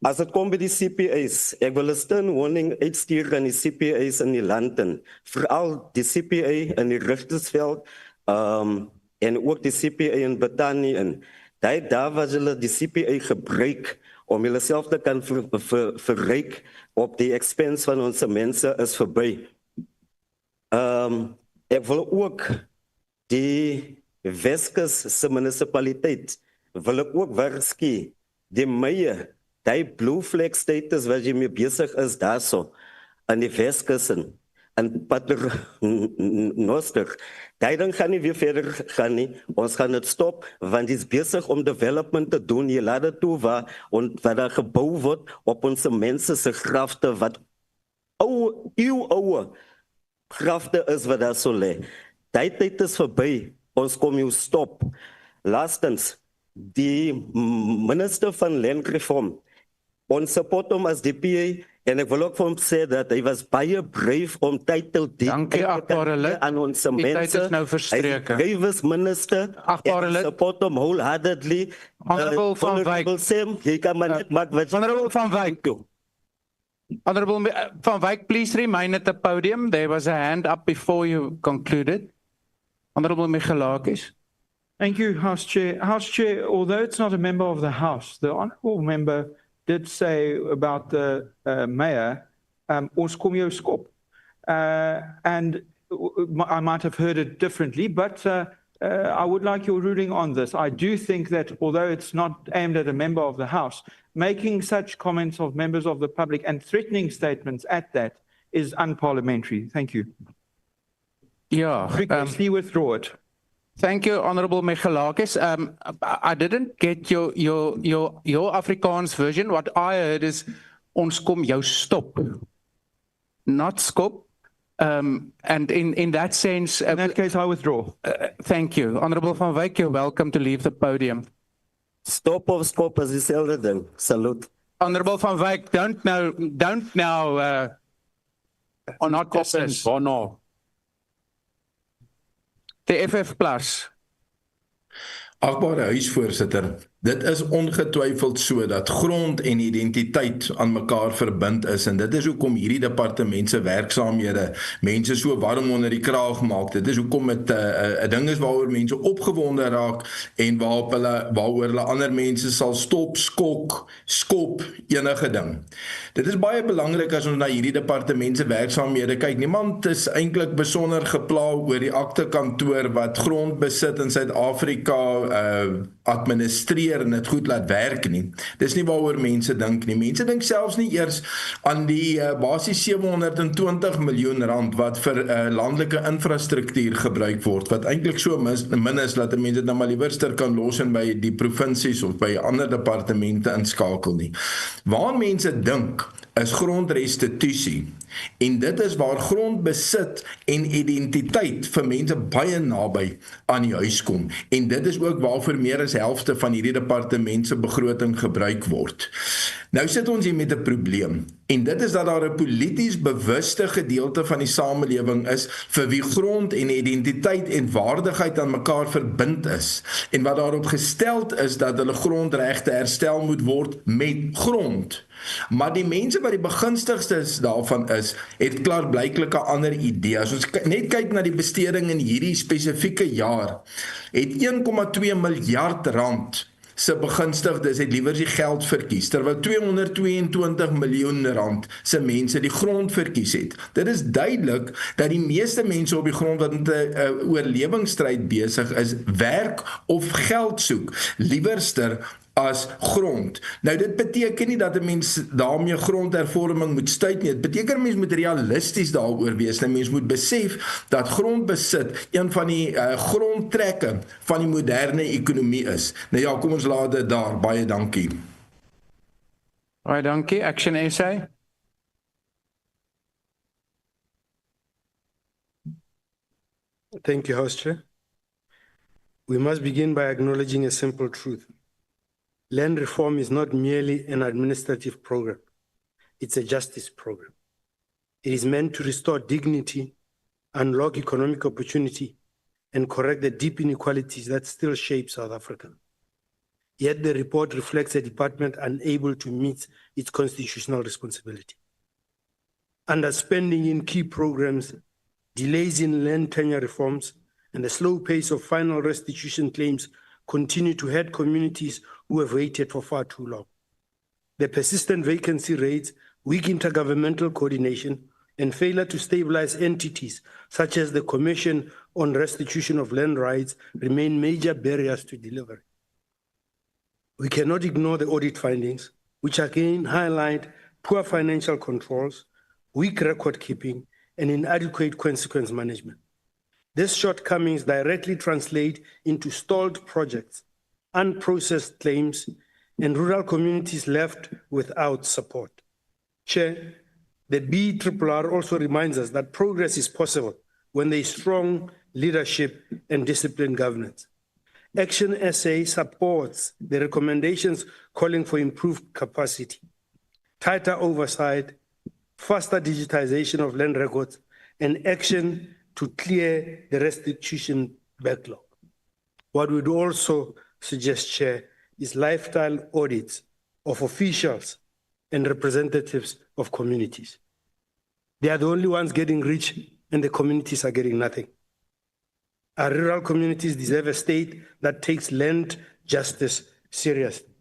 Speaker 2: As het kom by die CPA's, ek wil 'n stern warning uitstuur aan die CPA's in die landen, veral die CPA in die Richtersveld en ook die CPA in Botany in. Daar was hulle die CPA gebruik om hulle self te kan verryk op die expense van ons mense is verby. Ek wil ook die Weskus se munisipaliteit wil ek ook waarsku, die meie, die blue flag status wat jy mee besig is daarso in die Weskus en Paternoster, die dan gaan nie weer verder gaan nie, ons gaan het stop, want die is besig om development te doen, jy laat het toe wat daar gebouw word op onze mense se grafte, wat ouwe grafte is wat daar so lê. Die tyd is verby, ons kom jou stop. Laastens, die minister van landreform, ons support hom as die PA, en ek wil ook vir hom sê dat hy was baie brave om titel aan ons mense. Hy is minister, en support hom wholeheartedly.
Speaker 17: Honorable Van Wyk.
Speaker 2: Honorable
Speaker 17: Van Wyk. Honorable Van Wyk, please remain at the podium. There was a hand up before you concluded. Honorable Michalakis.
Speaker 11: Thank you, House Chair. House Chair, although it's not a member of the House, the honourable member did say about the mayor, ons kom jou skop. And I might have heard it differently, but I would like your ruling on this. I do think that although it's not aimed at a member of the House, making such comments of members of the public and threatening statements at that is unparliamentary. Thank you.
Speaker 17: Yeah.
Speaker 11: Frequently withdraw it.
Speaker 17: Thank you, Honorable Michalakis. I didn't get your Afrikaans version. What I heard is, ons kom jou stop, not skop. And in that sense...
Speaker 11: in that case, I withdraw.
Speaker 17: Thank you. Honorable Van Wyk, you're welcome to leave the podium.
Speaker 2: Stop of skop is dieselfde ding. Salute.
Speaker 17: Honorable Van Wyk, don't now not distance. The FF Plus.
Speaker 13: Agbare huisvoorsitter, dit is ongetwyfeld so dat grond en identiteit aan mekaar verbind is en dit is hoekom hierdie departement se werksaamhede mense so warm onder die kraag maak. Dit is hoekom dit 'n ding is waaroor mense opgewonde raak en waaroor hulle ander mense sal stop, skop enige ding. Dit is baie belangrik as ons na hierdie departement se werksaamhede kyk. Niemand is eintlik besonder gepla oor die aktekantoor wat grond besit in Suid-Afrika administreer en dit goed laat werk nie. Dis nie waaroor mense dink nie. Mense dink selfs nie eers aan die basies 720 miljoen rand wat vir landelike infrastruktuur gebruik word, wat eintlik so min is dat mense dit nou maar liewerster kan los en by die provinsies of by ander departemente inskakel nie. Waar mense dink is grondrestitusie. En dit is waar grondbesit en identiteit vir mense baie naby aan die huis kom. En dit is ook waarvoor meer as helfte van hierdie departement se begroting gebruik word. Nou sit ons hier met 'n probleem. En dit is dat daar 'n polities bewuste gedeelte van die samelewing is vir wie grond en identiteit en waardigheid aan mekaar verbind is. En wat daarop gestel is dat hulle grondregte herstel moet word met grond. Maar die mense wat die begunstigdes daarvan is, het klaarblyklike ander idee. As ons net kyk na die besteding in hierdie spesifieke jaar, het 1,2 miljard rand se begunstigdes het liewers die geld verkies, terwyl 222 miljoen rand se mense die grond verkies het. Dit is duidelik dat die meeste mense op die grond wat met 'n oorlewingsstryd besig is, werk of geld soek, liewerster as grond. Nou dit beteken nie dat 'n mens daarmee grondhervorming moet stuit nie. Dit beteken 'n mens moet realisties daaroor wees. 'n Mens moet besef dat grondbesit een van die grondtrekke van die moderne ekonomie is. Nou ja, kom ons laat dit daar. Baie dankie.
Speaker 17: Baie dankie. Action essay.
Speaker 8: Thank you, House Chair. We must begin by acknowledging a simple truth. Land reform is not merely an administrative program. It's a justice program. It is meant to restore dignity, unlock economic opportunity, and correct the deep inequalities that still shape South Africa. Yet the report reflects a department unable to meet its constitutional responsibility. Underspending in key programs, delays in land tenure reforms, and the slow pace of final restitution claims continue to hurt communities who have waited for far too long. The persistent vacancy rates, weak intergovernmental coordination, and failure to stabilize entities such as the Commission on Restitution of Land Rights remain major barriers to delivery. We cannot ignore the audit findings, which again highlight poor financial controls, weak record keeping, and inadequate consequence management. These shortcomings directly translate into stalled projects, unprocessed claims, and rural communities left without support. Chair, the BRRR also reminds us that progress is possible when there is strong leadership and disciplined governance. Action SA supports the recommendations calling for improved capacity, tighter oversight, faster digitization of land records, and action to clear the restitution backlog. What we'd also suggest, Chair, is lifestyle audits of officials and representatives of communities. They are the only ones getting rich and the communities are getting nothing. Our rural communities deserve a state that takes land justice seriously.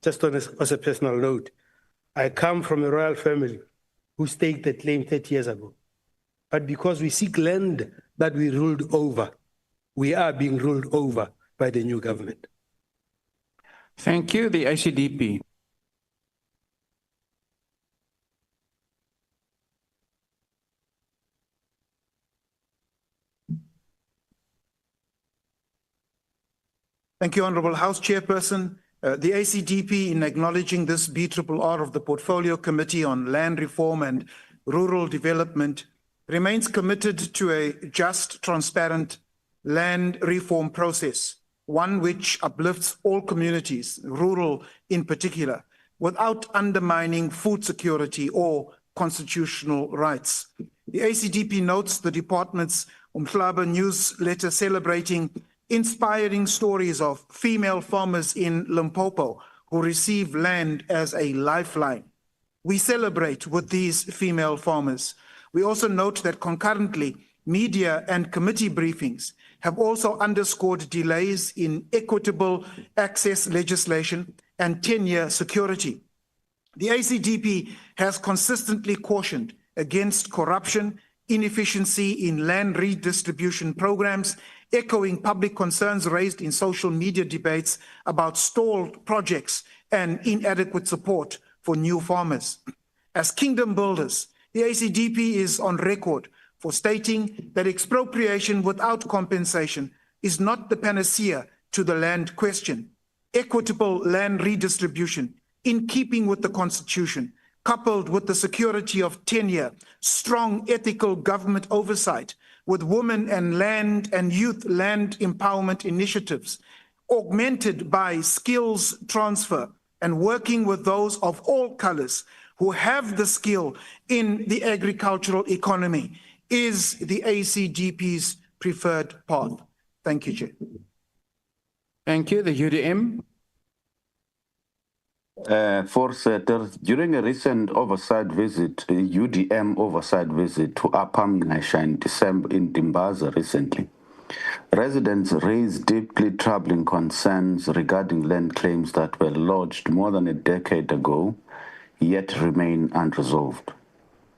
Speaker 8: Just as a personal note, I come from a royal family who staked a claim 30 years ago. But because we seek land that we ruled over, we are being ruled over by the new government.
Speaker 17: Thank you. The ACDP.
Speaker 12: Thank you, Honourable House Chairperson. The ACDP, in acknowledging this BRRR of the Portfolio Committee on Land Reform and Rural Development, remains committed to a just, transparent land reform process, one which uplifts all communities, rural in particular, without undermining food security or constitutional rights. The ACDP notes the department's Umhlaba newsletter celebrating inspiring stories of female farmers in Limpopo who receive land as a lifeline. We celebrate with these female farmers. We also note that concurrently, media and committee briefings have also underscored delays in equitable access legislation and tenure security. The ACDP has consistently cautioned against corruption, inefficiency in land redistribution programs, echoing public concerns raised in social media debates about stalled projects and inadequate support for new farmers. As kingdom builders, the ACDP is on record for stating that expropriation without compensation is not the panacea to the land question. Equitable land redistribution, in keeping with the Constitution, coupled with the security of tenure, strong ethical government oversight, with women and land and youth land empowerment initiatives, augmented by skills transfer and working with those of all colors who have the skill in the agricultural economy, is the ACDP's preferred path. Thank you, Chair.
Speaker 17: Thank you. The UDM.
Speaker 7: Voorzitter, during a recent oversight visit, a UDM oversight visit to Apam Ngasha in Dimbaza recently, residents raised deeply troubling concerns regarding land claims that were lodged more than a decade ago, yet remain unresolved.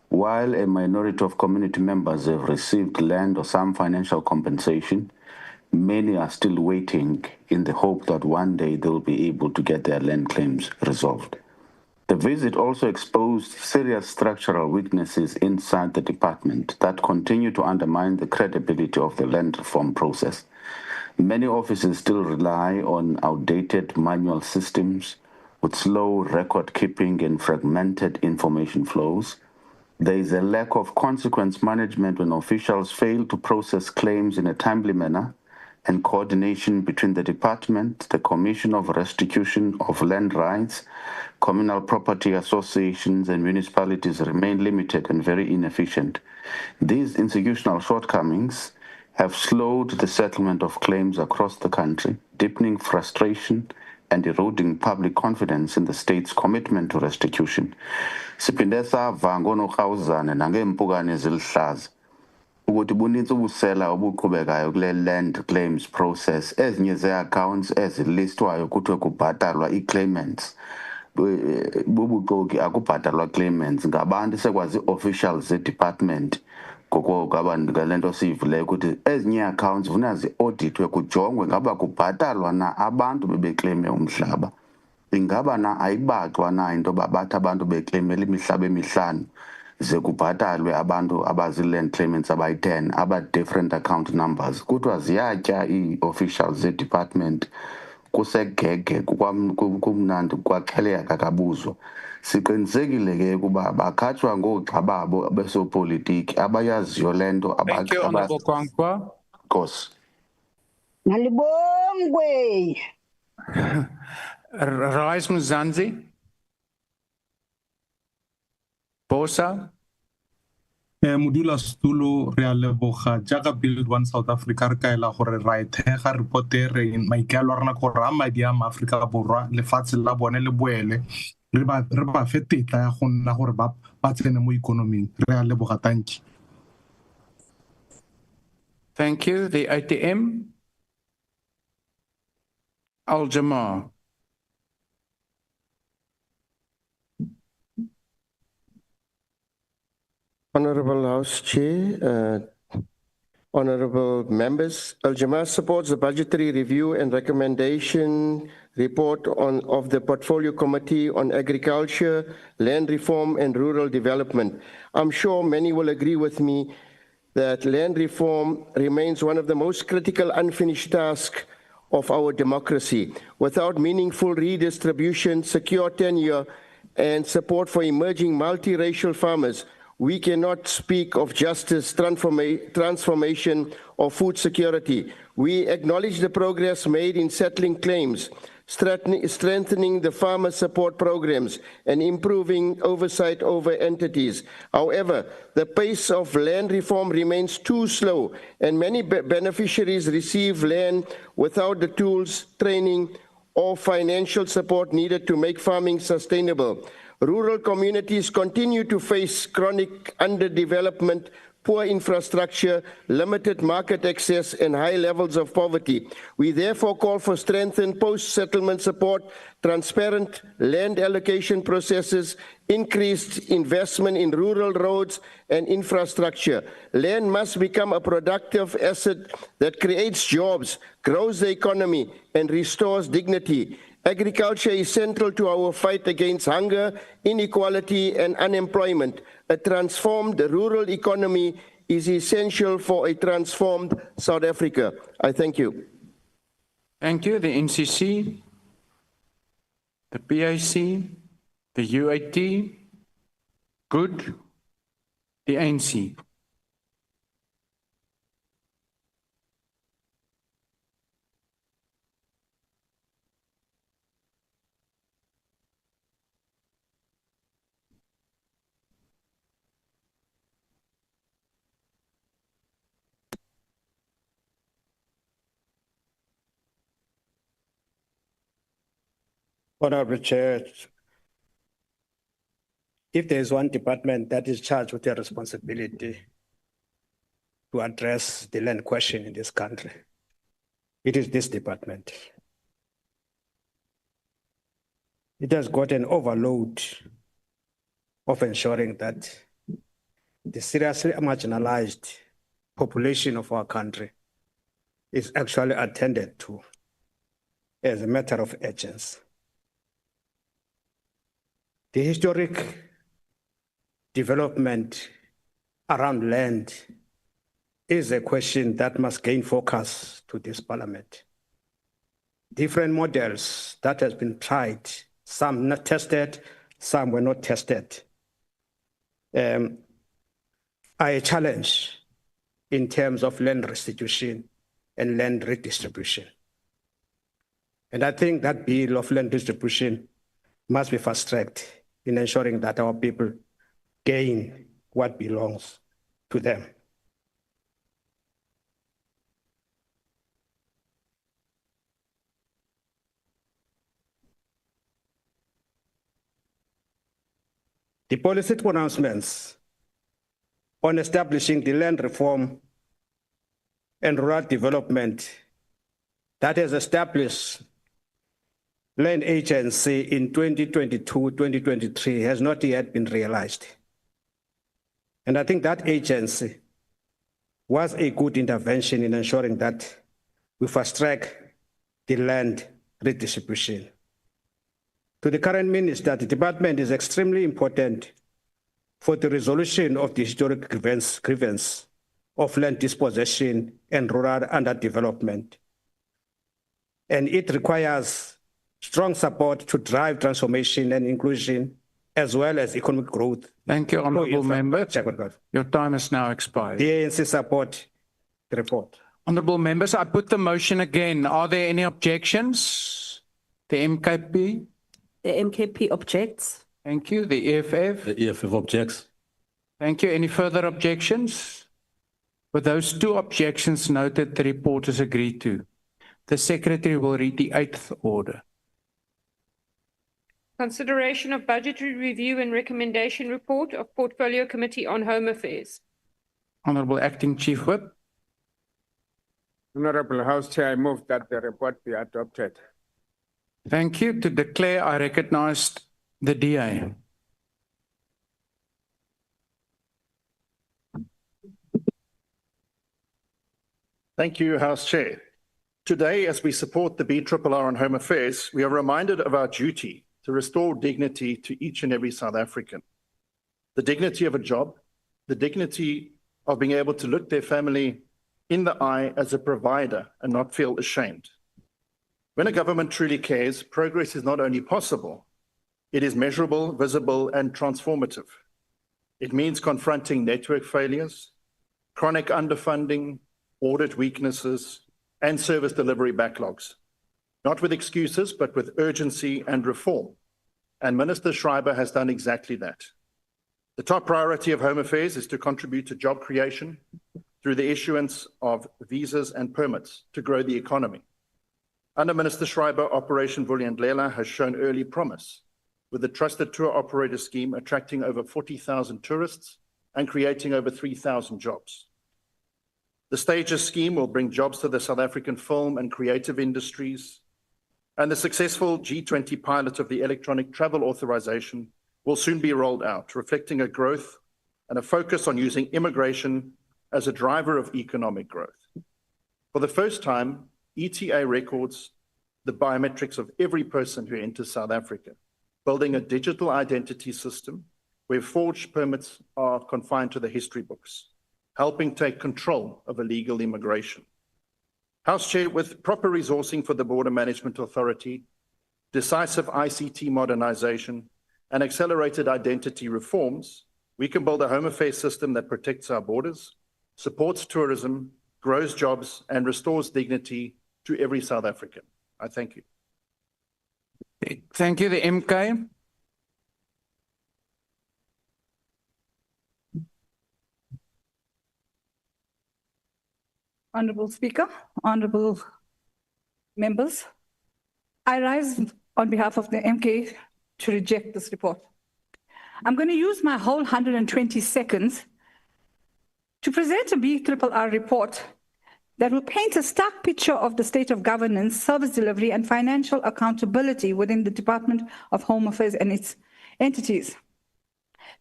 Speaker 7: While a minority of community members have received land or some financial compensation, many are still waiting in the hope that one day they'll be able to get their land claims resolved. The visit also exposed serious structural weaknesses inside the department that continue to undermine the credibility of the land reform process. Many offices still rely on outdated manual systems with slow record keeping and fragmented information flows. There is a lack of consequence management when officials fail to process claims in a timely manner, and coordination between the department, the Commission of Restitution of Land Rights, communal property associations, and municipalities remain limited and very inefficient. These institutional shortcomings have slowed the settlement of claims across the country, deepening frustration and eroding public confidence in the state's commitment to restitution. Siphinde sava ngonokhawuzane nangempukane ezilihlaza ukuthi bunintsi ubusela obuqhubekayo kule land claims process, ezinye ze-accounts ezilistwayo kuthiwe kubhatalwa ii-claimants. Bubuxoki akubhatalwa claimants ngabantu sekwazi officials ze-department ngoko abantu ngale nto siyivuleyo ukuthi ezinye accounts funa zi-auditwe kujongwe ngaba kubhatalwa na abantu bebekleyime umhlaba. Ingaba na ayibaxwa na into bathi abantu bekleyimela imihlaba emihlanu ze kubhatalwe abantu abazi-land claimants abayi-10 aba-different account numbers. Kuthiwa ziyatya ii-officials ze-department kusegege kumnandi kwaxheleka kakabuzwa. Siqinisekile ke ukuba bakhatshwa ngoogxa babo besopolitiki abayaziyo le nto.
Speaker 17: Thank you, Honorable Kwankwa.
Speaker 7: Nkosi.
Speaker 3: Ngalibongwe.
Speaker 17: Rise Muzanzi. Bosa.
Speaker 9: Modula Stulo re a leboga jaaka Build One South Africa re kaela gore ra ethega report e re maikelo a rena gore a madi a Maaforika Borwa lefatshe la bone le boele re ba fe tetla ya go nna gore ba tsene mo ikonoming. Re a leboga, thank you.
Speaker 17: Thank you. The ATM. Al-Jamar.
Speaker 18: Honorable House Chair, honorable members, Al-Jamar supports the budgetary review and recommendation report of the Portfolio Committee on Agriculture, Land Reform and Rural Development. I'm sure many will agree with me that land reform remains one of the most critical unfinished tasks of our democracy. Without meaningful redistribution, secure tenure, and support for emerging multiracial farmers, we cannot speak of justice, transformation, or food security. We acknowledge the progress made in settling claims, strengthening the farmer support programs, and improving oversight over entities. However, the pace of land reform remains too slow, and many beneficiaries receive land without the tools, training, or financial support needed to make farming sustainable. Rural communities continue to face chronic underdevelopment, poor infrastructure, limited market access, and high levels of poverty. We therefore call for strengthened post-settlement support, transparent land allocation processes, increased investment in rural roads and infrastructure. Land must become a productive asset that creates jobs, grows the economy, and restores dignity. Agriculture is central to our fight against hunger, inequality, and unemployment. A transformed rural economy is essential for a transformed South Africa. I thank you.
Speaker 17: Thank you. The NCC, the PIC, the UAT, Good. The ANC.
Speaker 3: Honorable Chair, if there is one department that is charged with the responsibility to address the land question in this country, it is this department. It has got an overload of ensuring that the seriously marginalized population of our country is actually attended to as a matter of urgency. The historic development around land is a question that must gain focus to this parliament. Different models that has been tried, some not tested, some were not tested, are a challenge in terms of land restitution and land redistribution. And I think that bill of land distribution must be fast-tracked in ensuring that our people gain what belongs to them. The policy pronouncements on establishing the land reform and rural development that has established land agency in 2022-2023 has not yet been realized. And I think that agency was a good intervention in ensuring that we fast-track the land redistribution. To the current minister, the department is extremely important for the resolution of the historic grievance of land dispossession and rural underdevelopment. And it requires strong support to drive transformation and inclusion, as well as economic growth.
Speaker 17: Thank you, Honourable Member. Your time has now expired.
Speaker 3: The ANC support the report.
Speaker 17: Honourable Members, I put the motion again. Are there any objections? The MKP?
Speaker 21: The MKP objects.
Speaker 17: Thank you. The EFF?
Speaker 1: The EFF objects.
Speaker 17: Thank you. Any further objections? With those two objections noted, the report is agreed to. The Secretary will read the 8th order.
Speaker 5: Consideration of budgetary review and recommendation report of Portfolio Committee on Home Affairs.
Speaker 17: Honourable Acting Chief Whip.
Speaker 6: Honourable House Chair, I move that the report be adopted.
Speaker 17: Thank you. To declare, I recognise the DA.
Speaker 15: Thank you, House Chair. Today, as we support the BRRR on Home Affairs, we are reminded of our duty to restore dignity to each and every South African. The dignity of a job, the dignity of being able to look their family in the eye as a provider and not feel ashamed. When a government truly cares, progress is not only possible, it is measurable, visible, and transformative. It means confronting network failures, chronic underfunding, audit weaknesses, and service delivery backlogs. Not with excuses, but with urgency and reform. And Minister Schreiber has done exactly that. The top priority of Home Affairs is to contribute to job creation through the issuance of visas and permits to grow the economy. Under Minister Schreiber, Operation Vulindlela has shown early promise, with the Trusted Tour Operator Scheme attracting over 40,000 tourists and creating over 3,000 jobs. The Stages Scheme will bring jobs to the South African film and creative industries, and the successful G20 pilot of the electronic travel authorization will soon be rolled out, reflecting a growth and a focus on using immigration as a driver of economic growth. For the first time, ETA records the biometrics of every person who enters South Africa, building a digital identity system where forged permits are confined to the history books, helping take control of illegal immigration. House Chair, with proper resourcing for the Border Management Authority, decisive ICT modernization, and accelerated identity reforms, we can build a home affairs system that protects our borders, supports tourism, grows jobs, and restores dignity to every South African. I thank you.
Speaker 17: Thank you, the MK.
Speaker 4: Honorable Speaker, honorable members, I rise on behalf of the MK to reject this report. I'm going to use my whole 120 seconds to present a BRRR report that will paint a stark picture of the state of governance, service delivery, and financial accountability within the Department of Home Affairs and its entities.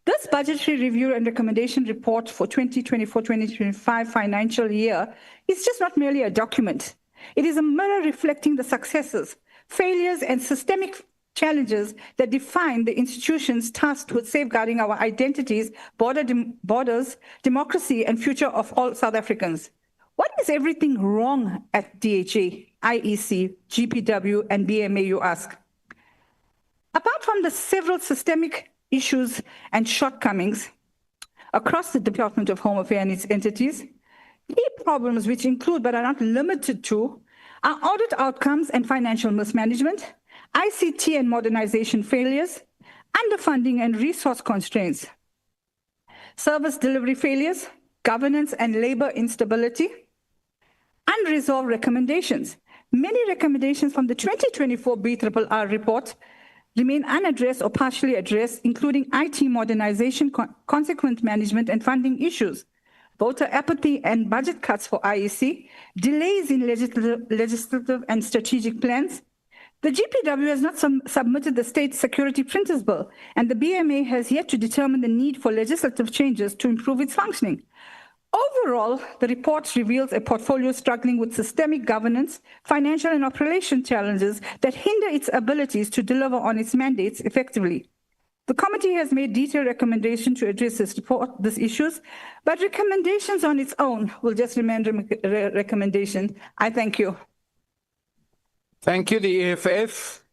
Speaker 4: This budgetary review and recommendation report for 2024-2025 financial year is just not merely a document. It is a mirror reflecting the successes, failures, and systemic challenges that define the institutions tasked with safeguarding our identities, borders, democracy, and future of all South Africans. What is everything wrong at DHA, IEC, GPW, and BMA, you ask? Apart from the several systemic issues and shortcomings across the Department of Home Affairs and its entities, key problems which include but are not limited to are audit outcomes and financial mismanagement, ICT and modernization failures, underfunding and resource constraints, service delivery failures, governance and labor instability, unresolved recommendations. Many recommendations from the 2024 BRRR report remain unaddressed or partially addressed, including IT modernization, consequent management, and funding issues, voter apathy and budget cuts for IEC, delays in legislative and strategic plans. The GPW has not submitted the State Security Printers Bill, and the BMA has yet to determine the need for legislative changes to improve its functioning. Overall, the report reveals a portfolio struggling with systemic governance, financial and operational challenges that hinder its abilities to deliver on its mandates effectively. The committee has made detailed recommendations to address these issues, but recommendations on its own will just remain recommendations. I thank you.
Speaker 17: Thank you, the EFF.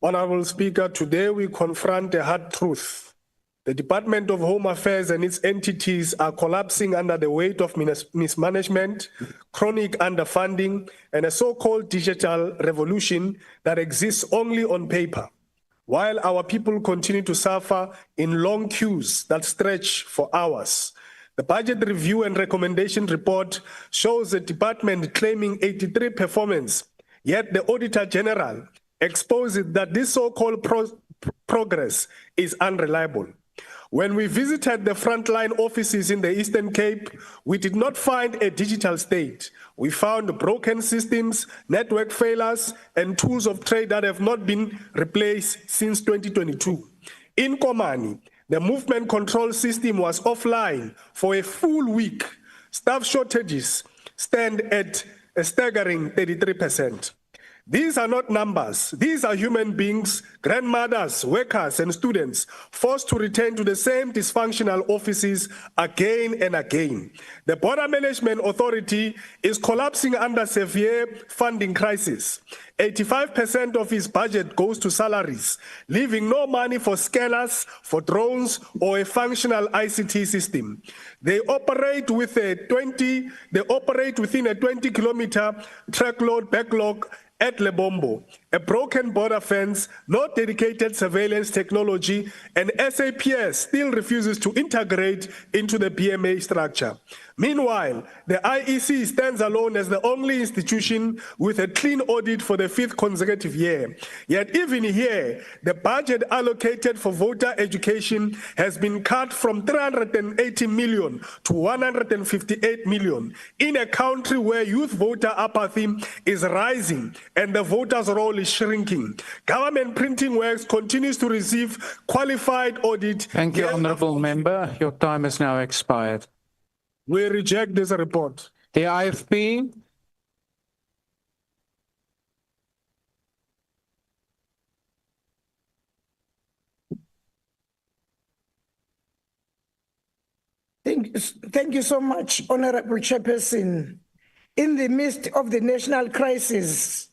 Speaker 14: Honorable Speaker, today we confront a hard truth. The Department of Home Affairs and its entities are collapsing under the weight of mismanagement, chronic underfunding, and a so-called digital revolution that exists only on paper, while our people continue to suffer in long queues that stretch for hours. The budget review and recommendation report shows the department claiming 83 performance, yet the Auditor General exposes that this so-called progress is unreliable. When we visited the frontline offices in the Eastern Cape, we did not find a digital state. We found broken systems, network failures, and tools of trade that have not been replaced since 2022. In Komani, the movement control system was offline for a full week. Staff shortages stand at a staggering 33%. These are not numbers. These are human beings, grandmothers, workers, and students forced to return to the same dysfunctional offices again and again. The Border Management Authority is collapsing under severe funding crisis. 85% of its budget goes to salaries, leaving no money for scanners, for drones, or a functional ICT system. They operate within a 20-kilometer truckload backlog at Lebombo, a broken border fence, no dedicated surveillance technology, and SAPS still refuses to integrate into the BMA structure. Meanwhile, the IEC stands alone as the only institution with a clean audit for the 5th consecutive year. Yet even here, the budget allocated for voter education has been cut from 380 million to 158 million in a country where youth voter apathy is rising and the voters' role is shrinking. Government printing works continues to receive qualified audit.
Speaker 17: Thank you, Honourable Member. Your time has now expired.
Speaker 14: We reject this report.
Speaker 17: The IFP.
Speaker 19: Thank you so much, Honourable Chairperson.
Speaker 16: In the midst of the national crisis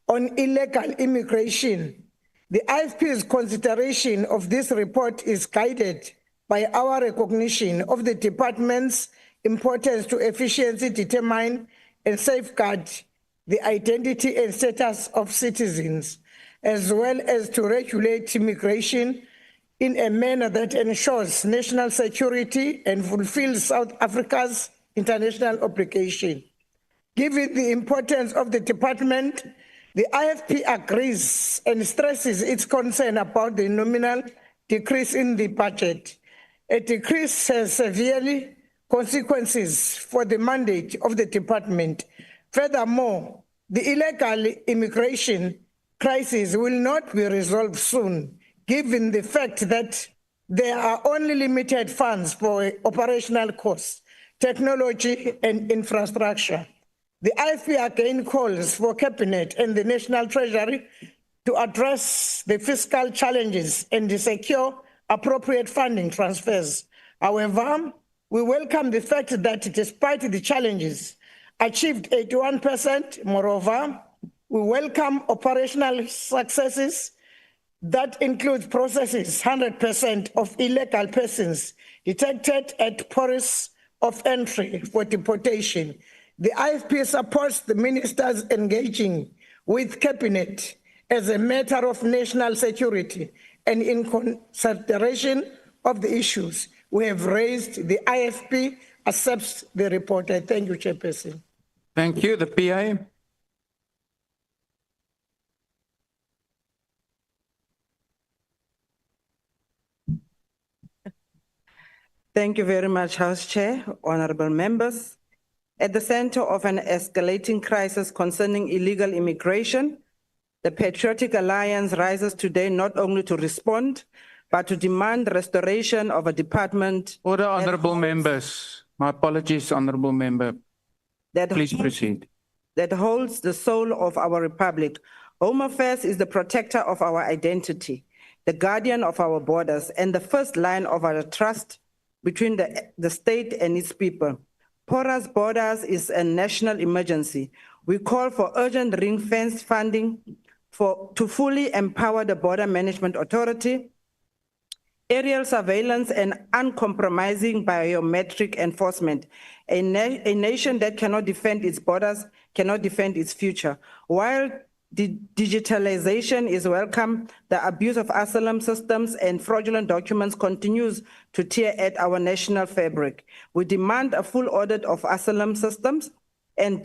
Speaker 16: on illegal immigration, the IFP's consideration of this report is guided by our recognition of the department's importance to efficiently determine and safeguard the identity and status of citizens, as well as to regulate immigration in a manner that ensures national security and fulfills South Africa's international obligation. Given the importance of the department, the IFP agrees and stresses its concern about the nominal decrease in the budget. A decrease has severely consequences for the mandate of the department. Furthermore, the illegal immigration crisis will not be resolved soon, given the fact that there are only limited funds for operational costs, technology, and infrastructure. The IFP again calls for Cabinet and the National Treasury to address the fiscal challenges and to secure appropriate funding transfers. However, we welcome the fact that despite the challenges, achieved 81%, moreover, we welcome operational successes that includes processes 100% of illegal persons detected at ports of entry for deportation. The IFP supports the ministers engaging with Cabinet as a matter of national security and in consideration of the issues we have raised. The IFP accepts the report. I thank you, Chairperson.
Speaker 17: Thank you. The PA.
Speaker 19: Thank you very much, House Chair, honorable members. At the center of an escalating crisis concerning illegal immigration, the Patriotic Alliance rises today not only to respond, but to demand restoration of a department.
Speaker 17: Order, honorable members. My apologies, honorable member. Please proceed.
Speaker 19: That holds the soul of our republic. Home Affairs is the protector of our identity, the guardian of our borders, and the first line of our trust between the state and its people. Porous borders is a national emergency. We call for urgent ring-fenced funding to fully empower the Border Management Authority, aerial surveillance, and uncompromising biometric enforcement. A nation that cannot defend its borders cannot defend its future. While digitalization is welcome, the abuse of asylum systems and fraudulent documents continues to tear at our national fabric. We demand a full audit of asylum systems and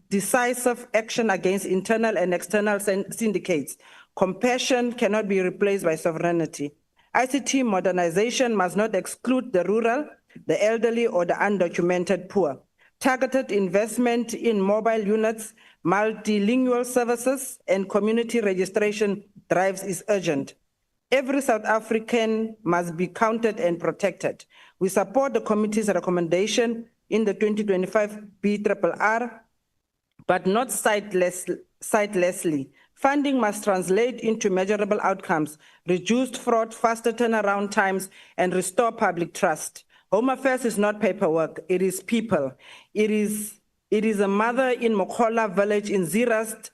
Speaker 19: decisive action against internal and external syndicates. Compassion cannot be replaced by sovereignty. ICT modernization must not exclude the rural, the elderly, or the undocumented poor. Targeted investment in mobile units, multilingual services, and community registration drives is urgent. Every South African must be counted and protected. We support the committee's recommendation in the 2025 BRRR, but not sightlessly. Funding must translate into measurable outcomes, reduced fraud, faster turnaround times, and restore public trust. Home Affairs is not paperwork, it is people. It is a mother in Mokhola village in Zeerust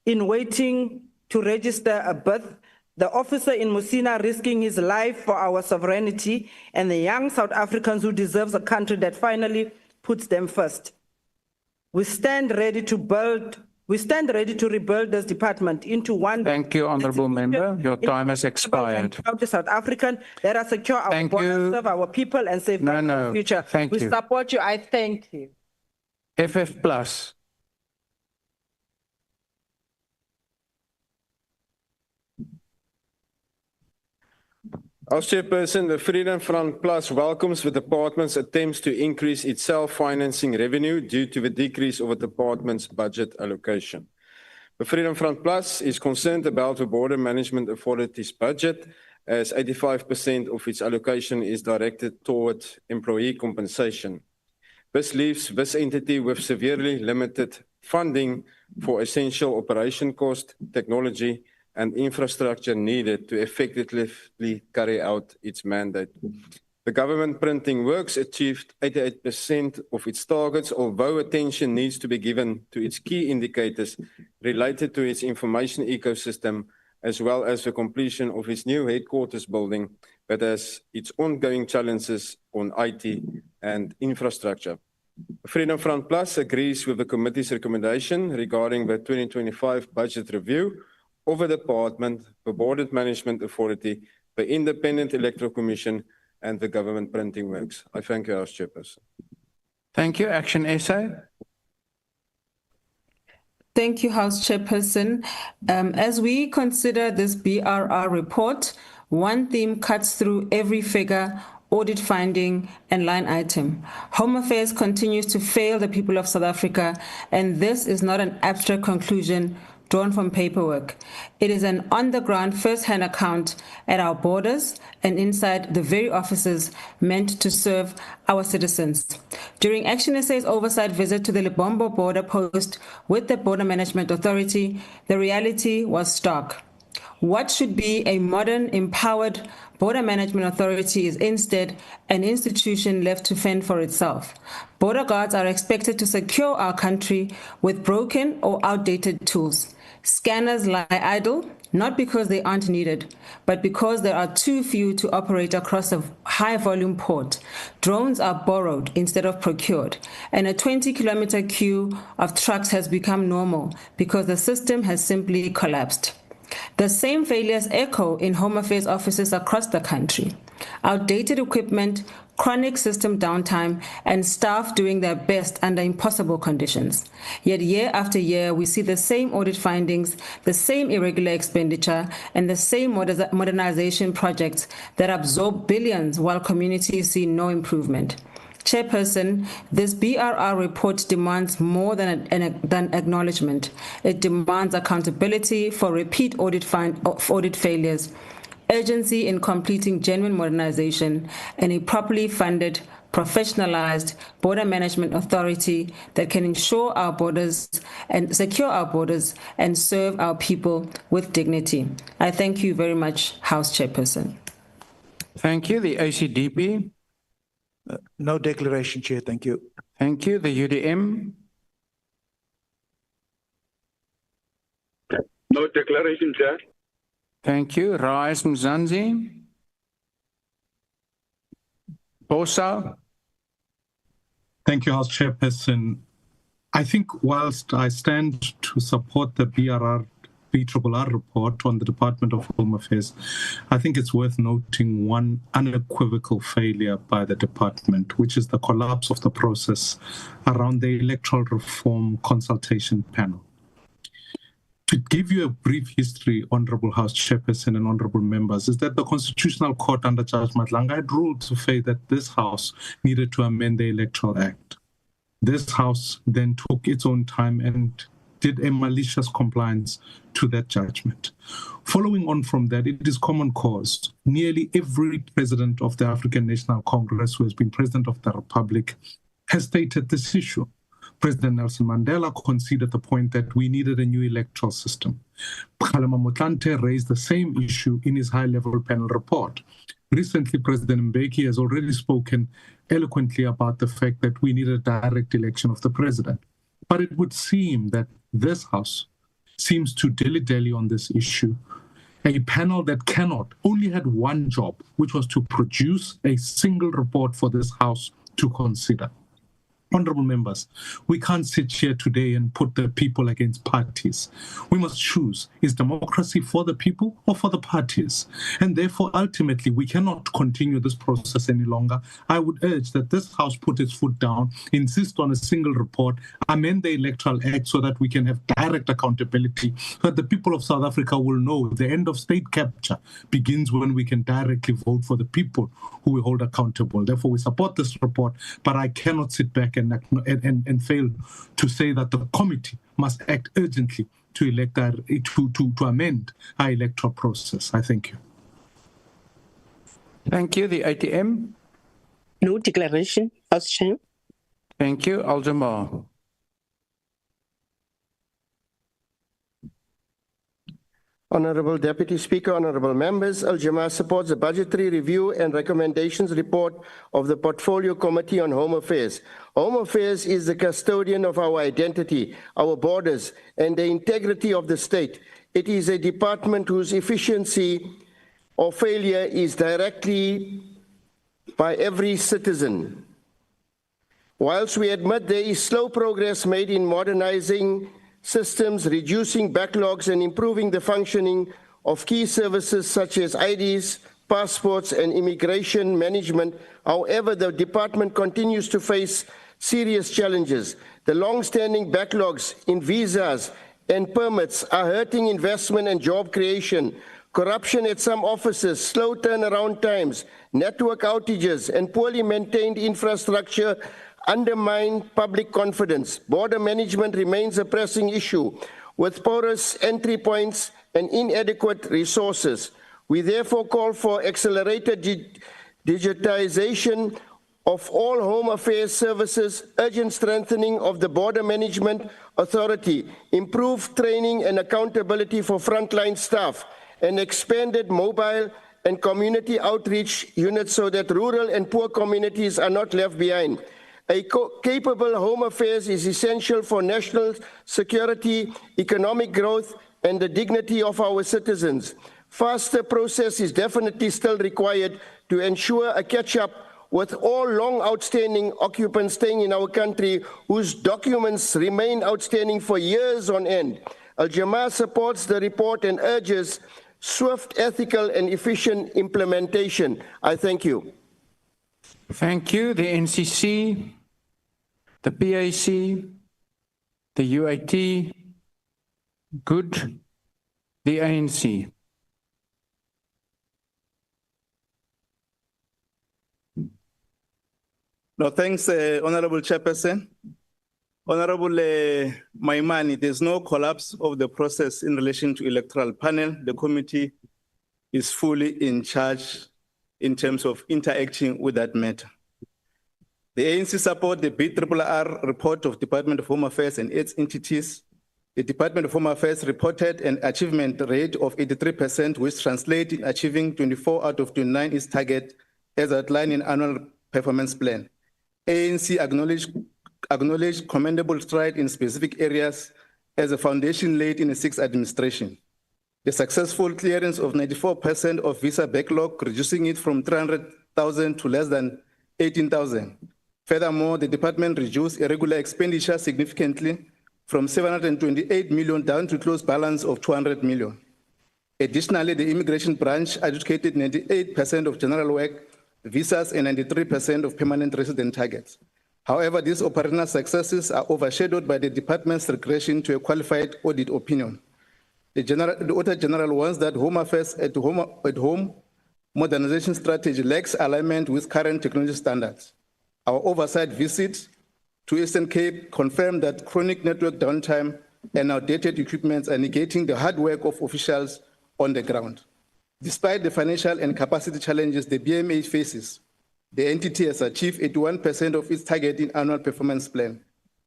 Speaker 19: in waiting to register a birth, the officer in Musina risking his life for our sovereignty, and the young South Africans who deserve a country that finally puts them first. We stand ready to rebuild this department into one.
Speaker 17: Thank you, honorable member. Your time has expired.
Speaker 19: South African, let us secure our borders, serve our people, and save our future.
Speaker 17: Thank you.
Speaker 19: We support you. I thank you.
Speaker 17: FF Plus.
Speaker 20: As Chairperson, the Freedom Front Plus welcomes the department's attempts to increase its self-financing revenue due to the decrease of the department's budget allocation. The Freedom Front Plus is concerned about the Border Management Authority's budget, as 85% of its allocation is directed toward employee compensation. This leaves this entity with severely limited funding for essential operation cost, technology, and infrastructure needed to effectively carry out its mandate. The government printing works achieved 88% of its targets, although attention needs to be given to its key indicators related to its information ecosystem, as well as the completion of its new headquarters building, but has its ongoing challenges on IT and infrastructure. Freedom Front Plus agrees with the committee's recommendation regarding the 2025 budget review of the department, the Board Management Authority, the Independent Electoral Commission, and the government printing works. I thank you, House Chairperson.
Speaker 17: Thank you. Action essay.
Speaker 10: Thank you, House Chairperson. As we consider this BRR report, one theme cuts through every figure, audit finding, and line item. Home Affairs continues to fail the people of South Africa, and this is not an abstract conclusion drawn from paperwork. It is an on-the-ground first-hand account at our borders and inside the very offices meant to serve our citizens. During Action SA's oversight visit to the Lebombo border post with the Border Management Authority, the reality was stark. What should be a modern, empowered Border Management Authority is instead an institution left to fend for itself. Border guards are expected to secure our country with broken or outdated tools. Scanners lie idle, not because they aren't needed, but because there are too few to operate across a high-volume port. Drones are borrowed instead of procured, and a 20-kilometer queue of trucks has become normal because the system has simply collapsed. The same failures echo in Home Affairs offices across the country. Outdated equipment, chronic system downtime, and staff doing their best under impossible conditions. Yet year after year, we see the same audit findings, the same irregular expenditure, and the same modernization projects that absorb billions while communities see no improvement. Chairperson, this BRR report demands more than acknowledgement. It demands accountability for repeat audit failures, urgency in completing genuine modernization, and a properly funded, professionalized border management authority that can ensure our borders and secure our borders and serve our people with dignity. I thank you very much, House Chairperson.
Speaker 17: Thank you. The ACDP.
Speaker 12: No declaration, Chair. Thank you.
Speaker 17: Thank you. The UDM.
Speaker 22: No declaration, Chair.
Speaker 17: Thank you. Rise Mzansi. Bosa.
Speaker 9: Thank you, House Chairperson. I think whilst I stand to support the BRR report on the Department of Home Affairs, I think it's worth noting one unequivocal failure by the department, which is the collapse of the process around the electoral reform consultation panel. To give you a brief history, Honourable House Chairperson and Honourable Members, is that the Constitutional Court under Judge Matlanga had ruled to say that this House needed to amend the Electoral Act. This House then took its own time and did a malicious compliance to that judgment. Following on from that, it is common cause. Nearly every president of the African National Congress who has been president of the Republic has stated this issue. President Nelson Mandela conceded the point that we needed a new electoral system. Kgalema Motlanthe raised the same issue in his high-level panel report. Recently, President Mbeki has already spoken eloquently about the fact that we need a direct election of the president. But it would seem that this House seems to dilly-dally on this issue. A panel that only had one job, which was to produce a single report for this House to consider. Honourable members, we can't sit here today and put the people against parties. We must choose, is democracy for the people or for the parties? And therefore, ultimately, we cannot continue this process any longer. I would urge that this House put its foot down, insist on a single report, amend the Electoral Act so that we can have direct accountability, so that the people of South Africa will know the end of state capture begins when we can directly vote for the people who we hold accountable. Therefore, we support this report, but I cannot sit back and fail to say that the committee must act urgently to amend our electoral process. I thank you.
Speaker 17: Thank you. The ATM.
Speaker 21: No declaration, House Chair.
Speaker 17: Thank you. Alderman.
Speaker 18: Honorable Deputy Speaker, honorable members, Al-Jamaah supports the budgetary review and recommendations report of the Portfolio Committee on Home Affairs. Home Affairs is the custodian of our identity, our borders, and the integrity of the state. It is a department whose efficiency or failure is directly by every citizen. Whilst we admit there is slow progress made in modernizing systems, reducing backlogs, and improving the functioning of key services such as IDs, passports, and immigration management, however, the department continues to face serious challenges. The long-standing backlogs in visas and permits are hurting investment and job creation. Corruption at some offices, slow turnaround times, network outages, and poorly maintained infrastructure undermine public confidence. Border management remains a pressing issue with porous entry points and inadequate resources. We therefore call for accelerated digitization of all home affairs services, urgent strengthening of the Border Management Authority, improved training and accountability for frontline staff, and expanded mobile and community outreach units so that rural and poor communities are not left behind. A capable home affairs is essential for national security, economic growth, and the dignity of our citizens. Faster process is definitely still required to ensure a catch-up with all long outstanding occupants staying in our country whose documents remain outstanding for years on end. Al-Jamaah supports the report and urges swift, ethical, and efficient implementation. I thank you.
Speaker 17: Thank you. The NCC, the PAC, the UIT, good, the ANC.
Speaker 11: No, thanks, Honorable Chairperson. Honorable Maimani, there's no collapse of the process in relation to electoral panel. The committee is fully in charge in terms of interacting with that matter. The ANC support the BRRR report of Department of Home Affairs and its entities. The Department of Home Affairs reported an achievement rate of 83%, which translates in achieving 24 out of 29 its target as outlined in annual performance plan. ANC acknowledged commendable stride in specific areas as a foundation laid in the sixth administration. The successful clearance of 94% of visa backlog, reducing it from 300,000 to less than 18,000. Furthermore, the department reduced irregular expenditure significantly from 728 million down to close balance of 200 million. Additionally, the immigration branch adjudicated 98% of general work visas and 93% of permanent resident targets. However, these operational successes are overshadowed by the department's regression to a qualified audit opinion. The Auditor General warns that Home Affairs at home modernization strategy lacks alignment with current technology standards. Our oversight visit to Eastern Cape confirmed that chronic network downtime and outdated equipment are negating the hard work of officials on the ground. Despite the financial and capacity challenges the BMA faces, the entity has achieved 81% of its target in annual performance plan.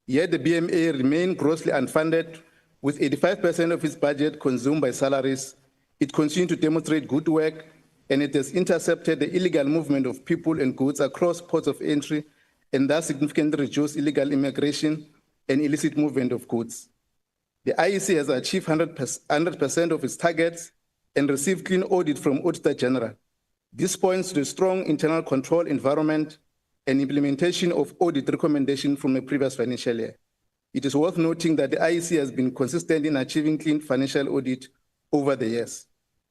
Speaker 11: Yet the BMA remains grossly unfunded, with 85% of its budget consumed by salaries. It continues to demonstrate good work, and it has intercepted the illegal movement of people and goods across ports of entry, and thus significantly reduced illegal immigration and illicit movement of goods. The IEC has achieved 100% of its targets and received clean audit from Auditor General. This points to a strong internal control environment and implementation of audit recommendation from the previous financial year. It is worth noting that the IEC has been consistent in achieving clean financial audit over the years.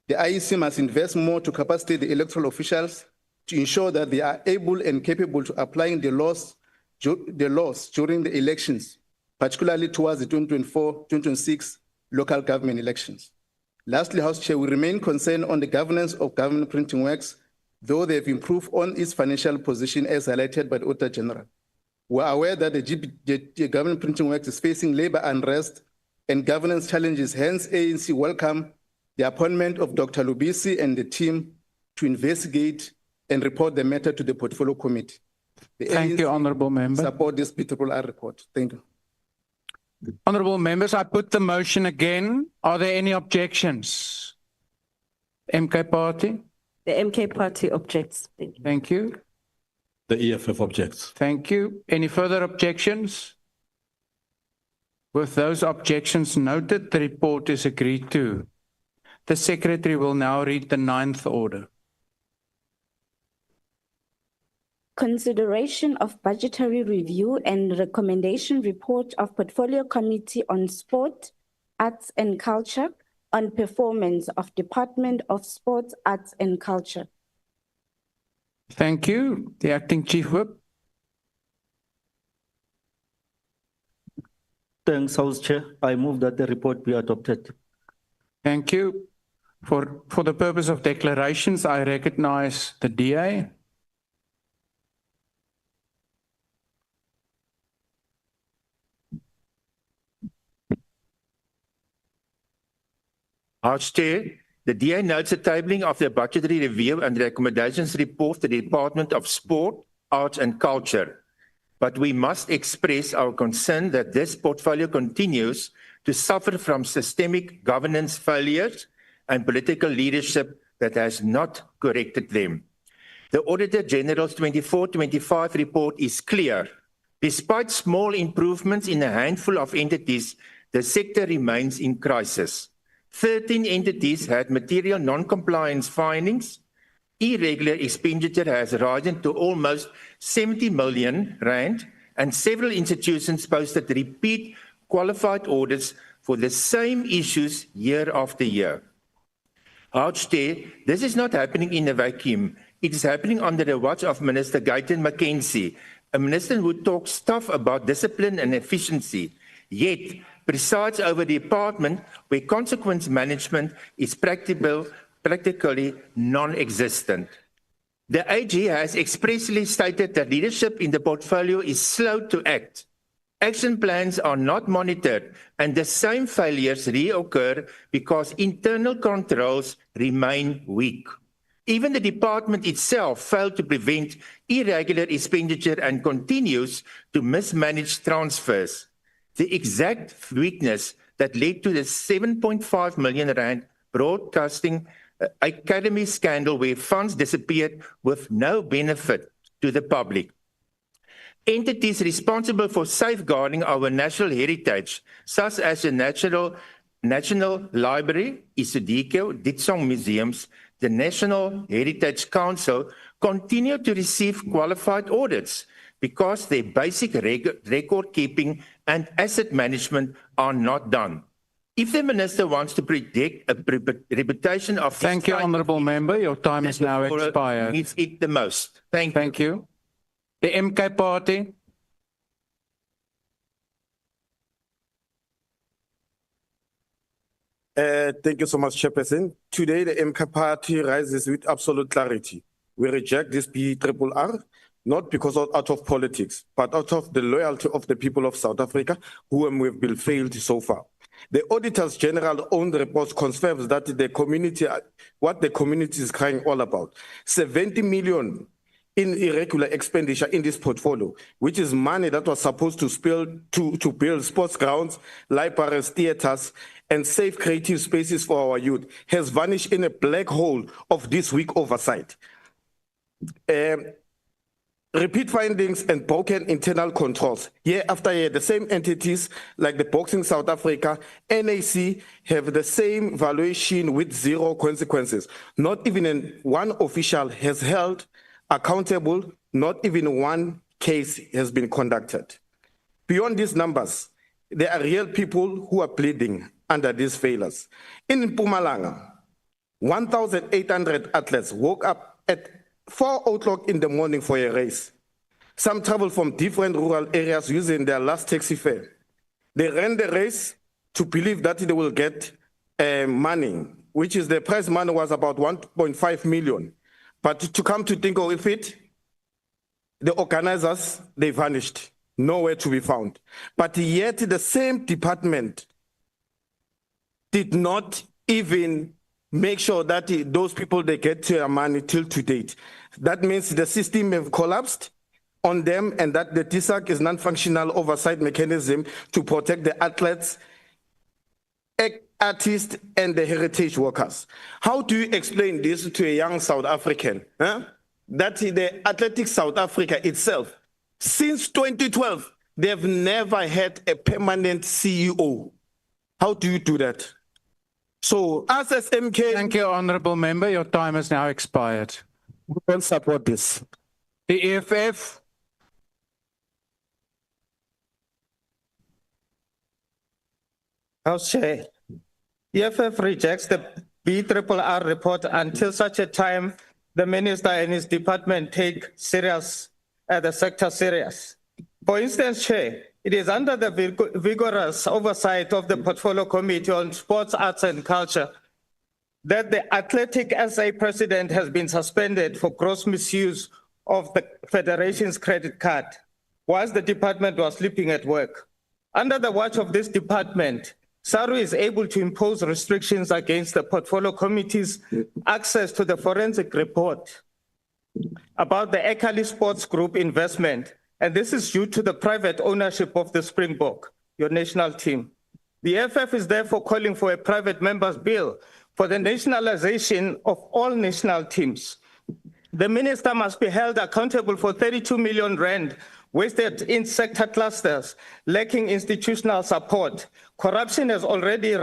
Speaker 11: The IEC must invest more to capacitate the electoral officials to ensure that they are able and capable to applying the laws during the elections, particularly towards the 2024-2026 local government elections. Lastly, House Chair, we remain concerned on the governance of government printing works, though they have improved on its financial position as highlighted by the Auditor General. We are aware that the government printing works is facing labor unrest and governance challenges. Hence, ANC welcome the appointment of Dr. Lubisi and the team to investigate and report the matter to the Portfolio Committee. The
Speaker 17: Thank
Speaker 11: ANC
Speaker 17: you, Honourable Member.
Speaker 11: Support this BRRR report. Thank you.
Speaker 17: Honourable members, I put the motion again. Are there any objections? MK Party?
Speaker 21: The MK Party objects. Thank you.
Speaker 17: Thank you.
Speaker 1: The EFF objects.
Speaker 17: Thank you. Any further objections? With those objections noted, the report is agreed to. The Secretary will now read the 9th order.
Speaker 2: Consideration of budgetary review and recommendation report of Portfolio Committee on Sport, Arts and Culture on performance of Department of Sports, Arts and Culture.
Speaker 17: Thank you. The Acting Chief Whip.
Speaker 22: Thanks, House Chair. I move that the report be adopted.
Speaker 17: Thank you. For the purpose of declarations, I recognize the DA.
Speaker 23: House Chair, the DA notes the tabling of the budgetary review and recommendations report to the Department of Sport, Arts and Culture. But we must express our concern that this portfolio continues to suffer from systemic governance failures and political leadership that has not corrected them. The Auditor General's 24-25 report is clear. Despite small improvements in a handful of entities, the sector remains in crisis. 13 entities had material non-compliance findings. Irregular expenditure has risen to almost 70 million rand, and several institutions posted repeat qualified audits for the same issues year after year. House Chair, this is not happening in a vacuum. It is happening under the watch of Minister Guyton McKenzie, a minister who talks tough about discipline and efficiency, yet presides over the department where consequence management is practically non-existent. The AG has expressly stated that leadership in the portfolio is slow to act. Action plans are not monitored, and the same failures reoccur because internal controls remain weak. Even the department itself failed to prevent irregular expenditure and continues to mismanage transfers. The exact weakness that led to the 7.5 million rand broadcasting academy scandal where funds disappeared with no benefit to the public. Entities responsible for safeguarding our national heritage, such as the National Library, Isodiko, Ditsong Museums, the National Heritage Council, continue to receive qualified audits because their basic record keeping and asset management are not done. If the minister wants to predict a reputation of...
Speaker 17: Thank you, Honourable Member. Your time is now expired.
Speaker 23: Needs it the most. Thank you.
Speaker 17: Thank you. The MK Party.
Speaker 24: Thank you so much, Chairperson. Today, the MK Party rises with absolute clarity. We reject this BRRR, not because out of politics, but out of the loyalty of the people of South Africa, whom we've been failed so far. The Auditors General own report confirms that the community, what the community is crying all about, 70 million in irregular expenditure in this portfolio, which is money that was supposed to build sports grounds, libraries, theaters, and safe creative spaces for our youth, has vanished in a black hole of this weak oversight. Repeat findings and broken internal controls. Year after year, the same entities like the Boxing South Africa, NAC, have the same valuation with zero consequences. Not even one official has held accountable, not even one case has been conducted. Beyond these numbers, there are real people who are bleeding under these failures. In Mpumalanga, 1,800 athletes woke up at 4 o'clock in the morning for a race. Some traveled from different rural areas using their last taxi fare. They ran the race to believe that they will get money, which is the prize money was about 1.5 million. But to come to think of it, the organizers, they vanished, nowhere to be found. But yet the same department did not even make sure that those people, they get their money till to date. That means the system have collapsed. on them and that the TISAC is non-functional oversight mechanism to protect the athletes, artists, and the heritage workers. How do you explain this to a young South African? That the Athletics South Africa itself, since 2012, they've never had a permanent CEO. How do you do that? So, us as MK...
Speaker 17: Thank you, Honourable Member. Your time has now expired.
Speaker 24: We don't support this.
Speaker 17: The EFF.
Speaker 3: House Chair, EFF rejects the BRRR report until such a time the Minister and his department take the sector serious. For instance, Chair, it is under the vigorous oversight of the Portfolio Committee on Sports, Arts and Culture that the Athletic SA president has been suspended for gross misuse of the Federation's credit card whilst the department was sleeping at work. Under the watch of this department, SARU is able to impose restrictions against the Portfolio Committee's access to the forensic report about the Ekali Sports Group investment, and this is due to the private ownership of the Springbok, your national team. The EFF is therefore calling for a private members' bill for the nationalization of all national teams. The minister must be held accountable for 32 million rand wasted in sector clusters, lacking institutional support. Corruption has already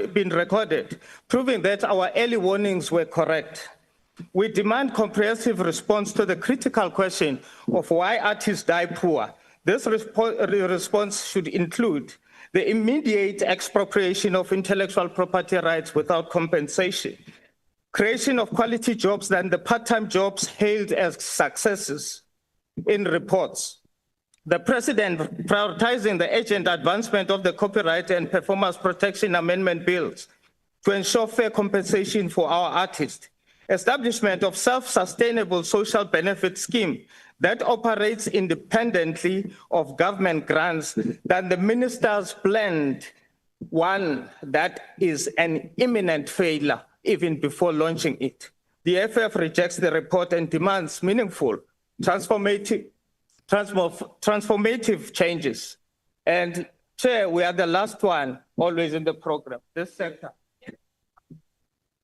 Speaker 3: been recorded, proving that our early warnings were correct. We demand comprehensive response to the critical question of why artists die poor. This response should include the immediate expropriation of intellectual property rights without compensation, creation of quality jobs than the part-time jobs hailed as successes in reports, the President prioritizing the urgent advancement of the Copyright and Performance Protection Amendment bills to ensure fair compensation for our artists, establishment of self-sustainable social benefit scheme that operates independently of government grants than the minister's planned one that is an imminent failure even before launching it. The FF rejects the report and demands meaningful, transformative changes. And Chair, we are the last one always in the program, this sector.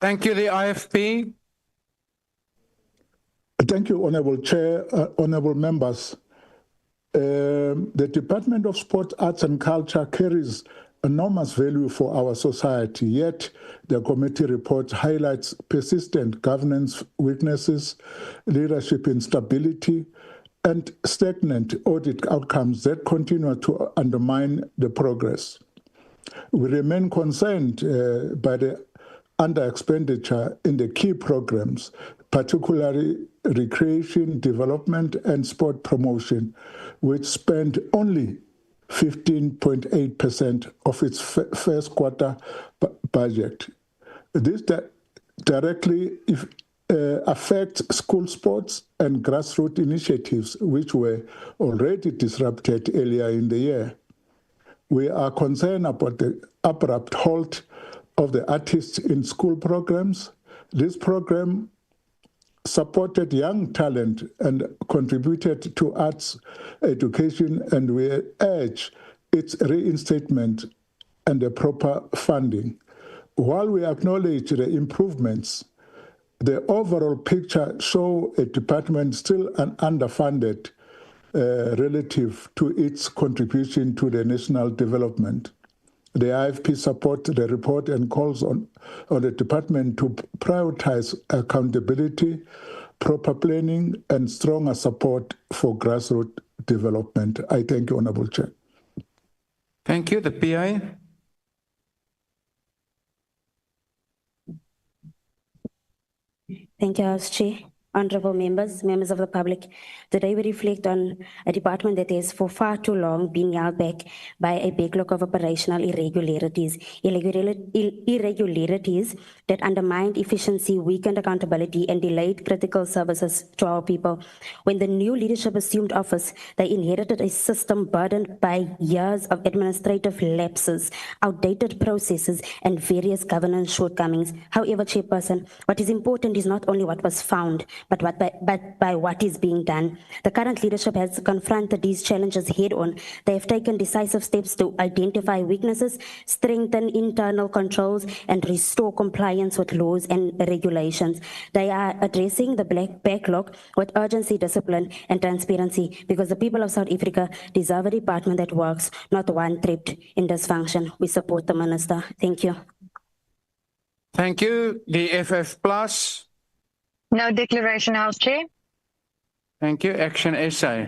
Speaker 17: Thank you, the IFP.
Speaker 7: Thank you, Honourable Chair, honourable members. The Department of Sport, Arts and Culture carries enormous value for our society, yet the committee report highlights persistent governance weaknesses, leadership instability, and stagnant audit outcomes that continue to undermine the progress. We remain concerned by the under-expenditure in the key programs, particularly recreation, development, and sport promotion, which spent only 15.8% of its first quarter budget. This directly affects school sports and grassroots initiatives, which were already disrupted earlier in the year. We are concerned about the abrupt halt of the artists in school programs. This program supported young talent and contributed to arts education, and we urge its reinstatement and the proper funding. While we acknowledge the improvements, the overall picture shows a department still underfunded relative to its contribution to the national development. The IFP supports the report and calls on the department to prioritize accountability, proper planning, and stronger support for grassroots development. I thank you, Honourable Chair.
Speaker 17: Thank you. The PI.
Speaker 2: Thank you, House Chair. Honourable members, members of the public, today we reflect on a department that has for far too long been held back by a backlog of operational irregularities that undermined efficiency, weakened accountability, and delayed critical services to our people. When the new leadership assumed office, they inherited a system burdened by years of administrative lapses, outdated processes, and various governance shortcomings. However, Chairperson, what is important is not only what was found,
Speaker 5: but by what is being done. The current leadership has confronted these challenges head on. They have taken decisive steps to identify weaknesses, strengthen internal controls, and restore compliance with laws and regulations. They are addressing the backlog with urgency, discipline, and transparency, because the people of South Africa deserve a department that works, not one trapped in dysfunction. We support the Minister. Thank you.
Speaker 17: Thank you. The FF Plus.
Speaker 6: No declaration, House Chair.
Speaker 17: Thank you. Action SA.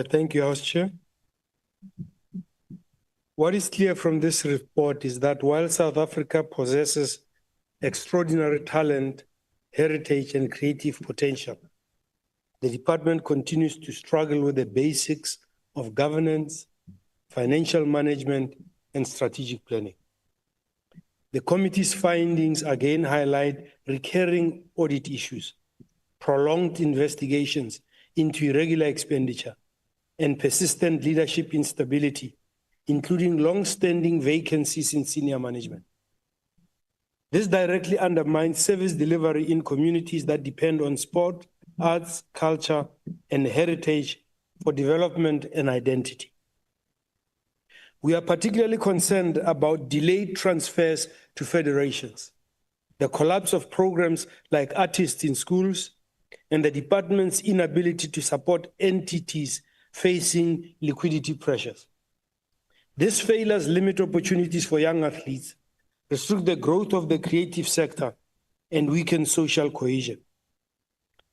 Speaker 14: Thank you, House Chair. What is clear from this report is that while South Africa possesses extraordinary talent, heritage, and creative potential, the department continues to struggle with the basics of governance, financial management, and strategic planning. The committee's findings again highlight recurring audit issues, prolonged investigations into irregular expenditure, and persistent leadership instability, including long-standing vacancies in senior management. This directly undermines service delivery in communities that depend on sport, arts, culture, and heritage for development and identity. We are particularly concerned about delayed transfers to federations, the collapse of programs like Artists in Schools, and the department's inability to support entities facing liquidity pressures. These failures limit opportunities for young athletes, restrict the growth of the creative sector, and weaken social cohesion.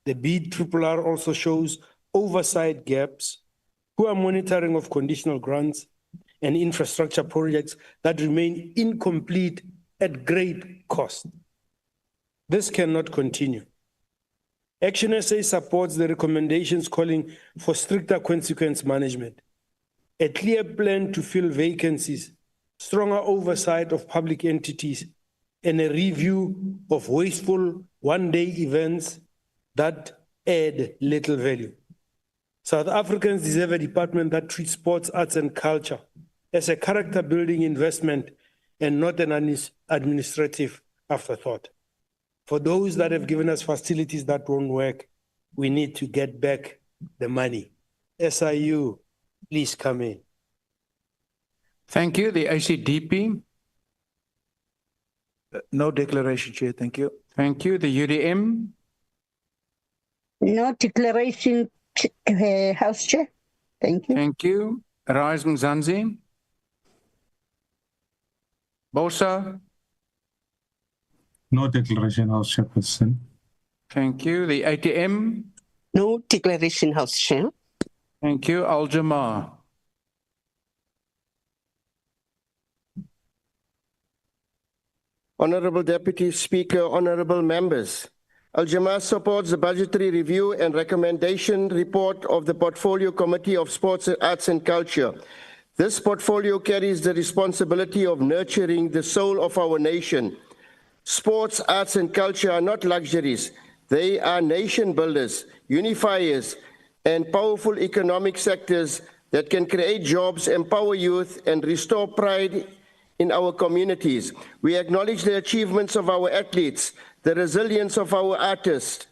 Speaker 14: The BRRR also shows oversight gaps, poor monitoring of conditional grants, and infrastructure projects that remain incomplete at great cost. This cannot continue. Action SA supports the recommendations calling for stricter consequence management, a clear plan to fill vacancies, stronger oversight of public entities, and a review of wasteful one-day events that add little value. South Africans deserve a department that treats sports, arts, and culture as a character-building investment and not an administrative afterthought. For those that have given us facilities that won't work, we need to get back the money. SIU, please come in.
Speaker 17: Thank you. The ACDP.
Speaker 12: No declaration, Chair. Thank you.
Speaker 17: Thank you. The UDM.
Speaker 6: No declaration, House Chair. Thank you.
Speaker 17: Thank you. Rise Mzansi. Bosa.
Speaker 9: No declaration, House Chairperson.
Speaker 17: Thank you. The ATM.
Speaker 21: No declaration, House Chair.
Speaker 17: Thank you. Al-Jamar.
Speaker 18: Honorable Deputy Speaker, honorable members, Al-Jamar supports the budgetary review and recommendation report of the Portfolio Committee of Sports, Arts and Culture. This portfolio carries the responsibility of nurturing the soul of our nation. Sports, arts and culture are not luxuries. They are nation builders, unifiers, and powerful economic sectors that can create jobs, empower youth, and restore pride in our communities. We acknowledge the achievements of our athletes, the resilience of our artists,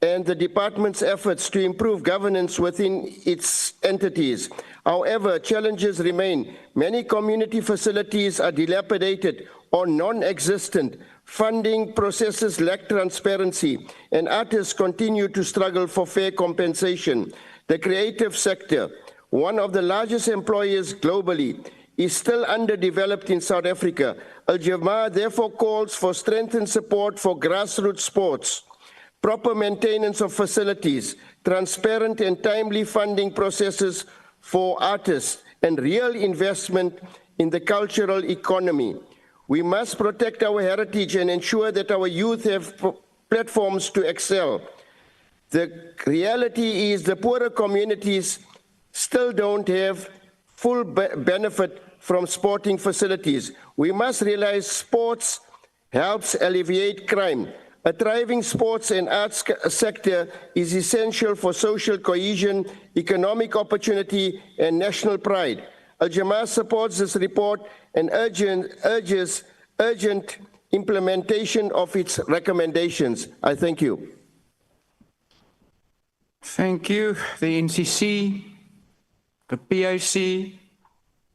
Speaker 18: and the department's efforts to improve governance within its entities. However, challenges remain. Many community facilities are dilapidated or non-existent. Funding processes lack transparency, and artists continue to struggle for fair compensation. The creative sector, one of the largest employers globally, is still underdeveloped in South Africa. Al-Jamar therefore calls for strengthened support for grassroots sports, proper maintenance of facilities, transparent and timely funding processes for artists, and real investment in the cultural economy. We must protect our heritage and ensure that our youth have platforms to excel. The reality is the poorer communities still don't have full benefit from sporting facilities. We must realize sports helps alleviate crime. A thriving sports and arts sector is essential for social cohesion, economic opportunity, and national pride. Al-Jamar supports this report and urges urgent implementation of its recommendations. I thank you.
Speaker 17: Thank you. The NCC, the PIC,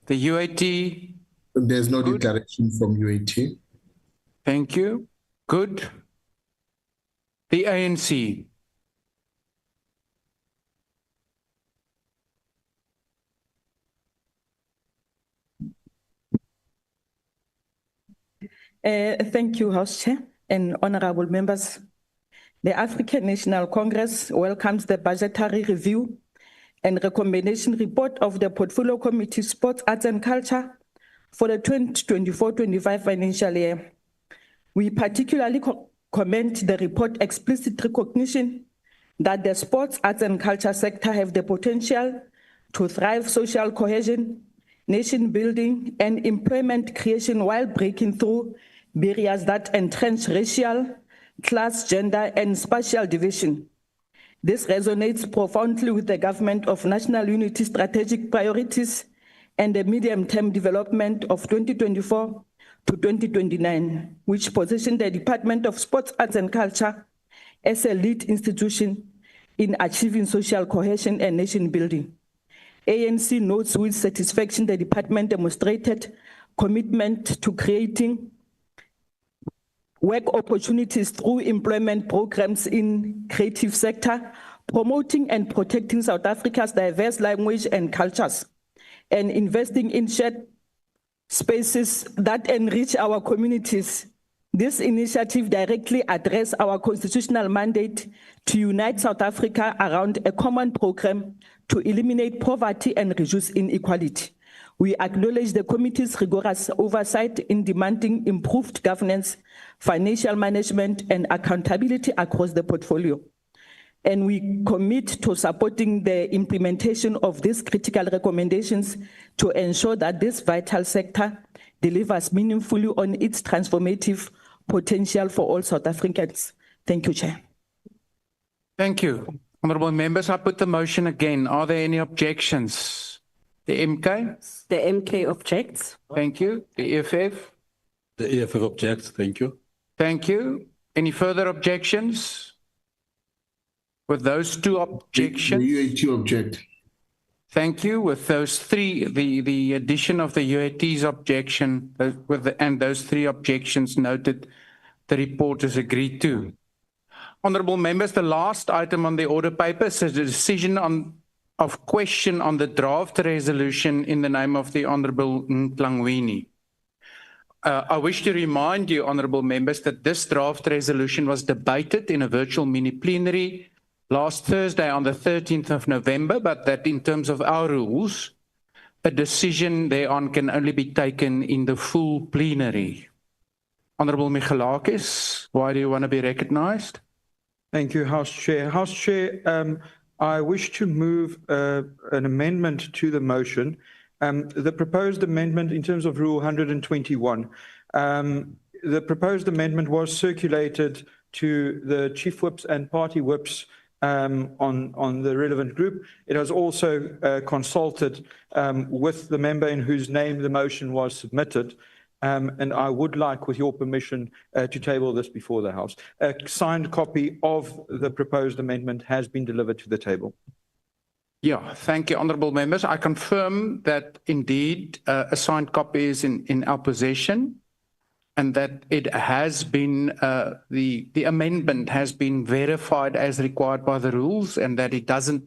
Speaker 17: the UAT.
Speaker 4: There's no declaration from UAT.
Speaker 17: Thank you. Good. The ANC.
Speaker 8: Thank you, House Chair and honorable members. The African National Congress welcomes the budgetary review and recommendation report of the Portfolio Committee Sports, Arts and Culture for the 2024-25 financial year. We particularly commend the report explicit recognition that the sports, arts and culture sector have the potential to thrive social cohesion, nation building and employment creation while breaking through barriers that entrench racial, class, gender, and spatial division. This resonates profoundly with the Government of National Unity strategic priorities and the medium-term development of 2024 to 2029, which position the Department of Sports, Arts and Culture as a lead institution in achieving social cohesion and nation building. ANC notes with satisfaction the department demonstrated commitment to creating work opportunities through employment programs in creative sector, promoting and protecting South Africa's diverse language and cultures, and investing in shared spaces that enrich our communities. This initiative directly addresses our constitutional mandate to unite South Africa around a common program to eliminate poverty and reduce inequality. We acknowledge the committee's rigorous oversight in demanding improved governance, financial management, and accountability across the portfolio. And we commit to supporting the implementation of these critical recommendations to ensure that this vital sector delivers meaningfully on its transformative potential for all South Africans. Thank you, Chair.
Speaker 17: Thank you. Honourable members, I put the motion again. Are there any objections? The MK?
Speaker 21: The MK objects.
Speaker 17: Thank you. The EFF?
Speaker 1: The EFF objects. Thank you.
Speaker 17: Thank you. Any further objections? With those two objections?
Speaker 4: The UAT object.
Speaker 17: Thank you. With those three, the addition of the UAT's objection and those three objections noted, the report is agreed to. Honourable members, the last item on the order paper is a decision of question on the draft resolution in the name of the Honourable Ntlangwini. I wish to remind you, honourable members, that this draft resolution was debated in a virtual mini plenary last Thursday on the 13th of November, but that in terms of our rules, a decision thereon can only be taken in the full plenary. Honourable Michalakis, why do you want to be recognised?
Speaker 13: Thank you, House Chair. House Chair, I wish to move an amendment to the motion. The proposed amendment in terms of Rule 121, the proposed amendment was circulated to the chief whips and party whips on the relevant group. It has also consulted with the member in whose name the motion was submitted. And I would like, with your permission, to table this before the House. A signed copy of the proposed amendment has been delivered to the table.
Speaker 17: Yeah, thank you, honourable members. I confirm that indeed a signed copy is in our possession, and that it has been, the amendment has been verified as required by the rules, and that it doesn't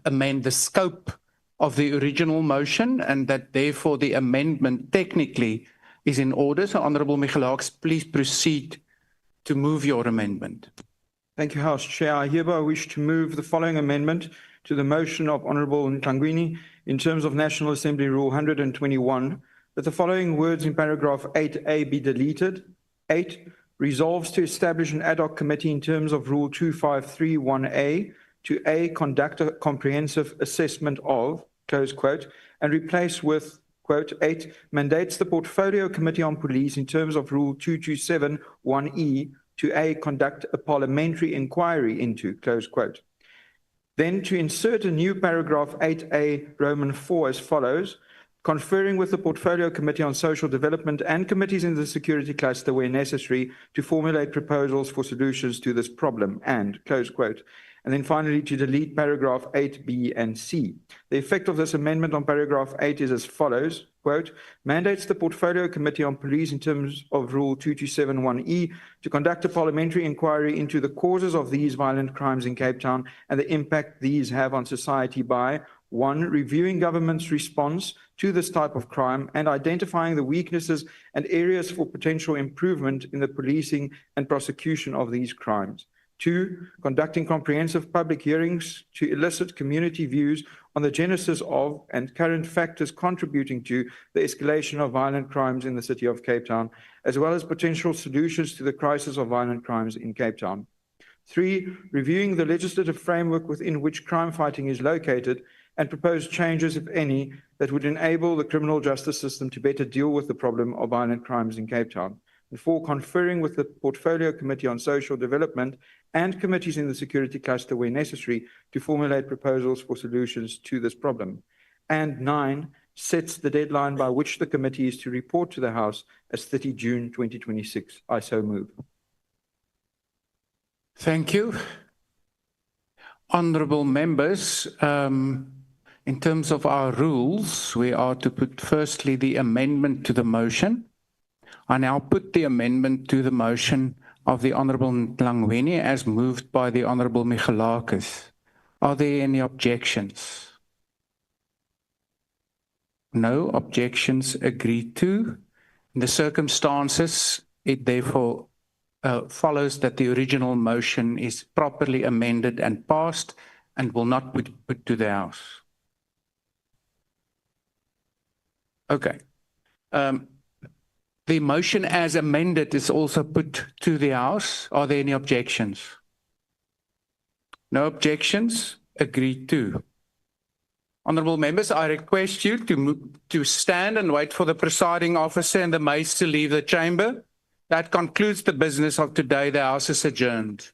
Speaker 17: amend the scope of the original motion, and that therefore the amendment technically is in order. So, Honourable Michalakis, please proceed to move your amendment.
Speaker 13: Thank you, House Chair. I hereby wish to move the following amendment to the motion of Honourable Ntlangwini in terms of National Assembly Rule 121, that the following words in paragraph 8A be deleted. 8, resolves to establish an ad hoc committee in terms of Rule 2531A to A, conduct a comprehensive assessment of, close quote, and replace with, quote, 8, mandates the Portfolio Committee on Police in terms of Rule 2271E to A, conduct a parliamentary inquiry into, close quote. Then to insert a new paragraph 8A Roman 4 as follows, conferring with the Portfolio Committee on Social Development and committees in the security cluster where necessary to formulate proposals for solutions to this problem, and, close quote. And then finally, to delete paragraph 8B and C. The effect of this amendment on paragraph 8 is as follows, quote, mandates the Portfolio Committee on Police in terms of Rule 2271E to conduct a parliamentary inquiry into the causes of these violent crimes in Cape Town and the impact these have on society by 1, reviewing government's response to this type of crime and identifying the weaknesses and areas for potential improvement in the policing and prosecution of these crimes. 2, conducting comprehensive public hearings to elicit community views on the genesis of and current factors contributing to the escalation of violent crimes in the city of Cape Town, as well as potential solutions to the crisis of violent crimes in Cape Town. 3, reviewing the legislative framework within which crime fighting is located and propose changes, if any, that would enable the criminal justice system to better deal with the problem of violent crimes in Cape Town. And 4, conferring with the Portfolio Committee on Social Development and committees in the security cluster where necessary to formulate proposals for solutions to this problem. And 9, sets the deadline by which the committee is to report to the House as 30 June 2026. I so move.
Speaker 17: Thank you. Honourable members, in terms of our rules, we are to put firstly the amendment to the motion. I now put the amendment to the motion of the Honourable Ntlangweni as moved by the Honourable Michalakis. Are there any objections? No objections agreed to. In the circumstances, it therefore follows that the original motion is properly amended and passed and will not be put to the House. Okay. The motion as amended is also put to the House. Are there any objections? No objections? Agreed to. Honourable members, I request you to stand and wait for the presiding officer and the mace to leave the chamber. That concludes the business of today. The House is adjourned.